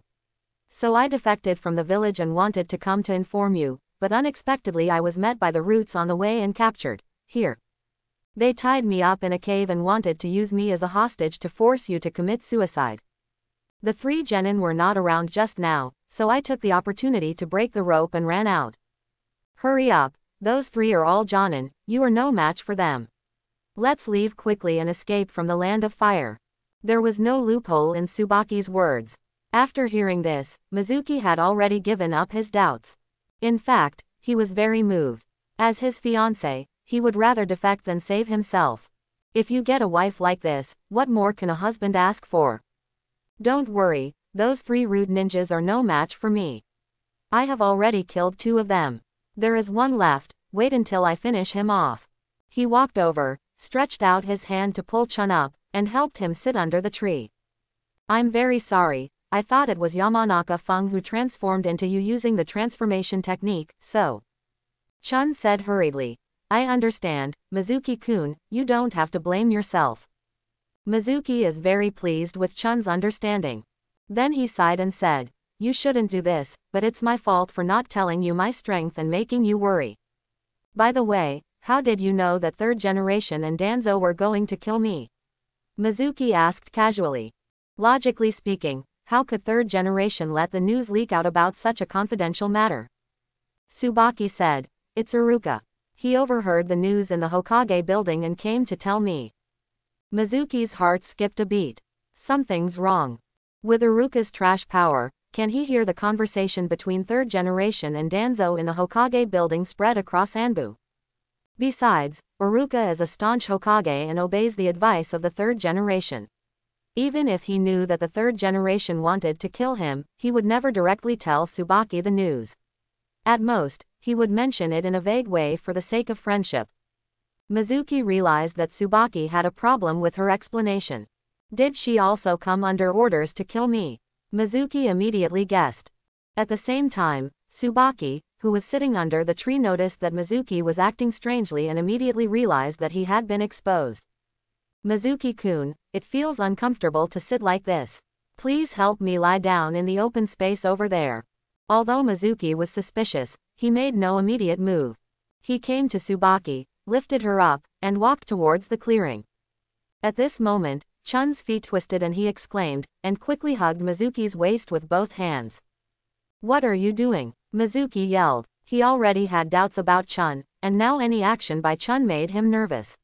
So I defected from the village and wanted to come to inform you, but unexpectedly I was met by the roots on the way and captured. Here. They tied me up in a cave and wanted to use me as a hostage to force you to commit suicide. The 3 genin were not around just now, so I took the opportunity to break the rope and ran out. Hurry up, those 3 are all Jonin, you are no match for them. Let's leave quickly and escape from the land of fire. There was no loophole in Tsubaki's words. After hearing this, Mizuki had already given up his doubts. In fact, he was very moved. As his fiancé, he would rather defect than save himself. If you get a wife like this, what more can a husband ask for? Don't worry, those 3 root ninjas are no match for me. I have already killed 2 of them. There is 1 left, wait until I finish him off. He walked over, stretched out his hand to pull Chun up, and helped him sit under the tree. I'm very sorry, I thought it was Yamanaka Feng who transformed into you using the transformation technique, so. Chun said hurriedly. I understand, Mizuki-kun, you don't have to blame yourself. Mizuki is very pleased with Chun's understanding. Then he sighed and said, You shouldn't do this, but it's my fault for not telling you my strength and making you worry. By the way, how did you know that 3rd generation and Danzo were going to kill me? Mizuki asked casually. Logically speaking, how could 3rd generation let the news leak out about such a confidential matter? Tsubaki said, It's Iruka. He overheard the news in the Hokage building and came to tell me. Mizuki's heart skipped a beat. Something's wrong. With Iruka's trash power, can he hear the conversation between 3rd generation and Danzo in the Hokage building spread across Anbu? Besides, Iruka is a staunch Hokage and obeys the advice of the 3rd generation. Even if he knew that the 3rd generation wanted to kill him, he would never directly tell Tsubaki the news. At most, he would mention it in a vague way for the sake of friendship. Mizuki realized that Tsubaki had a problem with her explanation. Did she also come under orders to kill me? Mizuki immediately guessed. At the same time, Tsubaki, who was sitting under the tree, noticed that Mizuki was acting strangely and immediately realized that he had been exposed. Mizuki-kun, it feels uncomfortable to sit like this. Please help me lie down in the open space over there. Although Mizuki was suspicious, he made no immediate move. He came to Tsubaki, lifted her up, and walked towards the clearing. At this moment, Chun's feet twisted and he exclaimed, and quickly hugged Mizuki's waist with both hands. What are you doing? Mizuki yelled. He already had doubts about Chun, and now any action by Chun made him nervous.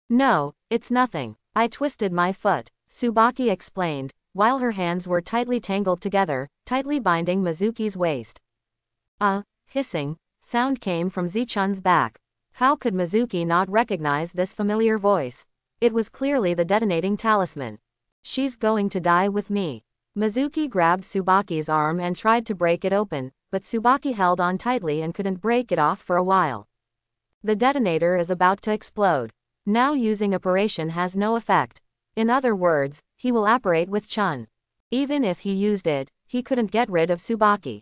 No, it's nothing. I twisted my foot, Tsubaki explained, while her hands were tightly tangled together, tightly binding Mizuki's waist. Hissing sound came from Zi-chun's back. How could Mizuki not recognize this familiar voice? It was clearly the detonating talisman. She's going to die with me. Mizuki grabbed Tsubaki's arm and tried to break it open, but Tsubaki held on tightly and couldn't break it off for a while. The detonator is about to explode. Now using apparation has no effect. In other words, he will apparate with Chun. Even if he used it, he couldn't get rid of Tsubaki.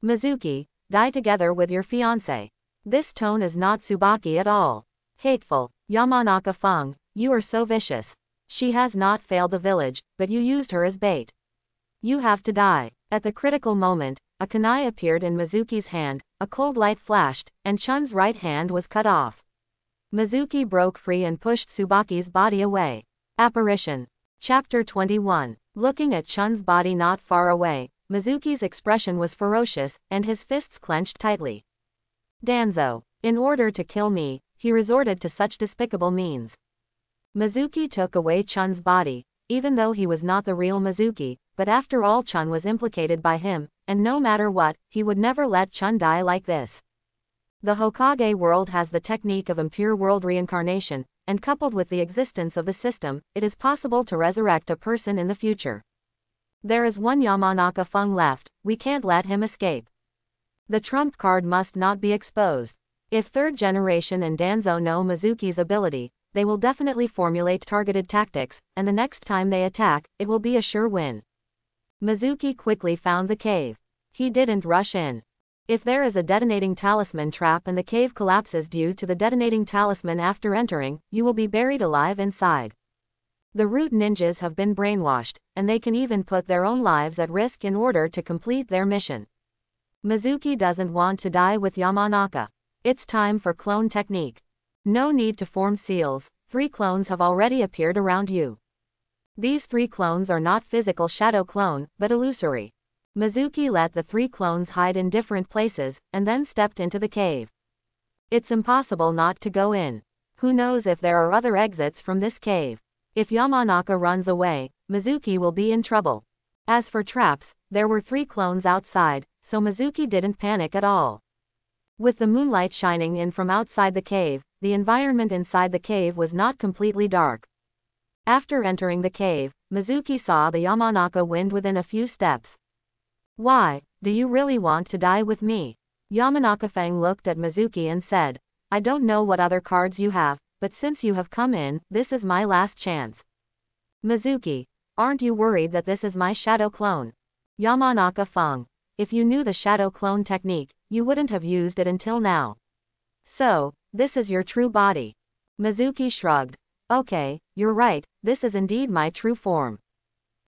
Mizuki, die together with your fiancé. This tone is not Tsubaki at all. Hateful, Yamanaka Fung, you are so vicious. She has not failed the village, but you used her as bait. You have to die. At the critical moment, a kunai appeared in Mizuki's hand, a cold light flashed, and Chun's right hand was cut off. Mizuki broke free and pushed Tsubaki's body away. Apparition. Chapter 21. Looking at Chun's body not far away, Mizuki's expression was ferocious, and his fists clenched tightly. Danzo. In order to kill me, he resorted to such despicable means. Mizuki took away Chun's body, even though he was not the real Mizuki, but after all Chun was implicated by him, and no matter what, he would never let Chun die like this. The Hokage world has the technique of impure world reincarnation, and coupled with the existence of the system, it is possible to resurrect a person in the future. There is one Yamanaka Fung left, we can't let him escape. The trump card must not be exposed. If third generation and Danzo know Mizuki's ability, they will definitely formulate targeted tactics, and the next time they attack, it will be a sure win. Mizuki quickly found the cave. He didn't rush in. If there is a detonating talisman trap and the cave collapses due to the detonating talisman after entering, you will be buried alive inside. The root ninjas have been brainwashed, and they can even put their own lives at risk in order to complete their mission. Mizuki doesn't want to die with Yamanaka. It's time for clone technique. No need to form seals, 3 clones have already appeared around you. These 3 clones are not physical shadow clone, but illusory. Mizuki let the 3 clones hide in different places, and then stepped into the cave. It's impossible not to go in. Who knows if there are other exits from this cave. If Yamanaka runs away, Mizuki will be in trouble. As for traps, there were 3 clones outside, so Mizuki didn't panic at all. With the moonlight shining in from outside the cave, the environment inside the cave was not completely dark. After entering the cave, Mizuki saw the Yamanaka wind within a few steps. Why, do you really want to die with me? Yamanaka Feng looked at Mizuki and said, I don't know what other cards you have, but since you have come in, this is my last chance. Mizuki, aren't you worried that this is my shadow clone? Yamanaka Feng, if you knew the shadow clone technique, you wouldn't have used it until now. So, this is your true body. Mizuki shrugged. Okay, you're right, this is indeed my true form.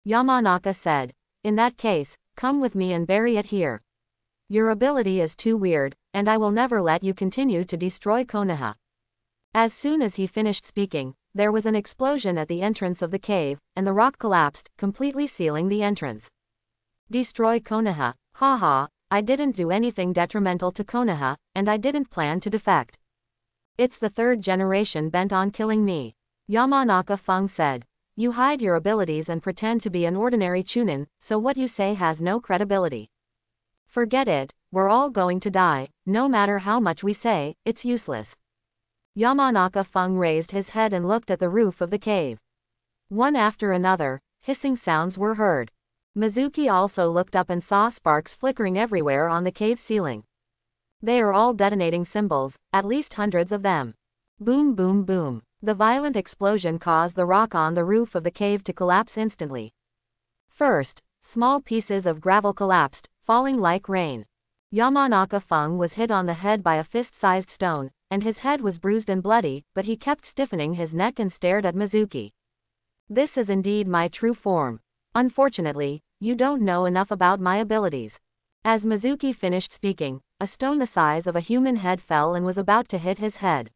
Yamanaka said, in that case, come with me and bury it here. Your ability is too weird, and I will never let you continue to destroy Konoha. As soon as he finished speaking, there was an explosion at the entrance of the cave, and the rock collapsed, completely sealing the entrance. Destroy Konoha, haha, I didn't do anything detrimental to Konoha, and I didn't plan to defect. It's the 3rd generation bent on killing me. Yamanaka Feng said. You hide your abilities and pretend to be an ordinary chunin, so what you say has no credibility. Forget it, we're all going to die, no matter how much we say, it's useless. Yamanaka Feng raised his head and looked at the roof of the cave. One after another, hissing sounds were heard. Mizuki also looked up and saw sparks flickering everywhere on the cave ceiling. They are all detonating symbols, at least hundreds of them. Boom boom boom. The violent explosion caused the rock on the roof of the cave to collapse instantly. First, small pieces of gravel collapsed, falling like rain. Yamanaka Feng was hit on the head by a fist-sized stone, and his head was bruised and bloody, but he kept stiffening his neck and stared at Mizuki. This is indeed my true form. Unfortunately, you don't know enough about my abilities. As Mizuki finished speaking, a stone the size of a human head fell and was about to hit his head.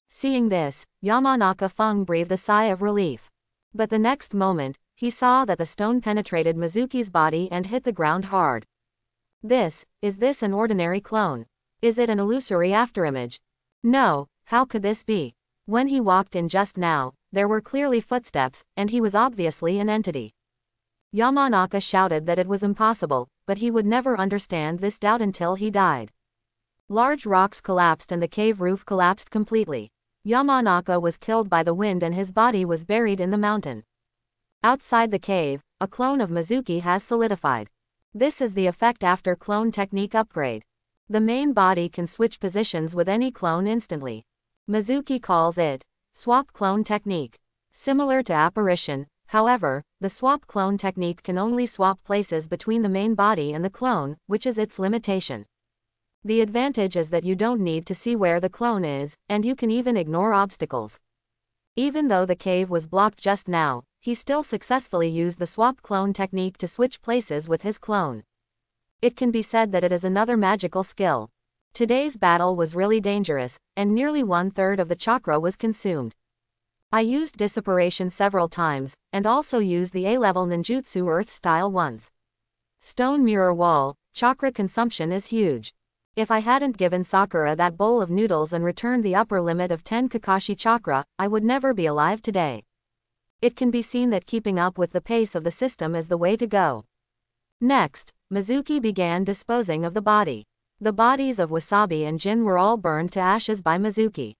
Seeing this, Yamanaka Feng breathed a sigh of relief. But the next moment, he saw that the stone penetrated Mizuki's body and hit the ground hard. Is this an ordinary clone? Is it an illusory afterimage? No, how could this be? When he walked in just now, there were clearly footsteps, and he was obviously an entity. Yamanaka shouted that it was impossible, but he would never understand this doubt until he died. Large rocks collapsed and the cave roof collapsed completely. Yamanaka was killed by the wind and his body was buried in the mountain. Outside the cave, a clone of Mizuki has solidified. This is the effect after clone technique upgrade. The main body can switch positions with any clone instantly. Mizuki calls it swap clone technique. Similar to apparition, however, the swap clone technique can only swap places between the main body and the clone, which is its limitation. The advantage is that you don't need to see where the clone is, and you can even ignore obstacles. Even though the cave was blocked just now, he still successfully used the swap clone technique to switch places with his clone. It can be said that it is another magical skill. Today's battle was really dangerous, and nearly 1/3 of the chakra was consumed. I used Dissiparation several times, and also used the A-level ninjutsu earth style once. Stone mirror wall, chakra consumption is huge. If I hadn't given Sakura that bowl of noodles and returned the upper limit of 10 Kakashi chakra, I would never be alive today. It can be seen that keeping up with the pace of the system is the way to go. Next, Mizuki began disposing of the body. The bodies of Wasabi and Jin were all burned to ashes by Mizuki.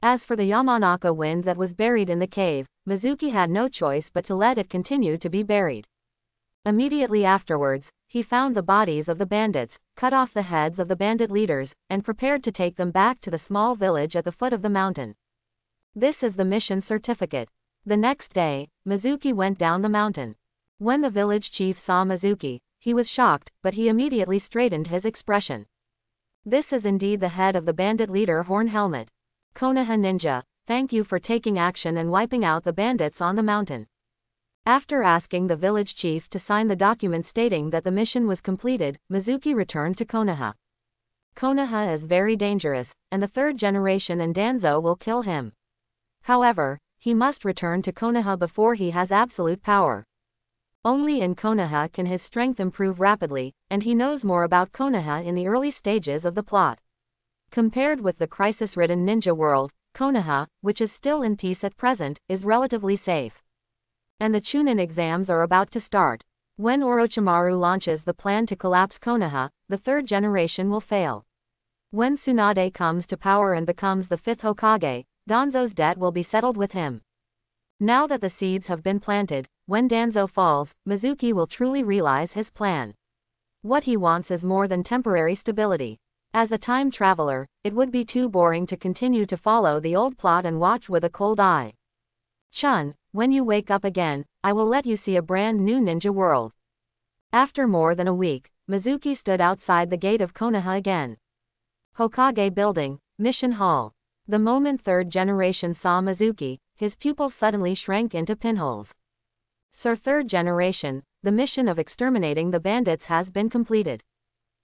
As for the Yamanaka wind that was buried in the cave, Mizuki had no choice but to let it continue to be buried. Immediately afterwards, he found the bodies of the bandits, cut off the heads of the bandit leaders, and prepared to take them back to the small village at the foot of the mountain. This is the mission certificate. The next day, Mizuki went down the mountain. When the village chief saw Mizuki, he was shocked, but he immediately straightened his expression. This is indeed the head of the bandit leader Horn Helmet. Konoha Ninja, thank you for taking action and wiping out the bandits on the mountain. After asking the village chief to sign the document stating that the mission was completed, Mizuki returned to Konoha. Konoha is very dangerous, and the third generation and Danzo will kill him. However, he must return to Konoha before he has absolute power. Only in Konoha can his strength improve rapidly, and he knows more about Konoha in the early stages of the plot. Compared with the crisis-ridden ninja world, Konoha, which is still in peace at present, is relatively safe. And the Chunin exams are about to start. When Orochimaru launches the plan to collapse Konoha, the third generation will fail. When Tsunade comes to power and becomes the fifth Hokage, Danzo's debt will be settled with him. Now that the seeds have been planted, when Danzo falls, Mizuki will truly realize his plan. What he wants is more than temporary stability. As a time traveler, it would be too boring to continue to follow the old plot and watch with a cold eye. Chun, when you wake up again, I will let you see a brand new ninja world. After more than a week, Mizuki stood outside the gate of Konoha again. Hokage Building, Mission Hall. The moment third generation saw Mizuki, his pupils suddenly shrank into pinholes. Sir Third Generation, the mission of exterminating the bandits has been completed.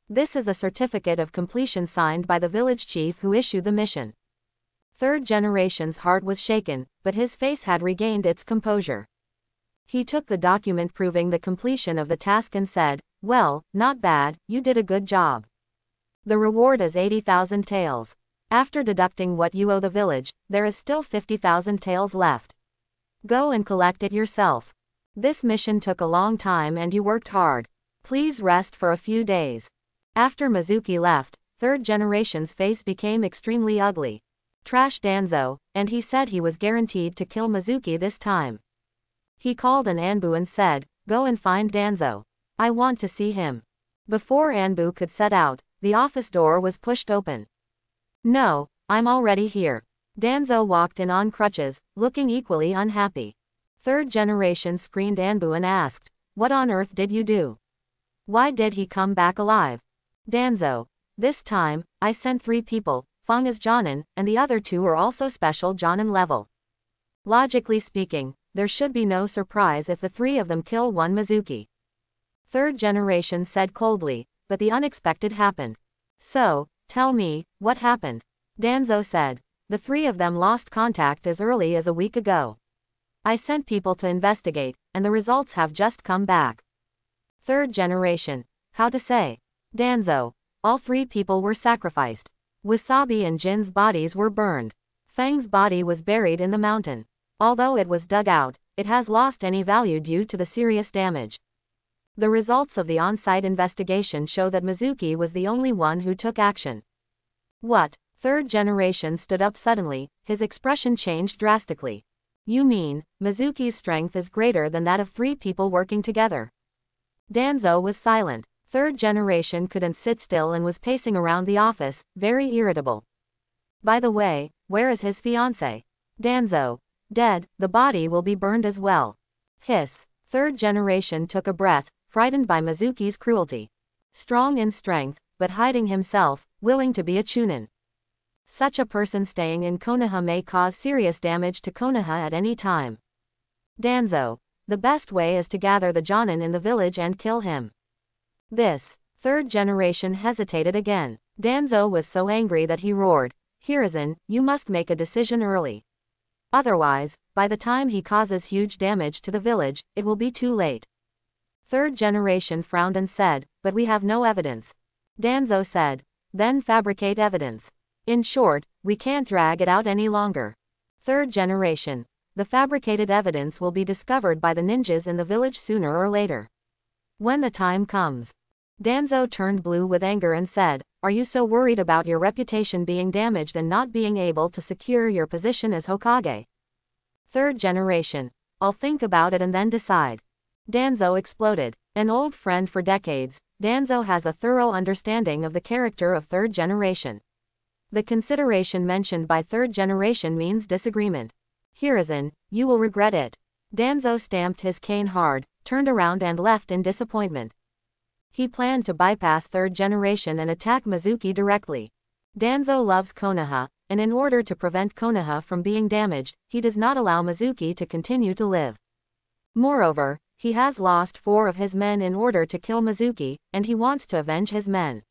This is a certificate of completion signed by the village chief who issued the mission. Third Generation's heart was shaken, but his face had regained its composure. He took the document proving the completion of the task and said, "Well, not bad, you did a good job. The reward is 80,000 taels. After deducting what you owe the village, there is still 50,000 taels left. Go and collect it yourself. This mission took a long time and you worked hard. Please rest for a few days." After Mizuki left, Third Generation's face became extremely ugly. Trash Danzo, and he said he was guaranteed to kill Mizuki this time. He called an Anbu and said, "Go and find Danzo. I want to see him." Before Anbu could set out, the office door was pushed open. "No, I'm already here." Danzo walked in on crutches, looking equally unhappy. Third Generation screened Anbu and asked, "What on earth did you do? Why did he come back alive?" Danzo, "This time, I sent 3 people, Feng is Jonin, and the other 2 are also special Jonin level. Logically speaking, there should be no surprise if the 3 of them kill one Mizuki." Third Generation said coldly, "But the unexpected happened. So, tell me, what happened?" Danzo said, "The 3 of them lost contact as early as a week ago. I sent people to investigate, and the results have just come back." Third Generation, "How to say?" Danzo, "All 3 people were sacrificed. Wasabi and Jin's bodies were burned. Feng's body was buried in the mountain. Although it was dug out, it has lost any value due to the serious damage. The results of the on-site investigation show that Mizuki was the only one who took action." "What?" Third generation stood up suddenly, his expression changed drastically. You mean, Mizuki's strength is greater than that of 3 people working together? Danzo was silent. Third generation couldn't sit still and was pacing around the office, very irritable. By the way, where is his fiancée? Danzo. Dead, the body will be burned as well. Hiss. Third generation took a breath, frightened by Mizuki's cruelty. Strong in strength, but hiding himself, willing to be a chunin. Such a person staying in Konoha may cause serious damage to Konoha at any time. Danzo. The best way is to gather the Jonin in the village and kill him. This. Third generation hesitated again. Danzo was so angry that he roared, Hiruzen, you must make a decision early. Otherwise, by the time he causes huge damage to the village, it will be too late. Third generation frowned and said, but we have no evidence. Danzo said, then fabricate evidence. In short, we can't drag it out any longer. Third generation. The fabricated evidence will be discovered by the ninjas in the village sooner or later. When the time comes. Danzo turned blue with anger and said, are you so worried about your reputation being damaged and not being able to secure your position as Hokage? Third generation. I'll think about it and then decide. Danzo exploded. An old friend for decades, Danzo has a thorough understanding of the character of third generation. The consideration mentioned by third generation means disagreement. Hiruzen, you will regret it. Danzo stamped his cane hard, turned around and left in disappointment. He planned to bypass third generation and attack Mizuki directly. Danzo loves Konoha, and in order to prevent Konoha from being damaged, he does not allow Mizuki to continue to live. Moreover, he has lost 4 of his men in order to kill Mizuki, and he wants to avenge his men.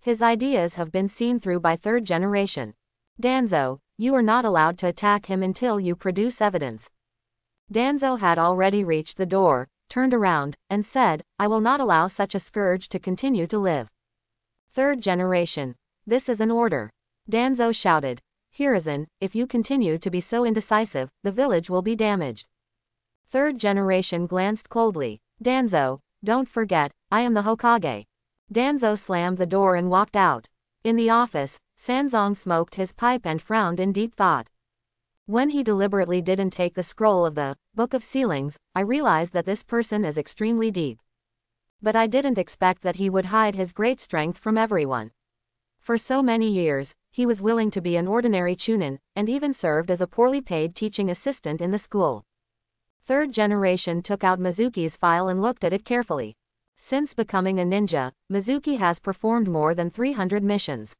His ideas have been seen through by third generation. Danzo, you are not allowed to attack him until you produce evidence. Danzo had already reached the door, turned around, and said, I will not allow such a scourge to continue to live. Third generation. This is an order. Danzo shouted. Hiruzen, if you continue to be so indecisive, the village will be damaged. Third generation glanced coldly. Danzo, don't forget, I am the Hokage. Danzo slammed the door and walked out. In the office, Sanzong smoked his pipe and frowned in deep thought. When he deliberately didn't take the scroll of the Book of Ceilings, I realized that this person is extremely deep. But I didn't expect that he would hide his great strength from everyone. For so many years, he was willing to be an ordinary chunin, and even served as a poorly paid teaching assistant in the school. Third generation took out Mizuki's file and looked at it carefully. Since becoming a ninja, Mizuki has performed more than 300 missions.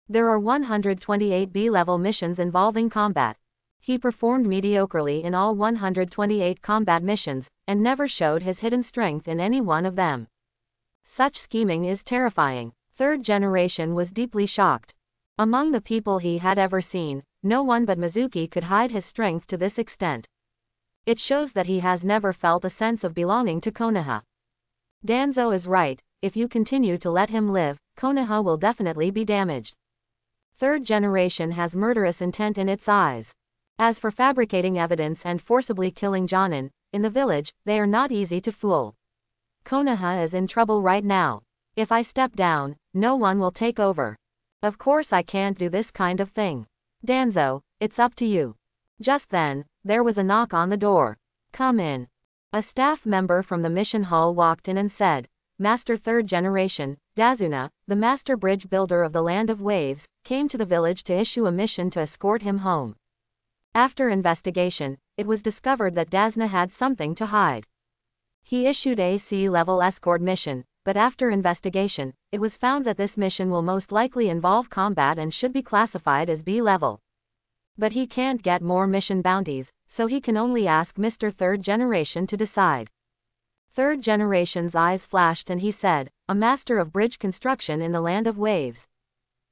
There are 128 B-level missions involving combat. He performed mediocrely in all 128 combat missions, and never showed his hidden strength in any one of them. Such scheming is terrifying. Third generation was deeply shocked. Among the people he had ever seen, no one but Mizuki could hide his strength to this extent. It shows that he has never felt a sense of belonging to Konoha. Danzo is right, if you continue to let him live, Konoha will definitely be damaged. Third generation has murderous intent in its eyes. As for fabricating evidence and forcibly killing Jonin, in the village, they are not easy to fool. Konoha is in trouble right now. If I step down, no one will take over. Of course I can't do this kind of thing. Danzo, it's up to you. Just then, there was a knock on the door. Come in. A staff member from the mission hall walked in and said, Master Third Generation, Dazuna, the master bridge builder of the Land of Waves, came to the village to issue a mission to escort him home. After investigation, it was discovered that Dazna had something to hide. He issued a C-level escort mission, but after investigation, it was found that this mission will most likely involve combat and should be classified as B-level. But he can't get more mission bounties, so he can only ask Mr. Third Generation to decide. Third Generation's eyes flashed and he said, a master of bridge construction in the Land of Waves.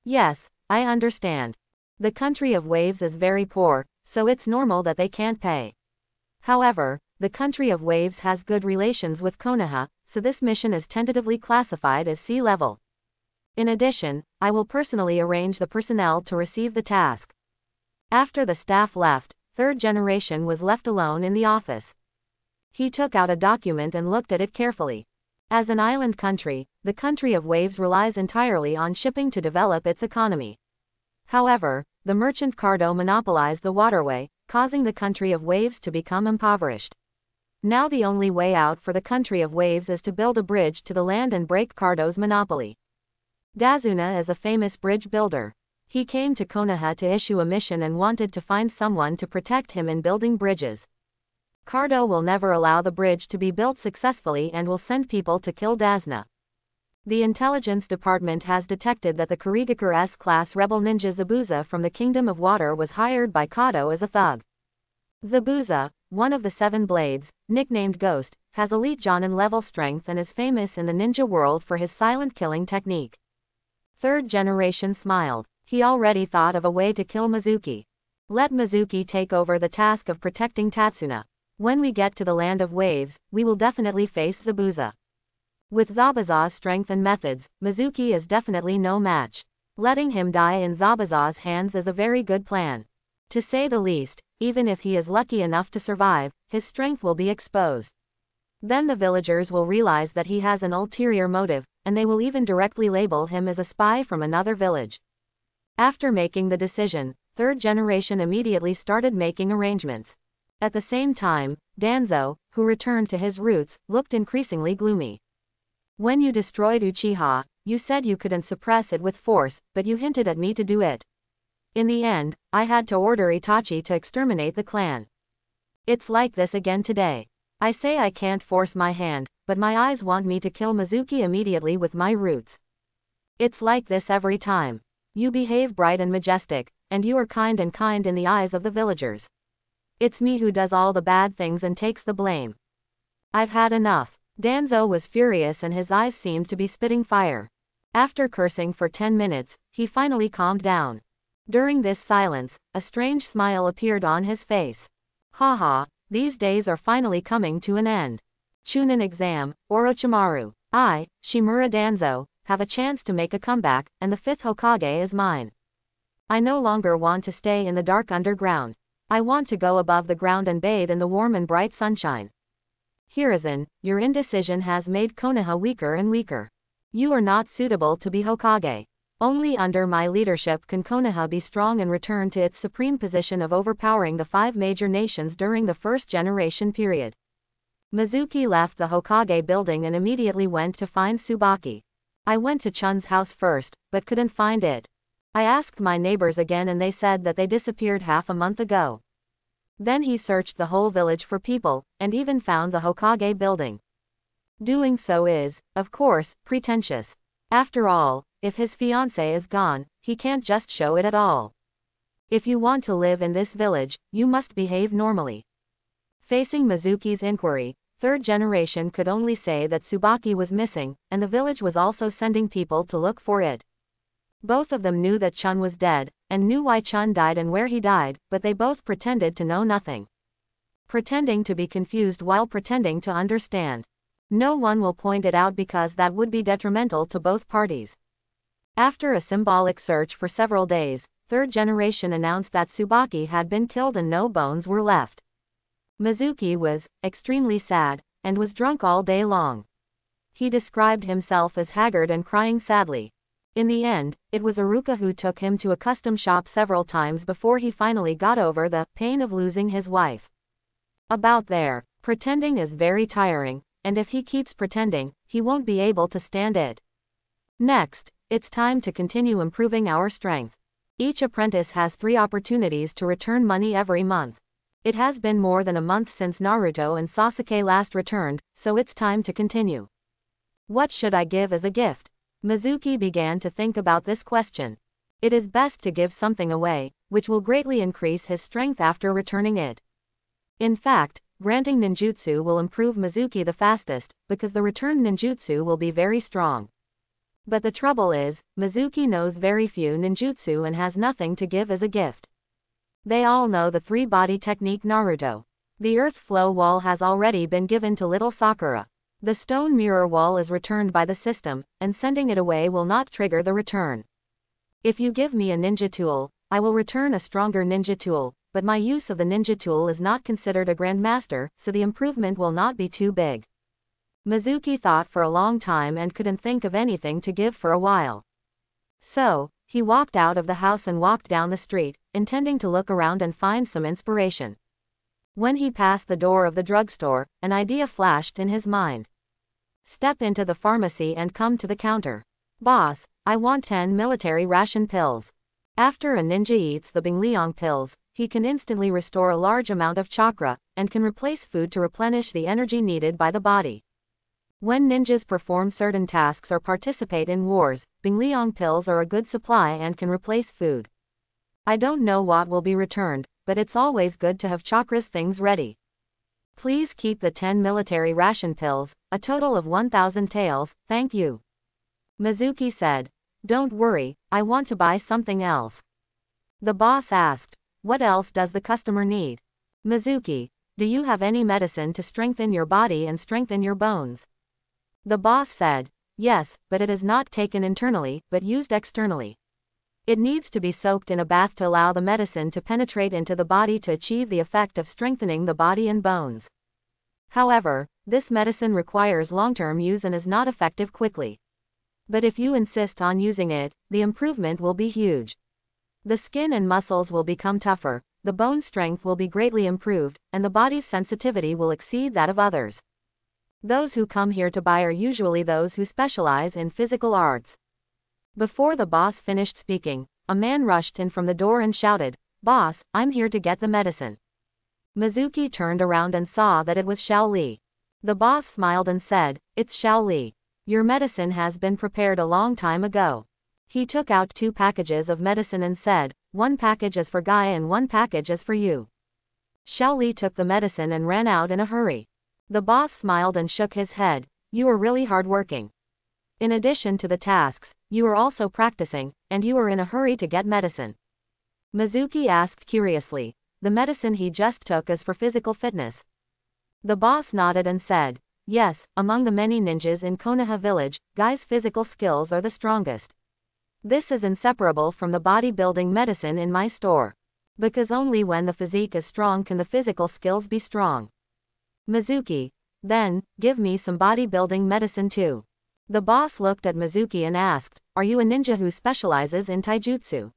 Yes, I understand. The country of waves is very poor, so it's normal that they can't pay. However, the country of waves has good relations with Konoha, so this mission is tentatively classified as C-level. In addition, I will personally arrange the personnel to receive the task. After the staff left, Third Generation was left alone in the office. He took out a document and looked at it carefully. As an island country, the country of waves relies entirely on shipping to develop its economy. However, the merchant Cardo monopolized the waterway, causing the country of waves to become impoverished. Now the only way out for the country of waves is to build a bridge to the land and break Cardo's monopoly. Dazuna is a famous bridge builder. He came to Konoha to issue a mission and wanted to find someone to protect him in building bridges. Cardo will never allow the bridge to be built successfully and will send people to kill Dazuna. The intelligence department has detected that the Kurigakure S-class rebel ninja Zabuza from the Kingdom of Water was hired by Kado as a thug. Zabuza, one of the 7 blades, nicknamed Ghost, has elite Jonin level strength and is famous in the ninja world for his silent killing technique. Third generation smiled. He already thought of a way to kill Mizuki. Let Mizuki take over the task of protecting Tatsuna. When we get to the land of waves, we will definitely face Zabuza. With Zabuza's strength and methods, Mizuki is definitely no match. Letting him die in Zabuza's hands is a very good plan. To say the least, even if he is lucky enough to survive, his strength will be exposed. Then the villagers will realize that he has an ulterior motive, and they will even directly label him as a spy from another village. After making the decision, third generation immediately started making arrangements. At the same time, Danzo, who returned to his roots, looked increasingly gloomy. When you destroyed Uchiha, you said you couldn't suppress it with force, but you hinted at me to do it. In the end, I had to order Itachi to exterminate the clan. It's like this again today. I say I can't force my hand, but my eyes want me to kill Mizuki immediately with my roots. It's like this every time. You behave bright and majestic, and you are kind in the eyes of the villagers. It's me who does all the bad things and takes the blame. I've had enough. Danzo was furious and his eyes seemed to be spitting fire. After cursing for 10 minutes, he finally calmed down. During this silence, a strange smile appeared on his face. Haha, these days are finally coming to an end. Chunin exam, Orochimaru. I, Shimura Danzo, have a chance to make a comeback, and the 5th Hokage is mine. I no longer want to stay in the dark underground. I want to go above the ground and bathe in the warm and bright sunshine. Hiruzen, your indecision has made Konoha weaker and weaker. You are not suitable to be Hokage. Only under my leadership can Konoha be strong and return to its supreme position of overpowering the 5 major nations during the first generation period. Mizuki left the Hokage building and immediately went to find Tsubaki. I went to Chun's house first, but couldn't find it. I asked my neighbors again and they said that they disappeared half a month ago. Then he searched the whole village for people, and even found the Hokage building. Doing so is, of course, pretentious. After all, if his fiancée is gone, he can't just show it at all. If you want to live in this village, you must behave normally. Facing Mizuki's inquiry, third generation could only say that Tsubaki was missing, and the village was also sending people to look for it. Both of them knew that Chun was dead, and knew why Chun died and where he died, but they both pretended to know nothing. Pretending to be confused while pretending to understand. No one will point it out because that would be detrimental to both parties. After a symbolic search for several days, third generation announced that Tsubaki had been killed and no bones were left. Mizuki was extremely sad, and was drunk all day long. He described himself as haggard and crying sadly. In the end, it was Aruka who took him to a custom shop several times before he finally got over the pain of losing his wife. About there, pretending is very tiring, and if he keeps pretending, he won't be able to stand it. Next, it's time to continue improving our strength. Each apprentice has 3 opportunities to return money every month. It has been more than a month since Naruto and Sasuke last returned, so it's time to continue. What should I give as a gift? Mizuki began to think about this question. It is best to give something away, which will greatly increase his strength after returning it. In fact, granting ninjutsu will improve Mizuki the fastest, because the returned ninjutsu will be very strong. But the trouble is, Mizuki knows very few ninjutsu and has nothing to give as a gift. They all know the 3-body technique Naruto. The earth flow wall has already been given to little Sakura. The stone mirror wall is returned by the system, and sending it away will not trigger the return. If you give me a ninja tool, I will return a stronger ninja tool, but my use of the ninja tool is not considered a grandmaster, so the improvement will not be too big. Mizuki thought for a long time and couldn't think of anything to give for a while. So, he He walked out of the house and walked down the street, intending to look around and find some inspiration. When he passed the door of the drugstore, an idea flashed in his mind. Step into the pharmacy and come to the counter. Boss, I want 10 military ration pills. After a ninja eats the Bingliang pills, he can instantly restore a large amount of chakra, and can replace food to replenish the energy needed by the body. When ninjas perform certain tasks or participate in wars, Bingliang pills are a good supply and can replace food. I don't know what will be returned, but it's always good to have chakras things ready. Please keep the 10 military ration pills, a total of 1,000 taels, thank you. Mizuki said. Don't worry, I want to buy something else. The boss asked. What else does the customer need? Mizuki, do you have any medicine to strengthen your body and strengthen your bones? The boss said. Yes, but it is not taken internally, but used externally. It needs to be soaked in a bath to allow the medicine to penetrate into the body to achieve the effect of strengthening the body and bones. However, this medicine requires long-term use and is not effective quickly. But if you insist on using it, the improvement will be huge. The skin and muscles will become tougher, the bone strength will be greatly improved, and the body's sensitivity will exceed that of others. Those who come here to buy are usually those who specialize in physical arts. Before the boss finished speaking, a man rushed in from the door and shouted, Boss, I'm here to get the medicine. Mizuki turned around and saw that it was Xiao Li. The boss smiled and said, It's Xiao Li. Your medicine has been prepared a long time ago. He took out 2 packages of medicine and said, 1 package is for Guy and 1 package is for you. Xiao Li took the medicine and ran out in a hurry. The boss smiled and shook his head. You are really hardworking. In addition to the tasks, you are also practicing, and you are in a hurry to get medicine. Mizuki asked curiously. The medicine he just took is for physical fitness. The boss nodded and said, Yes, among the many ninjas in Konoha village, Guy's physical skills are the strongest. This is inseparable from the bodybuilding medicine in my store. Because only when the physique is strong can the physical skills be strong. Mizuki, then, give me some bodybuilding medicine too. The boss looked at Mizuki and asked, Are you a ninja who specializes in taijutsu?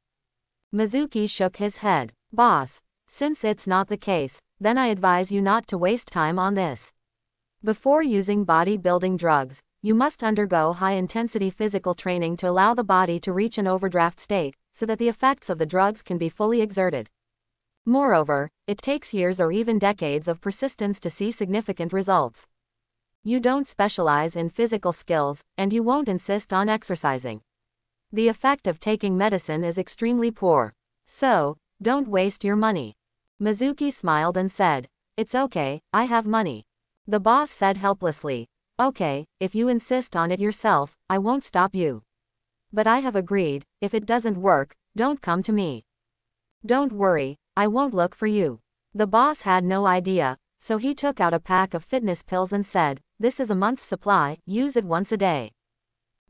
Mizuki shook his head. Boss, since it's not the case, then I advise you not to waste time on this. Before using bodybuilding drugs, you must undergo high-intensity physical training to allow the body to reach an overdraft state, so that the effects of the drugs can be fully exerted. Moreover, it takes years or even decades of persistence to see significant results. You don't specialize in physical skills, and you won't insist on exercising. The effect of taking medicine is extremely poor. So, don't waste your money. Mizuki smiled and said, It's okay, I have money. The boss said helplessly, Okay, if you insist on it yourself, I won't stop you. But I have agreed, if it doesn't work, don't come to me. Don't worry, I won't look for you. The boss had no idea, so he took out a pack of fitness pills and said, This is a month's supply, use it once a day.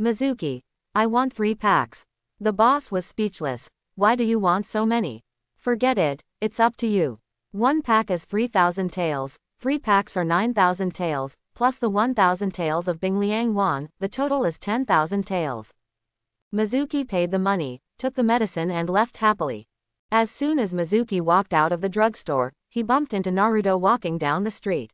Mizuki, I want 3 packs. The boss was speechless. Why do you want so many? Forget it, it's up to you. 1 pack is 3,000 taels, 3 packs are 9,000 taels, plus the 1,000 taels of Bingliang Yuan, the total is 10,000 taels. Mizuki paid the money, took the medicine and left happily. As soon as Mizuki walked out of the drugstore, he bumped into Naruto walking down the street.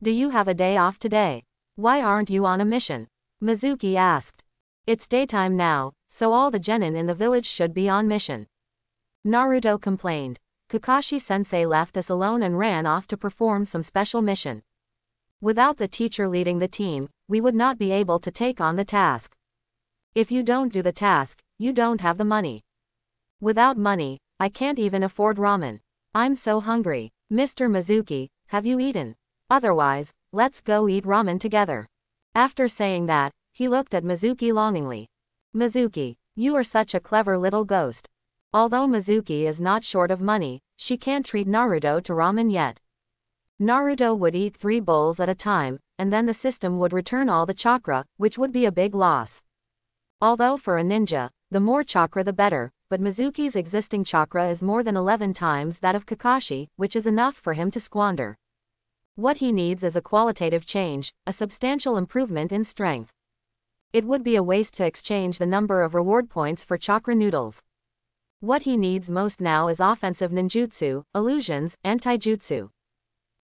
Do you have a day off today? Why aren't you on a mission? Mizuki asked. It's daytime now, so all the genin in the village should be on mission. Naruto complained. Kakashi-sensei left us alone and ran off to perform some special mission. Without the teacher leading the team, we would not be able to take on the task. If you don't do the task, you don't have the money. Without money, I can't even afford ramen. I'm so hungry. Mr. Mizuki, have you eaten? Otherwise, let's go eat ramen together. After saying that, he looked at Mizuki longingly. Mizuki, you are such a clever little ghost. Although Mizuki is not short of money, she can't treat Naruto to ramen yet. Naruto would eat 3 bowls at a time, and then the system would return all the chakra, which would be a big loss. Although for a ninja, the more chakra the better, but Mizuki's existing chakra is more than 11 times that of Kakashi, which is enough for him to squander. What he needs is a qualitative change, a substantial improvement in strength. It would be a waste to exchange the number of reward points for chakra noodles. What he needs most now is offensive ninjutsu, illusions, and taijutsu.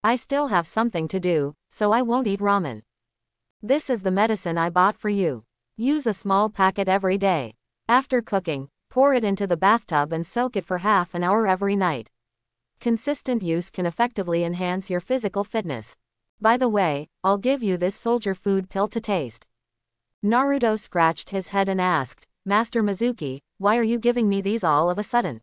I still have something to do, so I won't eat ramen. This is the medicine I bought for you. Use a small packet every day. After cooking, pour it into the bathtub and soak it for half an hour every night. Consistent use can effectively enhance your physical fitness. By the way, I'll give you this soldier food pill to taste. Naruto scratched his head and asked, Master Mizuki, why are you giving me these all of a sudden?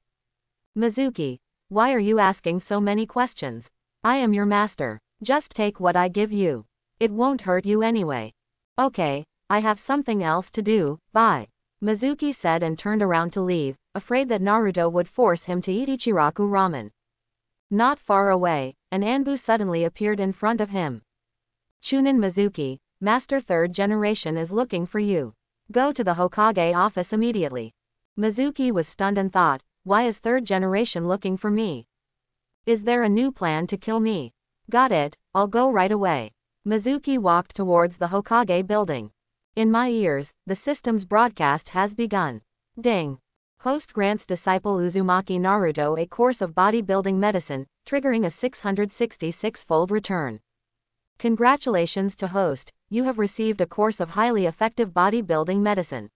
Mizuki, why are you asking so many questions? I am your master. Just take what I give you. It won't hurt you anyway. Okay, I have something else to do, bye. Mizuki said and turned around to leave, afraid that Naruto would force him to eat Ichiraku ramen. Not far away, an Anbu suddenly appeared in front of him. Chunin Mizuki, Master Third Generation is looking for you. Go to the Hokage office immediately. Mizuki was stunned and thought, why is Third Generation looking for me? Is there a new plan to kill me? Got it, I'll go right away. Mizuki walked towards the Hokage building. In my ears, the system's broadcast has begun. Ding. Host grants disciple Uzumaki Naruto a course of bodybuilding medicine, triggering a 666-fold return. Congratulations to host, you have received a course of highly effective bodybuilding medicine.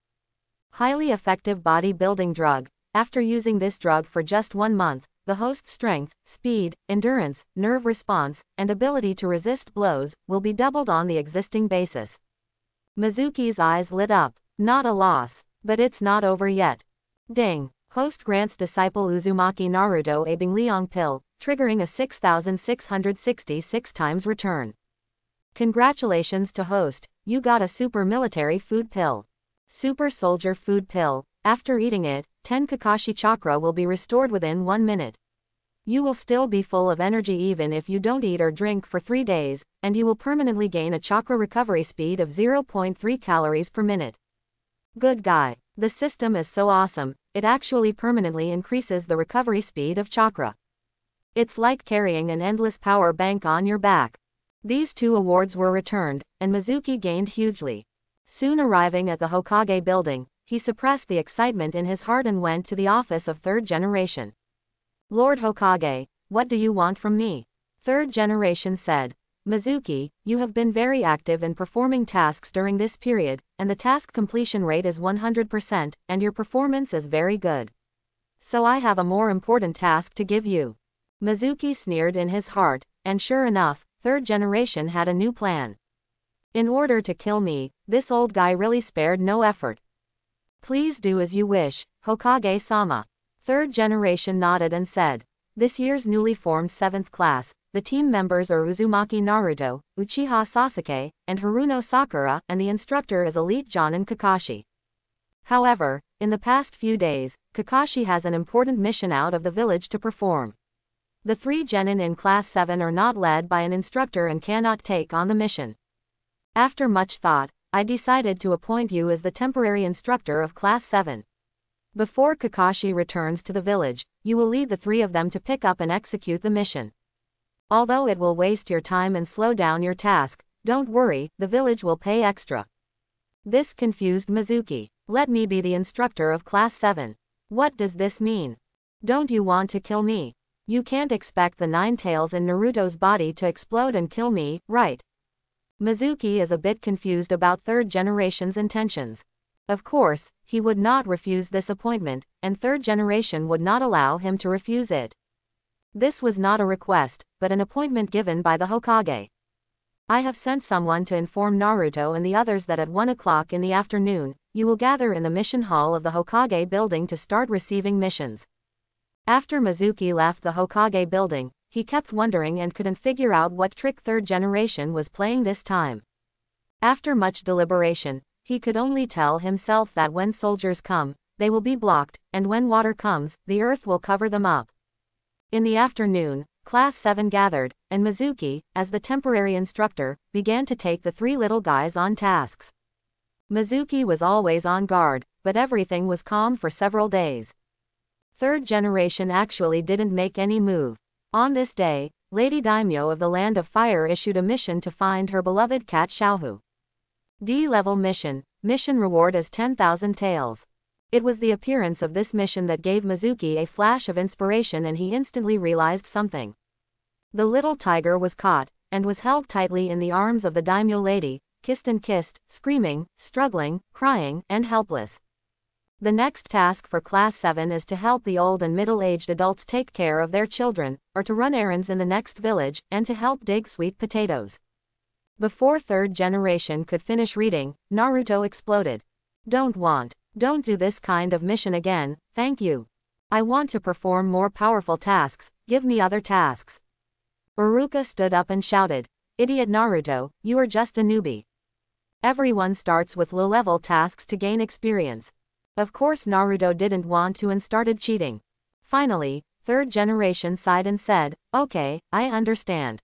Highly effective bodybuilding drug. After using this drug for just 1 month, the host's strength, speed, endurance, nerve response, and ability to resist blows will be doubled on the existing basis. Mizuki's eyes lit up. Not a loss. But it's not over yet. Ding. Host grants disciple Uzumaki Naruto a Bingliang pill, triggering a 6,666 times return. Congratulations to host, you got a super military food pill. Super soldier food pill. After eating it, 10 Kakashi chakra will be restored within 1 minute. You will still be full of energy even if you don't eat or drink for 3 days, and you will permanently gain a chakra recovery speed of 0.3 calories per minute. Good guy. The system is so awesome, it actually permanently increases the recovery speed of chakra. It's like carrying an endless power bank on your back. These 2 awards were returned, and Mizuki gained hugely. Soon arriving at the Hokage building, he suppressed the excitement in his heart and went to the office of Third Generation. Lord Hokage, what do you want from me? Third Generation said. Mizuki, you have been very active in performing tasks during this period, and the task completion rate is 100%, and your performance is very good. So I have a more important task to give you. Mizuki sneered in his heart, and sure enough, Third Generation had a new plan. In order to kill me, this old guy really spared no effort. Please do as you wish, Hokage-sama. Third Generation nodded and said. This year's newly formed 7th class, the team members are Uzumaki Naruto, Uchiha Sasuke, and Haruno Sakura, and the instructor is Elite Jonin Kakashi. However, in the past few days, Kakashi has an important mission out of the village to perform. The 3 genin in Class 7 are not led by an instructor and cannot take on the mission. After much thought, I decided to appoint you as the temporary instructor of Class 7. Before Kakashi returns to the village, you will lead the 3 of them to pick up and execute the mission. Although it will waste your time and slow down your task, don't worry, the village will pay extra. This confused Mizuki. Let me be the instructor of Class 7. What does this mean? Don't you want to kill me? You can't expect the 9 tails in Naruto's body to explode and kill me, right? Mizuki is a bit confused about Third Generation's intentions. Of course, he would not refuse this appointment, and Third Generation would not allow him to refuse it. This was not a request, but an appointment given by the Hokage. I have sent someone to inform Naruto and the others that at 1 o'clock in the afternoon, you will gather in the mission hall of the Hokage building to start receiving missions. After Mizuki left the Hokage building, he kept wondering and couldn't figure out what trick Third Generation was playing this time. After much deliberation, he could only tell himself that when soldiers come, they will be blocked, and when water comes, the earth will cover them up. In the afternoon, Class 7 gathered, and Mizuki, as the temporary instructor, began to take the 3 little guys on tasks. Mizuki was always on guard, but everything was calm for several days. Third Generation actually didn't make any move. On this day, Lady Daimyo of the Land of Fire issued a mission to find her beloved cat Xiaohu. D-level mission, Mission reward is 10,000 taels. It was the appearance of this mission that gave Mizuki a flash of inspiration, and he instantly realized something. The little tiger was caught, and was held tightly in the arms of the daimyo lady, kissed and kissed, screaming, struggling, crying, and helpless. The next task for Class 7 is to help the old and middle-aged adults take care of their children, or to run errands in the next village, and to help dig sweet potatoes. Before third generation could finish reading, Naruto exploded. Don't do this kind of mission again, thank you. I want to perform more powerful tasks, give me other tasks. Uruka stood up and shouted, Idiot Naruto, you are just a newbie. Everyone starts with low-level tasks to gain experience. Of course Naruto didn't want to and started cheating. Finally, third generation sighed and said, okay, I understand.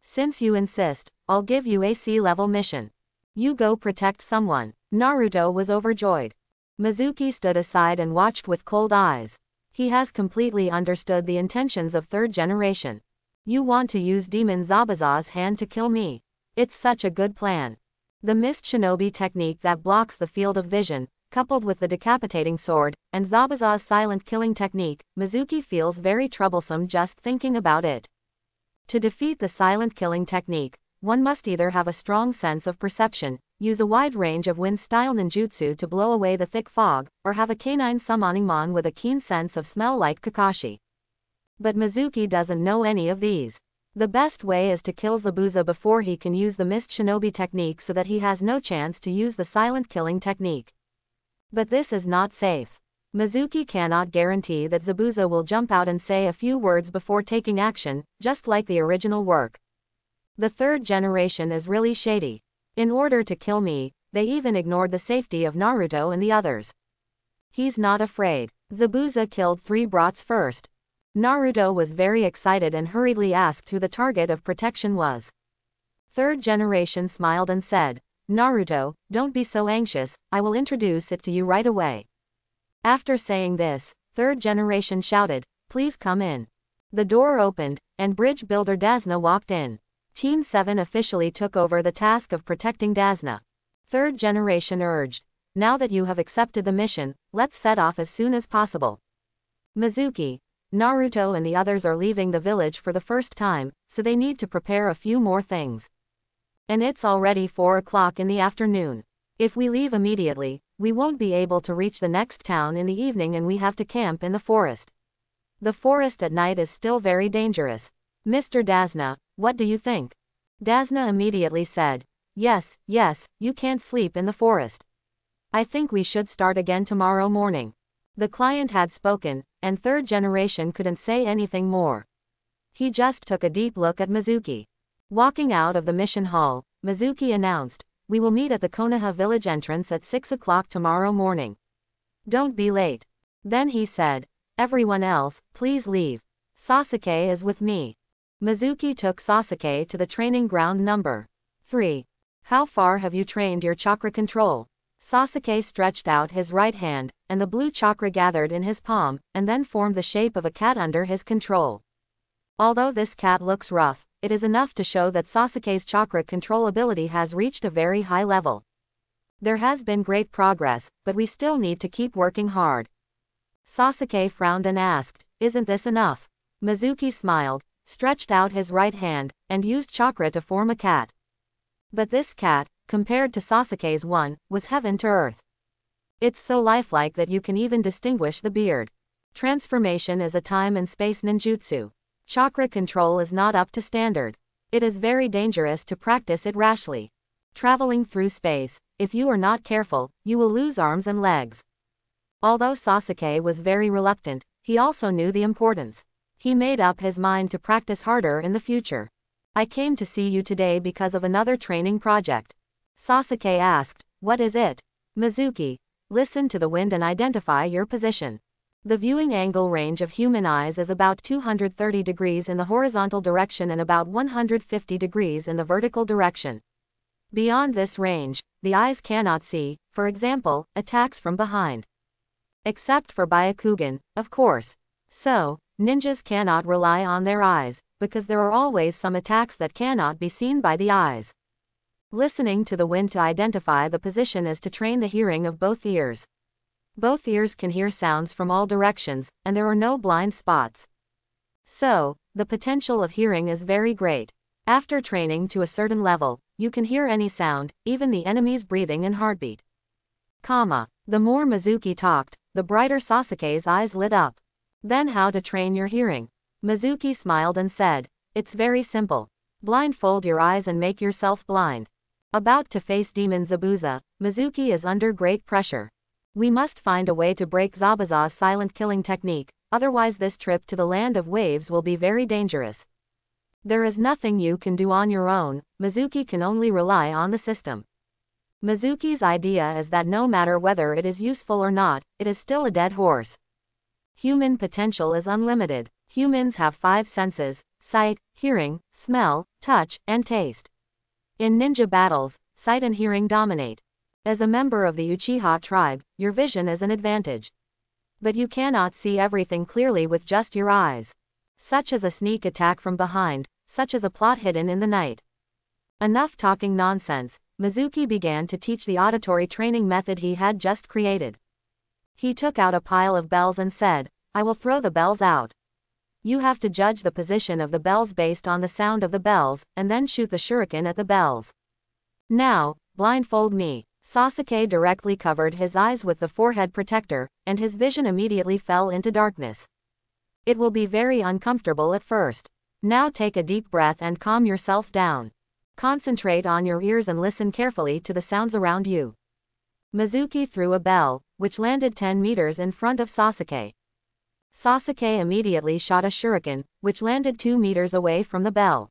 Since you insist, I'll give you a C-level mission. You go protect someone. Naruto was overjoyed. Mizuki stood aside and watched with cold eyes. He has completely understood the intentions of third generation. You want to use Demon Zabuza's hand to kill me. It's such a good plan. The Mist Shinobi technique that blocks the field of vision, coupled with the decapitating sword, and Zabuza's silent killing technique, Mizuki feels very troublesome just thinking about it. To defeat the silent killing technique, one must either have a strong sense of perception, use a wide range of wind-style ninjutsu to blow away the thick fog, or have a canine summoning mon with a keen sense of smell like Kakashi. But Mizuki doesn't know any of these. The best way is to kill Zabuza before he can use the Mist Shinobi technique so that he has no chance to use the silent killing technique. But this is not safe. Mizuki cannot guarantee that Zabuza will jump out and say a few words before taking action, just like the original work. The third generation is really shady. In order to kill me, they even ignored the safety of Naruto and the others. He's not afraid. Zabuza killed 3 brats first. Naruto was very excited and hurriedly asked who the target of protection was. Third generation smiled and said, Naruto, don't be so anxious, I will introduce it to you right away. After saying this, third generation shouted, please come in. The door opened, and bridge builder Dazna walked in. Team 7 officially took over the task of protecting Dazna. Third generation urged, now that you have accepted the mission, let's set off as soon as possible. Mizuki, Naruto and the others are leaving the village for the first time, so they need to prepare a few more things. And it's already 4 o'clock in the afternoon. If we leave immediately, we won't be able to reach the next town in the evening and we have to camp in the forest. The forest at night is still very dangerous. Mr. Dazna, what do you think? Dazna immediately said, yes, you can't sleep in the forest. I think we should start again tomorrow morning. The client had spoken, and third generation couldn't say anything more. He just took a deep look at Mizuki. Walking out of the mission hall, Mizuki announced, we will meet at the Konoha village entrance at 6 o'clock tomorrow morning. Don't be late. Then he said, everyone else, please leave. Sasuke is with me. Mizuki took Sasuke to the training ground number 3. How far have you trained your chakra control? Sasuke stretched out his right hand, and the blue chakra gathered in his palm, and then formed the shape of a cat under his control. Although this cat looks rough, it is enough to show that Sasuke's chakra control ability has reached a very high level. There has been great progress, but we still need to keep working hard. Sasuke frowned and asked, isn't this enough? Mizuki smiled, stretched out his right hand, and used chakra to form a cat. But this cat, compared to Sasuke's one, was heaven to earth. It's so lifelike that you can even distinguish the beard. Transformation is a time and space ninjutsu. Chakra control is not up to standard. It is very dangerous to practice it rashly. Traveling through space, if you are not careful, you will lose arms and legs. Although Sasuke was very reluctant, he also knew the importance. He made up his mind to practice harder in the future. I came to see you today because of another training project. Sasuke asked, what is it? Mizuki, listen to the wind and identify your position. The viewing angle range of human eyes is about 230 degrees in the horizontal direction and about 150 degrees in the vertical direction. Beyond this range, the eyes cannot see, for example, attacks from behind. Except for Byakugan, of course. So, ninjas cannot rely on their eyes, because there are always some attacks that cannot be seen by the eyes. Listening to the wind to identify the position is to train the hearing of both ears. Both ears can hear sounds from all directions, and there are no blind spots. So, the potential of hearing is very great. After training to a certain level, you can hear any sound, even the enemy's breathing and heartbeat. The more Mizuki talked, the brighter Sasuke's eyes lit up. Then how to train your hearing? Mizuki smiled and said, it's very simple. Blindfold your eyes and make yourself blind. About to face Demon Zabuza, Mizuki is under great pressure. We must find a way to break Zabuza's silent killing technique, otherwise this trip to the land of waves will be very dangerous. There is nothing you can do on your own, Mizuki can only rely on the system. Mizuki's idea is that no matter whether it is useful or not, it is still a dead horse. Human potential is unlimited. Humans have 5 senses: sight, hearing, smell, touch, and taste. In ninja battles, sight and hearing dominate. As a member of the Uchiha tribe, your vision is an advantage. But you cannot see everything clearly with just your eyes. Such as a sneak attack from behind, such as a plot hidden in the night. Enough talking nonsense, Mizuki began to teach the auditory training method he had just created. He took out a pile of bells and said, I will throw the bells out. You have to judge the position of the bells based on the sound of the bells, and then shoot the shuriken at the bells. Now, blindfold me. Sasuke directly covered his eyes with the forehead protector, and his vision immediately fell into darkness. It will be very uncomfortable at first. Now take a deep breath and calm yourself down. Concentrate on your ears and listen carefully to the sounds around you. Mizuki threw a bell, which landed 10 meters in front of Sasuke. Sasuke immediately shot a shuriken, which landed 2 meters away from the bell.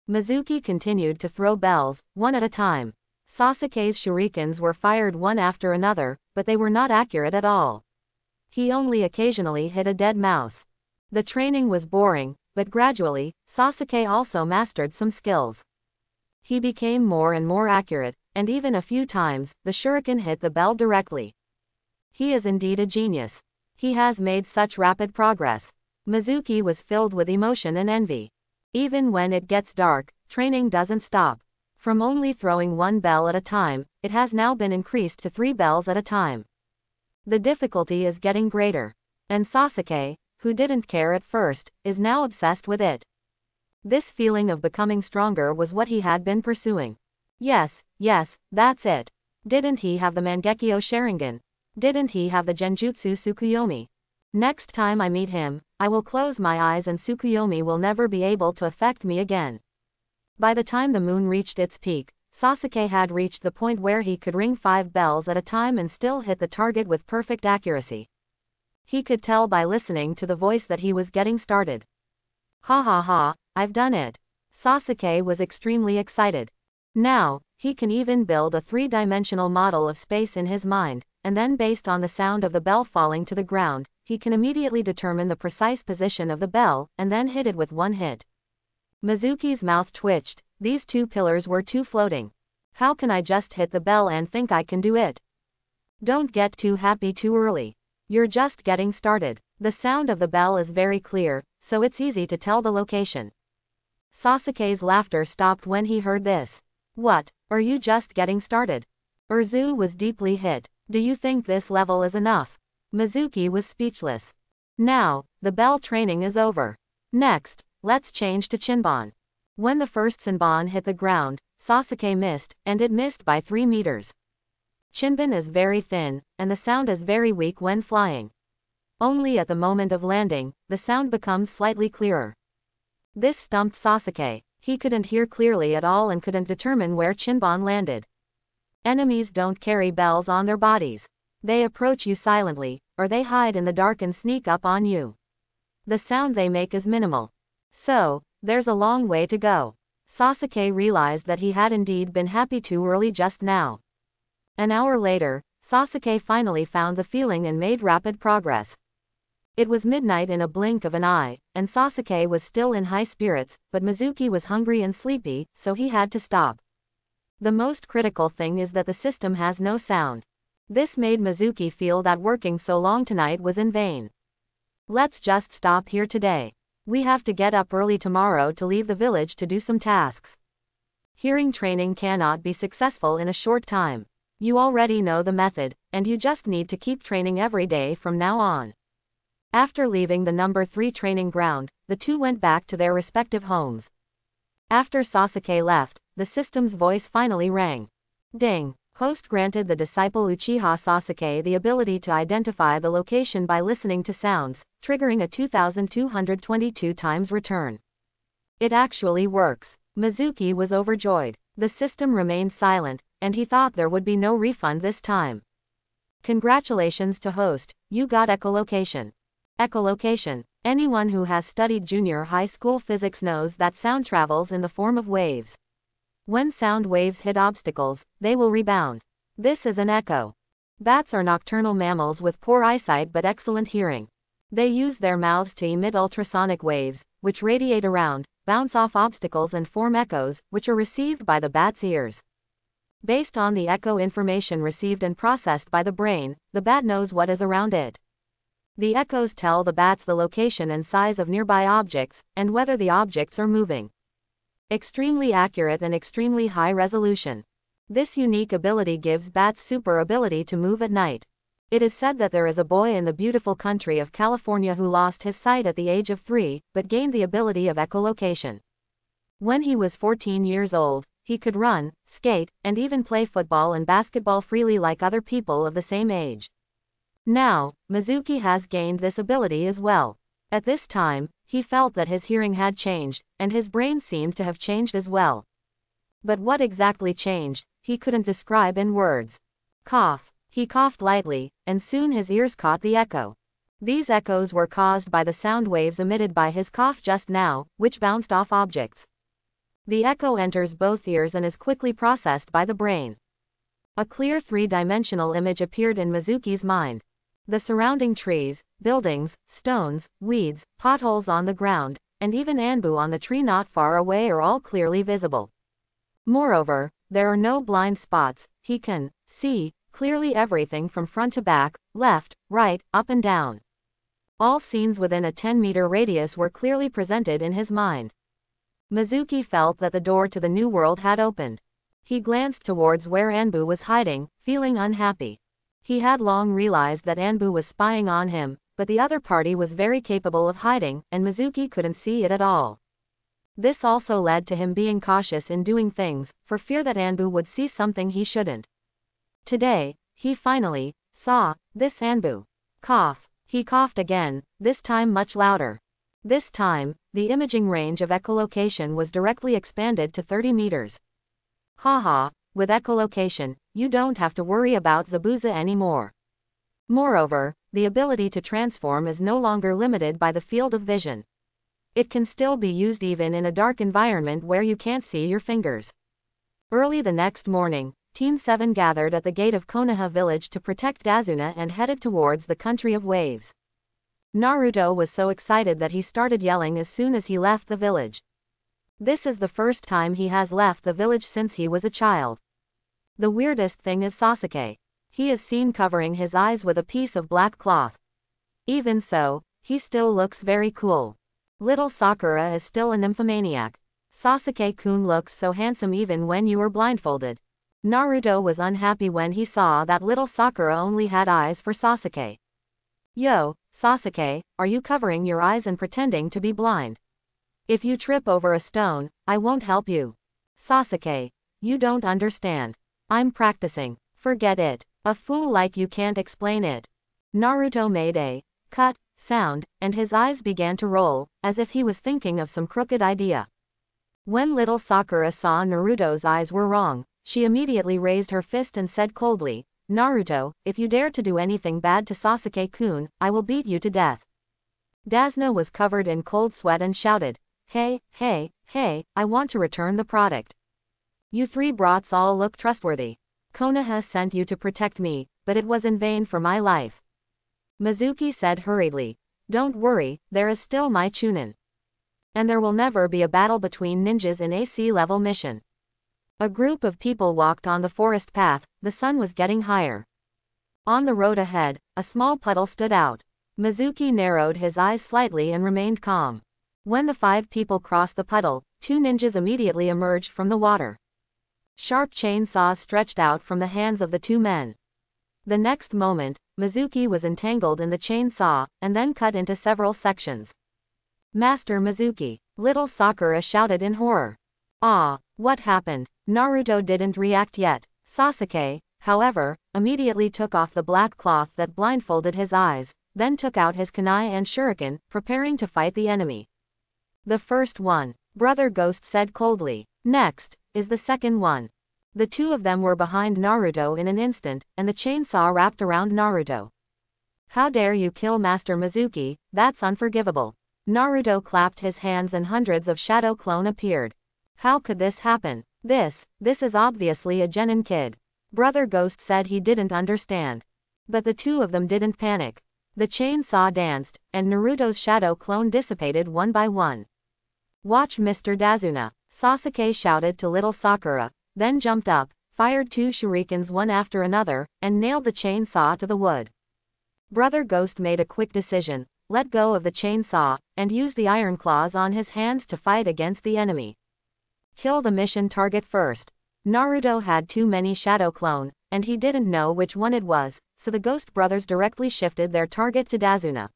Mizuki continued to throw bells, one at a time. Sasuke's shurikens were fired one after another, but they were not accurate at all. He only occasionally hit a dead mouse. The training was boring, but gradually, Sasuke also mastered some skills. He became more and more accurate, and even a few times, the shuriken hit the bell directly. He is indeed a genius. He has made such rapid progress. Mizuki was filled with emotion and envy. Even when it gets dark, training doesn't stop. From only throwing 1 bell at a time, it has now been increased to 3 bells at a time. The difficulty is getting greater. And Sasuke, who didn't care at first, is now obsessed with it. This feeling of becoming stronger was what he had been pursuing. Yes, that's it. Didn't he have the Mangekyo Sharingan? Didn't he have the Genjutsu Tsukuyomi? Next time I meet him, I will close my eyes and Tsukuyomi will never be able to affect me again. By the time the moon reached its peak, Sasuke had reached the point where he could ring 5 bells at a time and still hit the target with perfect accuracy. He could tell by listening to the voice that he was getting started. Ha ha ha, I've done it. Sasuke was extremely excited. Now, he can even build a 3-dimensional model of space in his mind, and then based on the sound of the bell falling to the ground, he can immediately determine the precise position of the bell, and then hit it with 1 hit. Mizuki's mouth twitched. These 2 pillars were too floating. How can I just hit the bell and think I can do it? Don't get too happy too early. You're just getting started. The sound of the bell is very clear, so it's easy to tell the location. Sasuke's laughter stopped when he heard this. What, are you just getting started? Urzu was deeply hit. Do you think this level is enough? Mizuki was speechless. Now, the bell training is over. Next, let's change to Chinban. When the first Senbon hit the ground, Sasuke missed, and it missed by 3 meters. Chinban is very thin, and the sound is very weak when flying. Only at the moment of landing, the sound becomes slightly clearer. This stumped Sasuke. He couldn't hear clearly at all and couldn't determine where Chinban landed. Enemies don't carry bells on their bodies. They approach you silently, or they hide in the dark and sneak up on you. The sound they make is minimal. So, there's a long way to go. Sasuke realized that he had indeed been happy too early just now. An hour later, Sasuke finally found the feeling and made rapid progress. It was midnight in a blink of an eye, and Sasuke was still in high spirits, but Mizuki was hungry and sleepy, so he had to stop. The most critical thing is that the system has no sound. This made Mizuki feel that working so long tonight was in vain. Let's just stop here today. We have to get up early tomorrow to leave the village to do some tasks. Hearing training cannot be successful in a short time. You already know the method, and you just need to keep training every day from now on. After leaving the number 3 training ground, the two went back to their respective homes. After Sasuke left, the system's voice finally rang. Ding! Host granted the disciple Uchiha Sasuke the ability to identify the location by listening to sounds, triggering a 2222 times return. It actually works. Mizuki was overjoyed. The system remained silent, and he thought there would be no refund this time. Congratulations to host, you got echolocation. Echolocation. Anyone who has studied junior high school physics knows that sound travels in the form of waves. When sound waves hit obstacles, they will rebound. This is an echo. Bats are nocturnal mammals with poor eyesight but excellent hearing. They use their mouths to emit ultrasonic waves, which radiate around, bounce off obstacles and form echoes, which are received by the bat's ears. Based on the echo information received and processed by the brain, the bat knows what is around it. The echoes tell the bats the location and size of nearby objects, and whether the objects are moving. Extremely accurate and extremely high resolution. This unique ability gives bats super ability to move at night. It is said that there is a boy in the beautiful country of California who lost his sight at the age of 3, but gained the ability of echolocation. When he was 14 years old, he could run, skate, and even play football and basketball freely like other people of the same age. Now, Mizuki has gained this ability as well. At this time, he felt that his hearing had changed, and his brain seemed to have changed as well. But what exactly changed, he couldn't describe in words. Cough. He coughed lightly, and soon his ears caught the echo. These echoes were caused by the sound waves emitted by his cough just now, which bounced off objects. The echo enters both ears and is quickly processed by the brain. A clear 3-dimensional image appeared in Mizuki's mind. The surrounding trees, buildings, stones, weeds, potholes on the ground, and even Anbu on the tree not far away are all clearly visible. Moreover, there are no blind spots. He can see clearly everything from front to back, left, right, up and down. All scenes within a 10-meter radius were clearly presented in his mind. Mizuki felt that the door to the new world had opened. He glanced towards where Anbu was hiding, feeling unhappy. He had long realized that Anbu was spying on him, but the other party was very capable of hiding, and Mizuki couldn't see it at all. This also led to him being cautious in doing things, for fear that Anbu would see something he shouldn't. Today, he finally saw this Anbu. Cough. He coughed again, this time much louder. This time, the imaging range of echolocation was directly expanded to 30 meters. Haha, with echolocation, you don't have to worry about Zabuza anymore. Moreover, the ability to transform is no longer limited by the field of vision. It can still be used even in a dark environment where you can't see your fingers. Early the next morning, Team 7 gathered at the gate of Konoha village to protect Dazuna and headed towards the country of waves. Naruto was so excited that he started yelling as soon as he left the village. This is the first time he has left the village since he was a child. The weirdest thing is Sasuke. He is seen covering his eyes with a piece of black cloth. Even so, he still looks very cool. Little Sakura is still a nymphomaniac. Sasuke-kun looks so handsome even when you are blindfolded. Naruto was unhappy when he saw that little Sakura only had eyes for Sasuke. Yo, Sasuke, are you covering your eyes and pretending to be blind? If you trip over a stone, I won't help you. Sasuke, you don't understand. I'm practicing. Forget it. A fool like you can't explain it. Naruto made a cut sound, and his eyes began to roll, as if he was thinking of some crooked idea. When little Sakura saw Naruto's eyes were wrong, she immediately raised her fist and said coldly, Naruto, if you dare to do anything bad to Sasuke-kun, I will beat you to death. Dazuna was covered in cold sweat and shouted, Hey, I want to return the product. You 3 brats all look trustworthy. Konoha sent you to protect me, but it was in vain for my life. Mizuki said hurriedly, Don't worry, there is still my Chunin. And there will never be a battle between ninjas in AC level mission. A group of people walked on the forest path. The sun was getting higher. On the road ahead, a small puddle stood out. Mizuki narrowed his eyes slightly and remained calm. When the 5 people crossed the puddle, 2 ninjas immediately emerged from the water. Sharp chainsaws stretched out from the hands of the two men. The next moment, Mizuki was entangled in the chainsaw, and then cut into several sections. Master Mizuki! Little Sakura shouted in horror. Ah, what happened? Naruto didn't react yet. Sasuke, however, immediately took off the black cloth that blindfolded his eyes, then took out his kunai and shuriken, preparing to fight the enemy. The first one, Brother Ghost said coldly. Next, is the second one. The two of them were behind Naruto in an instant, and the chainsaw wrapped around Naruto. How dare you kill Master Mizuki, that's unforgivable. Naruto clapped his hands and hundreds of shadow clone appeared. How could this happen? This is obviously a genin kid. Brother Ghost said he didn't understand. But the two of them didn't panic. The chainsaw danced, and Naruto's shadow clone dissipated one by one. Watch Mr. Dazuna, Sasuke shouted to little Sakura, then jumped up, fired two shurikens one after another, and nailed the chainsaw to the wood. Brother Ghost made a quick decision, let go of the chainsaw, and used the iron claws on his hands to fight against the enemy. Kill the mission target first. Naruto had too many shadow clone, and he didn't know which one it was, so the Ghost brothers directly shifted their target to Dazuna.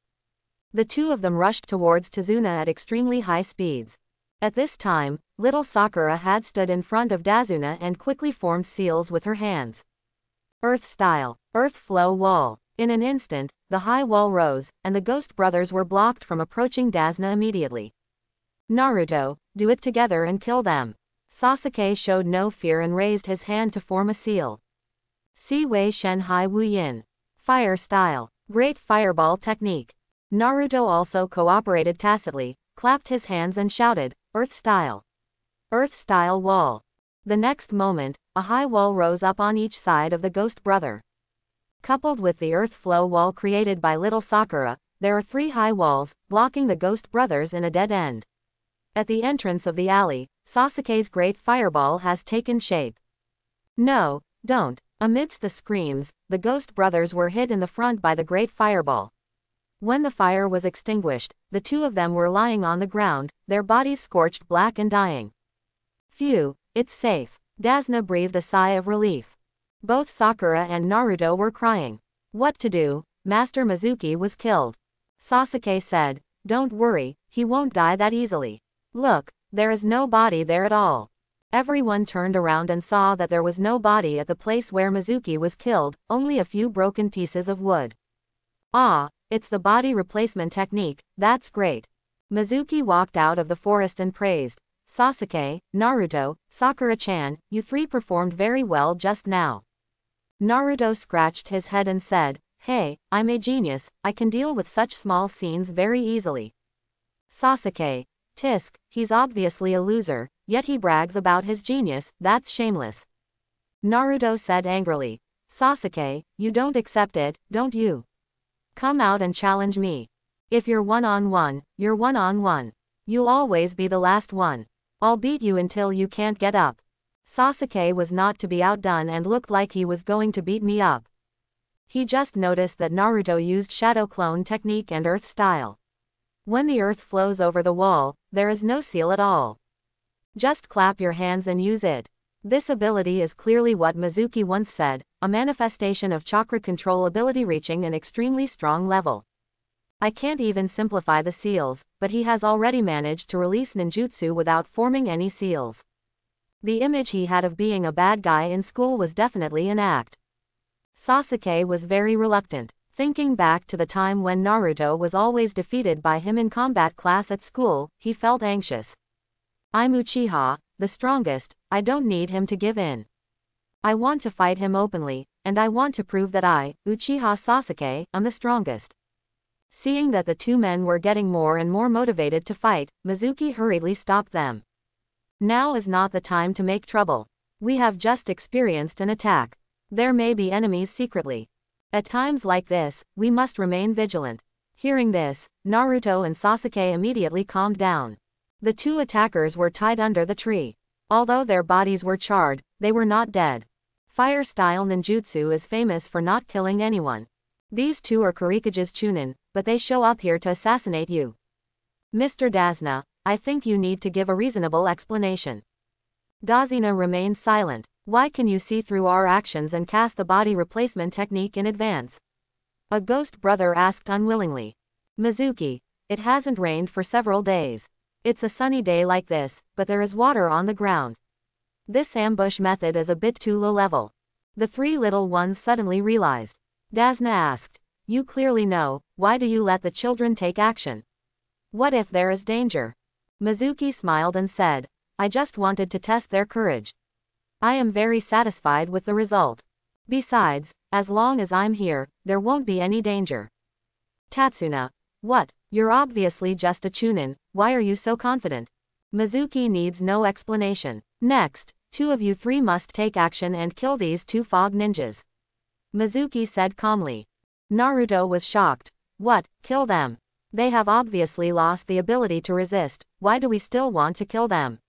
The two of them rushed towards Tazuna at extremely high speeds. At this time, little Sakura had stood in front of Dazuna and quickly formed seals with her hands. Earth style, earth flow wall. In an instant, the high wall rose, and the Ghost brothers were blocked from approaching Dazuna immediately. Naruto, do it together and kill them. Sasuke showed no fear and raised his hand to form a seal. Si Wei Shen Hai Wu Yin. Fire style. Great fireball technique. Naruto also cooperated tacitly, clapped his hands and shouted, Earth style. Earth style wall. The next moment, a high wall rose up on each side of the Ghost brother. Coupled with the earth flow wall created by little Sakura, there are 3 high walls, blocking the Ghost brothers in a dead end. At the entrance of the alley, Sasuke's great fireball has taken shape. No, don't. Amidst the screams, the Ghost brothers were hit in the front by the great fireball. When the fire was extinguished, the two of them were lying on the ground, their bodies scorched black and dying. Phew, it's safe. Dazuna breathed a sigh of relief. Both Sakura and Naruto were crying. What to do? Master Mizuki was killed. Sasuke said, don't worry, he won't die that easily. Look, there is no body there at all. Everyone turned around and saw that there was no body at the place where Mizuki was killed, only a few broken pieces of wood. Ah, it's the body replacement technique, that's great. Mizuki walked out of the forest and praised, Sasuke, Naruto, Sakura-chan, you 3 performed very well just now. Naruto scratched his head and said, hey, I'm a genius, I can deal with such small scenes very easily. Sasuke, tisk, he's obviously a loser, yet he brags about his genius, that's shameless. Naruto said angrily, Sasuke, you don't accept it, don't you? Come out and challenge me. If you're one-on-one, you're one-on-one. You'll always be the last one. I'll beat you until you can't get up. Sasuke was not to be outdone and looked like he was going to beat me up. He just noticed that Naruto used Shadow Clone technique and Earth style. When the earth flows over the wall, there is no seal at all. Just clap your hands and use it. This ability is clearly what Mizuki once said, a manifestation of chakra control ability reaching an extremely strong level. I can't even simplify the seals, but he has already managed to release ninjutsu without forming any seals. The image he had of being a bad guy in school was definitely an act. Sasuke was very reluctant. Thinking back to the time when Naruto was always defeated by him in combat class at school, he felt anxious. I'm Uchiha, the strongest, I don't need him to give in. I want to fight him openly, and I want to prove that I, Uchiha Sasuke, am the strongest. Seeing that the two men were getting more and more motivated to fight, Mizuki hurriedly stopped them. Now is not the time to make trouble. We have just experienced an attack. There may be enemies secretly. At times like this, we must remain vigilant. Hearing this, Naruto and Sasuke immediately calmed down. The two attackers were tied under the tree. Although their bodies were charred, they were not dead. Fire-style ninjutsu is famous for not killing anyone. These two are Kurikage's Chunin, but they show up here to assassinate you. Mr. Dazuna, I think you need to give a reasonable explanation. Dazuna remained silent. Why can you see through our actions and cast the body replacement technique in advance? A ghost brother asked unwillingly. Mizuki, it hasn't rained for several days. It's a sunny day like this, but there is water on the ground. This ambush method is a bit too low level. The three little ones suddenly realized. Dasna asked, you clearly know, why do you let the children take action? What if there is danger? Mizuki smiled and said, I just wanted to test their courage. I am very satisfied with the result. Besides, as long as I'm here, there won't be any danger. Tatsuna, what? You're obviously just a chunin, why are you so confident? Mizuki needs no explanation. Next, two of you three must take action and kill these two fog ninjas. Mizuki said calmly. Naruto was shocked. What, kill them? They have obviously lost the ability to resist, why do we still want to kill them?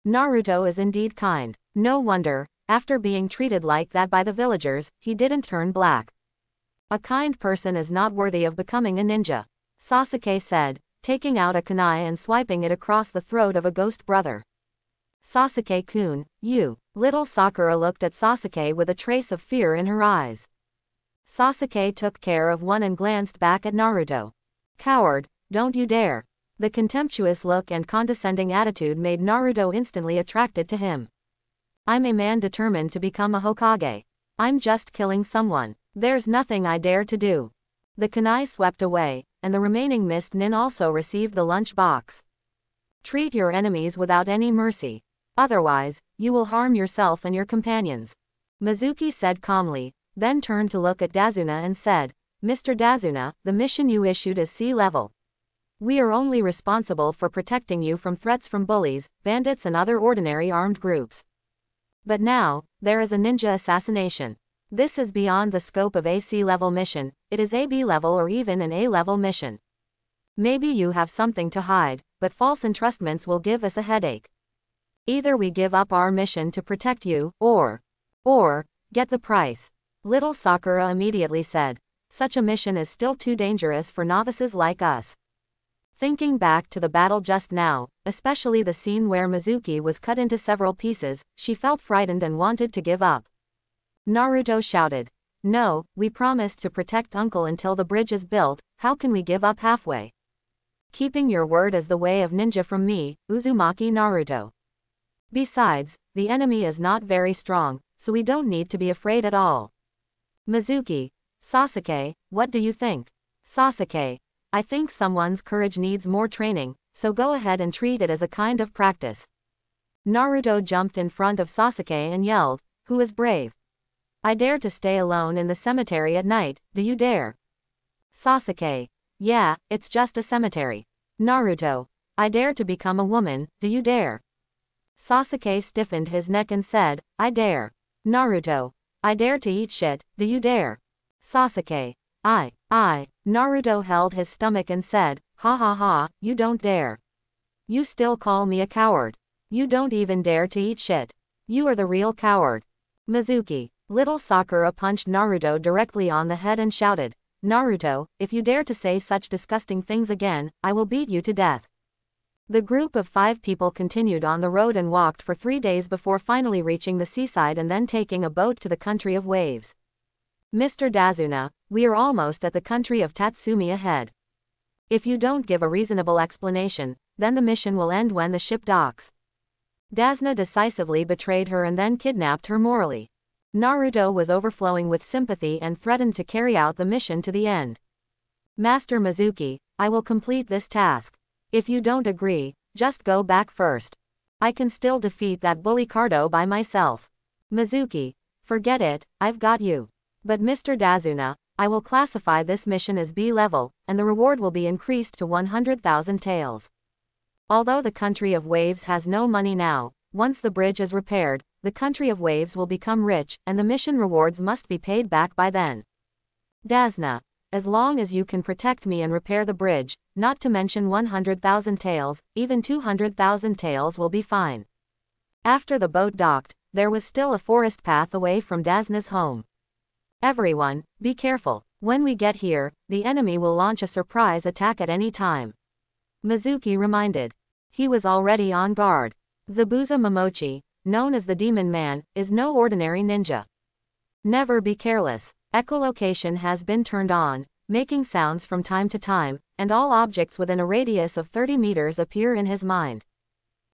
Naruto is indeed kind. No wonder, after being treated like that by the villagers, he didn't turn black. A kind person is not worthy of becoming a ninja, Sasuke said, taking out a kunai and swiping it across the throat of a ghost brother. Sasuke-kun, you. Little Sakura looked at Sasuke with a trace of fear in her eyes. Sasuke took care of one and glanced back at Naruto. Coward, don't you dare. The contemptuous look and condescending attitude made Naruto instantly attracted to him. I'm a man determined to become a Hokage. I'm just killing someone. There's nothing I dare to do. The kunai swept away, and the remaining mist nin also received the lunch box. Treat your enemies without any mercy. Otherwise, you will harm yourself and your companions. Mizuki said calmly, then turned to look at Dazuna and said, Mr. Dazuna, the mission you issued is sea level. We are only responsible for protecting you from threats from bullies, bandits and other ordinary armed groups. But now, there is a ninja assassination. This is beyond the scope of a C-level mission, it is a B-level or even an A-level mission. Maybe you have something to hide, but false entrustments will give us a headache. Either we give up our mission to protect you, or get the price. Little Sakura immediately said, such a mission is still too dangerous for novices like us. Thinking back to the battle just now, especially the scene where Mizuki was cut into several pieces, she felt frightened and wanted to give up. Naruto shouted. No, we promised to protect Uncle until the bridge is built, how can we give up halfway? Keeping your word is the way of ninja from me, Uzumaki Naruto. Besides, the enemy is not very strong, so we don't need to be afraid at all. Mizuki, Sasuke, what do you think? Sasuke, I think someone's courage needs more training, so go ahead and treat it as a kind of practice. Naruto jumped in front of Sasuke and yelled, who is brave? I dare to stay alone in the cemetery at night, do you dare? Sasuke, yeah, it's just a cemetery. Naruto, I dare to become a woman, do you dare? Sasuke stiffened his neck and said, I dare. Naruto, I dare to eat shit, do you dare? Sasuke, I. Naruto held his stomach and said, ha ha ha, you don't dare. You still call me a coward. You don't even dare to eat shit. You are the real coward. Mizuki. Little Sakura punched Naruto directly on the head and shouted, Naruto, if you dare to say such disgusting things again, I will beat you to death. The group of 5 people continued on the road and walked for 3 days before finally reaching the seaside and then taking a boat to the country of waves. Mr. Dazuna, we are almost at the country of Tatsumi ahead. If you don't give a reasonable explanation, then the mission will end when the ship docks. Dazna decisively betrayed her and then kidnapped her morally. Naruto was overflowing with sympathy and threatened to carry out the mission to the end. Master Mizuki, I will complete this task. If you don't agree, just go back first. I can still defeat that bully Cardo by myself. Mizuki, forget it, I've got you. But Mr. Dazuna, I will classify this mission as B-level, and the reward will be increased to 100,000 taels. Although the country of waves has no money now, once the bridge is repaired, the country of waves will become rich, and the mission rewards must be paid back by then. Dazna, as long as you can protect me and repair the bridge, not to mention 100,000 taels, even 200,000 taels will be fine. After the boat docked, there was still a forest path away from Dazna's home. Everyone, be careful. When we get here, the enemy will launch a surprise attack at any time. Mizuki reminded. He was already on guard. Zabuza Momochi, known as the Demon Man, is no ordinary ninja. Never be careless. Echolocation has been turned on, making sounds from time to time, and all objects within a radius of 30 meters appear in his mind.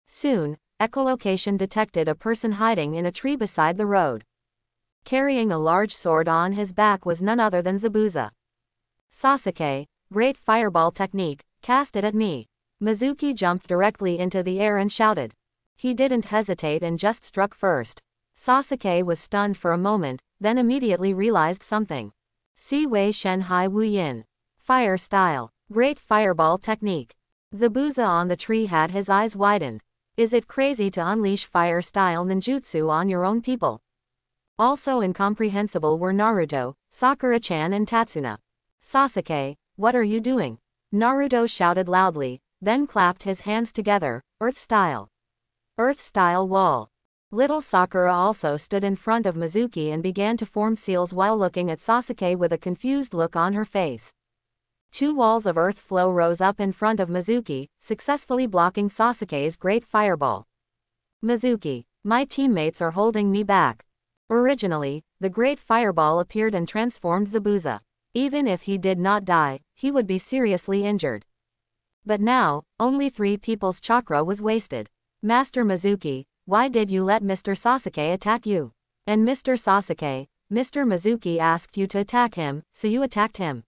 Soon, echolocation detected a person hiding in a tree beside the road. Carrying a large sword on his back was none other than Zabuza. Sasuke, great fireball technique, cast it at me. Mizuki jumped directly into the air and shouted. He didn't hesitate and just struck first. Sasuke was stunned for a moment, then immediately realized something. Si Wei Shen Hai Wu Yin. Fire style. Great fireball technique. Zabuza on the tree had his eyes widened. Is it crazy to unleash fire style ninjutsu on your own people? Also incomprehensible were Naruto, Sakura-chan and Tatsuna. Sasuke, what are you doing? Naruto shouted loudly, then clapped his hands together, Earth style. Earth style wall. Little Sakura also stood in front of Mizuki and began to form seals while looking at Sasuke with a confused look on her face. 2 walls of earth flow rose up in front of Mizuki, successfully blocking Sasuke's great fireball. Mizuki, my teammates are holding me back. Originally, the great fireball appeared and transformed Zabuza. Even if he did not die, he would be seriously injured. But now, only 3 people's chakra was wasted. Master Mizuki, why did you let Mr. Sasuke attack you? And Mr. Sasuke, Mr. Mizuki asked you to attack him, so you attacked him.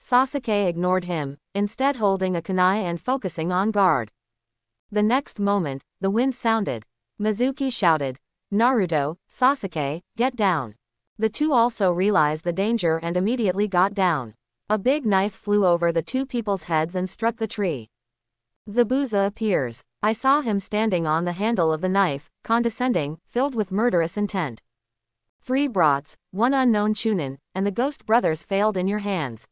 Sasuke ignored him, instead holding a kunai and focusing on guard. The next moment, the wind sounded. Mizuki shouted, Naruto, Sasuke, get down. The 2 also realized the danger and immediately got down. A big knife flew over the 2 people's heads and struck the tree. Zabuza appears. I saw him standing on the handle of the knife, condescending, filled with murderous intent. 3 brats, 1 unknown Chunin, and the ghost brothers failed in your hands.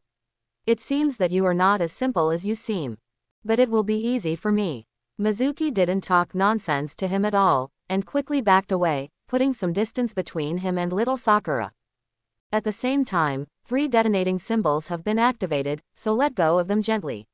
It seems that you are not as simple as you seem. But it will be easy for me. Mizuki didn't talk nonsense to him at all, and quickly backed away, putting some distance between him and little Sakura. At the same time, 3 detonating symbols have been activated, so let go of them gently.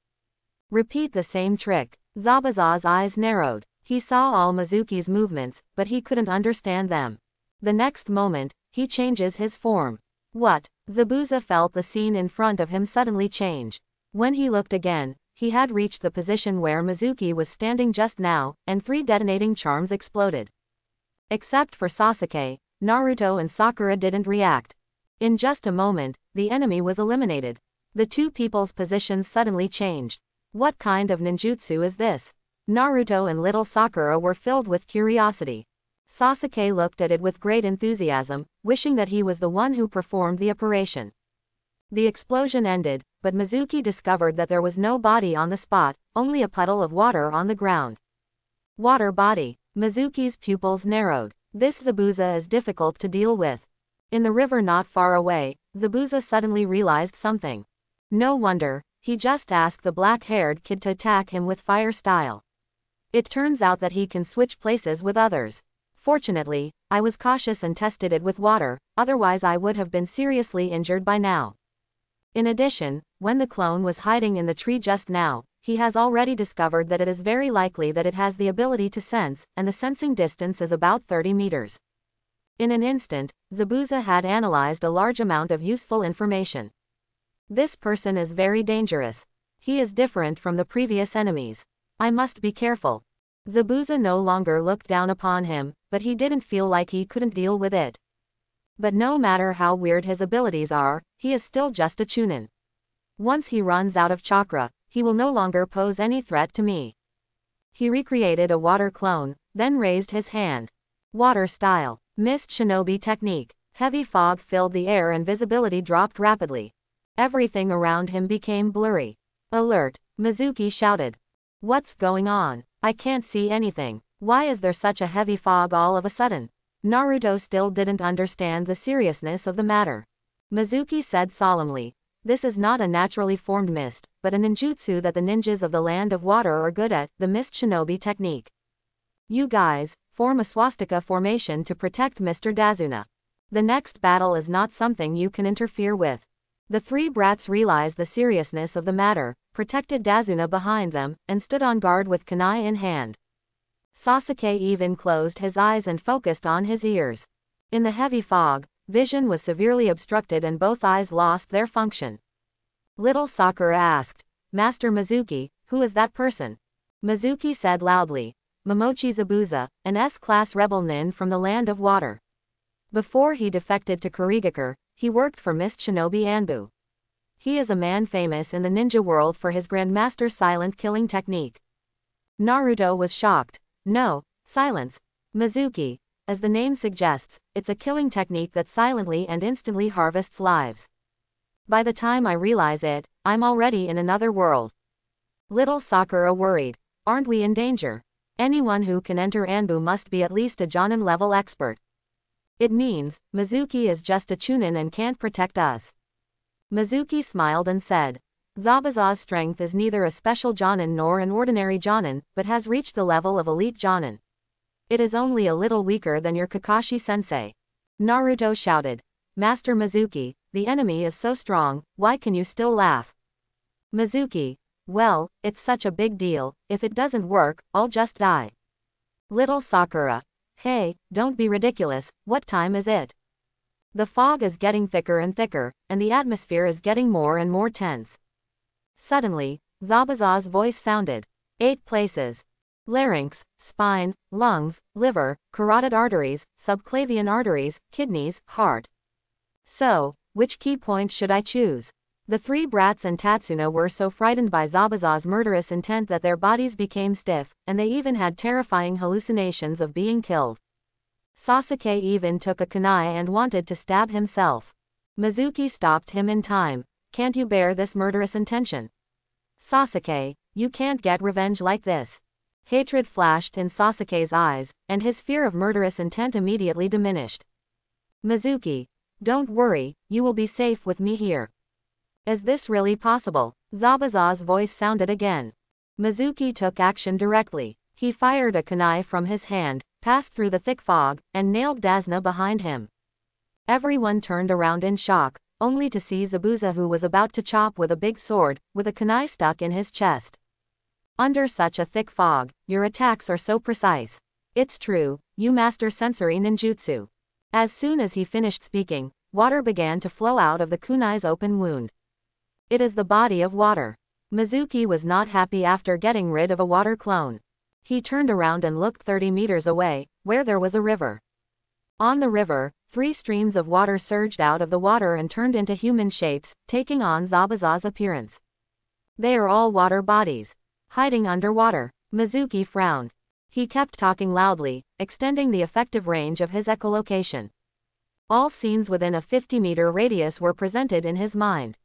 Repeat the same trick. Zabuza's eyes narrowed. He saw all Mizuki's movements, but he couldn't understand them. The next moment, he changes his form. What? Zabuza felt the scene in front of him suddenly change. When he looked again, he had reached the position where Mizuki was standing just now, and 3 detonating charms exploded. Except for Sasuke, Naruto and Sakura didn't react. In just a moment, the enemy was eliminated. The 2 people's positions suddenly changed. What kind of ninjutsu is this? Naruto and little Sakura were filled with curiosity. Sasuke looked at it with great enthusiasm, wishing that he was the one who performed the operation. The explosion ended, but Mizuki discovered that there was no body on the spot, only a puddle of water on the ground. Water body. Mizuki's pupils narrowed. This Zabuza is difficult to deal with. In the river not far away, Zabuza suddenly realized something. No wonder, he just asked the black-haired kid to attack him with fire style. It turns out that he can switch places with others. Fortunately, I was cautious and tested it with water, otherwise I would have been seriously injured by now. In addition, when the clone was hiding in the tree just now, he has already discovered that it is very likely that it has the ability to sense, and the sensing distance is about 30 meters. In an instant, Zabuza had analyzed a large amount of useful information. This person is very dangerous. He is different from the previous enemies. I must be careful. Zabuza no longer looked down upon him, but he didn't feel like he couldn't deal with it. But no matter how weird his abilities are, he is still just a Chunin. Once he runs out of chakra, he will no longer pose any threat to me. He recreated a water clone, then raised his hand. Water style. Mist shinobi technique. Heavy fog filled the air and visibility dropped rapidly. Everything around him became blurry. Alert! Mizuki shouted. What's going on? I can't see anything. Why is there such a heavy fog all of a sudden? Naruto still didn't understand the seriousness of the matter. Mizuki said solemnly, this is not a naturally formed mist, but a ninjutsu that the ninjas of the land of water are good at, the mist shinobi technique. You guys, form a swastika formation to protect Mr. Dazuna. The next battle is not something you can interfere with. The 3 brats realized the seriousness of the matter, protected Dazuna behind them, and stood on guard with kunai in hand. Sasuke even closed his eyes and focused on his ears. In the heavy fog, vision was severely obstructed and both eyes lost their function. Little Sakura asked, Master Mizuki, who is that person? Mizuki said loudly, Momochi Zabuza, an S-class rebel nin from the land of water. Before he defected to Kurigakure, he worked for Mist Shinobi Anbu. He is a man famous in the ninja world for his Grandmaster silent killing technique. Naruto was shocked. No, silence. Mizuki, as the name suggests, it's a killing technique that silently and instantly harvests lives. By the time I realize it, I'm already in another world. Little Sakura worried. Aren't we in danger? Anyone who can enter Anbu must be at least a Jonin level expert. It means, Mizuki is just a Chunin and can't protect us. Mizuki smiled and said, Zabuza's strength is neither a special Jonin nor an ordinary Jonin, but has reached the level of elite Jonin. It is only a little weaker than your Kakashi-sensei. Naruto shouted. Master Mizuki, the enemy is so strong, why can you still laugh? Mizuki, well, it's such a big deal, if it doesn't work, I'll just die. Little Sakura, hey, don't be ridiculous, what time is it? The fog is getting thicker and thicker, and the atmosphere is getting more and more tense. Suddenly, Zabuza's voice sounded. 8 places. Larynx, spine, lungs, liver, carotid arteries, subclavian arteries, kidneys, heart. So, which key point should I choose? The 3 brats and Tatsuna were so frightened by Zabuza's murderous intent that their bodies became stiff, and they even had terrifying hallucinations of being killed. Sasuke even took a kunai and wanted to stab himself. Mizuki stopped him in time. Can't you bear this murderous intention? Sasuke, you can't get revenge like this. Hatred flashed in Sasuke's eyes, and his fear of murderous intent immediately diminished. Mizuki, don't worry, you will be safe with me here. Is this really possible? Zabuza's voice sounded again. Mizuki took action directly. He fired a kunai from his hand, passed through the thick fog, and nailed Dasuna behind him. Everyone turned around in shock, only to see Zabuza, who was about to chop with a big sword, with a kunai stuck in his chest. Under such a thick fog, your attacks are so precise. It's true, you master sensory ninjutsu. As soon as he finished speaking, water began to flow out of the kunai's open wound. It is the body of water. Mizuki was not happy after getting rid of a water clone. He turned around and looked 30 meters away, where there was a river. On the river, 3 streams of water surged out of the water and turned into human shapes, taking on Zabuza's appearance. They are all water bodies. Hiding underwater. Mizuki frowned. He kept talking loudly, extending the effective range of his echolocation. All scenes within a 50-meter radius were presented in his mind.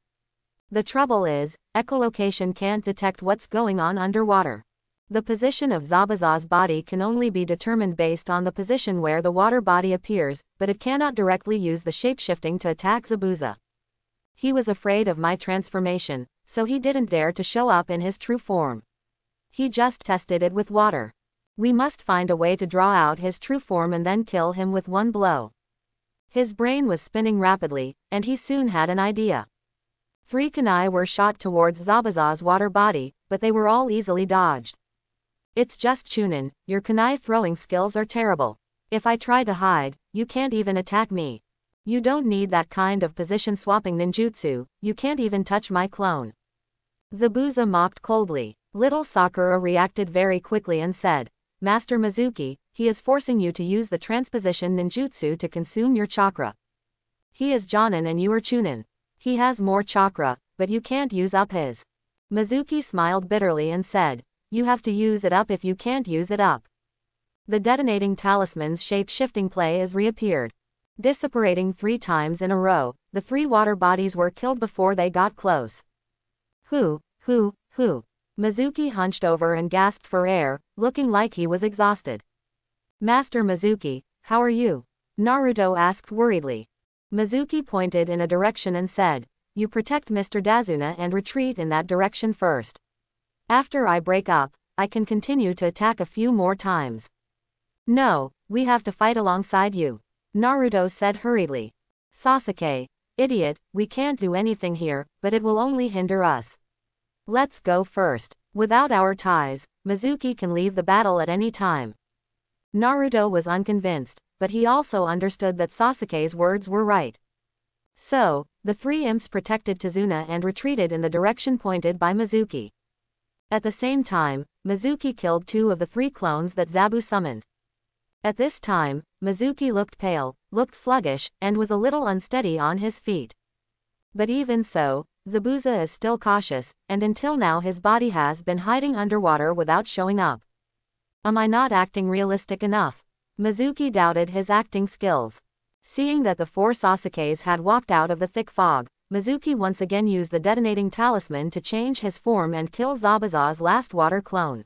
The trouble is, echolocation can't detect what's going on underwater. The position of Zabuza's body can only be determined based on the position where the water body appears, but it cannot directly use the shapeshifting to attack Zabuza. He was afraid of my transformation, so he didn't dare to show up in his true form. He just tested it with water. We must find a way to draw out his true form and then kill him with one blow. His brain was spinning rapidly, and he soon had an idea. 3 kunai were shot towards Zabuza's water body, but they were all easily dodged. It's just Chunin, your kunai throwing skills are terrible. If I try to hide, you can't even attack me. You don't need that kind of position swapping ninjutsu, you can't even touch my clone. Zabuza mocked coldly. Little Sakura reacted very quickly and said, Master Mizuki, he is forcing you to use the transposition ninjutsu to consume your chakra. He is Jonin and you are Chunin. He has more chakra, but you can't use up his. Mizuki smiled bitterly and said, you have to use it up if you can't use it up. The detonating talisman's shape-shifting play is reappeared. Disapparating 3 times in a row, the 3 water bodies were killed before they got close. Who? Mizuki hunched over and gasped for air, looking like he was exhausted. Master Mizuki, how are you? Naruto asked worriedly. Mizuki pointed in a direction and said, you protect Mr. Dasuna and retreat in that direction first. After I break up, I can continue to attack a few more times. No, we have to fight alongside you. Naruto said hurriedly. Sasuke, idiot, we can't do anything here, but it will only hinder us. Let's go first. Without our ties, Mizuki can leave the battle at any time. Naruto was unconvinced, but he also understood that Sasuke's words were right. So, the three imps protected Tazuna and retreated in the direction pointed by Mizuki. At the same time, Mizuki killed 2 of the 3 clones that Zabu summoned. At this time, Mizuki looked pale, looked sluggish, and was a little unsteady on his feet. But even so, Zabuza is still cautious, and until now his body has been hiding underwater without showing up. Am I not acting realistic enough? Mizuki doubted his acting skills. Seeing that the 4 Sasukes had walked out of the thick fog, Mizuki once again used the detonating talisman to change his form and kill Zabuza's last water clone.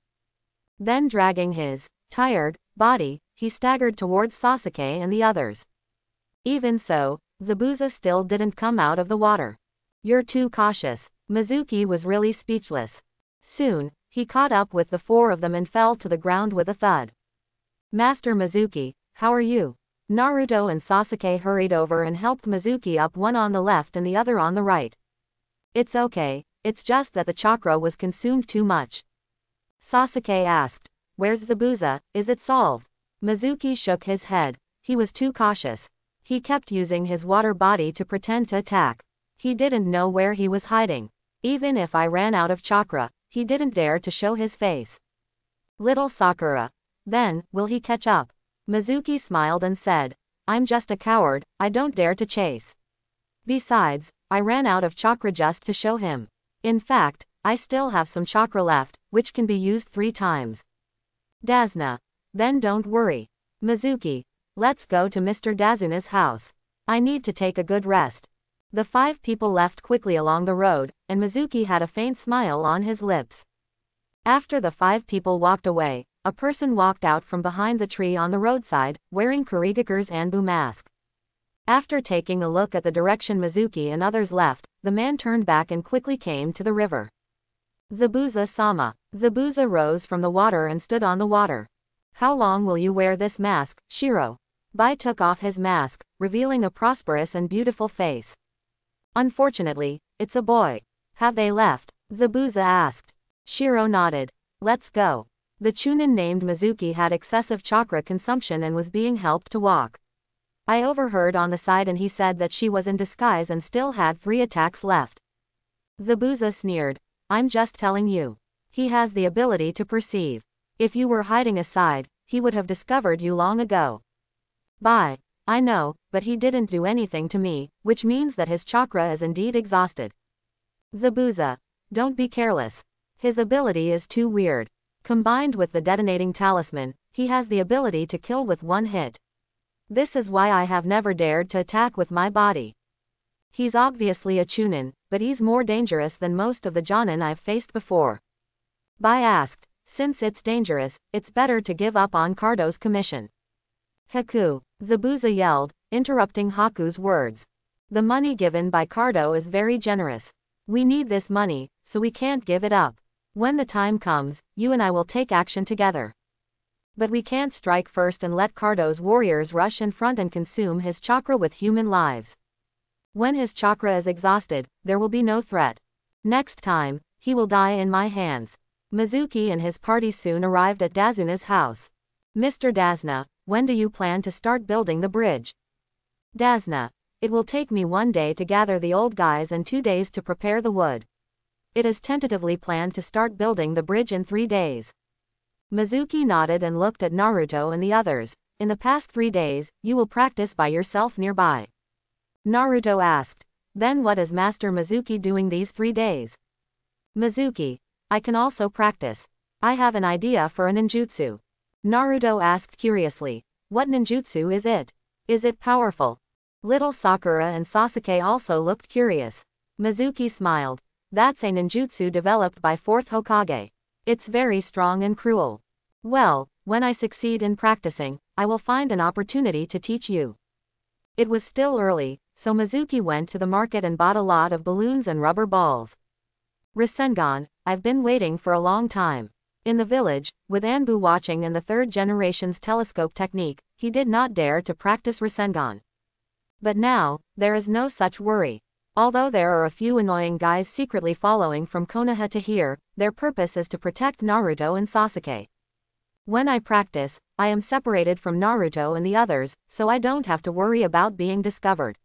Then dragging his tired body, he staggered towards Sasuke and the others. Even so, Zabuza still didn't come out of the water. You're too cautious. Mizuki was really speechless. Soon, he caught up with the 4 of them and fell to the ground with a thud. Master Mizuki, how are you? Naruto and Sasuke hurried over and helped Mizuki up, one on the left and the other on the right. It's okay, it's just that the chakra was consumed too much. Sasuke asked. Where's Zabuza, is it solved? Mizuki shook his head. He was too cautious. He kept using his water body to pretend to attack. He didn't know where he was hiding. Even if I ran out of chakra, he didn't dare to show his face. Little Sakura. Then, will he catch up? Mizuki smiled and said, I'm just a coward, I don't dare to chase. Besides, I ran out of chakra just to show him. In fact, I still have some chakra left, which can be used 3 times. Dazuna. Then don't worry. Mizuki. Let's go to Mr. Dazuna's house. I need to take a good rest. The 5 people left quickly along the road, and Mizuki had a faint smile on his lips. After the 5 people walked away, a person walked out from behind the tree on the roadside, wearing Kurigakure's Anbu mask. After taking a look at the direction Mizuki and others left, the man turned back and quickly came to the river. Zabuza-sama. Zabuza rose from the water and stood on the water. How long will you wear this mask, Shiro? Bai took off his mask, revealing a prosperous and beautiful face. Unfortunately, it's a boy. Have they left? Zabuza asked. Shiro nodded. Let's go. The Chunin named Mizuki had excessive chakra consumption and was being helped to walk. I overheard on the side and he said that she was in disguise and still had 3 attacks left. Zabuza sneered. I'm just telling you. He has the ability to perceive. If you were hiding aside, he would have discovered you long ago. Bye. I know, but he didn't do anything to me, which means that his chakra is indeed exhausted. Zabuza. Don't be careless. His ability is too weird. Combined with the detonating talisman, he has the ability to kill with 1 hit. This is why I have never dared to attack with my body. He's obviously a Chunin, but he's more dangerous than most of the Jonin I've faced before. Bai asked, since it's dangerous, it's better to give up on Cardo's commission. Haku. Zabuza yelled, interrupting Haku's words. The money given by Cardo is very generous. We need this money, so we can't give it up. When the time comes, you and I will take action together. But we can't strike first and let Cardo's warriors rush in front and consume his chakra with human lives. When his chakra is exhausted, there will be no threat. Next time, he will die in my hands. Mizuki and his party soon arrived at Dazuna's house. Mr. Dazuna, when do you plan to start building the bridge? Dazuna. It will take me 1 day to gather the old guys and 2 days to prepare the wood. It is tentatively planned to start building the bridge in 3 days. Mizuki nodded and looked at Naruto and the others. In the past 3 days, you will practice by yourself nearby. Naruto asked. Then what is Master Mizuki doing these 3 days? Mizuki. I can also practice. I have an idea for a ninjutsu. Naruto asked curiously. What ninjutsu is it? Is it powerful? Little Sakura and Sasuke also looked curious. Mizuki smiled. That's a ninjutsu developed by 4th Hokage. It's very strong and cruel. Well, when I succeed in practicing, I will find an opportunity to teach you. It was still early, so Mizuki went to the market and bought a lot of balloons and rubber balls. Rasengan, I've been waiting for a long time. In the village, with Anbu watching and the 3rd generation's telescope technique, he did not dare to practice Rasengan. But now, there is no such worry. Although there are a few annoying guys secretly following from Konoha to here, their purpose is to protect Naruto and Sasuke. When I practice, I am separated from Naruto and the others, so I don't have to worry about being discovered.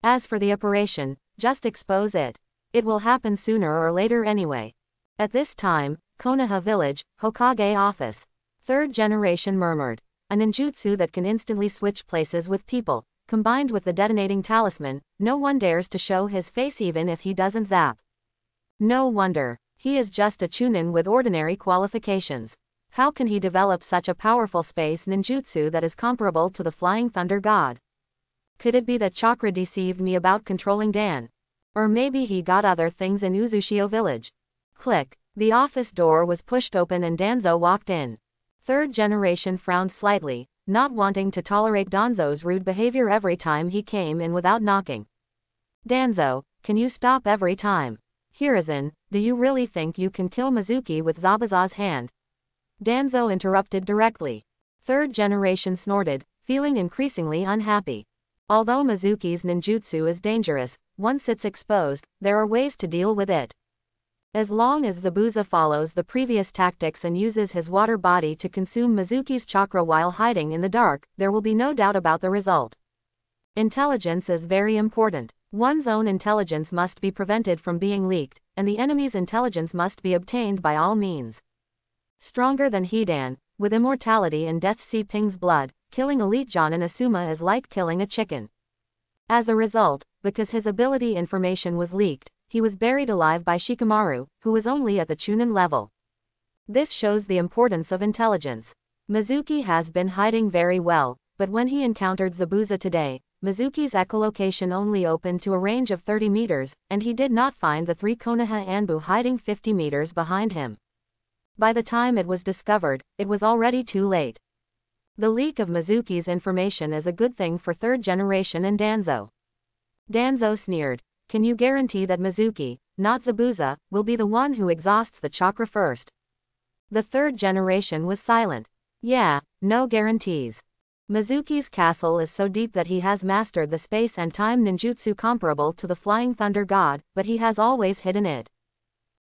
As for the operation, just expose it. It will happen sooner or later anyway. At this time, Konoha Village, Hokage office. Third generation murmured. A ninjutsu that can instantly switch places with people, combined with the detonating talisman, no one dares to show his face even if he doesn't zap. No wonder. He is just a chunin with ordinary qualifications. How can he develop such a powerful space ninjutsu that is comparable to the Flying Thunder God? Could it be that Chakra deceived me about controlling Dan? Or maybe he got other things in Uzushio village. Click. The office door was pushed open and Danzo walked in. Third generation frowned slightly, not wanting to tolerate Danzo's rude behavior every time he came in without knocking. Danzo, can you stop every time? Hiruzen, do you really think you can kill Mizuki with Zabuza's hand? Danzo interrupted directly. Third generation snorted, feeling increasingly unhappy. Although Mizuki's ninjutsu is dangerous, once it's exposed, there are ways to deal with it. As long as Zabuza follows the previous tactics and uses his water body to consume Mizuki's chakra while hiding in the dark, there will be no doubt about the result. Intelligence is very important. One's own intelligence must be prevented from being leaked, and the enemy's intelligence must be obtained by all means. Stronger than Hidan, with immortality and Death Sea Ping's blood, killing Elite Jonin Asuma is like killing a chicken. As a result, because his ability information was leaked, he was buried alive by Shikamaru, who was only at the Chunin level. This shows the importance of intelligence. Mizuki has been hiding very well, but when he encountered Zabuza today, Mizuki's echolocation only opened to a range of 30 meters, and he did not find the 3 Konoha Anbu hiding 50 meters behind him. By the time it was discovered, it was already too late. The leak of Mizuki's information is a good thing for third generation and Danzo. Danzo sneered. Can you guarantee that Mizuki, not Zabuza, will be the one who exhausts the chakra first? The third generation was silent. Yeah, no guarantees. Mizuki's castle is so deep that he has mastered the space and time ninjutsu comparable to the Flying Thunder God, but he has always hidden it.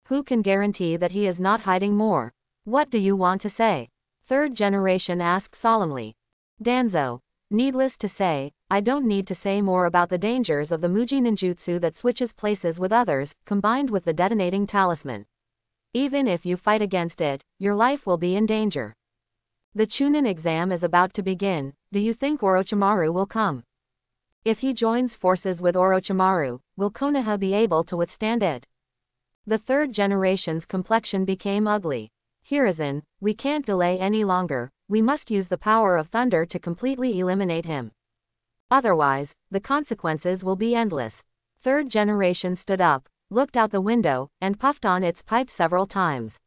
Who can guarantee that he is not hiding more? What do you want to say? Third generation asked solemnly. Danzo. Needless to say, I don't need to say more about the dangers of the Muji ninjutsu that switches places with others, combined with the detonating talisman. Even if you fight against it, your life will be in danger. The Chunin exam is about to begin. Do you think Orochimaru will come? If he joins forces with Orochimaru, will Konoha be able to withstand it? The third generation's complexion became ugly. Hiruzen, we can't delay any longer, we must use the power of thunder to completely eliminate him. Otherwise, the consequences will be endless. Third generation stood up, looked out the window, and puffed on its pipe several times.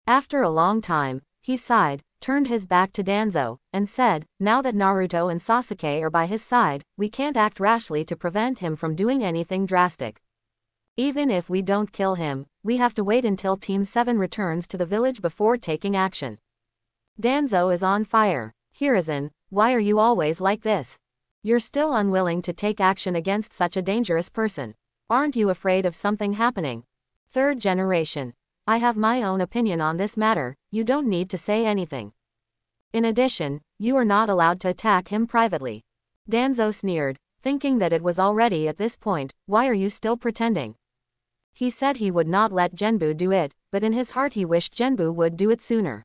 After a long time, he sighed, turned his back to Danzo, and said, now that Naruto and Sasuke are by his side, we can't act rashly to prevent him from doing anything drastic. Even if we don't kill him, we have to wait until Team 7 returns to the village before taking action. Danzo is on fire. Hiruzen, why are you always like this? You're still unwilling to take action against such a dangerous person. Aren't you afraid of something happening? Third generation. I have my own opinion on this matter, you don't need to say anything. In addition, you are not allowed to attack him privately. Danzo sneered, thinking that it was already at this point, why are you still pretending? He said he would not let Genbu do it, but in his heart he wished Genbu would do it sooner.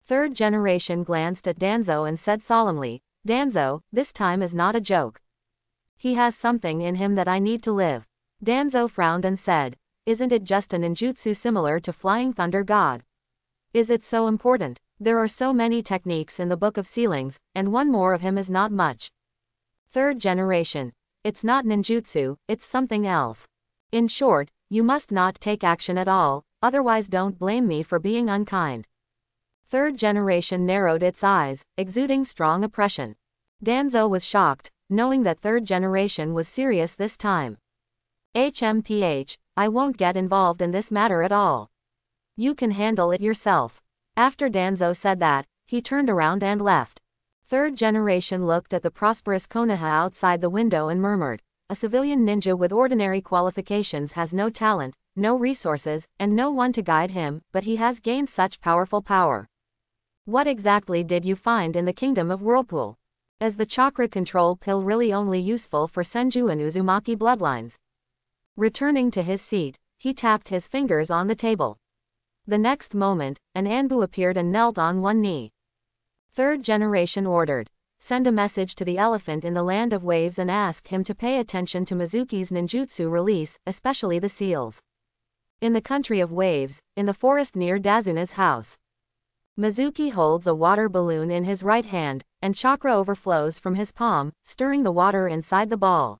Third generation glanced at Danzo and said solemnly, Danzo, this time is not a joke. He has something in him that I need to live. Danzo frowned and said, isn't it just a ninjutsu similar to Flying Thunder God? Is it so important? There are so many techniques in the Book of Ceilings, and one more of him is not much. Third generation. It's not ninjutsu, it's something else. In short, you must not take action at all, otherwise don't blame me for being unkind. Third generation narrowed its eyes, exuding strong oppression. Danzo was shocked, knowing that third generation was serious this time. HMPH, I won't get involved in this matter at all. You can handle it yourself. After Danzo said that, he turned around and left. Third generation looked at the prosperous Konoha outside the window and murmured, a civilian ninja with ordinary qualifications has no talent, no resources, and no one to guide him, but he has gained such powerful power. What exactly did you find in the Kingdom of Whirlpool? Is the chakra control pill really only useful for Senju and Uzumaki bloodlines? Returning to his seat, he tapped his fingers on the table. The next moment, an Anbu appeared and knelt on one knee. Third generation ordered. Send a message to the elephant in the land of waves and ask him to pay attention to Mizuki's ninjutsu release, especially the seals. In the country of waves, in the forest near Dazuna's house. Mizuki holds a water balloon in his right hand, and chakra overflows from his palm, stirring the water inside the ball.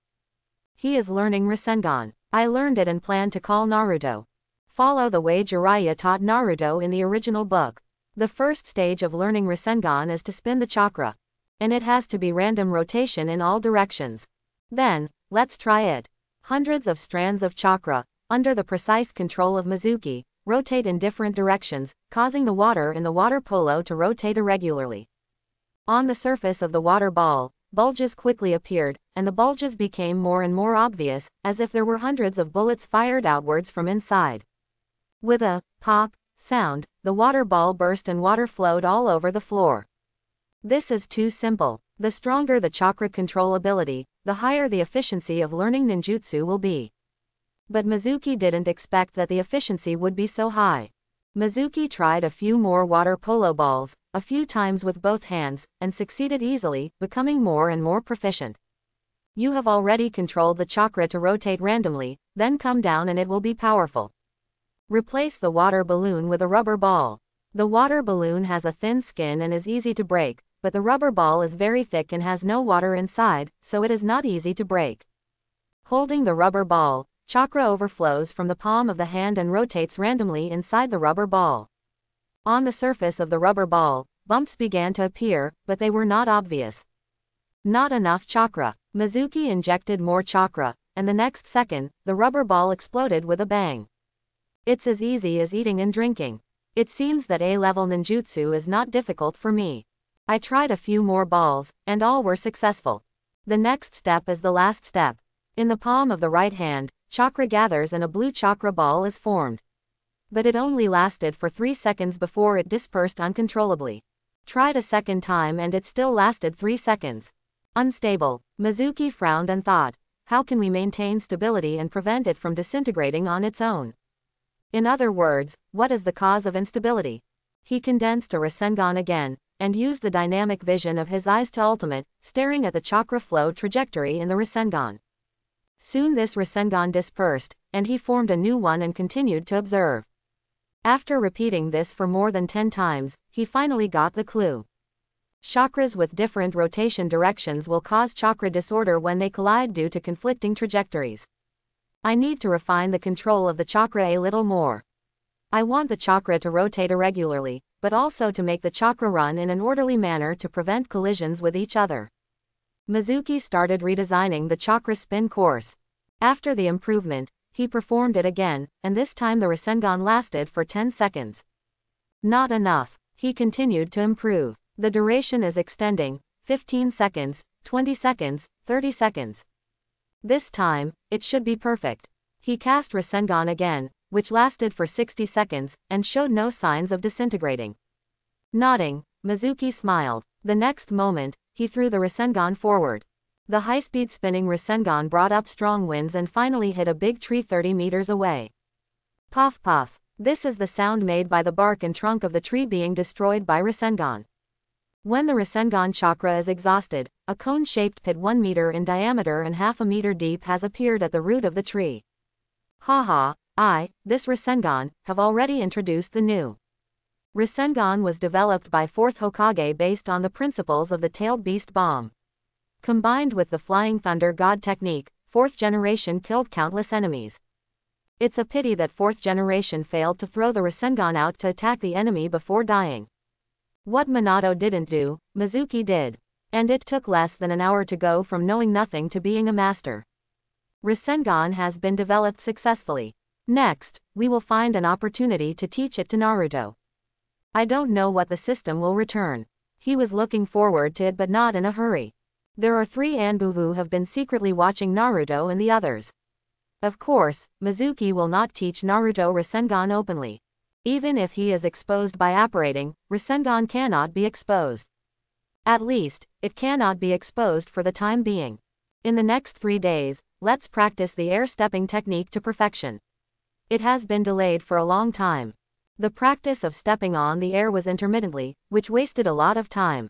He is learning Rasengan. I learned it and plan to call Naruto. Follow the way Jiraiya taught Naruto in the original book. The first stage of learning Rasengan is to spin the chakra. And it has to be random rotation in all directions. Then, let's try it. Hundreds of strands of chakra, under the precise control of Mizuki, rotate in different directions, causing the water in the water polo to rotate irregularly. On the surface of the water ball, bulges quickly appeared, and the bulges became more and more obvious, as if there were hundreds of bullets fired outwards from inside. With a pop sound, the water ball burst and water flowed all over the floor. This is too simple. The stronger the chakra control ability, the higher the efficiency of learning ninjutsu will be. But Mizuki didn't expect that the efficiency would be so high. Mizuki tried a few more water polo balls, a few times with both hands, and succeeded easily, becoming more and more proficient. You have already controlled the chakra to rotate randomly, then come down and it will be powerful. Replace the water balloon with a rubber ball. The water balloon has a thin skin and is easy to break, but the rubber ball is very thick and has no water inside, so it is not easy to break. Holding the rubber ball, chakra overflows from the palm of the hand and rotates randomly inside the rubber ball. On the surface of the rubber ball, bumps began to appear, but they were not obvious. Not enough chakra. Mizuki injected more chakra, and the next second, the rubber ball exploded with a bang. It's as easy as eating and drinking. It seems that A-level ninjutsu is not difficult for me. I tried a few more balls, and all were successful. The next step is the last step. In the palm of the right hand, chakra gathers and a blue chakra ball is formed. But it only lasted for 3 seconds before it dispersed uncontrollably. Tried a second time and it still lasted 3 seconds. Unstable. Mizuki frowned and thought, how can we maintain stability and prevent it from disintegrating on its own? In other words, what is the cause of instability? He condensed a Rasengan again, and used the dynamic vision of his eyes to ultimate, staring at the chakra flow trajectory in the Rasengan. Soon this Rasengan dispersed, and he formed a new one and continued to observe. After repeating this for more than 10 times, he finally got the clue. Chakras with different rotation directions will cause chakra disorder when they collide due to conflicting trajectories. I need to refine the control of the chakra a little more. I want the chakra to rotate irregularly, but also to make the chakra run in an orderly manner to prevent collisions with each other. Mizuki started redesigning the chakra spin course. After the improvement, he performed it again, and this time the Rasengan lasted for 10 seconds. Not enough. He continued to improve. The duration is extending, 15 seconds, 20 seconds, 30 seconds. This time, it should be perfect. He cast Rasengan again, which lasted for 60 seconds, and showed no signs of disintegrating. Nodding, Mizuki smiled. The next moment, he threw the Rasengan forward. The high-speed spinning Rasengan brought up strong winds and finally hit a big tree 30 meters away. Puff puff. This is the sound made by the bark and trunk of the tree being destroyed by Rasengan. When the Rasengan chakra is exhausted, a cone-shaped pit 1 meter in diameter and half a meter deep has appeared at the root of the tree. Haha, this Rasengan, have already introduced the new. Rasengan was developed by 4th Hokage based on the principles of the tailed beast bomb. Combined with the flying thunder god technique, 4th generation killed countless enemies. It's a pity that 4th generation failed to throw the Rasengan out to attack the enemy before dying. What Minato didn't do, Mizuki did. And it took less than an hour to go from knowing nothing to being a master. Rasengan has been developed successfully. Next, we will find an opportunity to teach it to Naruto. I don't know what the system will return. He was looking forward to it but not in a hurry. There are 3 Anbu who have been secretly watching Naruto and the others. Of course, Mizuki will not teach Naruto Rasengan openly. Even if he is exposed by apparating, Rasengan cannot be exposed. At least, it cannot be exposed for the time being. In the next 3 days, let's practice the air stepping technique to perfection. It has been delayed for a long time. The practice of stepping on the air was intermittently, which wasted a lot of time.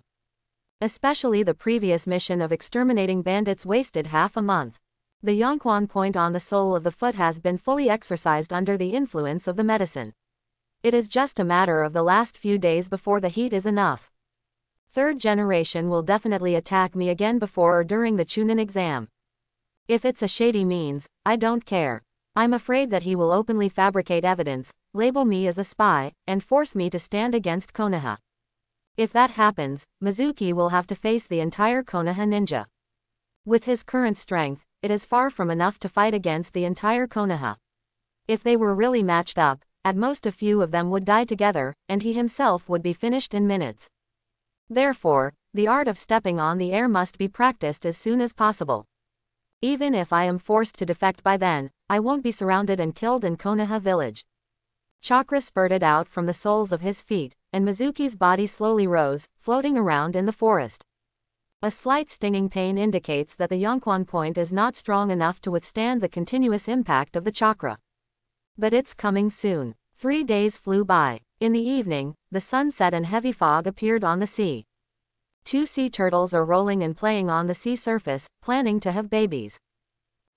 Especially the previous mission of exterminating bandits wasted half a month. The Yongquan point on the sole of the foot has been fully exercised under the influence of the medicine. It is just a matter of the last few days before the heat is enough. Third generation will definitely attack me again before or during the Chunin exam. If it's a shady means, I don't care. I'm afraid that he will openly fabricate evidence, label me as a spy, and force me to stand against Konoha. If that happens, Mizuki will have to face the entire Konoha ninja. With his current strength, it is far from enough to fight against the entire Konoha. If they were really matched up, at most a few of them would die together, and he himself would be finished in minutes. Therefore, the art of stepping on the air must be practiced as soon as possible. Even if I am forced to defect by then, I won't be surrounded and killed in Konoha village. Chakra spurted out from the soles of his feet, and Mizuki's body slowly rose, floating around in the forest. A slight stinging pain indicates that the Yongquan point is not strong enough to withstand the continuous impact of the chakra. But it's coming soon. 3 days flew by. In the evening, the sun set and heavy fog appeared on the sea. 2 sea turtles are rolling and playing on the sea surface, planning to have babies.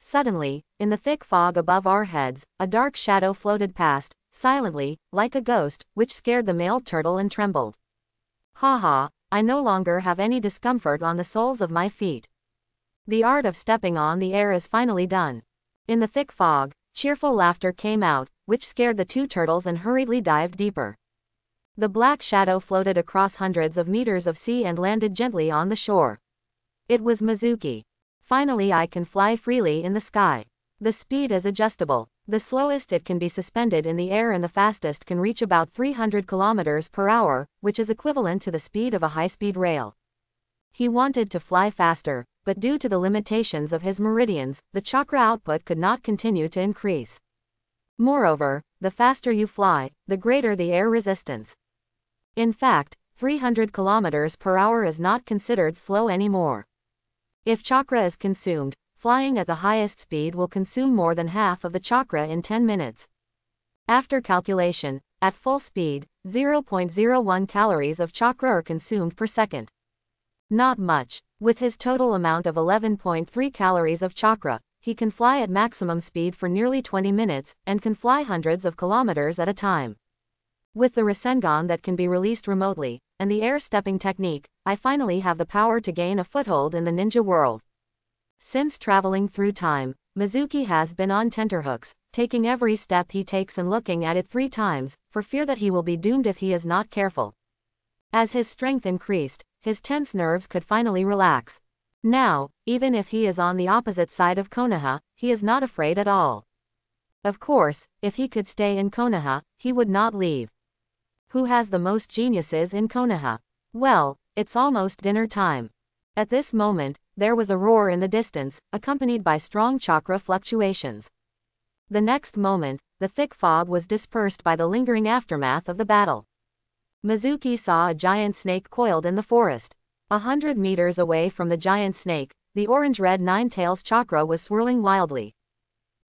Suddenly, in the thick fog above our heads, a dark shadow floated past, silently, like a ghost, which scared the male turtle and trembled. Haha, I no longer have any discomfort on the soles of my feet. The art of stepping on the air is finally done. In the thick fog, cheerful laughter came out, which scared the 2 turtles and hurriedly dived deeper. The black shadow floated across hundreds of meters of sea and landed gently on the shore. It was Mizuki. Finally, I can fly freely in the sky. The speed is adjustable. The slowest it can be suspended in the air and the fastest can reach about 300 kilometers per hour, which is equivalent to the speed of a high-speed rail. He wanted to fly faster, but due to the limitations of his meridians, the chakra output could not continue to increase. Moreover, the faster you fly, the greater the air resistance. In fact, 300 kilometers per hour is not considered slow anymore. If chakra is consumed, flying at the highest speed will consume more than half of the chakra in 10 minutes. After calculation, at full speed, 0.01 calories of chakra are consumed per second. Not much. With his total amount of 11.3 calories of chakra, he can fly at maximum speed for nearly 20 minutes, and can fly hundreds of kilometers at a time. With the Rasengan that can be released remotely, and the air stepping technique, I finally have the power to gain a foothold in the ninja world. Since traveling through time, Mizuki has been on tenterhooks, taking every step he takes and looking at it 3 times, for fear that he will be doomed if he is not careful. As his strength increased, his tense nerves could finally relax. Now, even if he is on the opposite side of Konoha, he is not afraid at all. Of course, if he could stay in Konoha, he would not leave. Who has the most geniuses in Konoha? Well, it's almost dinner time. At this moment, there was a roar in the distance, accompanied by strong chakra fluctuations. The next moment, the thick fog was dispersed by the lingering aftermath of the battle. Mizuki saw a giant snake coiled in the forest. 100 meters away from the giant snake, the orange-red 9-tails chakra was swirling wildly.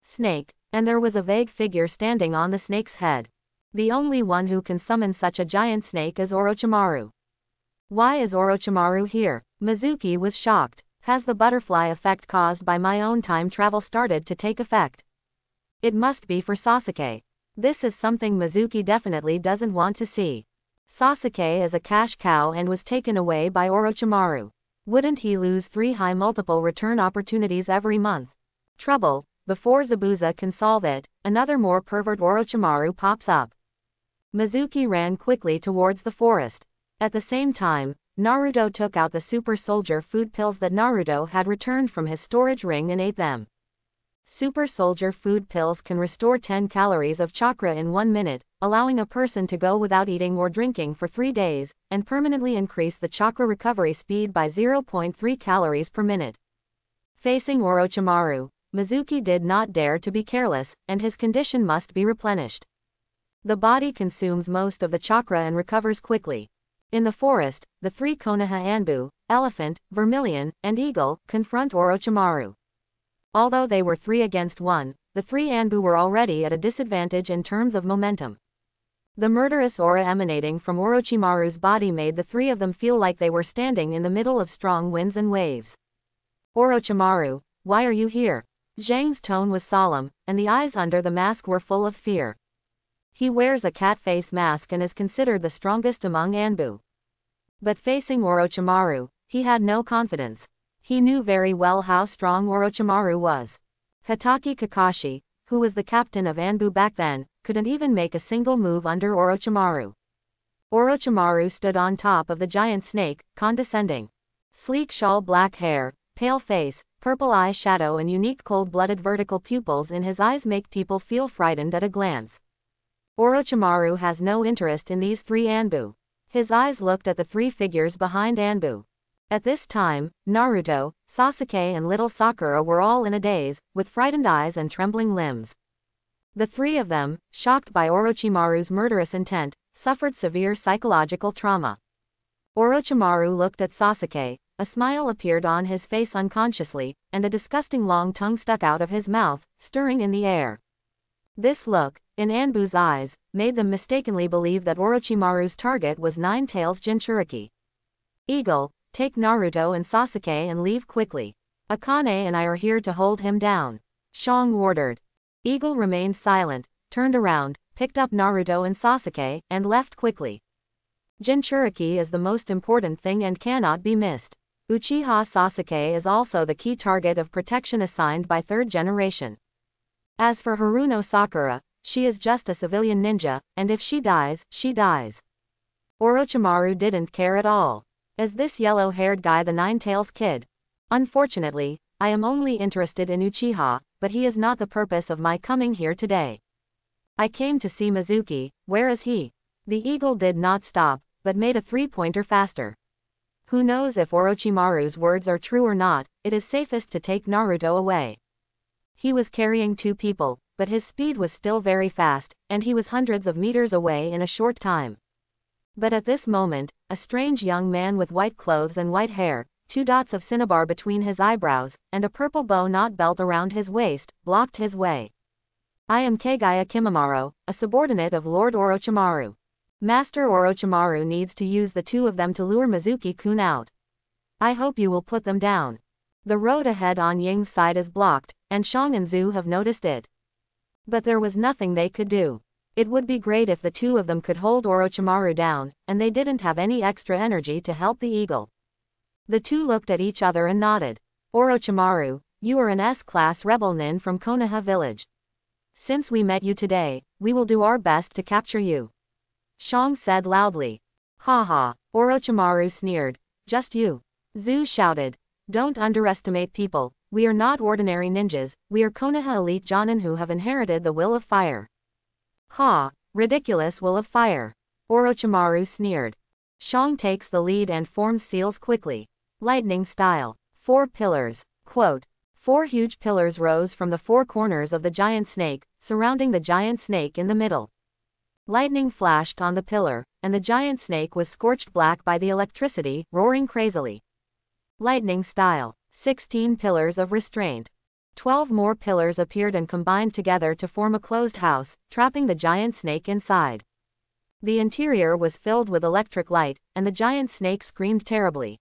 Snake, and there was a vague figure standing on the snake's head. The only one who can summon such a giant snake is Orochimaru. Why is Orochimaru here? Mizuki was shocked. Has the butterfly effect caused by my own time travel started to take effect? It must be for Sasuke. This is something Mizuki definitely doesn't want to see. Sasuke is a cash cow and was taken away by Orochimaru. Wouldn't he lose 3 high multiple return opportunities every month? Trouble. Before Zabuza can solve it, another more pervert Orochimaru pops up. Mizuki ran quickly towards the forest. At the same time, Naruto took out the super soldier food pills that Naruto had returned from his storage ring and ate them. Super soldier food pills can restore 10 calories of chakra in 1 minute, allowing a person to go without eating or drinking for 3 days, and permanently increase the chakra recovery speed by 0.3 calories per minute. Facing Orochimaru, Mizuki did not dare to be careless, and his condition must be replenished. The body consumes most of the chakra and recovers quickly. In the forest, the three Konoha Anbu, Elephant, Vermilion, and Eagle, confront Orochimaru. Although they were 3 against 1, the three Anbu were already at a disadvantage in terms of momentum. The murderous aura emanating from Orochimaru's body made the 3 of them feel like they were standing in the middle of strong winds and waves. Orochimaru, why are you here? Zhang's tone was solemn, and the eyes under the mask were full of fear. He wears a cat face mask and is considered the strongest among Anbu. But facing Orochimaru, he had no confidence. He knew very well how strong Orochimaru was. Hitachi Kakashi, who was the captain of Anbu back then, couldn't even make a single move under Orochimaru. Orochimaru stood on top of the giant snake, condescending. Sleek shawl, black hair, pale face, purple eye shadow and unique cold-blooded vertical pupils in his eyes make people feel frightened at a glance. Orochimaru has no interest in these 3 Anbu. His eyes looked at the 3 figures behind Anbu. At this time, Naruto, Sasuke and little Sakura were all in a daze, with frightened eyes and trembling limbs. The 3 of them, shocked by Orochimaru's murderous intent, suffered severe psychological trauma. Orochimaru looked at Sasuke, a smile appeared on his face unconsciously, and a disgusting long tongue stuck out of his mouth, stirring in the air. This look, in Anbu's eyes, made them mistakenly believe that Orochimaru's target was Nine-Tails Jinchuriki. Eagle, take Naruto and Sasuke and leave quickly. Akane and I are here to hold him down. Shang ordered. Eagle remained silent, turned around, picked up Naruto and Sasuke, and left quickly. Jinchuriki is the most important thing and cannot be missed. Uchiha Sasuke is also the key target of protection assigned by 3rd generation. As for Haruno Sakura, she is just a civilian ninja, and if she dies, she dies. Orochimaru didn't care at all. Is this yellow-haired guy the Nine-Tails Kid? Unfortunately, I am only interested in Uchiha, but he is not the purpose of my coming here today. I came to see Mizuki, where is he? The eagle did not stop, but made a 3-pointer faster. Who knows if Orochimaru's words are true or not, it is safest to take Naruto away. He was carrying 2 people, but his speed was still very fast, and he was hundreds of meters away in a short time. But at this moment, a strange young man with white clothes and white hair, 2 dots of cinnabar between his eyebrows, and a purple bow knot belt around his waist, blocked his way. I am Kagaya Kimimaro, a subordinate of Lord Orochimaru. Master Orochimaru needs to use the 2 of them to lure Mizuki-kun out. I hope you will put them down. The road ahead on Ying's side is blocked, and Shang and Zhu have noticed it. But there was nothing they could do. It would be great if the 2 of them could hold Orochimaru down, and they didn't have any extra energy to help the eagle. The 2 looked at each other and nodded. Orochimaru, you are an S-class rebel nin from Konoha village. Since we met you today, we will do our best to capture you. Shang said loudly. Ha, Orochimaru sneered. Just you. Zhu shouted. Don't underestimate people, we are not ordinary ninjas, we are Konoha elite Jonin who have inherited the will of fire. Ha, ridiculous will of fire. Orochimaru sneered. Shang takes the lead and forms seals quickly. Lightning style. 4 pillars. Quote. 4 huge pillars rose from the 4 corners of the giant snake, surrounding the giant snake in the middle. Lightning flashed on the pillar, and the giant snake was scorched black by the electricity, roaring crazily. Lightning style. 16 pillars of restraint. 12 more pillars appeared and combined together to form a closed house, trapping the giant snake inside. The interior was filled with electric light, and the giant snake screamed terribly.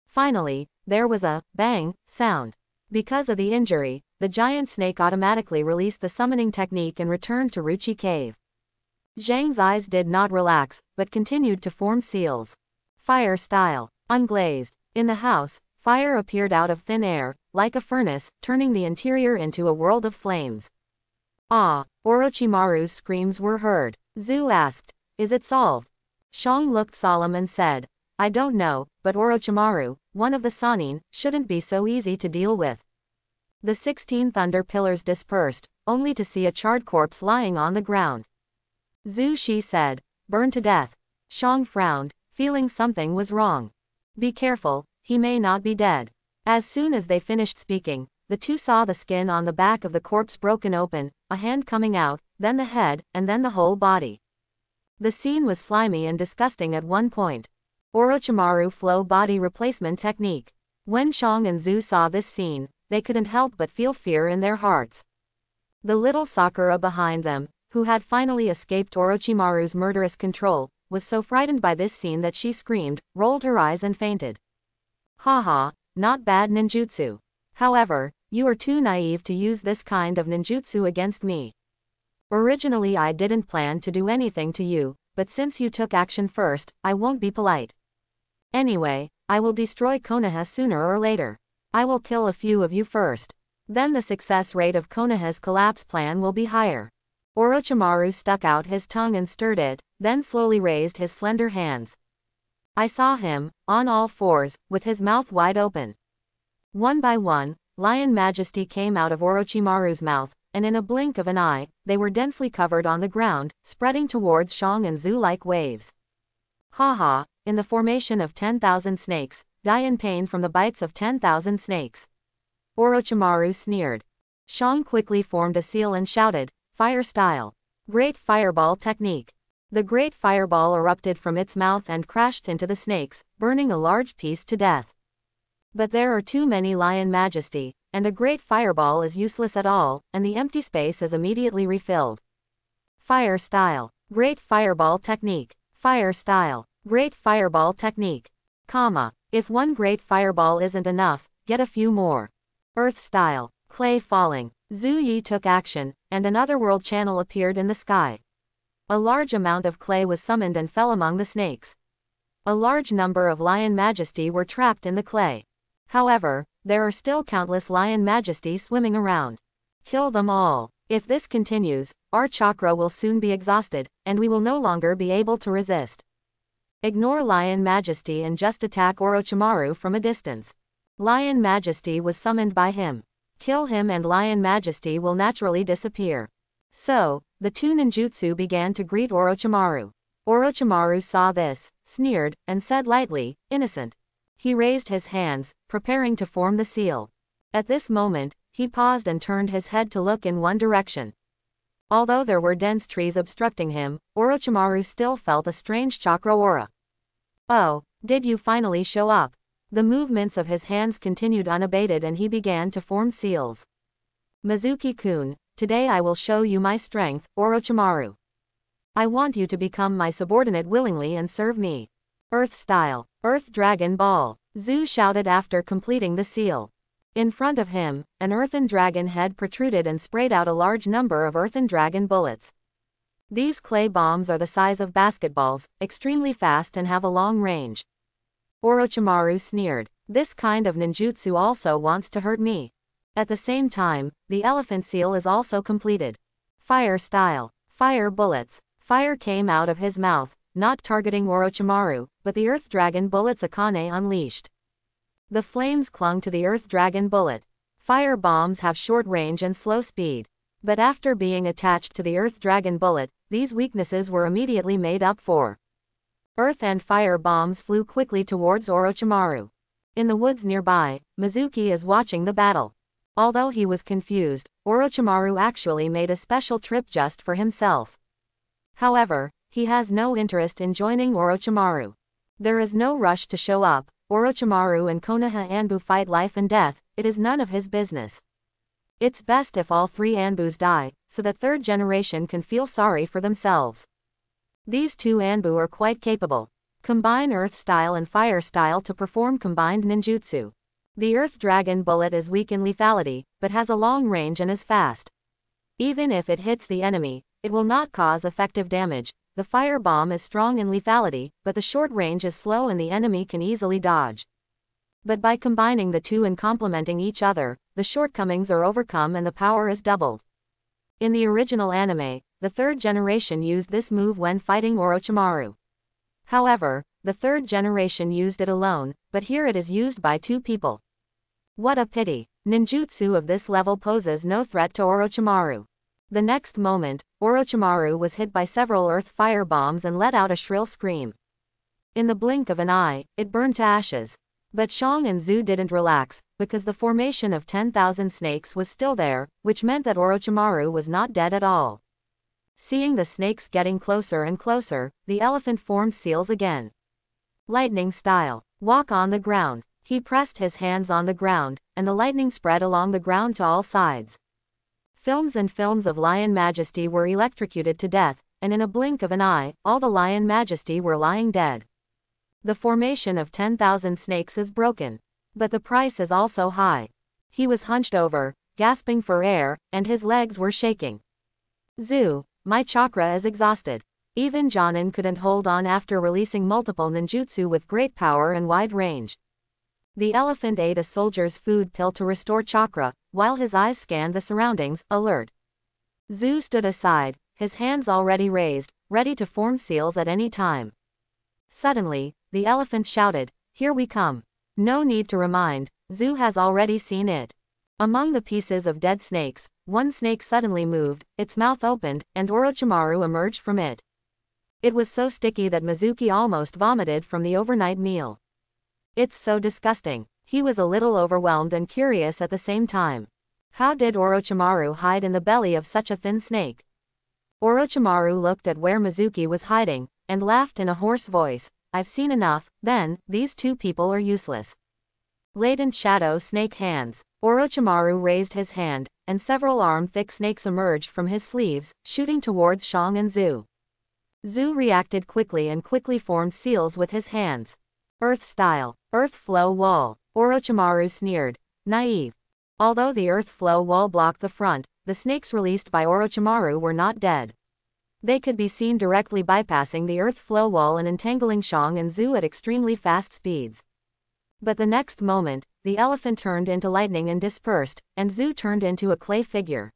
Finally, there was a bang sound. Because of the injury, the giant snake automatically released the summoning technique and returned to Ruchi Cave. Zhang's eyes did not relax, but continued to form seals. Fire style. Unglazed. In the house, fire appeared out of thin air, like a furnace, turning the interior into a world of flames. Ah! Orochimaru's screams were heard. Zhu asked, is it solved? Shang looked solemn and said, I don't know, but Orochimaru, one of the Sannin, shouldn't be so easy to deal with. The 16 thunder pillars dispersed, only to see a charred corpse lying on the ground. Zhu Shi said, burn to death. Shang frowned, feeling something was wrong. Be careful, he may not be dead. As soon as they finished speaking, the 2 saw the skin on the back of the corpse broken open, a hand coming out, then the head, and then the whole body. The scene was slimy and disgusting at one point. Orochimaru flow body replacement technique. When Shang and Zhu saw this scene, they couldn't help but feel fear in their hearts. The little Sakura behind them, who had finally escaped Orochimaru's murderous control, was so frightened by this scene that she screamed, rolled her eyes and fainted. Haha, not bad ninjutsu. However, you are too naive to use this kind of ninjutsu against me. Originally I didn't plan to do anything to you, but since you took action first, I won't be polite. Anyway, I will destroy Konoha sooner or later. I will kill a few of you first. Then the success rate of Konoha's collapse plan will be higher. Orochimaru stuck out his tongue and stirred it, then slowly raised his slender hands. I saw him, on all fours, with his mouth wide open. One by one, lion majesty came out of Orochimaru's mouth, and in a blink of an eye, they were densely covered on the ground, spreading towards Shang and Zhu like waves. Haha, in the formation of 10,000 snakes, die in pain from the bites of 10,000 snakes. Orochimaru sneered. Shang quickly formed a seal and shouted, fire style. Great fireball technique. The great fireball erupted from its mouth and crashed into the snakes, burning a large piece to death. But there are too many lion majesty, and a great fireball is useless at all, and the empty space is immediately refilled. Fire style. Great fireball technique. Fire style. Great fireball technique. If one great fireball isn't enough, get a few more. Earth style. Clay falling. Zhu Yi took action, and another world channel appeared in the sky. A large amount of clay was summoned and fell among the snakes. A large number of lion majesty were trapped in the clay. However, there are still countless lion majesty swimming around. Kill them all. If this continues, our chakra will soon be exhausted, and we will no longer be able to resist. Ignore lion majesty and just attack Orochimaru from a distance. Lion majesty was summoned by him. Kill him and lion majesty will naturally disappear. So, the two ninjutsu began to greet Orochimaru. Orochimaru saw this, sneered, and said lightly, innocent. He raised his hands, preparing to form the seal. At this moment, he paused and turned his head to look in one direction. Although there were dense trees obstructing him, Orochimaru still felt a strange chakra aura. Oh, did you finally show up? The movements of his hands continued unabated and he began to form seals. Mizuki-kun, today I will show you my strength, Orochimaru. I want you to become my subordinate willingly and serve me. Earth style. Earth Dragon Ball. Zhu shouted after completing the seal. In front of him, an earthen dragon head protruded and sprayed out a large number of earthen dragon bullets. These clay bombs are the size of basketballs, extremely fast and have a long range. Orochimaru sneered. This kind of ninjutsu also wants to hurt me. At the same time, the elephant seal is also completed. Fire style. Fire bullets. Fire came out of his mouth, not targeting Orochimaru, but the earth dragon bullets Akane unleashed. The flames clung to the earth dragon bullet. Fire bombs have short range and slow speed. But after being attached to the earth dragon bullet, these weaknesses were immediately made up for. Earth and fire bombs flew quickly towards Orochimaru. In the woods nearby, Mizuki is watching the battle. Although he was confused, Orochimaru actually made a special trip just for himself. However, he has no interest in joining Orochimaru. There is no rush to show up. Orochimaru and Konoha Anbu fight life and death, it is none of his business. It's best if all three Anbus die, so that third generation can feel sorry for themselves. These two Anbu are quite capable. Combine earth style and fire style to perform combined ninjutsu. The earth dragon bullet is weak in lethality, but has a long range and is fast. Even if it hits the enemy, it will not cause effective damage. The fire bomb is strong in lethality, but the short range is slow and the enemy can easily dodge. But by combining the two and complementing each other, the shortcomings are overcome and the power is doubled. In the original anime, the third generation used this move when fighting Orochimaru. However, the third generation used it alone, but here it is used by two people. What a pity. Ninjutsu of this level poses no threat to Orochimaru. The next moment, Orochimaru was hit by several earth fire bombs and let out a shrill scream. In the blink of an eye, it burned to ashes. But Shang and Zhu didn't relax, because the formation of 10,000 snakes was still there, which meant that Orochimaru was not dead at all. Seeing the snakes getting closer and closer, the elephant formed seals again. Lightning style. Walk on the ground. He pressed his hands on the ground, and the lightning spread along the ground to all sides. Films and films of Lion Majesty were electrocuted to death, and in a blink of an eye, all the Lion Majesty were lying dead. The formation of 10,000 snakes is broken. But the price is also high. He was hunched over, gasping for air, and his legs were shaking. Zoo, my chakra is exhausted. Even Jonin couldn't hold on after releasing multiple ninjutsu with great power and wide range. The elephant ate a soldier's food pill to restore chakra, while his eyes scanned the surroundings, alert. Zoo stood aside, his hands already raised, ready to form seals at any time. Suddenly, the elephant shouted, "Here we come." No need to remind, Zoo has already seen it. Among the pieces of dead snakes, one snake suddenly moved, its mouth opened, and Orochimaru emerged from it. It was so sticky that Mizuki almost vomited from the overnight meal. It's so disgusting. He was a little overwhelmed and curious at the same time. How did Orochimaru hide in the belly of such a thin snake? Orochimaru looked at where Mizuki was hiding, and laughed in a hoarse voice. I've seen enough, then, these two people are useless. Latent shadow snake hands. Orochimaru raised his hand, and several arm-thick snakes emerged from his sleeves, shooting towards Shang and Zhu. Zhu reacted quickly and quickly formed seals with his hands. Earth style. Earth flow wall. Orochimaru sneered. Naive. Although the earth flow wall blocked the front, the snakes released by Orochimaru were not dead. They could be seen directly bypassing the earth flow wall and entangling Shang and Zhu at extremely fast speeds. But the next moment, the elephant turned into lightning and dispersed, and Zhu turned into a clay figure.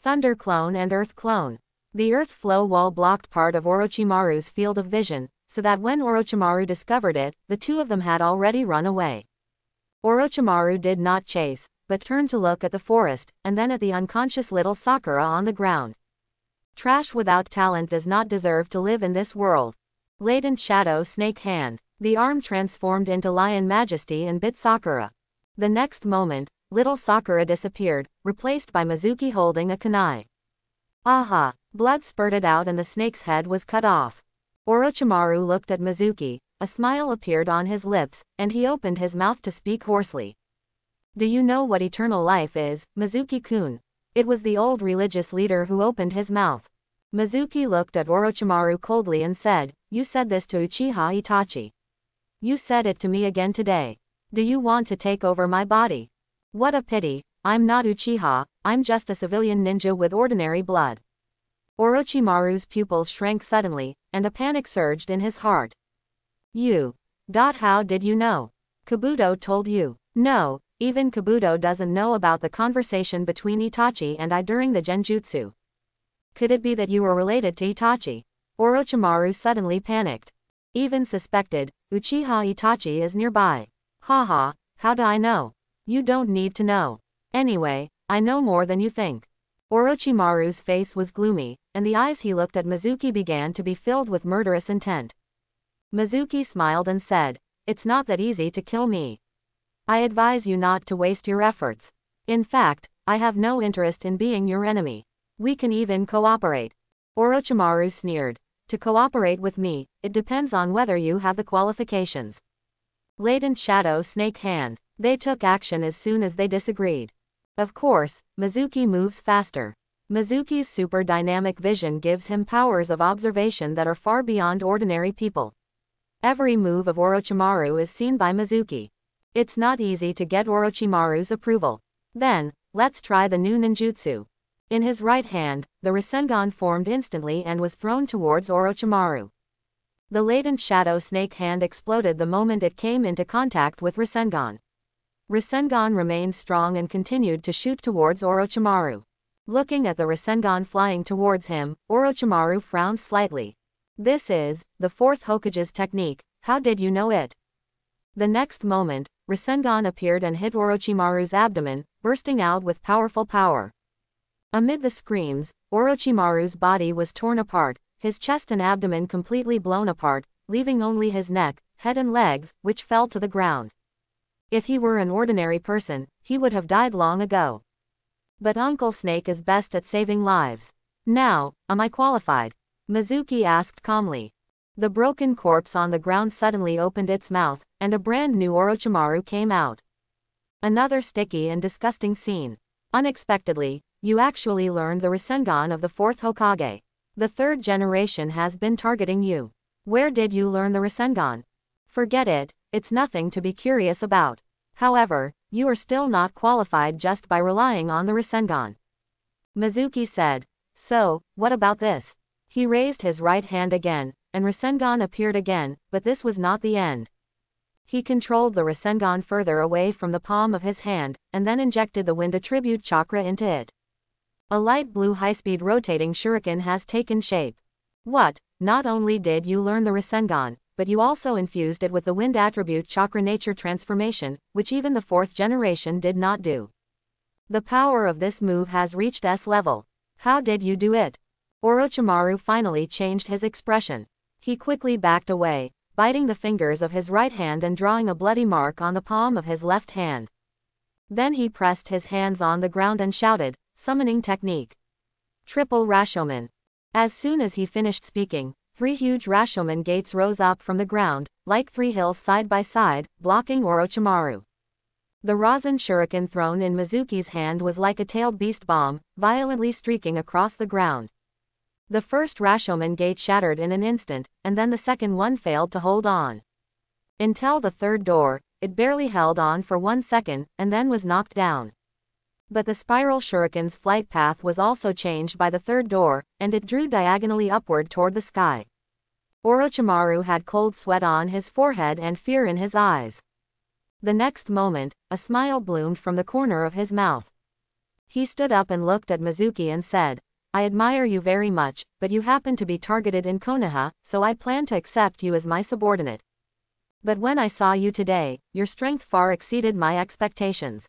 Thunder clone and earth clone. The earth flow wall blocked part of Orochimaru's field of vision, so that when Orochimaru discovered it, the two of them had already run away. Orochimaru did not chase, but turned to look at the forest, and then at the unconscious little Sakura on the ground. Trash without talent does not deserve to live in this world. Latent shadow snake hand. The arm transformed into Lion Majesty and bit Sakura. The next moment, little Sakura disappeared, replaced by Mizuki holding a kunai. Aha! Blood spurted out and the snake's head was cut off. Orochimaru looked at Mizuki, a smile appeared on his lips, and he opened his mouth to speak hoarsely. Do you know what eternal life is, Mizuki-kun? It was the old religious leader who opened his mouth. Mizuki looked at Orochimaru coldly and said, You said this to Uchiha Itachi. You said it to me again today. Do you want to take over my body? What a pity, I'm not Uchiha, I'm just a civilian ninja with ordinary blood. Orochimaru's pupils shrank suddenly, and a panic surged in his heart. How did you know? Kabuto told you. No, even Kabuto doesn't know about the conversation between Itachi and I during the Genjutsu. Could it be that you were related to Itachi? Orochimaru suddenly panicked. Even suspected, Uchiha Itachi is nearby. Haha, how do I know? You don't need to know. Anyway, I know more than you think. Orochimaru's face was gloomy, and the eyes he looked at Mizuki began to be filled with murderous intent. Mizuki smiled and said, It's not that easy to kill me. I advise you not to waste your efforts. In fact, I have no interest in being your enemy. We can even cooperate. Orochimaru sneered. To cooperate with me, it depends on whether you have the qualifications. Latent shadow snake hand. They took action as soon as they disagreed. Of course, Mizuki moves faster. Mizuki's super dynamic vision gives him powers of observation that are far beyond ordinary people. Every move of Orochimaru is seen by Mizuki. It's not easy to get Orochimaru's approval. Then, let's try the new ninjutsu. In his right hand, the Rasengan formed instantly and was thrown towards Orochimaru. The latent shadow snake hand exploded the moment it came into contact with Rasengan. Rasengan remained strong and continued to shoot towards Orochimaru. Looking at the Rasengan flying towards him, Orochimaru frowned slightly. This is the fourth Hokage's technique, how did you know it? The next moment, Rasengan appeared and hit Orochimaru's abdomen, bursting out with powerful power. Amid the screams, Orochimaru's body was torn apart, his chest and abdomen completely blown apart, leaving only his neck, head and legs, which fell to the ground. If he were an ordinary person, he would have died long ago. But Uncle Snake is best at saving lives. Now, am I qualified? Mizuki asked calmly. The broken corpse on the ground suddenly opened its mouth, and a brand new Orochimaru came out. Another sticky and disgusting scene. Unexpectedly, you actually learned the Rasengan of the 4th Hokage. The 3rd generation has been targeting you. Where did you learn the Rasengan? Forget it, it's nothing to be curious about. However, you are still not qualified just by relying on the Rasengan. Mizuki said. So, what about this? He raised his right hand again, and Rasengan appeared again, but this was not the end. He controlled the Rasengan further away from the palm of his hand, and then injected the wind attribute chakra into it. A light blue high-speed rotating shuriken has taken shape. What? Not only did you learn the Rasengan, but you also infused it with the wind attribute chakra nature transformation, which even the 4th generation did not do. The power of this move has reached S level. How did you do it? Orochimaru finally changed his expression. He quickly backed away, biting the fingers of his right hand and drawing a bloody mark on the palm of his left hand. Then he pressed his hands on the ground and shouted, summoning technique. Triple Rashomon. As soon as he finished speaking, 3 huge Rashomon gates rose up from the ground, like 3 hills side by side, blocking Orochimaru. The Rasen shuriken thrown in Mizuki's hand was like a tailed beast bomb, violently streaking across the ground. The first Rashomon gate shattered in an instant, and then the second one failed to hold on. Until the 3rd door, it barely held on for 1 second, and then was knocked down. But the spiral shuriken's flight path was also changed by the 3rd door, and it drew diagonally upward toward the sky. Orochimaru had cold sweat on his forehead and fear in his eyes. The next moment, a smile bloomed from the corner of his mouth. He stood up and looked at Mizuki and said, I admire you very much, but you happen to be targeted in Konoha, so I plan to accept you as my subordinate. But when I saw you today, your strength far exceeded my expectations.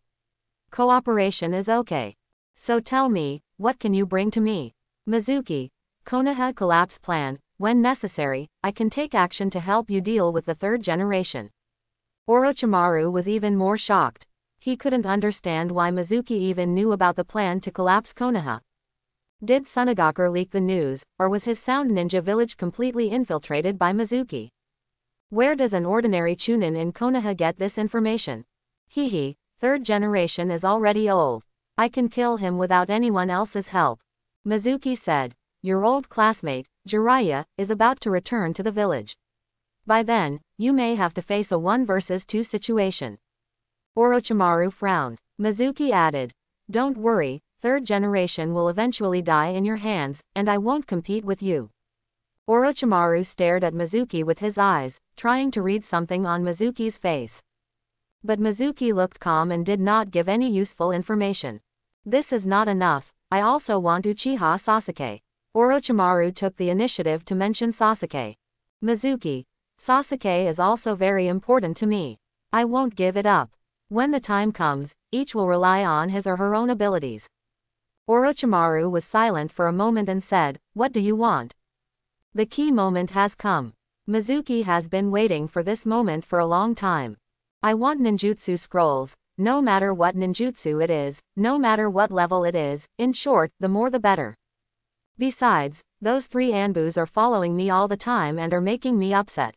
Cooperation is okay. So tell me, what can you bring to me? Mizuki. Konoha collapse plan. When necessary, I can take action to help you deal with the 3rd generation. Orochimaru was even more shocked. He couldn't understand why Mizuki even knew about the plan to collapse Konoha. Did Tsunagakur leak the news, or was his sound ninja village completely infiltrated by Mizuki? Where does an ordinary chunin in Konoha get this information? Hehe, 3rd generation is already old. I can kill him without anyone else's help. Mizuki said. Your old classmate, Jiraiya, is about to return to the village. By then, you may have to face a 1 versus 2 situation. Orochimaru frowned. Mizuki added. Don't worry, 3rd generation will eventually die in your hands, and I won't compete with you. Orochimaru stared at Mizuki with his eyes, trying to read something on Mizuki's face. But Mizuki looked calm and did not give any useful information. This is not enough, I also want Uchiha Sasuke. Orochimaru took the initiative to mention Sasuke. Mizuki. Sasuke is also very important to me. I won't give it up. When the time comes, each will rely on his or her own abilities. Orochimaru was silent for a moment and said, What do you want? The key moment has come. Mizuki has been waiting for this moment for a long time. I want ninjutsu scrolls, no matter what ninjutsu it is, no matter what level it is, in short, the more the better. Besides, those 3 Anbus are following me all the time and are making me upset.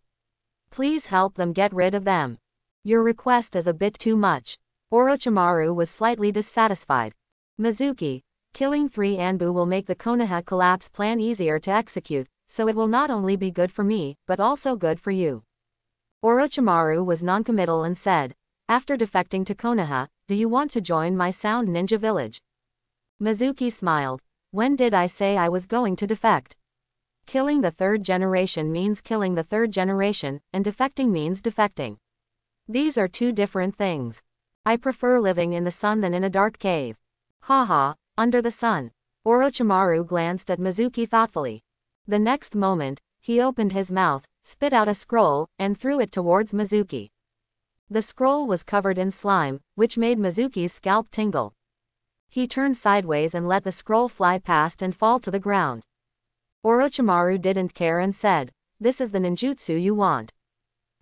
Please help them get rid of them. Your request is a bit too much. Orochimaru was slightly dissatisfied. Mizuki. Killing 3 Anbu will make the Konoha collapse plan easier to execute, so it will not only be good for me, but also good for you. Orochimaru was noncommittal and said, After defecting to Konoha, do you want to join my sound ninja village? Mizuki smiled. When did I say I was going to defect? Killing the 3rd generation means killing the 3rd generation, and defecting means defecting. These are 2 different things. I prefer living in the sun than in a dark cave. Haha, under the sun. Orochimaru glanced at Mizuki thoughtfully. The next moment, he opened his mouth, spit out a scroll, and threw it towards Mizuki. The scroll was covered in slime, which made Mizuki's scalp tingle. He turned sideways and let the scroll fly past and fall to the ground. Orochimaru didn't care and said, This is the ninjutsu you want.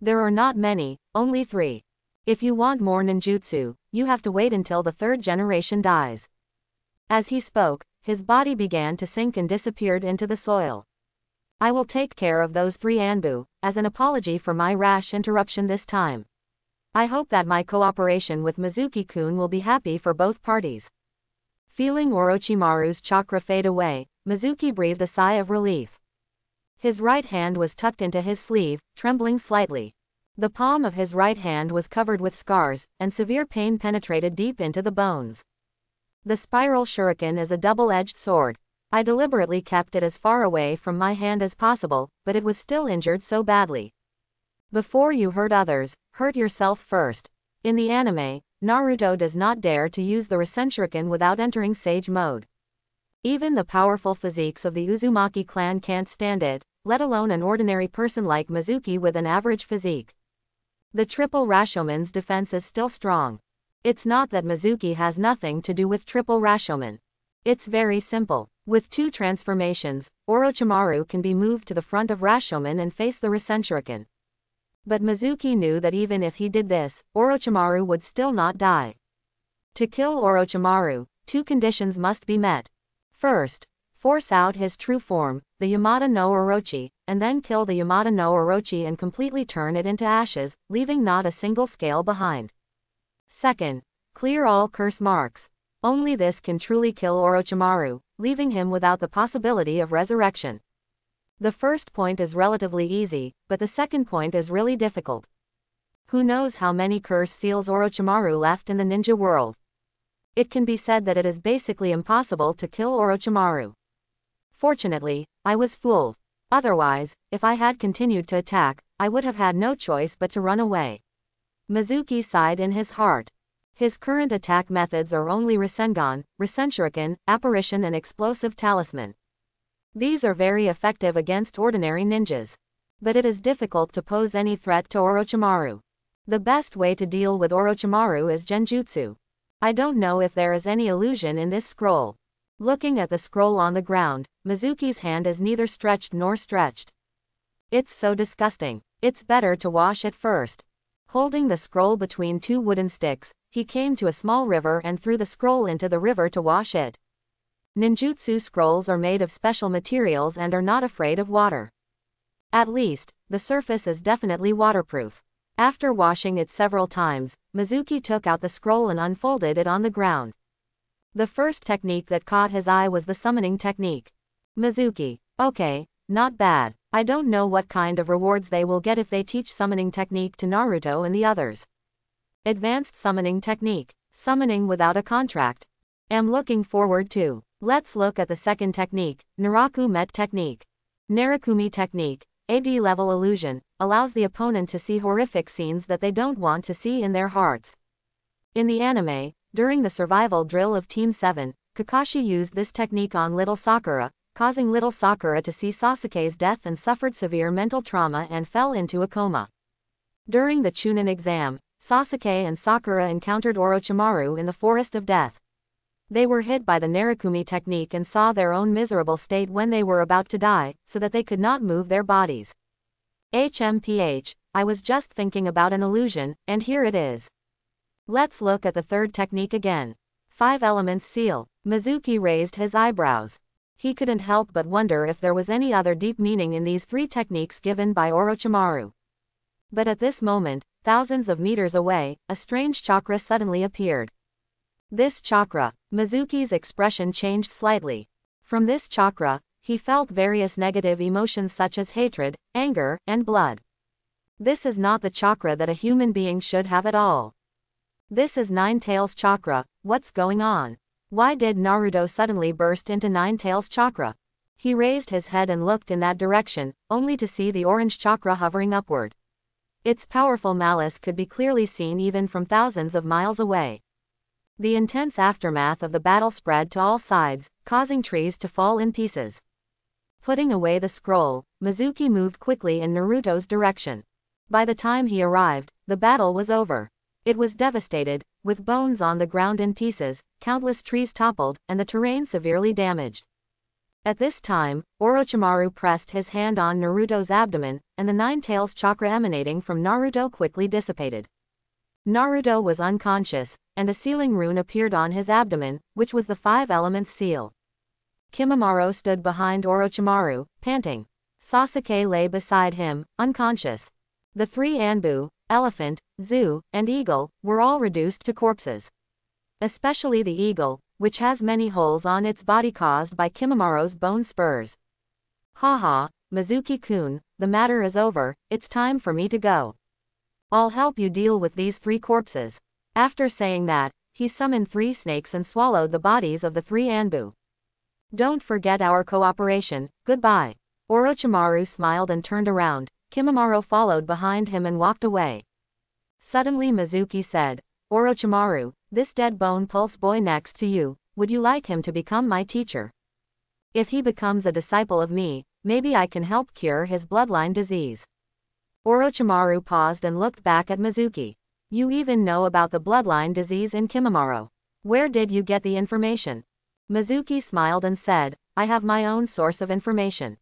There are not many, only 3. If you want more ninjutsu, you have to wait until the 3rd generation dies. As he spoke, his body began to sink and disappeared into the soil. I will take care of those 3 Anbu, as an apology for my rash interruption this time. I hope that my cooperation with Mizuki-kun will be happy for both parties. Feeling Orochimaru's chakra fade away, Mizuki breathed a sigh of relief. His right hand was tucked into his sleeve, trembling slightly. The palm of his right hand was covered with scars, and severe pain penetrated deep into the bones. The spiral shuriken is a double-edged sword. I deliberately kept it as far away from my hand as possible, but it was still injured so badly. Before you hurt others, hurt yourself first. In the anime, Naruto does not dare to use the Rasen Shuriken without entering Sage mode. Even the powerful physiques of the Uzumaki clan can't stand it, let alone an ordinary person like Mizuki with an average physique. The triple Rashomen's defense is still strong. It's not that Mizuki has nothing to do with triple Rashomen. It's very simple. With 2 transformations, Orochimaru can be moved to the front of Rashomen and face the Rasen Shuriken. But Mizuki knew that even if he did this, Orochimaru would still not die. To kill Orochimaru, 2 conditions must be met. First, force out his true form, the Yamada no Orochi, and then kill the Yamada no Orochi and completely turn it into ashes, leaving not a single scale behind. Second, clear all curse marks. Only this can truly kill Orochimaru, leaving him without the possibility of resurrection. The first point is relatively easy, but the second point is really difficult. Who knows how many curse seals Orochimaru left in the ninja world? It can be said that it is basically impossible to kill Orochimaru. Fortunately, I was fooled. Otherwise, if I had continued to attack, I would have had no choice but to run away. Mizuki sighed in his heart. His current attack methods are only Rasengan, Rasen Shuriken, Apparition and Explosive Talisman. These are very effective against ordinary ninjas. But it is difficult to pose any threat to Orochimaru. The best way to deal with Orochimaru is Genjutsu. I don't know if there is any illusion in this scroll. Looking at the scroll on the ground, Mizuki's hand is neither stretched nor stretched. It's so disgusting. It's better to wash it first. Holding the scroll between 2 wooden sticks, he came to a small river and threw the scroll into the river to wash it. Ninjutsu scrolls are made of special materials and are not afraid of water. At least, the surface is definitely waterproof. After washing it several times, Mizuki took out the scroll and unfolded it on the ground. The first technique that caught his eye was the summoning technique. Mizuki, okay, not bad. I don't know what kind of rewards they will get if they teach summoning technique to Naruto and the others. Advanced summoning technique. Summoning without a contract. Am looking forward to. Let's look at the second technique, Naraku Met technique. Narakumi technique, AD level illusion, allows the opponent to see horrific scenes that they don't want to see in their hearts. In the anime, during the survival drill of Team 7, Kakashi used this technique on little Sakura, causing little Sakura to see Sasuke's death and suffered severe mental trauma and fell into a coma. During the Chunin exam, Sasuke and Sakura encountered Orochimaru in the Forest of Death. They were hit by the Narakumi technique and saw their own miserable state when they were about to die, so that they could not move their bodies. HMPH, I was just thinking about an illusion, and here it is. Let's look at the third technique again. 5 Elements Seal. Mizuki raised his eyebrows. He couldn't help but wonder if there was any other deep meaning in these 3 techniques given by Orochimaru. But at this moment, thousands of meters away, a strange chakra suddenly appeared. This chakra, Mizuki's expression changed slightly. From this chakra, he felt various negative emotions such as hatred, anger, and blood. This is not the chakra that a human being should have at all. This is Nine Tails chakra. What's going on? Why did Naruto suddenly burst into Nine Tails chakra? He raised his head and looked in that direction, only to see the orange chakra hovering upward. Its powerful malice could be clearly seen even from thousands of miles away. The intense aftermath of the battle spread to all sides, causing trees to fall in pieces. Putting away the scroll, Mizuki moved quickly in Naruto's direction. By the time he arrived, the battle was over. It was devastated, with bones on the ground in pieces, countless trees toppled, and the terrain severely damaged. At this time, Orochimaru pressed his hand on Naruto's abdomen, and the Nine Tails chakra emanating from Naruto quickly dissipated. Naruto was unconscious, and a sealing rune appeared on his abdomen, which was the 5 Elements seal. Kimimaro stood behind Orochimaru, panting. Sasuke lay beside him, unconscious. The three Anbu, elephant, zoo, and eagle, were all reduced to corpses. Especially the eagle, which has many holes on its body caused by Kimimaro's bone spurs. Haha, Mizuki-kun, the matter is over, it's time for me to go. I'll help you deal with these three corpses. After saying that, he summoned three snakes and swallowed the bodies of the three Anbu. Don't forget our cooperation, goodbye. Orochimaru smiled and turned around. Kimimaro followed behind him and walked away. Suddenly Mizuki said, Orochimaru, this dead bone pulse boy next to you, would you like him to become my teacher? If he becomes a disciple of me, maybe I can help cure his bloodline disease. Orochimaru paused and looked back at Mizuki. You even know about the bloodline disease in Kimimaro. Where did you get the information? Mizuki smiled and said, I have my own source of information.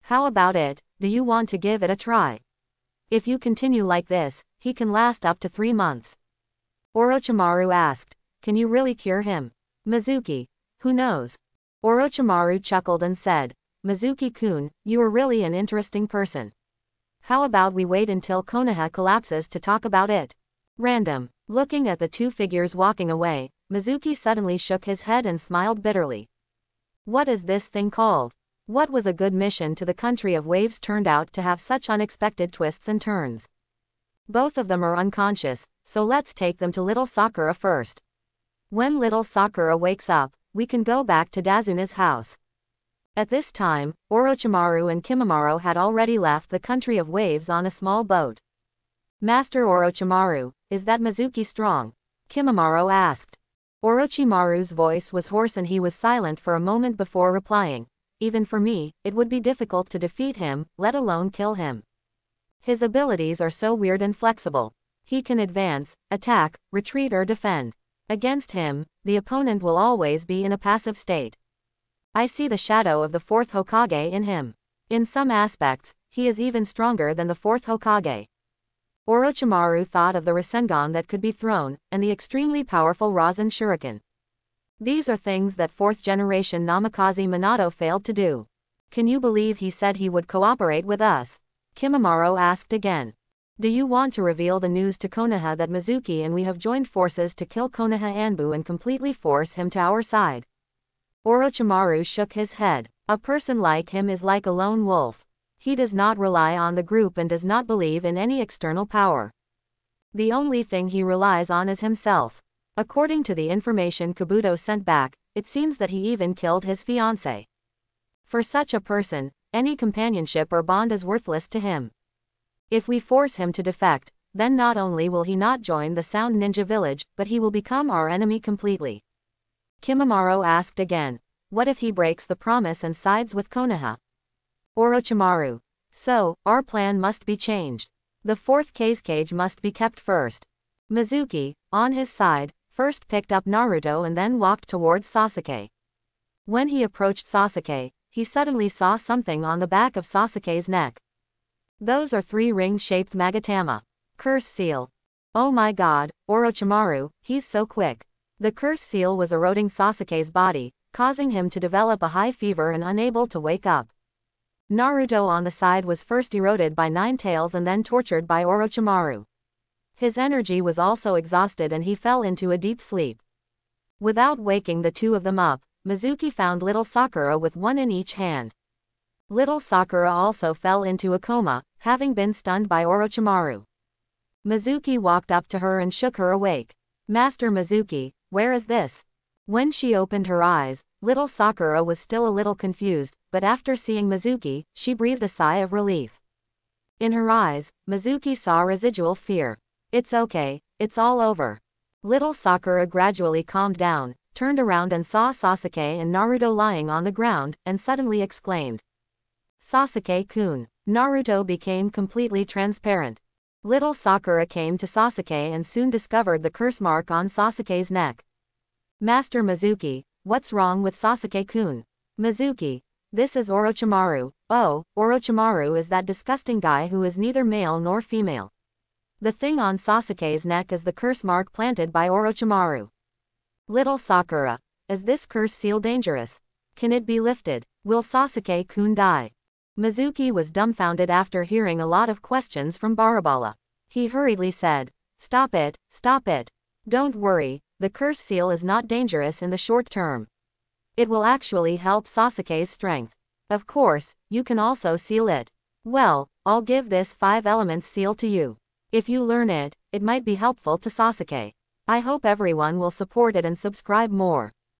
How about it, do you want to give it a try? If you continue like this, he can last up to 3 months. Orochimaru asked, can you really cure him? Mizuki, who knows? Orochimaru chuckled and said, Mizuki-kun, you are really an interesting person. How about we wait until Konoha collapses to talk about it? Random. Looking at the two figures walking away, Mizuki suddenly shook his head and smiled bitterly. What is this thing called? What was a good mission to the country of waves turned out to have such unexpected twists and turns? Both of them are unconscious, so let's take them to little Sakura first. When little Sakura wakes up, we can go back to Dazuna's house. At this time, Orochimaru and Kimimaro had already left the country of waves on a small boat. Master Orochimaru, is that Mizuki strong? Kimimaro asked. Orochimaru's voice was hoarse and he was silent for a moment before replying. Even for me, it would be difficult to defeat him, let alone kill him. His abilities are so weird and flexible. He can advance, attack, retreat or defend. Against him, the opponent will always be in a passive state. I see the shadow of the fourth Hokage in him. In some aspects, he is even stronger than the fourth Hokage. Orochimaru thought of the Rasengan that could be thrown, and the extremely powerful Rasen Shuriken. These are things that 4th generation Namikaze Minato failed to do. Can you believe he said he would cooperate with us? Kimimaro asked again. Do you want to reveal the news to Konoha that Mizuki and we have joined forces to kill Konoha Anbu and completely force him to our side? Orochimaru shook his head. A person like him is like a lone wolf. He does not rely on the group and does not believe in any external power. The only thing he relies on is himself. According to the information Kabuto sent back, it seems that he even killed his fiancée. For such a person, any companionship or bond is worthless to him. If we force him to defect, then not only will he not join the Sound Ninja Village, but he will become our enemy completely. Kimimaro asked again, what if he breaks the promise and sides with Konoha? Orochimaru, so, our plan must be changed. The 4th Kazekage must be kept first. Mizuki, on his side, first picked up Naruto and then walked towards Sasuke. When he approached Sasuke, he suddenly saw something on the back of Sasuke's neck. Those are 3 ring-shaped Magatama. Curse seal. Oh my god, Orochimaru, he's so quick. The curse seal was eroding Sasuke's body, causing him to develop a high fever and unable to wake up. Naruto on the side was first eroded by 9 tails and then tortured by Orochimaru. His energy was also exhausted and he fell into a deep sleep. Without waking the two of them up, Mizuki found little Sakura with one in each hand. Little Sakura also fell into a coma, having been stunned by Orochimaru. Mizuki walked up to her and shook her awake. Master Mizuki, where is this? When she opened her eyes, little Sakura was still a little confused, but after seeing Mizuki, she breathed a sigh of relief. In her eyes, Mizuki saw residual fear. It's okay, it's all over. Little Sakura gradually calmed down, turned around and saw Sasuke and Naruto lying on the ground, and suddenly exclaimed. Sasuke-kun. Naruto became completely transparent. Little Sakura came to Sasuke and soon discovered the curse mark on Sasuke's neck. Master Mizuki, what's wrong with Sasuke-kun? Mizuki, this is Orochimaru. Oh, Orochimaru is that disgusting guy who is neither male nor female. The thing on Sasuke's neck is the curse mark planted by Orochimaru. Little Sakura, is this curse seal dangerous? Can it be lifted? Will Sasuke-kun die? Mizuki was dumbfounded after hearing a lot of questions from Barabala. He hurriedly said, "Stop it, stop it. Don't worry, the curse seal is not dangerous in the short term. It will actually help Sasuke's strength. Of course, you can also seal it. Well, I'll give this 5 elements seal to you. If you learn it, it might be helpful to Sasuke. I hope everyone will support it and subscribe more."